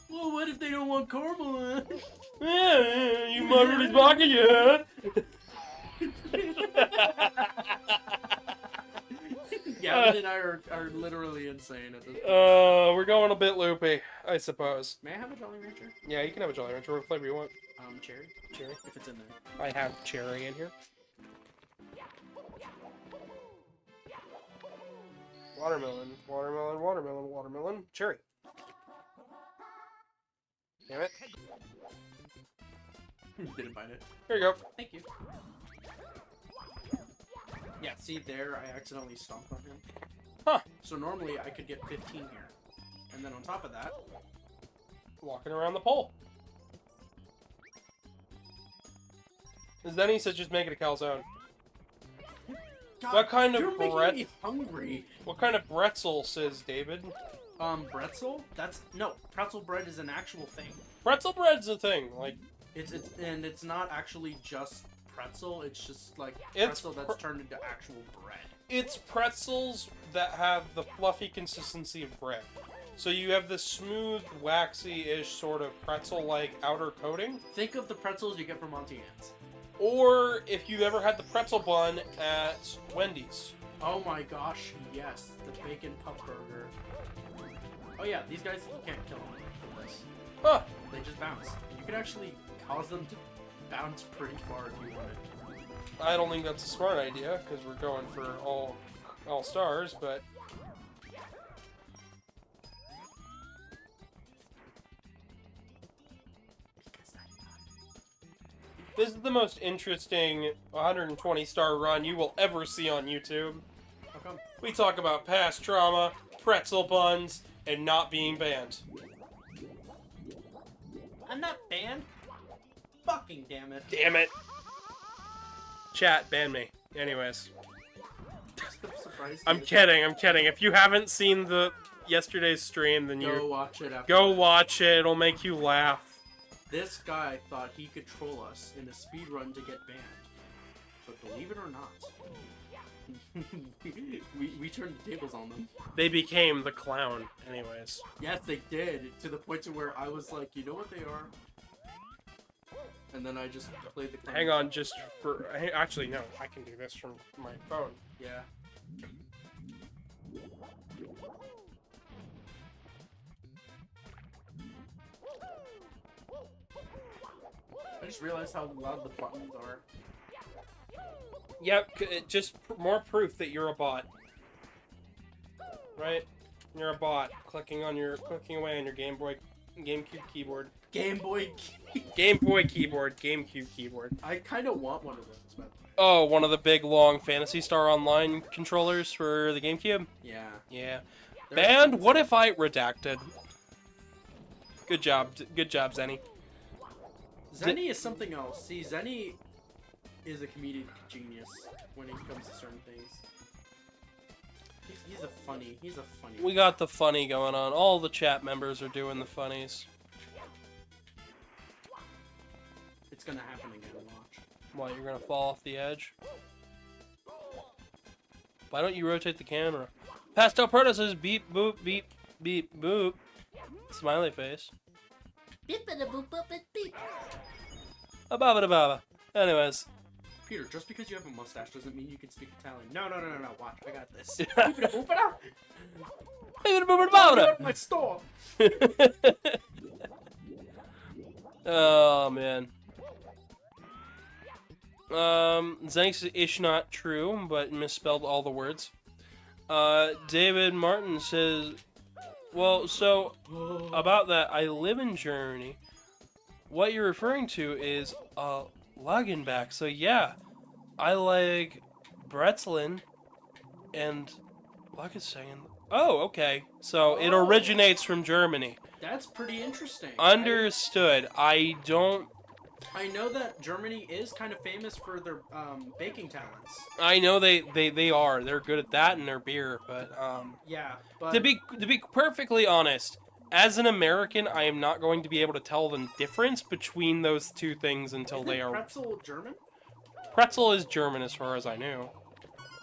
Well, what if they don't want caramel in? Yeah, you muttered his pocket yet? Gavin and I are literally insane at this point. We're going a bit loopy, I suppose. May I have a Jolly Rancher? Yeah, you can have a Jolly Rancher. What flavor you want? Cherry? Cherry. If it's in there. I have cherry in here. Watermelon, watermelon, watermelon, watermelon, cherry. Damn it. Didn't find it. Here you go. Thank you. Yeah, see there, I accidentally stomped on him. Huh. So normally I could get 15 here. And then on top of that... Walking around the pole. Then he said just make it a calzone. God, What kind of you're making bread- me hungry. What kind of pretzel, says David? Pretzel? No, pretzel bread is an actual thing. Pretzel bread's a thing. Like, It's not actually just pretzel, it's just like It's pretzel that's turned into actual bread. it's pretzels that have the fluffy consistency of bread. So you have this smooth, waxy-ish sort of pretzel-like outer coating. Think of the pretzels you get from Auntie Anne's. Or if you've ever had the pretzel bun at Wendy's. Oh my gosh, yes, the bacon puff burger. Oh yeah, these guys, you can't kill them with this. Huh. They just bounce. You could actually cause them to bounce pretty far if you wanted. I don't think that's a smart idea, because we're going for all stars, but... This is the most interesting 120-star run you will ever see on YouTube. How come? We talk about past trauma, pretzel buns, and not being banned. I'm not banned. Fucking damn it. Damn it. Chat, ban me. Anyways. Surprised I'm you. kidding, I'm kidding. If you haven't seen the yesterday's stream, then Go watch it after. go this. watch it. It'll make you laugh. This guy thought he could troll us in a speed run to get banned. But believe it or not, we turned the tables on them. They became the clown, anyways. Yes, they did. To the point to where I was like, you know what they are? And then I just played the clown. Hang on, just for... Actually, no. I can do this from my phone. Yeah. I just realized how loud the buttons are. Yep, just more proof that you're a bot. Right? You're a bot. Clicking away on your GameCube keyboard. Game Boy. Game Boy keyboard, GameCube keyboard. I kind of want one of those, by the way. Oh, one of the big, long Phantasy Star Online controllers for the GameCube? Yeah. Yeah. They're Banned? expensive. What if I redacted? Good job, Zenny. Zenny is something else. See, Zenny is a comedic genius when it comes to certain things. He's a funny. We got the funny going on. All the chat members are doing the funnies. It's gonna happen again. Watch. What, you're gonna fall off the edge? Why don't you rotate the camera? Pastel Proto says beep boop beep beep boop. Smiley face. Beep bada boop boop beep. Ababa. Anyways. Peter, just because you have a mustache doesn't mean you can speak Italian. No. Watch, I got this. My store. Oh man. Zanx ish not true, but misspelled all the words. David Martin says, well, so about that, I live in Germany. What you're referring to is Lagenbach. So yeah, I like Bretzlin and Lagenstein. Oh, okay. So it originates from Germany. That's pretty interesting. Understood. I know that Germany is kind of famous for their baking talents. I know they are. They're good at that and their beer, but Yeah, but to be perfectly honest, as an American, I am not going to be able to tell the difference between those two things until isn't they are. pretzel German? Pretzel is German, as far as I knew,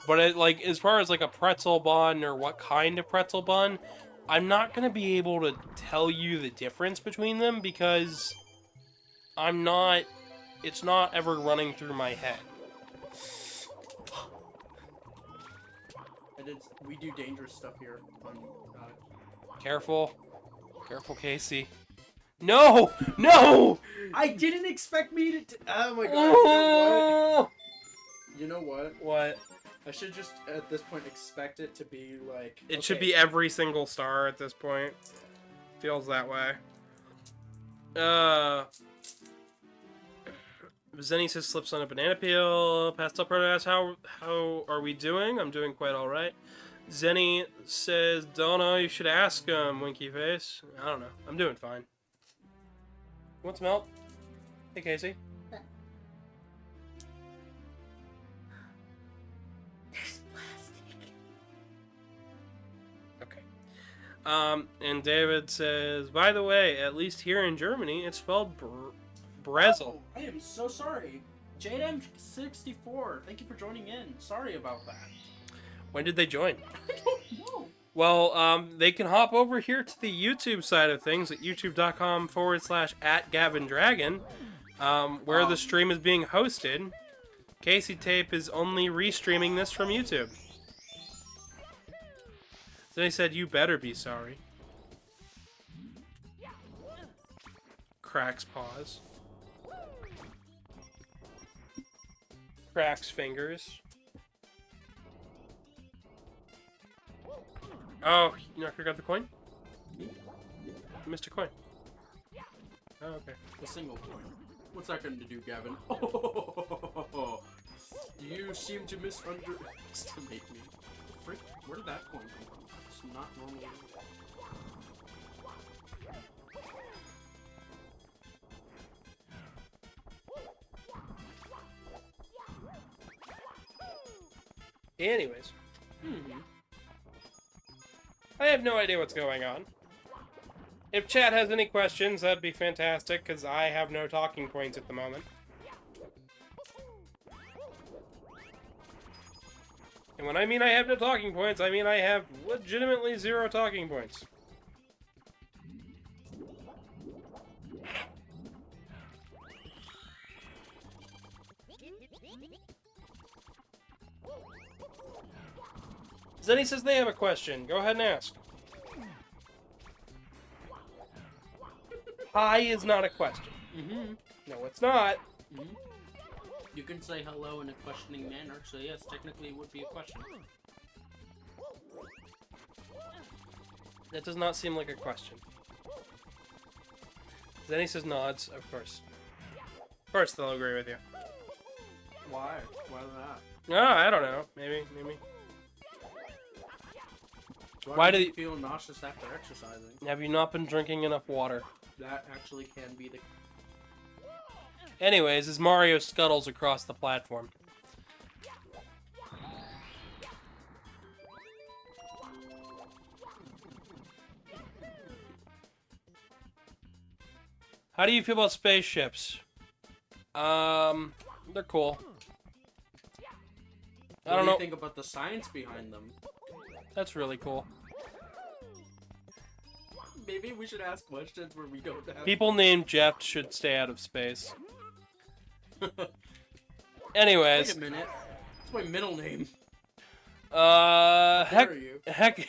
but as far as like a pretzel bun or what kind of pretzel bun, I'm not gonna be able to tell you the difference between them because it's not ever running through my head. We do dangerous stuff here on Careful, Casey. No! I didn't expect me to oh my god, you know what? What? I should just at this point expect it to be like It should be every single star at this point. Feels that way. Zenny says slips on a banana peel. Pastel Proto asks, how are we doing? I'm doing quite alright. Zenny says, don't know, you should ask him, Winky Face. I don't know. I'm doing fine. Want some help? Hey, Casey. There's plastic. Okay. And David says, by the way, at least here in Germany, it's spelled Brezel. Oh, I am so sorry. JDM64, thank you for joining in. Sorry about that. When did they join? I don't know. Well, they can hop over here to the YouTube side of things at youtube.com/@GavinDragon, where the stream is being hosted. Casey Tape is only restreaming this from YouTube. So they said, you better be sorry. Cracks paws. Cracks fingers. Oh, you not gonna grab the coin? You missed a coin. Oh, okay. A single coin. What's that going to do, Gavin? You seem to misunderestimate me. Frick, where did that coin come from? It's not normal. Anyways, Hmm. I have no idea what's going on. If chat has any questions, that'd be fantastic, because I have no talking points at the moment. And when I mean I have no talking points, I mean I have legitimately 0 talking points. Zenny says they have a question. Go ahead and ask. Hi is not a question. Mm-hmm. No, it's not. Mm-hmm. You can say hello in a questioning manner, so yes, technically it would be a question. That does not seem like a question. Zenny says nods, of course. Of course they'll agree with you. Why? Why not? No, I don't know. Maybe. Why do do you feel nauseous after exercising? Have you not been drinking enough water? That actually can be the... Anyways, as Mario scuttles across the platform. How do you feel about spaceships? They're cool. I What don't do know. you think about the science behind them? That's really cool. Maybe we should ask questions where we don't have... People named Jeff should stay out of space. Anyways. Wait a minute. It's my middle name. Heck. Where are you? Heck.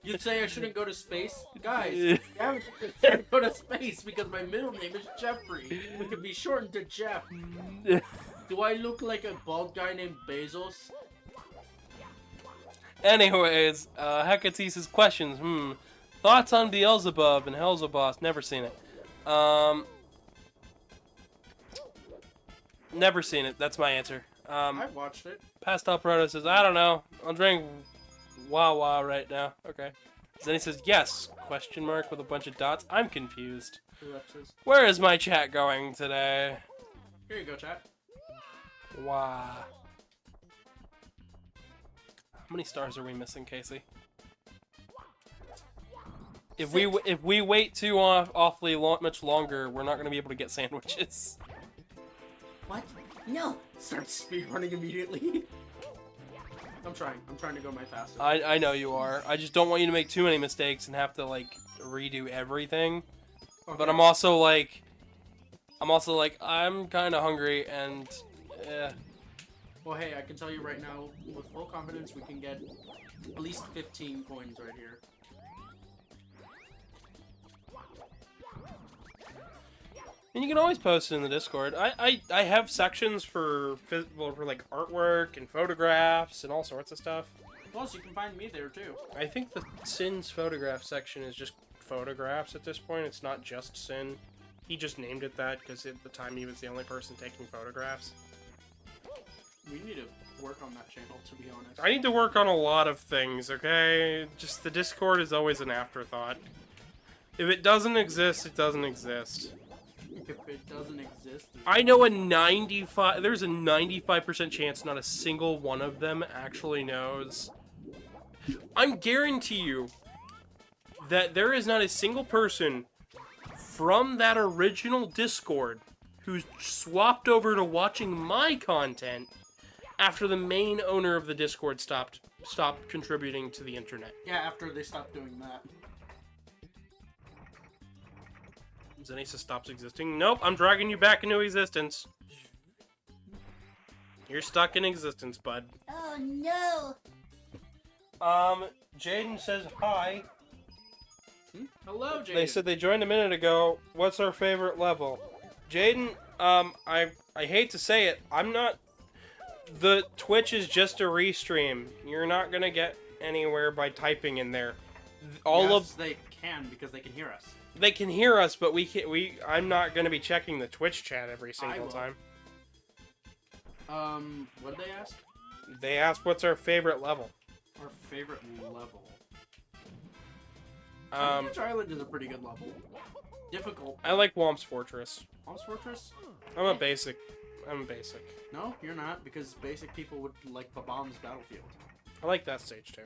You'd say I shouldn't go to space? Guys, Gavin shouldn't go to space because my middle name is Jeffrey. It could be shortened to Jeff. Do I look like a bald guy named Bezos? Anyways, Hecatese's questions. Thoughts on Beelzebub and Hellzaboss? Never seen it. Never seen it. That's my answer. I watched it. Pastel Proto says, I don't know. I'll drink Wawa right now. Okay. Then he says, yes, question mark with a bunch of dots. I'm confused. Ellipses. Where is my chat going today? Here you go, chat. Wow. How many stars are we missing, Casey? If we wait too awfully much longer, we're not going to be able to get sandwiches. What? No! Start speedrunning immediately. I'm trying to go my fastest. I know you are. I just don't want you to make too many mistakes and have to, like, redo everything. Okay. But I'm also like, I'm kind of hungry and, Well, hey, I can tell you right now, with full confidence, we can get at least 15 coins right here. And you can always post it in the Discord. I have sections for like artwork and photographs and all sorts of stuff. Plus, you can find me there too. I think the Sin's photograph section is just photographs at this point. It's not just Sin. He just named it that because at the time he was the only person taking photographs. We need to work on that channel, to be honest. I need to work on a lot of things, okay? Just the Discord is always an afterthought. If it doesn't exist, it doesn't exist. If it doesn't exist... I know there's a 95% chance not a single one of them actually knows. I'm guarantee you that there is not a single person from that original Discord who's swapped over to watching my content after the main owner of the Discord stopped contributing to the internet. Yeah, after they stopped doing that. Zenisa stops existing. Nope, I'm dragging you back into existence. You're stuck in existence, bud. Oh no! Jaden says hi. Hello, Jaden. They said they joined a minute ago. What's our favorite level? Jaden, I hate to say it, I'm not... The Twitch is just a restream. You're not gonna get anywhere by typing in there. Yes, they can, because they can hear us. They can hear us, but I'm not gonna be checking the Twitch chat every single time. What did they ask? They asked what's our favorite level. Our favorite level. Which Island is a pretty good level. Difficult. I like Womp's Fortress. Mom's Fortress? I'm a basic I'm basic. No, you're not, because basic people would like Bomb's Battlefield. I like that stage too.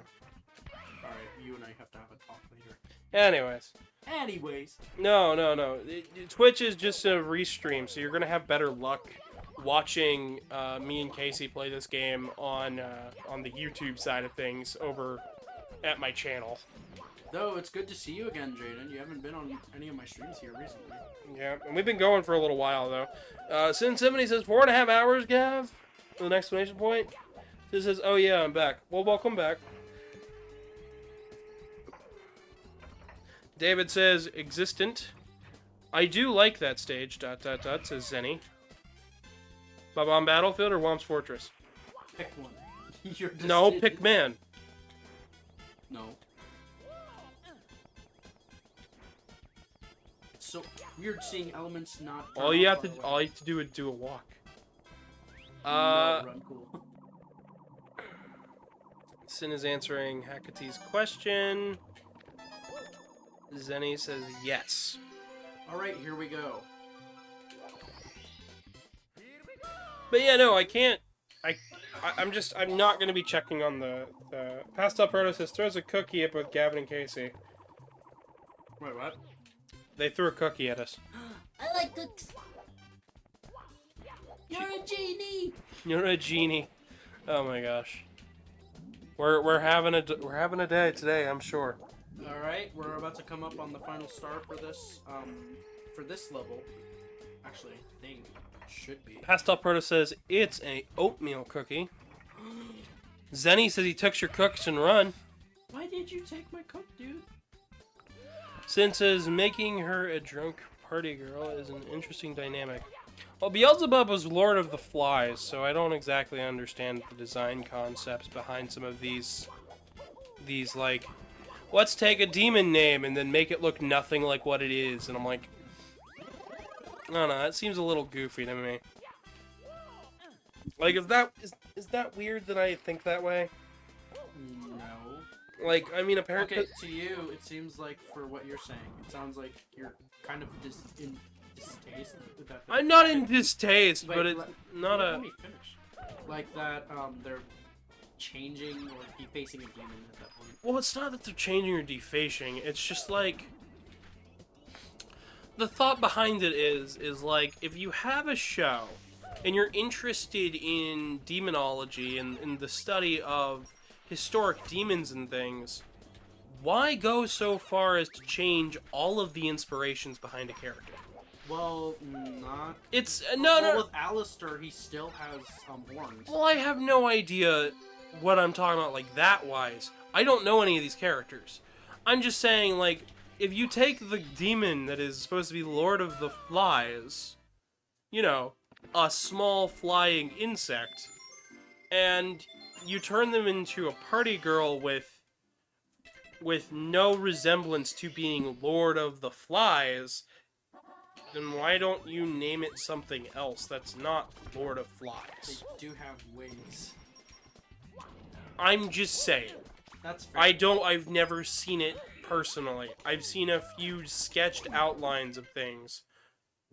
Alright, you and I have to have a talk later. Anyways. No. Twitch is just a restream, so you're gonna have better luck watching me and Casey play this game on the YouTube side of things over at my channel. Though, it's good to see you again, Jaden. You haven't been on any of my streams here recently. Yeah, and we've been going for a little while, though. Sin70 says 4.5 hours, Gav, with an exclamation point. This says, oh yeah, I'm back. Well, welcome back. David says, existent. I do like that stage, ... says Zenny. Bob Battlefield or Womp's Fortress? Pick one. Your No, decision. pick man. No. It's so weird seeing elements not. All you have to do is do a walk. No, run cool. Sin is answering Hackati's question. Zenny says yes. Alright, here we go. But yeah, no, I can't. I'm not gonna be checking on the Pastel Proto says throws a cookie up with Gavin and Casey. Wait, what? They threw a cookie at us. I like cooks. You're a genie. You're a genie. Oh my gosh. We're having a day today, I'm sure. Alright, we're about to come up on the final star for this level. Actually, I think it should be. Pastel Proto says it's a oatmeal cookie. Zenny says he took your cooks and run. Why did you take my cook, dude? Sin says making her a drunk party girl is an interesting dynamic. Well, Beelzebub was Lord of the Flies, so I don't exactly understand the design concepts behind some of these like, let's take a demon name and then make it look nothing like what it is, and I'm like, I don't know, that seems a little goofy to me. Like, is that weird that I think that way? No. Like, I mean, apparently... Okay, to you, it seems like, for what you're saying, it sounds like you're kind of in distaste with that. I'm not in distaste, Wait, but it's not let a... me finish. Like that, they're changing or defacing a demon at that point. Well, it's not that they're changing or defacing. It's just like... The thought behind it is like, if you have a show and you're interested in demonology and in the study of historic demons and things, why go so far as to change all of the inspirations behind a character? Well, not. It's Well, with Alistair, he still has horns. Well, I have no idea what I'm talking about, like, that wise. I don't know any of these characters. I'm just saying, like, if you take the demon that is supposed to be Lord of the Flies, you know, a small flying insect, and you turn them into a party girl with no resemblance to being Lord of the Flies, then why don't you name it something else that's not Lord of Flies? They do have wings. I'm just saying. That's fair. I've never seen it personally. I've seen a few sketched outlines of things,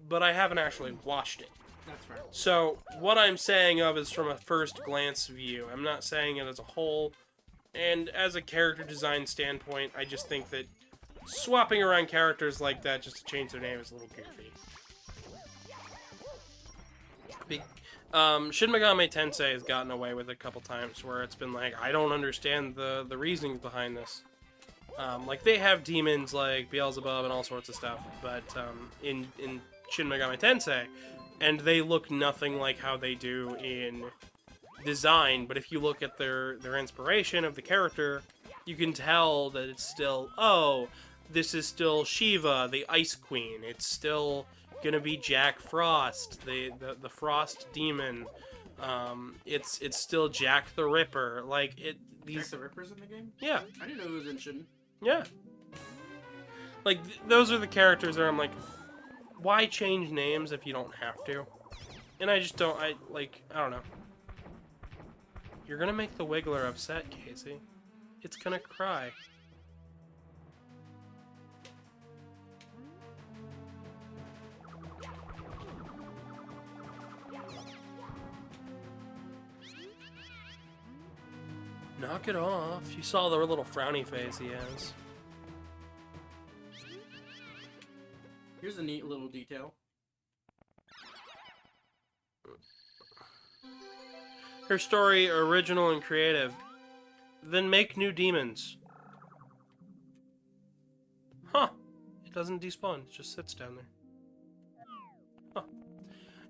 but I haven't actually watched it. That's fair. So, what I'm saying of is from a first glance view. I'm not saying it as a whole. And as a character design standpoint, I just think that swapping around characters like that just to change their name is a little goofy. Shin Megami Tensei has gotten away with it a couple times where it's been like, I don't understand the reasonings behind this. Like, they have demons like Beelzebub and all sorts of stuff, but in Shin Megami Tensei, and they look nothing like how they do in design, but if you look at their inspiration of the character, you can tell that it's still, oh, this is still Shiva, the Ice Queen. It's still gonna be Jack Frost, the Frost Demon. It's still Jack the Ripper. Like, Jack the Ripper's in the game? Yeah. I didn't know he was in Shin. Yeah. Like, those are the characters that I'm like, why change names if you don't have to? And I just don't, I don't know. You're gonna make the Wiggler upset, Casey. It's gonna cry. Knock it off. You saw the little frowny face he has. Here's a neat little detail. Her story, original and creative. Then make new demons. Huh. It doesn't despawn. It just sits down there. Huh.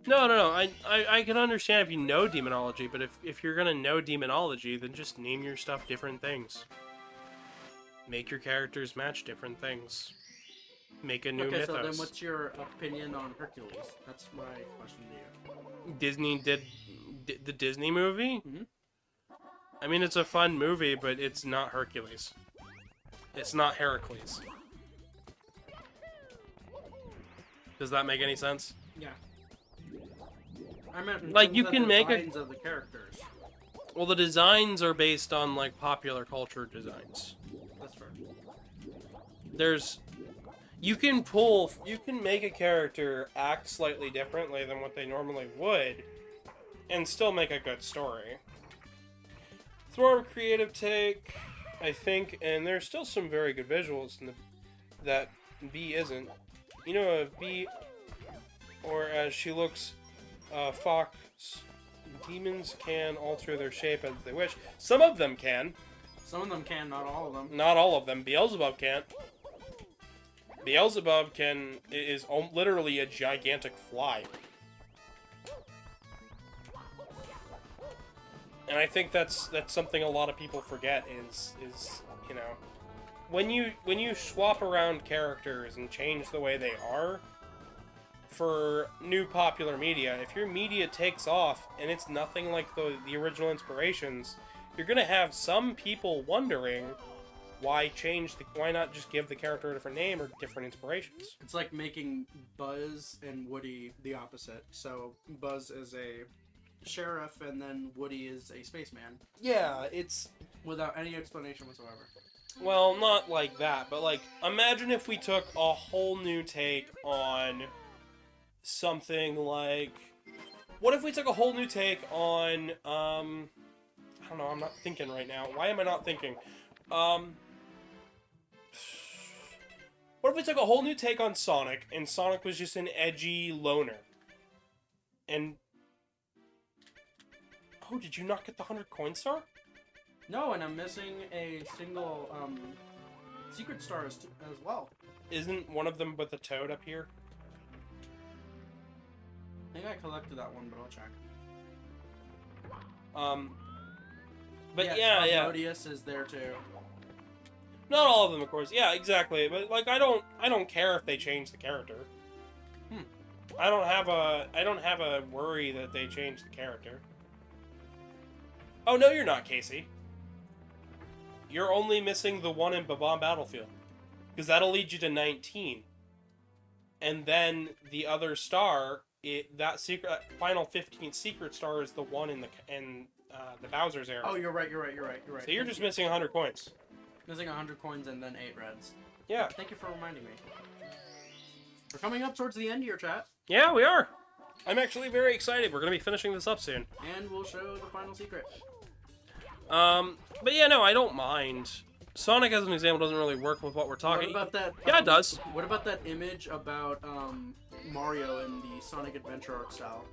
No. I can understand if you know demonology, but if you're gonna know demonology, then just name your stuff different things. Make your characters match different things. Make a new mythos. So then what's your opinion on Hercules? That's my question to you. Disney did the Disney movie? Mhm. I mean, it's a fun movie, but it's not Hercules. It's not Heracles. Does that make any sense? Yeah. I meant in Like, terms you of can the make a- designs of the characters. Well, the designs are based on, like, popular culture designs. That's fair. There's... You can make a character act slightly differently than what they normally would, and still make a good story. It's more of a creative take, I think, and there's still some very good visuals in that B isn't. You know, B, or as she looks, Fox, demons can alter their shape as they wish. Some of them can. Some of them can, not all of them. Not all of them. Beelzebub can't. Beelzebub is literally a gigantic fly. And I think that's something a lot of people forget is you know, when you swap around characters and change the way they are for new popular media, if your media takes off and it's nothing like the original inspirations, you're gonna have some people wondering why not just give the character a different name or different inspirations. It's like making Buzz and Woody the opposite. So Buzz is a sheriff and then Woody is a spaceman. Yeah, it's... Without any explanation whatsoever. Well, not like that, but like, imagine if we took a whole new take on something like... What if we took a whole new take on, I don't know, I'm not thinking right now. Why am I not thinking? What if we took a whole new take on Sonic, and Sonic was just an edgy loner? And... Oh, did you not get the 100 coin star? No, and I'm missing a single secret star as well. Isn't one of them with a toad up here? I think I collected that one, but I'll check. But yeah. Asmodeus is there too. Not all of them, of course. Yeah, exactly. But like, I don't care if they change the character. I don't have a worry that they change the character. Oh no, you're not, Casey. You're only missing the one in Bob-omb Battlefield, because that'll lead you to 19. And then the other star, that final 15th secret star is the one in the Bowser's area. Oh, you're right. So you're just missing 100 coins. Missing 100 coins and then 8 reds. Yeah. Thank you for reminding me. We're coming up towards the end of your chat. Yeah, we are. I'm actually very excited. We're going to be finishing this up soon. And we'll show the final secret. But yeah, no, I don't mind. Sonic, as an example, doesn't really work with what we're talking. What about that? Yeah, it does. What about that image about Mario in the Sonic Adventure art style?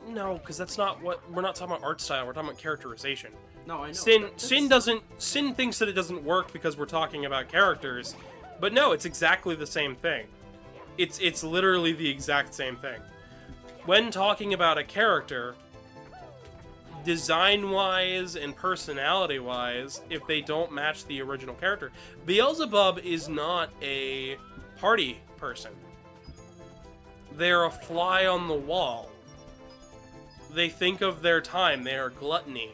No, because that's not what we're not talking about art style. We're talking about characterization. No, I know. Sin thinks that it doesn't work because we're talking about characters, but no, it's exactly the same thing. It's literally the exact same thing. When talking about a character, design-wise and personality-wise, if they don't match the original character, Beelzebub is not a party person. They're a fly on the wall. They think of their time. They are gluttony.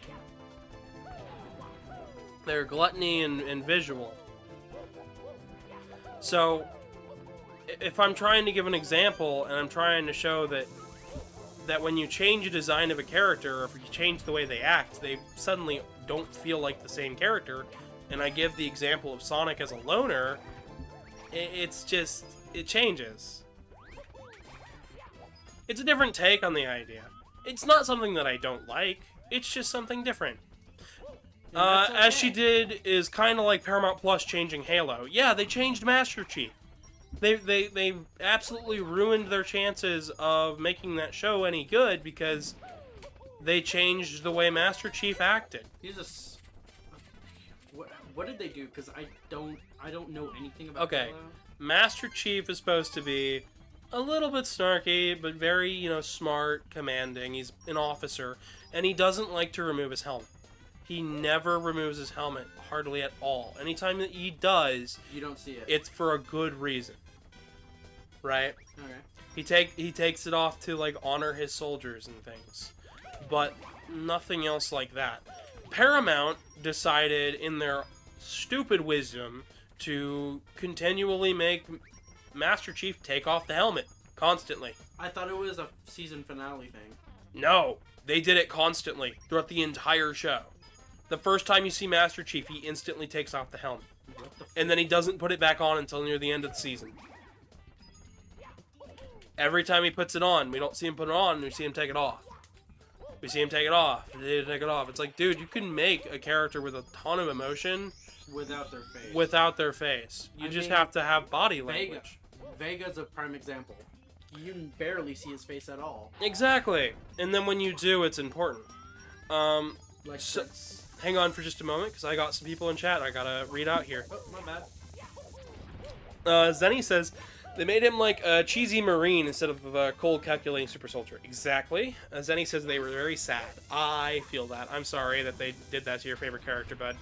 They're gluttony and visual. So, if I'm trying to give an example, and I'm trying to show that when you change a design of a character, or if you change the way they act, they suddenly don't feel like the same character, and I give the example of Sonic as a loner, it changes. It's a different take on the idea. It's not something that I don't like, it's just something different. that's As she okay. did is kind of like Paramount Plus changing Halo. Yeah, they changed Master Chief. They absolutely ruined their chances of making that show any good because they changed the way Master Chief acted. He's a. What did they do? Because I don't know anything about. Okay. Halo. Master Chief is supposed to be a little bit snarky, but very, smart, commanding. He's an officer, and he doesn't like to remove his helmet. He never removes his helmet, hardly at all. Anytime that he does, You don't see it. it's for a good reason. Right? Okay. He takes it off to, like, honor his soldiers and things. But nothing else like that. Paramount decided, in their stupid wisdom, to continually make Master Chief take off the helmet constantly. I thought it was a season finale thing. No, they did it constantly throughout the entire show. The first time you see Master Chief, he instantly takes off the helmet. What the? And then he doesn't put it back on until near the end of the season. Every time he puts it on, we don't see him put it on, we see him take it off. We see him take it off, take it off. It's like, dude, you can make a character with a ton of emotion Without their face. without their face. You I just mean, have to have body Vega. language. Vega's a prime example. You can barely see his face at all. Exactly. And then when you do, it's important. Like So- that's. Hang on for just a moment, because I got some people in chat I gotta read out here. Oh, my bad. Zenny says, they made him like a cheesy Marine instead of a cold, calculating super soldier. Exactly. Zenny says they were very sad. I feel that. I'm sorry that they did that to your favorite character, bud.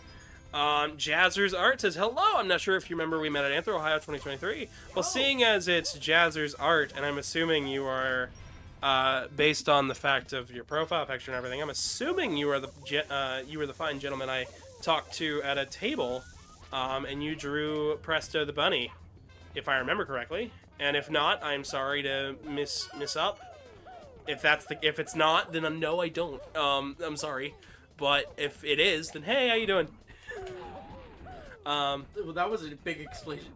Jazzer's Art says, hello, I'm not sure if you remember we met at Anthro Ohio 2023. Well, seeing as it's Jazzer's Art, and I'm assuming you are, based on the fact of your profile picture and everything, I'm assuming you are the fine gentleman I talked to at a table, and you drew Presto the Bunny, if I remember correctly. And if not, I'm sorry to miss up. If it's not, then no, I don't. I'm sorry. But if it is, then hey, how you doing? Well, that was a big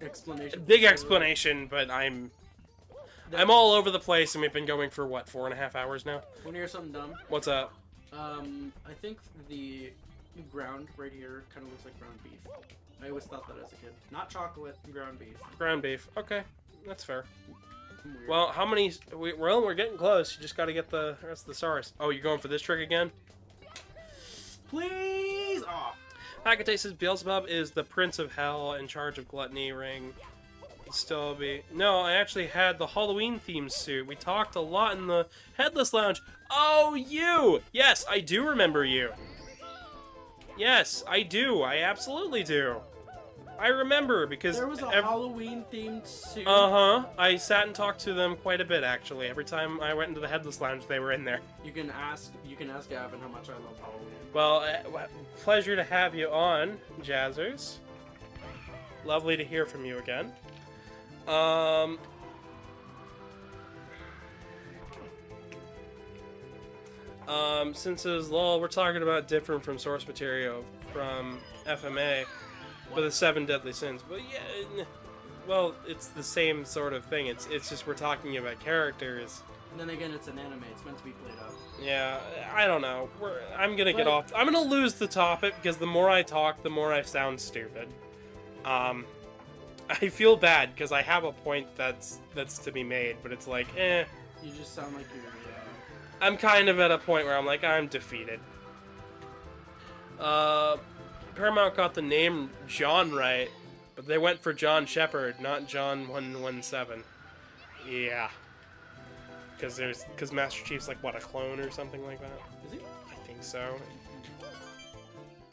explanation. Big explanation, but I'm all over the place, and we've been going for what, 4.5 hours now? Want to hear something dumb? What's up? I think the ground right here kind of looks like ground beef. I always thought that as a kid. Not chocolate, ground beef. Ground beef. Okay, that's fair. I'm weird. Well, how many? Well, we're getting close. You just got to get the rest of the stars. Oh, you're going for this trick again? Please! Oh. Hakate says Beelzebub is the Prince of Hell in charge of Gluttony Ring. Still be... No, I actually had the Halloween themed suit. We talked a lot in the Headless Lounge. Oh, you! Yes, I do remember you. Yes, I do. I absolutely do. I remember because... There was a Halloween themed suit. Uh-huh. I sat and talked to them quite a bit, actually. Every time I went into the Headless Lounge, they were in there. You can ask Gavin how much I love Halloween. Well, pleasure to have you on, Jazzers. Lovely to hear from you again. Since it was LOL, we're talking about different from source material from FMA with the 7 Deadly Sins. But yeah, well, it's the same sort of thing. It's just we're talking about characters. And then again, it's an anime. It's meant to be played up. Yeah, I don't know. I'm gonna get off. I'm gonna lose the topic because the more I talk, the more I sound stupid. I feel bad because I have a point that's to be made, but it's like, eh. You just sound like you're. I'm kind of at a point where I'm like, I'm defeated. Paramount got the name John right, but they went for John Shepard, not John 117. Yeah. Because Master Chief's like, what, a clone or something like that? Is he? I think so.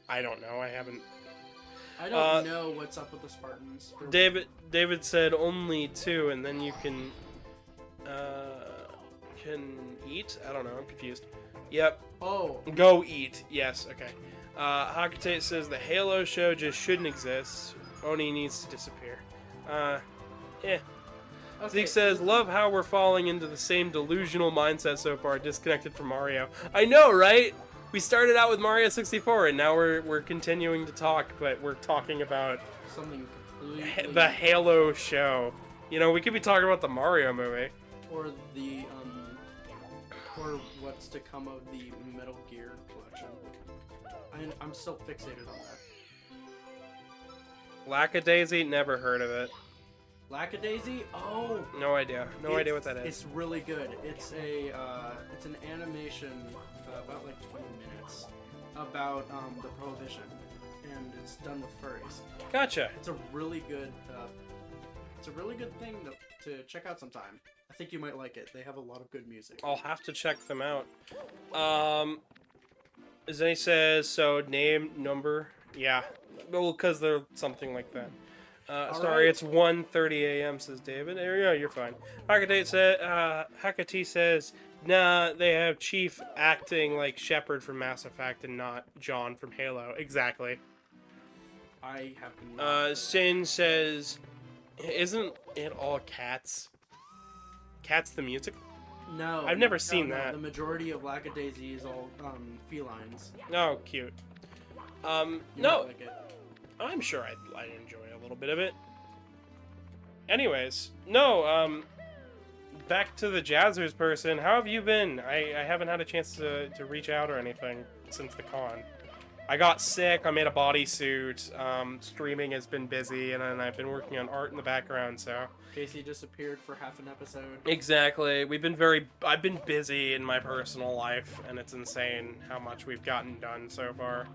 I don't know, I haven't... I don't know what's up with the Spartans. David said only 2, and then you can eat? I don't know, I'm confused. Yep. Oh. Go eat. Yes, okay. Hakate says the Halo show just shouldn't exist. Oni needs to disappear. Yeah. Okay. Zeke says, love how we're falling into the same delusional mindset so far, disconnected from Mario. I know, right? We started out with Mario 64, and now we're continuing to talk, but we're talking about Something completely. the Halo show. You know, we could be talking about the Mario movie. Or the or what's to come of the Metal Gear collection. I and I'm still fixated on that. Lackadaisy, never heard of it. Lackadaisy? Oh! No idea. No idea what that is. It's really good. It's it's an animation about like 20 minutes about the Prohibition, and it's done with furries. Gotcha. It's a really good thing to check out sometime. I think you might like it. They have a lot of good music. I'll have to check them out. Zenny says, so name, number, yeah. Well, because they're something like that. Sorry, right. it's 1:30 a.m., says David. There you go, you're fine. Hakati says, nah, they have Chief acting like Shepard from Mass Effect and not John from Halo. Exactly. I have not. Sin says, isn't it all cats? Cats the music? No. I've never no, seen no. that. The majority of Lackadaisy is all felines. Oh, cute. You No, might like it. I'm sure I'd enjoy a little bit of it. Anyways, no, back to the Jazzers person. How have you been? I haven't had a chance to reach out or anything since the con. I got sick, I made a bodysuit, streaming has been busy, and then I've been working on art in the background, so... Casey disappeared for half an episode. Exactly. I've been busy in my personal life, and it's insane how much we've gotten done so far.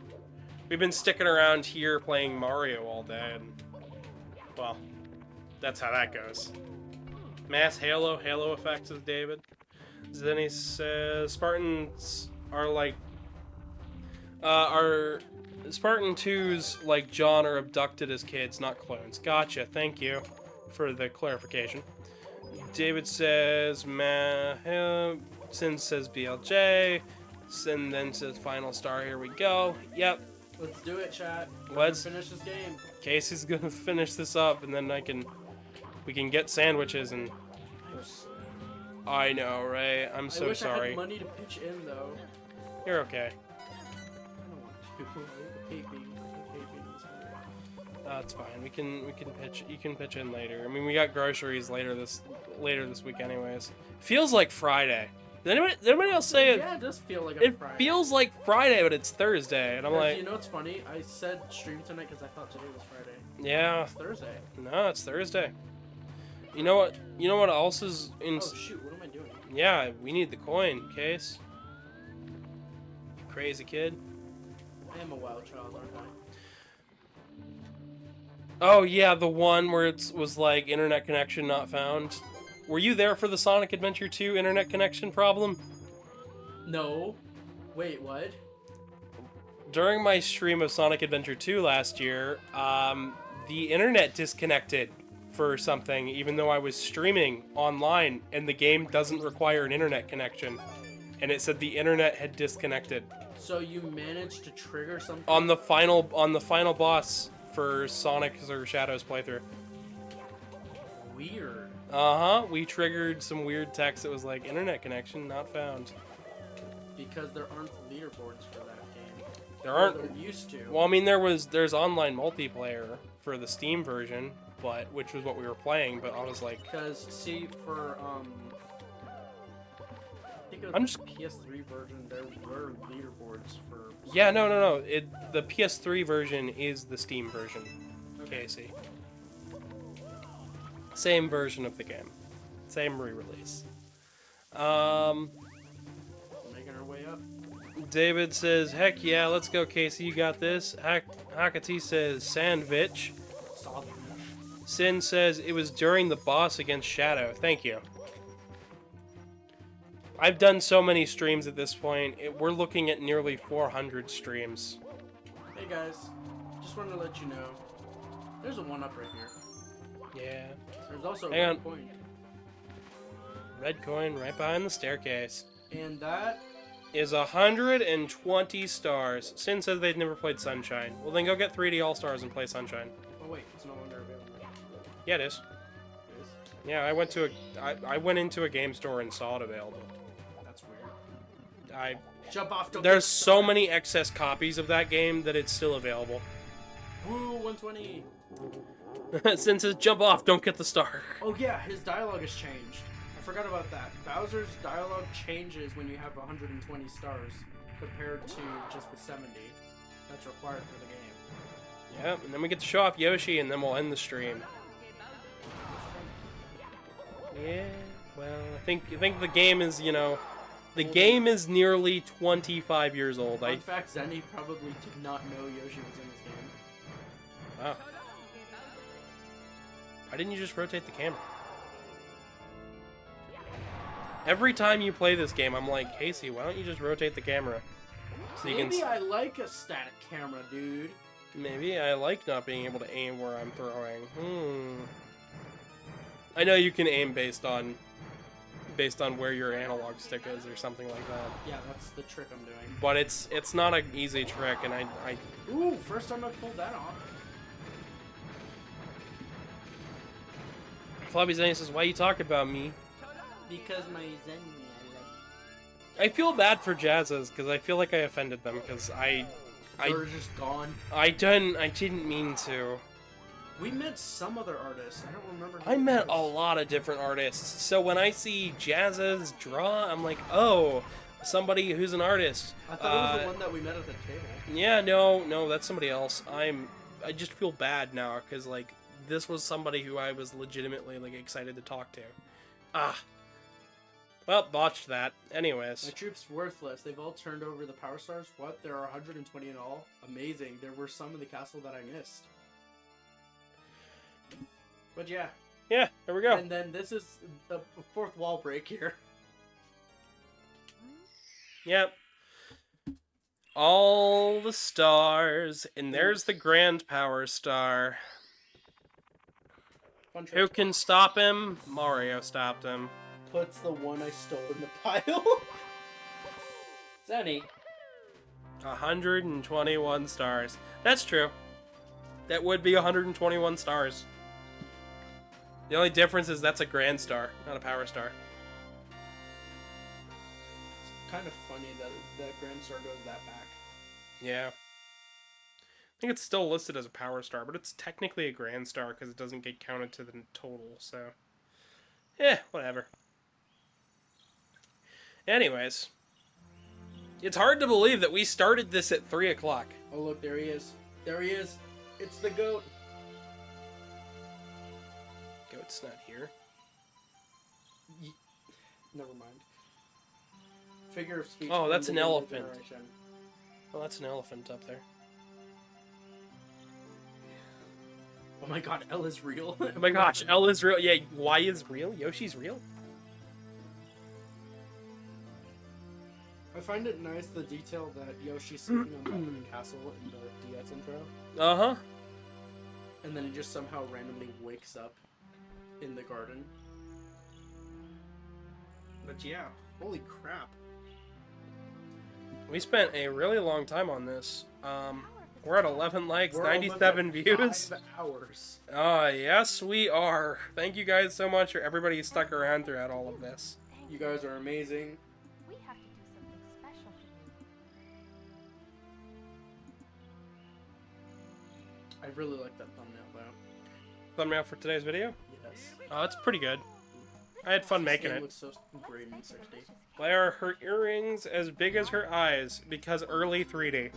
We've been sticking around here playing Mario all day, and, well, that's how that goes. Mass Halo effect, says David. Then he says, Spartans are like, are Spartan 2s like John are abducted as kids, not clones. Gotcha, thank you for the clarification. David says, Sin says BLJ. Sin then says final star, here we go. Yep. Let's do it, chat. Let's finish this game. Casey's gonna finish this up, and then we can get sandwiches, and I know, right? I'm so I wish I sorry. had money to pitch in, though. You're okay. I don't want to. I hate being That's fine. We can pitch. You can pitch in later. I mean, we got groceries later this week, anyways. Feels like Friday. Did anybody else say it? Yeah, it does feel like It Friday. feels like Friday, but it's Thursday, and I'm like, You know what's funny? I said stream tonight because I thought today was Friday. yeah, It's Thursday. no, it's Thursday. You know what? You know what else is in? Oh shoot! What am I doing? Yeah, we need the coin, Case. You crazy kid. I am a wild child, aren't I? Oh yeah, the one where it was like internet connection not found. Were you there for the Sonic Adventure 2 internet connection problem? No. Wait, what? During my stream of Sonic Adventure 2 last year, the internet disconnected for something, even though I was streaming online, and the game doesn't require an internet connection. And it said the internet had disconnected. So you managed to trigger something? On the final boss for Sonic's or Shadow's playthrough. Weird. Uh-huh, we triggered some weird text that was like, internet connection not found. Because there aren't leaderboards for that game. There aren't. Or there used to. Well, I mean, there's online multiplayer for the Steam version, which was what we were playing, but I was like... Because, see, for, I think it was I'm just- the PS3 version, there were leaderboards for... Yeah, no. The PS3 version is the Steam version, Okay. Casey. Same version of the game. Same re-release. Making our way up. David says, heck yeah, let's go, Casey, you got this. Hakati says, sandwich. Soft. Sin says, it was during the boss against Shadow. Thank you. I've done so many streams at this point. We're looking at nearly 400 streams. Hey guys, just wanted to let you know, there's a 1-up right here. Yeah. There's also a Hang red on. coin. Red coin right behind the staircase. And that... Is 120 stars. Sin says they've never played Sunshine. Well, then go get 3D All-Stars and play Sunshine. Oh wait, it's no longer available. Yeah, it is. It is? Yeah, I went into a game store and saw it available. That's weird. I Jump off, don't There's get so stuck. many excess copies of that game that it's still available. Woo, 120! Sin says, jump off, don't get the star. Oh yeah, his dialogue has changed. I forgot about that. Bowser's dialogue changes when you have 120 stars compared to just the 70. That's required for the game. Yep, and then we get to show off Yoshi, and then we'll end the stream. Yeah, well, I think the game is, you know, the game is nearly 25 years old. In fact, Zenny probably did not know Yoshi was in this game. Wow. Why didn't you just rotate the camera? Every time you play this game, I'm like, Casey, why don't you just rotate the camera? So you Maybe can. I like a static camera, dude. Maybe I like not being able to aim where I'm throwing. I know you can aim based on where your analog stick is or something like that. Yeah, that's the trick I'm doing. But it's not an easy trick, and I Ooh, first time I pulled that off. Floppy Zenny says, why you talking about me? Because my Zen, I feel bad for Jazzes because I feel like I offended them because They're just gone. I didn't mean to. We met some other artists. I don't remember. Who I it met a was. lot of different artists. So when I see Jazzes draw, I'm like, oh, somebody who's an artist. I thought it was the one that we met at the table. Yeah, no, that's somebody else. I just feel bad now because like this was somebody who I was legitimately like excited to talk to. Well, botched that. Anyways. My troops worthless. They've all turned over the power stars. What? There are 120 in all. Amazing. There were some in the castle that I missed. But yeah. Yeah, there we go. And then this is the fourth wall break here. Yep. All the stars, and there's the Grand Power Star. Fun Who trick. can stop him? Mario stopped him. Puts the one I stole in the pile. Zenny. 121 stars. That's true. That would be 121 stars. The only difference is that's a Grand Star, not a Power Star. It's kind of funny that Grand Star goes that back. Yeah. I think it's still listed as a Power Star, but it's technically a Grand Star because it doesn't get counted to the total, so... Yeah, whatever. Anyways. It's hard to believe that we started this at 3 o'clock. Oh look, there he is. There he is. It's the goat. Goat's not here. Never mind. Figure of speech. Oh, that's from an the younger elephant. generation. Oh, that's an elephant up there. Oh my god, L is real. Oh my gosh, L is real. Yeah, Y is real. Yoshi's real. I find it nice the detail that Yoshi's sitting on top of the castle in the DS intro, Uh-huh. and then he just somehow randomly wakes up in the garden. But yeah, holy crap. We spent a really long time on this. We're at 11 likes, We're 97 almost at views. 5 hours. Yes, we are. Thank you guys so much for everybody who stuck around throughout all of this. You guys are amazing. We have to do something special for you. I really like that thumbnail though. Thumbnail for today's video? Yes. Oh, it's pretty good. I had fun making This game it. looks so great in 60. Why are her earrings as big as her eyes? Because early 3D.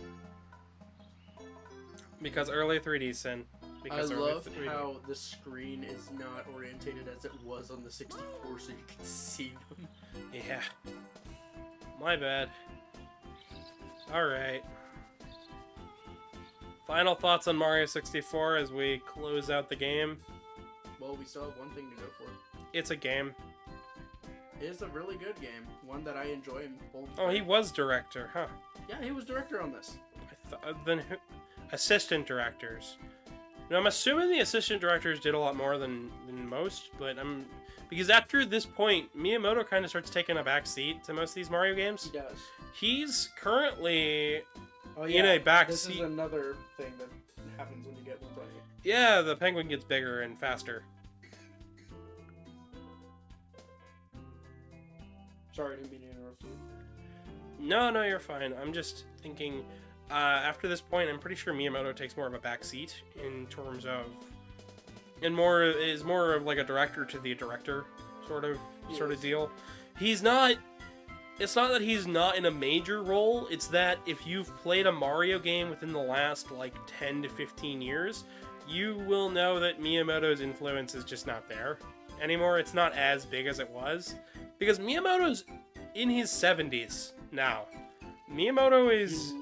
Because early 3D, Sin. I Because early love 3D. how the screen is not orientated as it was on the 64 so you can see them. Yeah. My bad. Alright. Final thoughts on Mario 64 as we close out the game. Well, we still have one thing to go for. It's a game. It is a really good game. One that I enjoy and hold. Oh, he was director, huh? Yeah, he was director on this. Then who? Assistant directors. Now, I'm assuming the assistant directors did a lot more than most, but because after this point, Miyamoto kind of starts taking a back seat to most of these Mario games. He does. He's currently Oh in a back this seat. is another thing that happens when you get 128. Yeah, the penguin gets bigger and faster. Sorry, I didn't mean to interrupt you. No, you're fine. I'm just thinking, after this point, I'm pretty sure Miyamoto takes more of a back seat in terms of, and is more of like a director to the director sort of Yes. deal. He's not it's not that he's not in a major role, it's that if you've played a Mario game within the last, like, 10 to 15 years, you will know that Miyamoto's influence is just not there anymore. It's not as big as it was. Because Miyamoto's in his 70s now. Miyamoto is...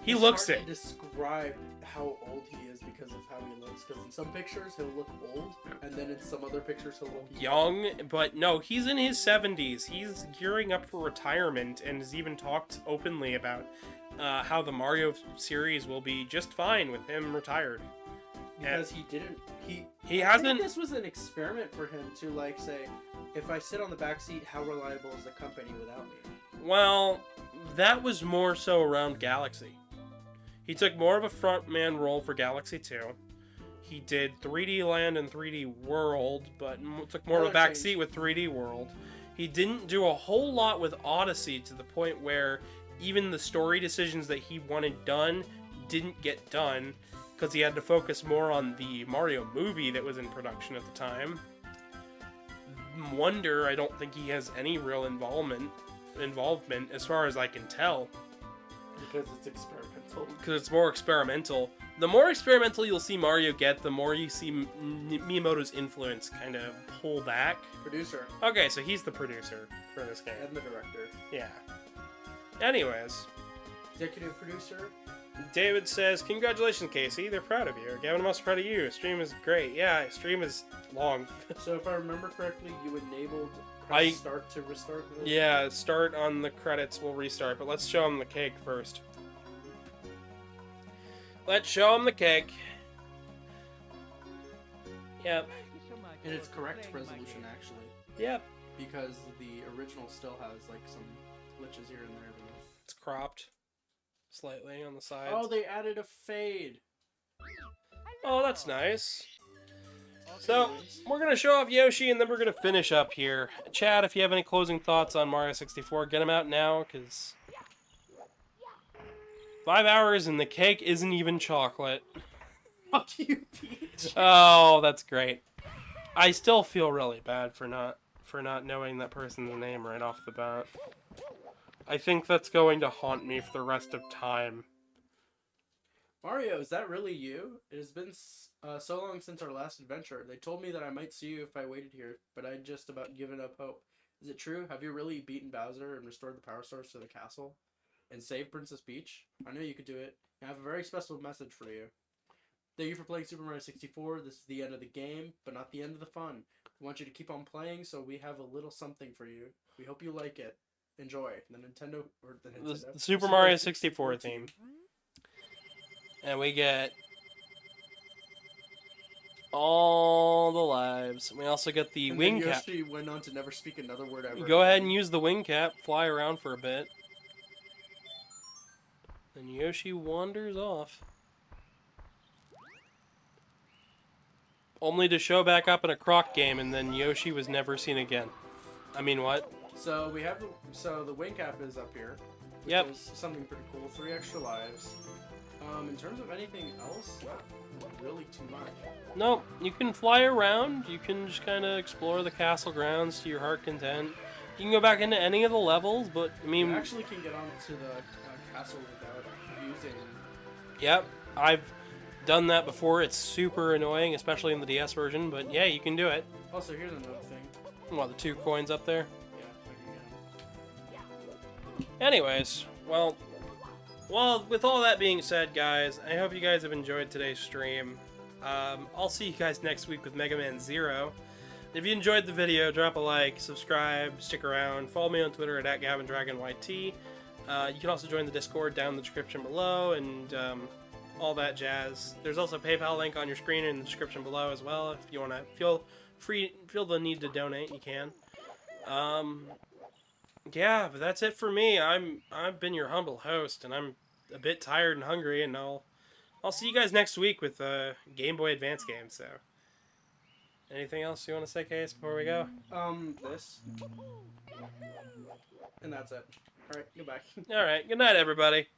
He looks it. It's hard to describe how old he is because of how he looks. Because in some pictures, he'll look old, and then in some other pictures, he'll look young. But no, he's in his 70s. He's gearing up for retirement and has even talked openly about how the Mario series will be just fine with him retired. Because he didn't... He I think hasn't... this was an experiment for him to, like, say, if I sit on the back seat, how reliable is the company without me? Well, that was more so around Galaxy. He took more of a frontman role for Galaxy 2. He did 3D Land and 3D World, but took more of a backseat with 3D World. He didn't do a whole lot with Odyssey to the point where even the story decisions that he wanted done didn't get done because he had to focus more on the Mario movie that was in production at the time. Wonder, I don't think he has any real involvement as far as I can tell. Because it's experimental. Because it's more experimental. The more experimental you'll see Mario get, the more you see Miyamoto's influence kind of pull back. Producer. Okay, so he's the producer for this game. And the director. Yeah. Anyways. Executive producer. David says, congratulations, Casey. They're proud of you. Gavin, I'm also proud of you. Stream is great. Yeah, stream is long. So if I remember correctly, you enabled start to restart? Yeah, start on the credits will restart, but let's show them the cake first. Let's show them the cake. Yep. And it's correct resolution, actually. Yep. Because the original still has, like, some glitches here and there. It's cropped slightly on the sides. Oh, they added a fade. Oh, that's nice. So, we're going to show off Yoshi, and then we're going to finish up here. Chad, if you have any closing thoughts on Mario 64, get them out now, because 5 hours and the cake isn't even chocolate. Fuck you, Peach. Oh, that's great. I still feel really bad for not knowing that person's name right off the bat. I think that's going to haunt me for the rest of time. Mario, is that really you? It has been so long since our last adventure. They told me that I might see you if I waited here, but I'd just about given up hope. Is it true? Have you really beaten Bowser and restored the power source to the castle? And saved Princess Peach? I know you could do it. I have a very special message for you. Thank you for playing Super Mario 64. This is the end of the game, but not the end of the fun. We want you to keep on playing, so we have a little something for you. We hope you like it. Enjoy. The Super Mario 64 theme. And we get all the lives. We also get the wing cap. Yoshi went on to never speak another word ever. Go ahead and use the wing cap. Fly around for a bit. And Yoshi wanders off. Only to show back up in a Croc game, and then Yoshi was never seen again. I mean, what? So we have the wing cap is up here. Which Yep. is something pretty cool. 3 extra lives. In terms of anything else, not really too much. No, you can fly around. You can just kind of explore the castle grounds to your heart content. You can go back into any of the levels, but I mean, You actually can get onto the castle without using. Yep, I've done that before. It's super annoying, especially in the DS version. But yeah, you can do it. Also, here's another thing. What, the 2 coins up there? Yeah, I can get them. Anyways, well, with all that being said, guys, I hope you guys have enjoyed today's stream. I'll see you guys next week with Mega Man Zero. If you enjoyed the video, drop a like, subscribe, stick around, follow me on Twitter at GavinDragonYT. You can also join the Discord down in the description below, and all that jazz. There's also a PayPal link on your screen in the description below as well. If you want to feel the need to donate, you can. Yeah, but that's it for me. I've been your humble host, and I'm a bit tired and hungry, and I'll see you guys next week with Game Boy Advance games. So, anything else you want to say, Case, before we go? This. And that's it. Alright, goodbye. All right. Good night, everybody.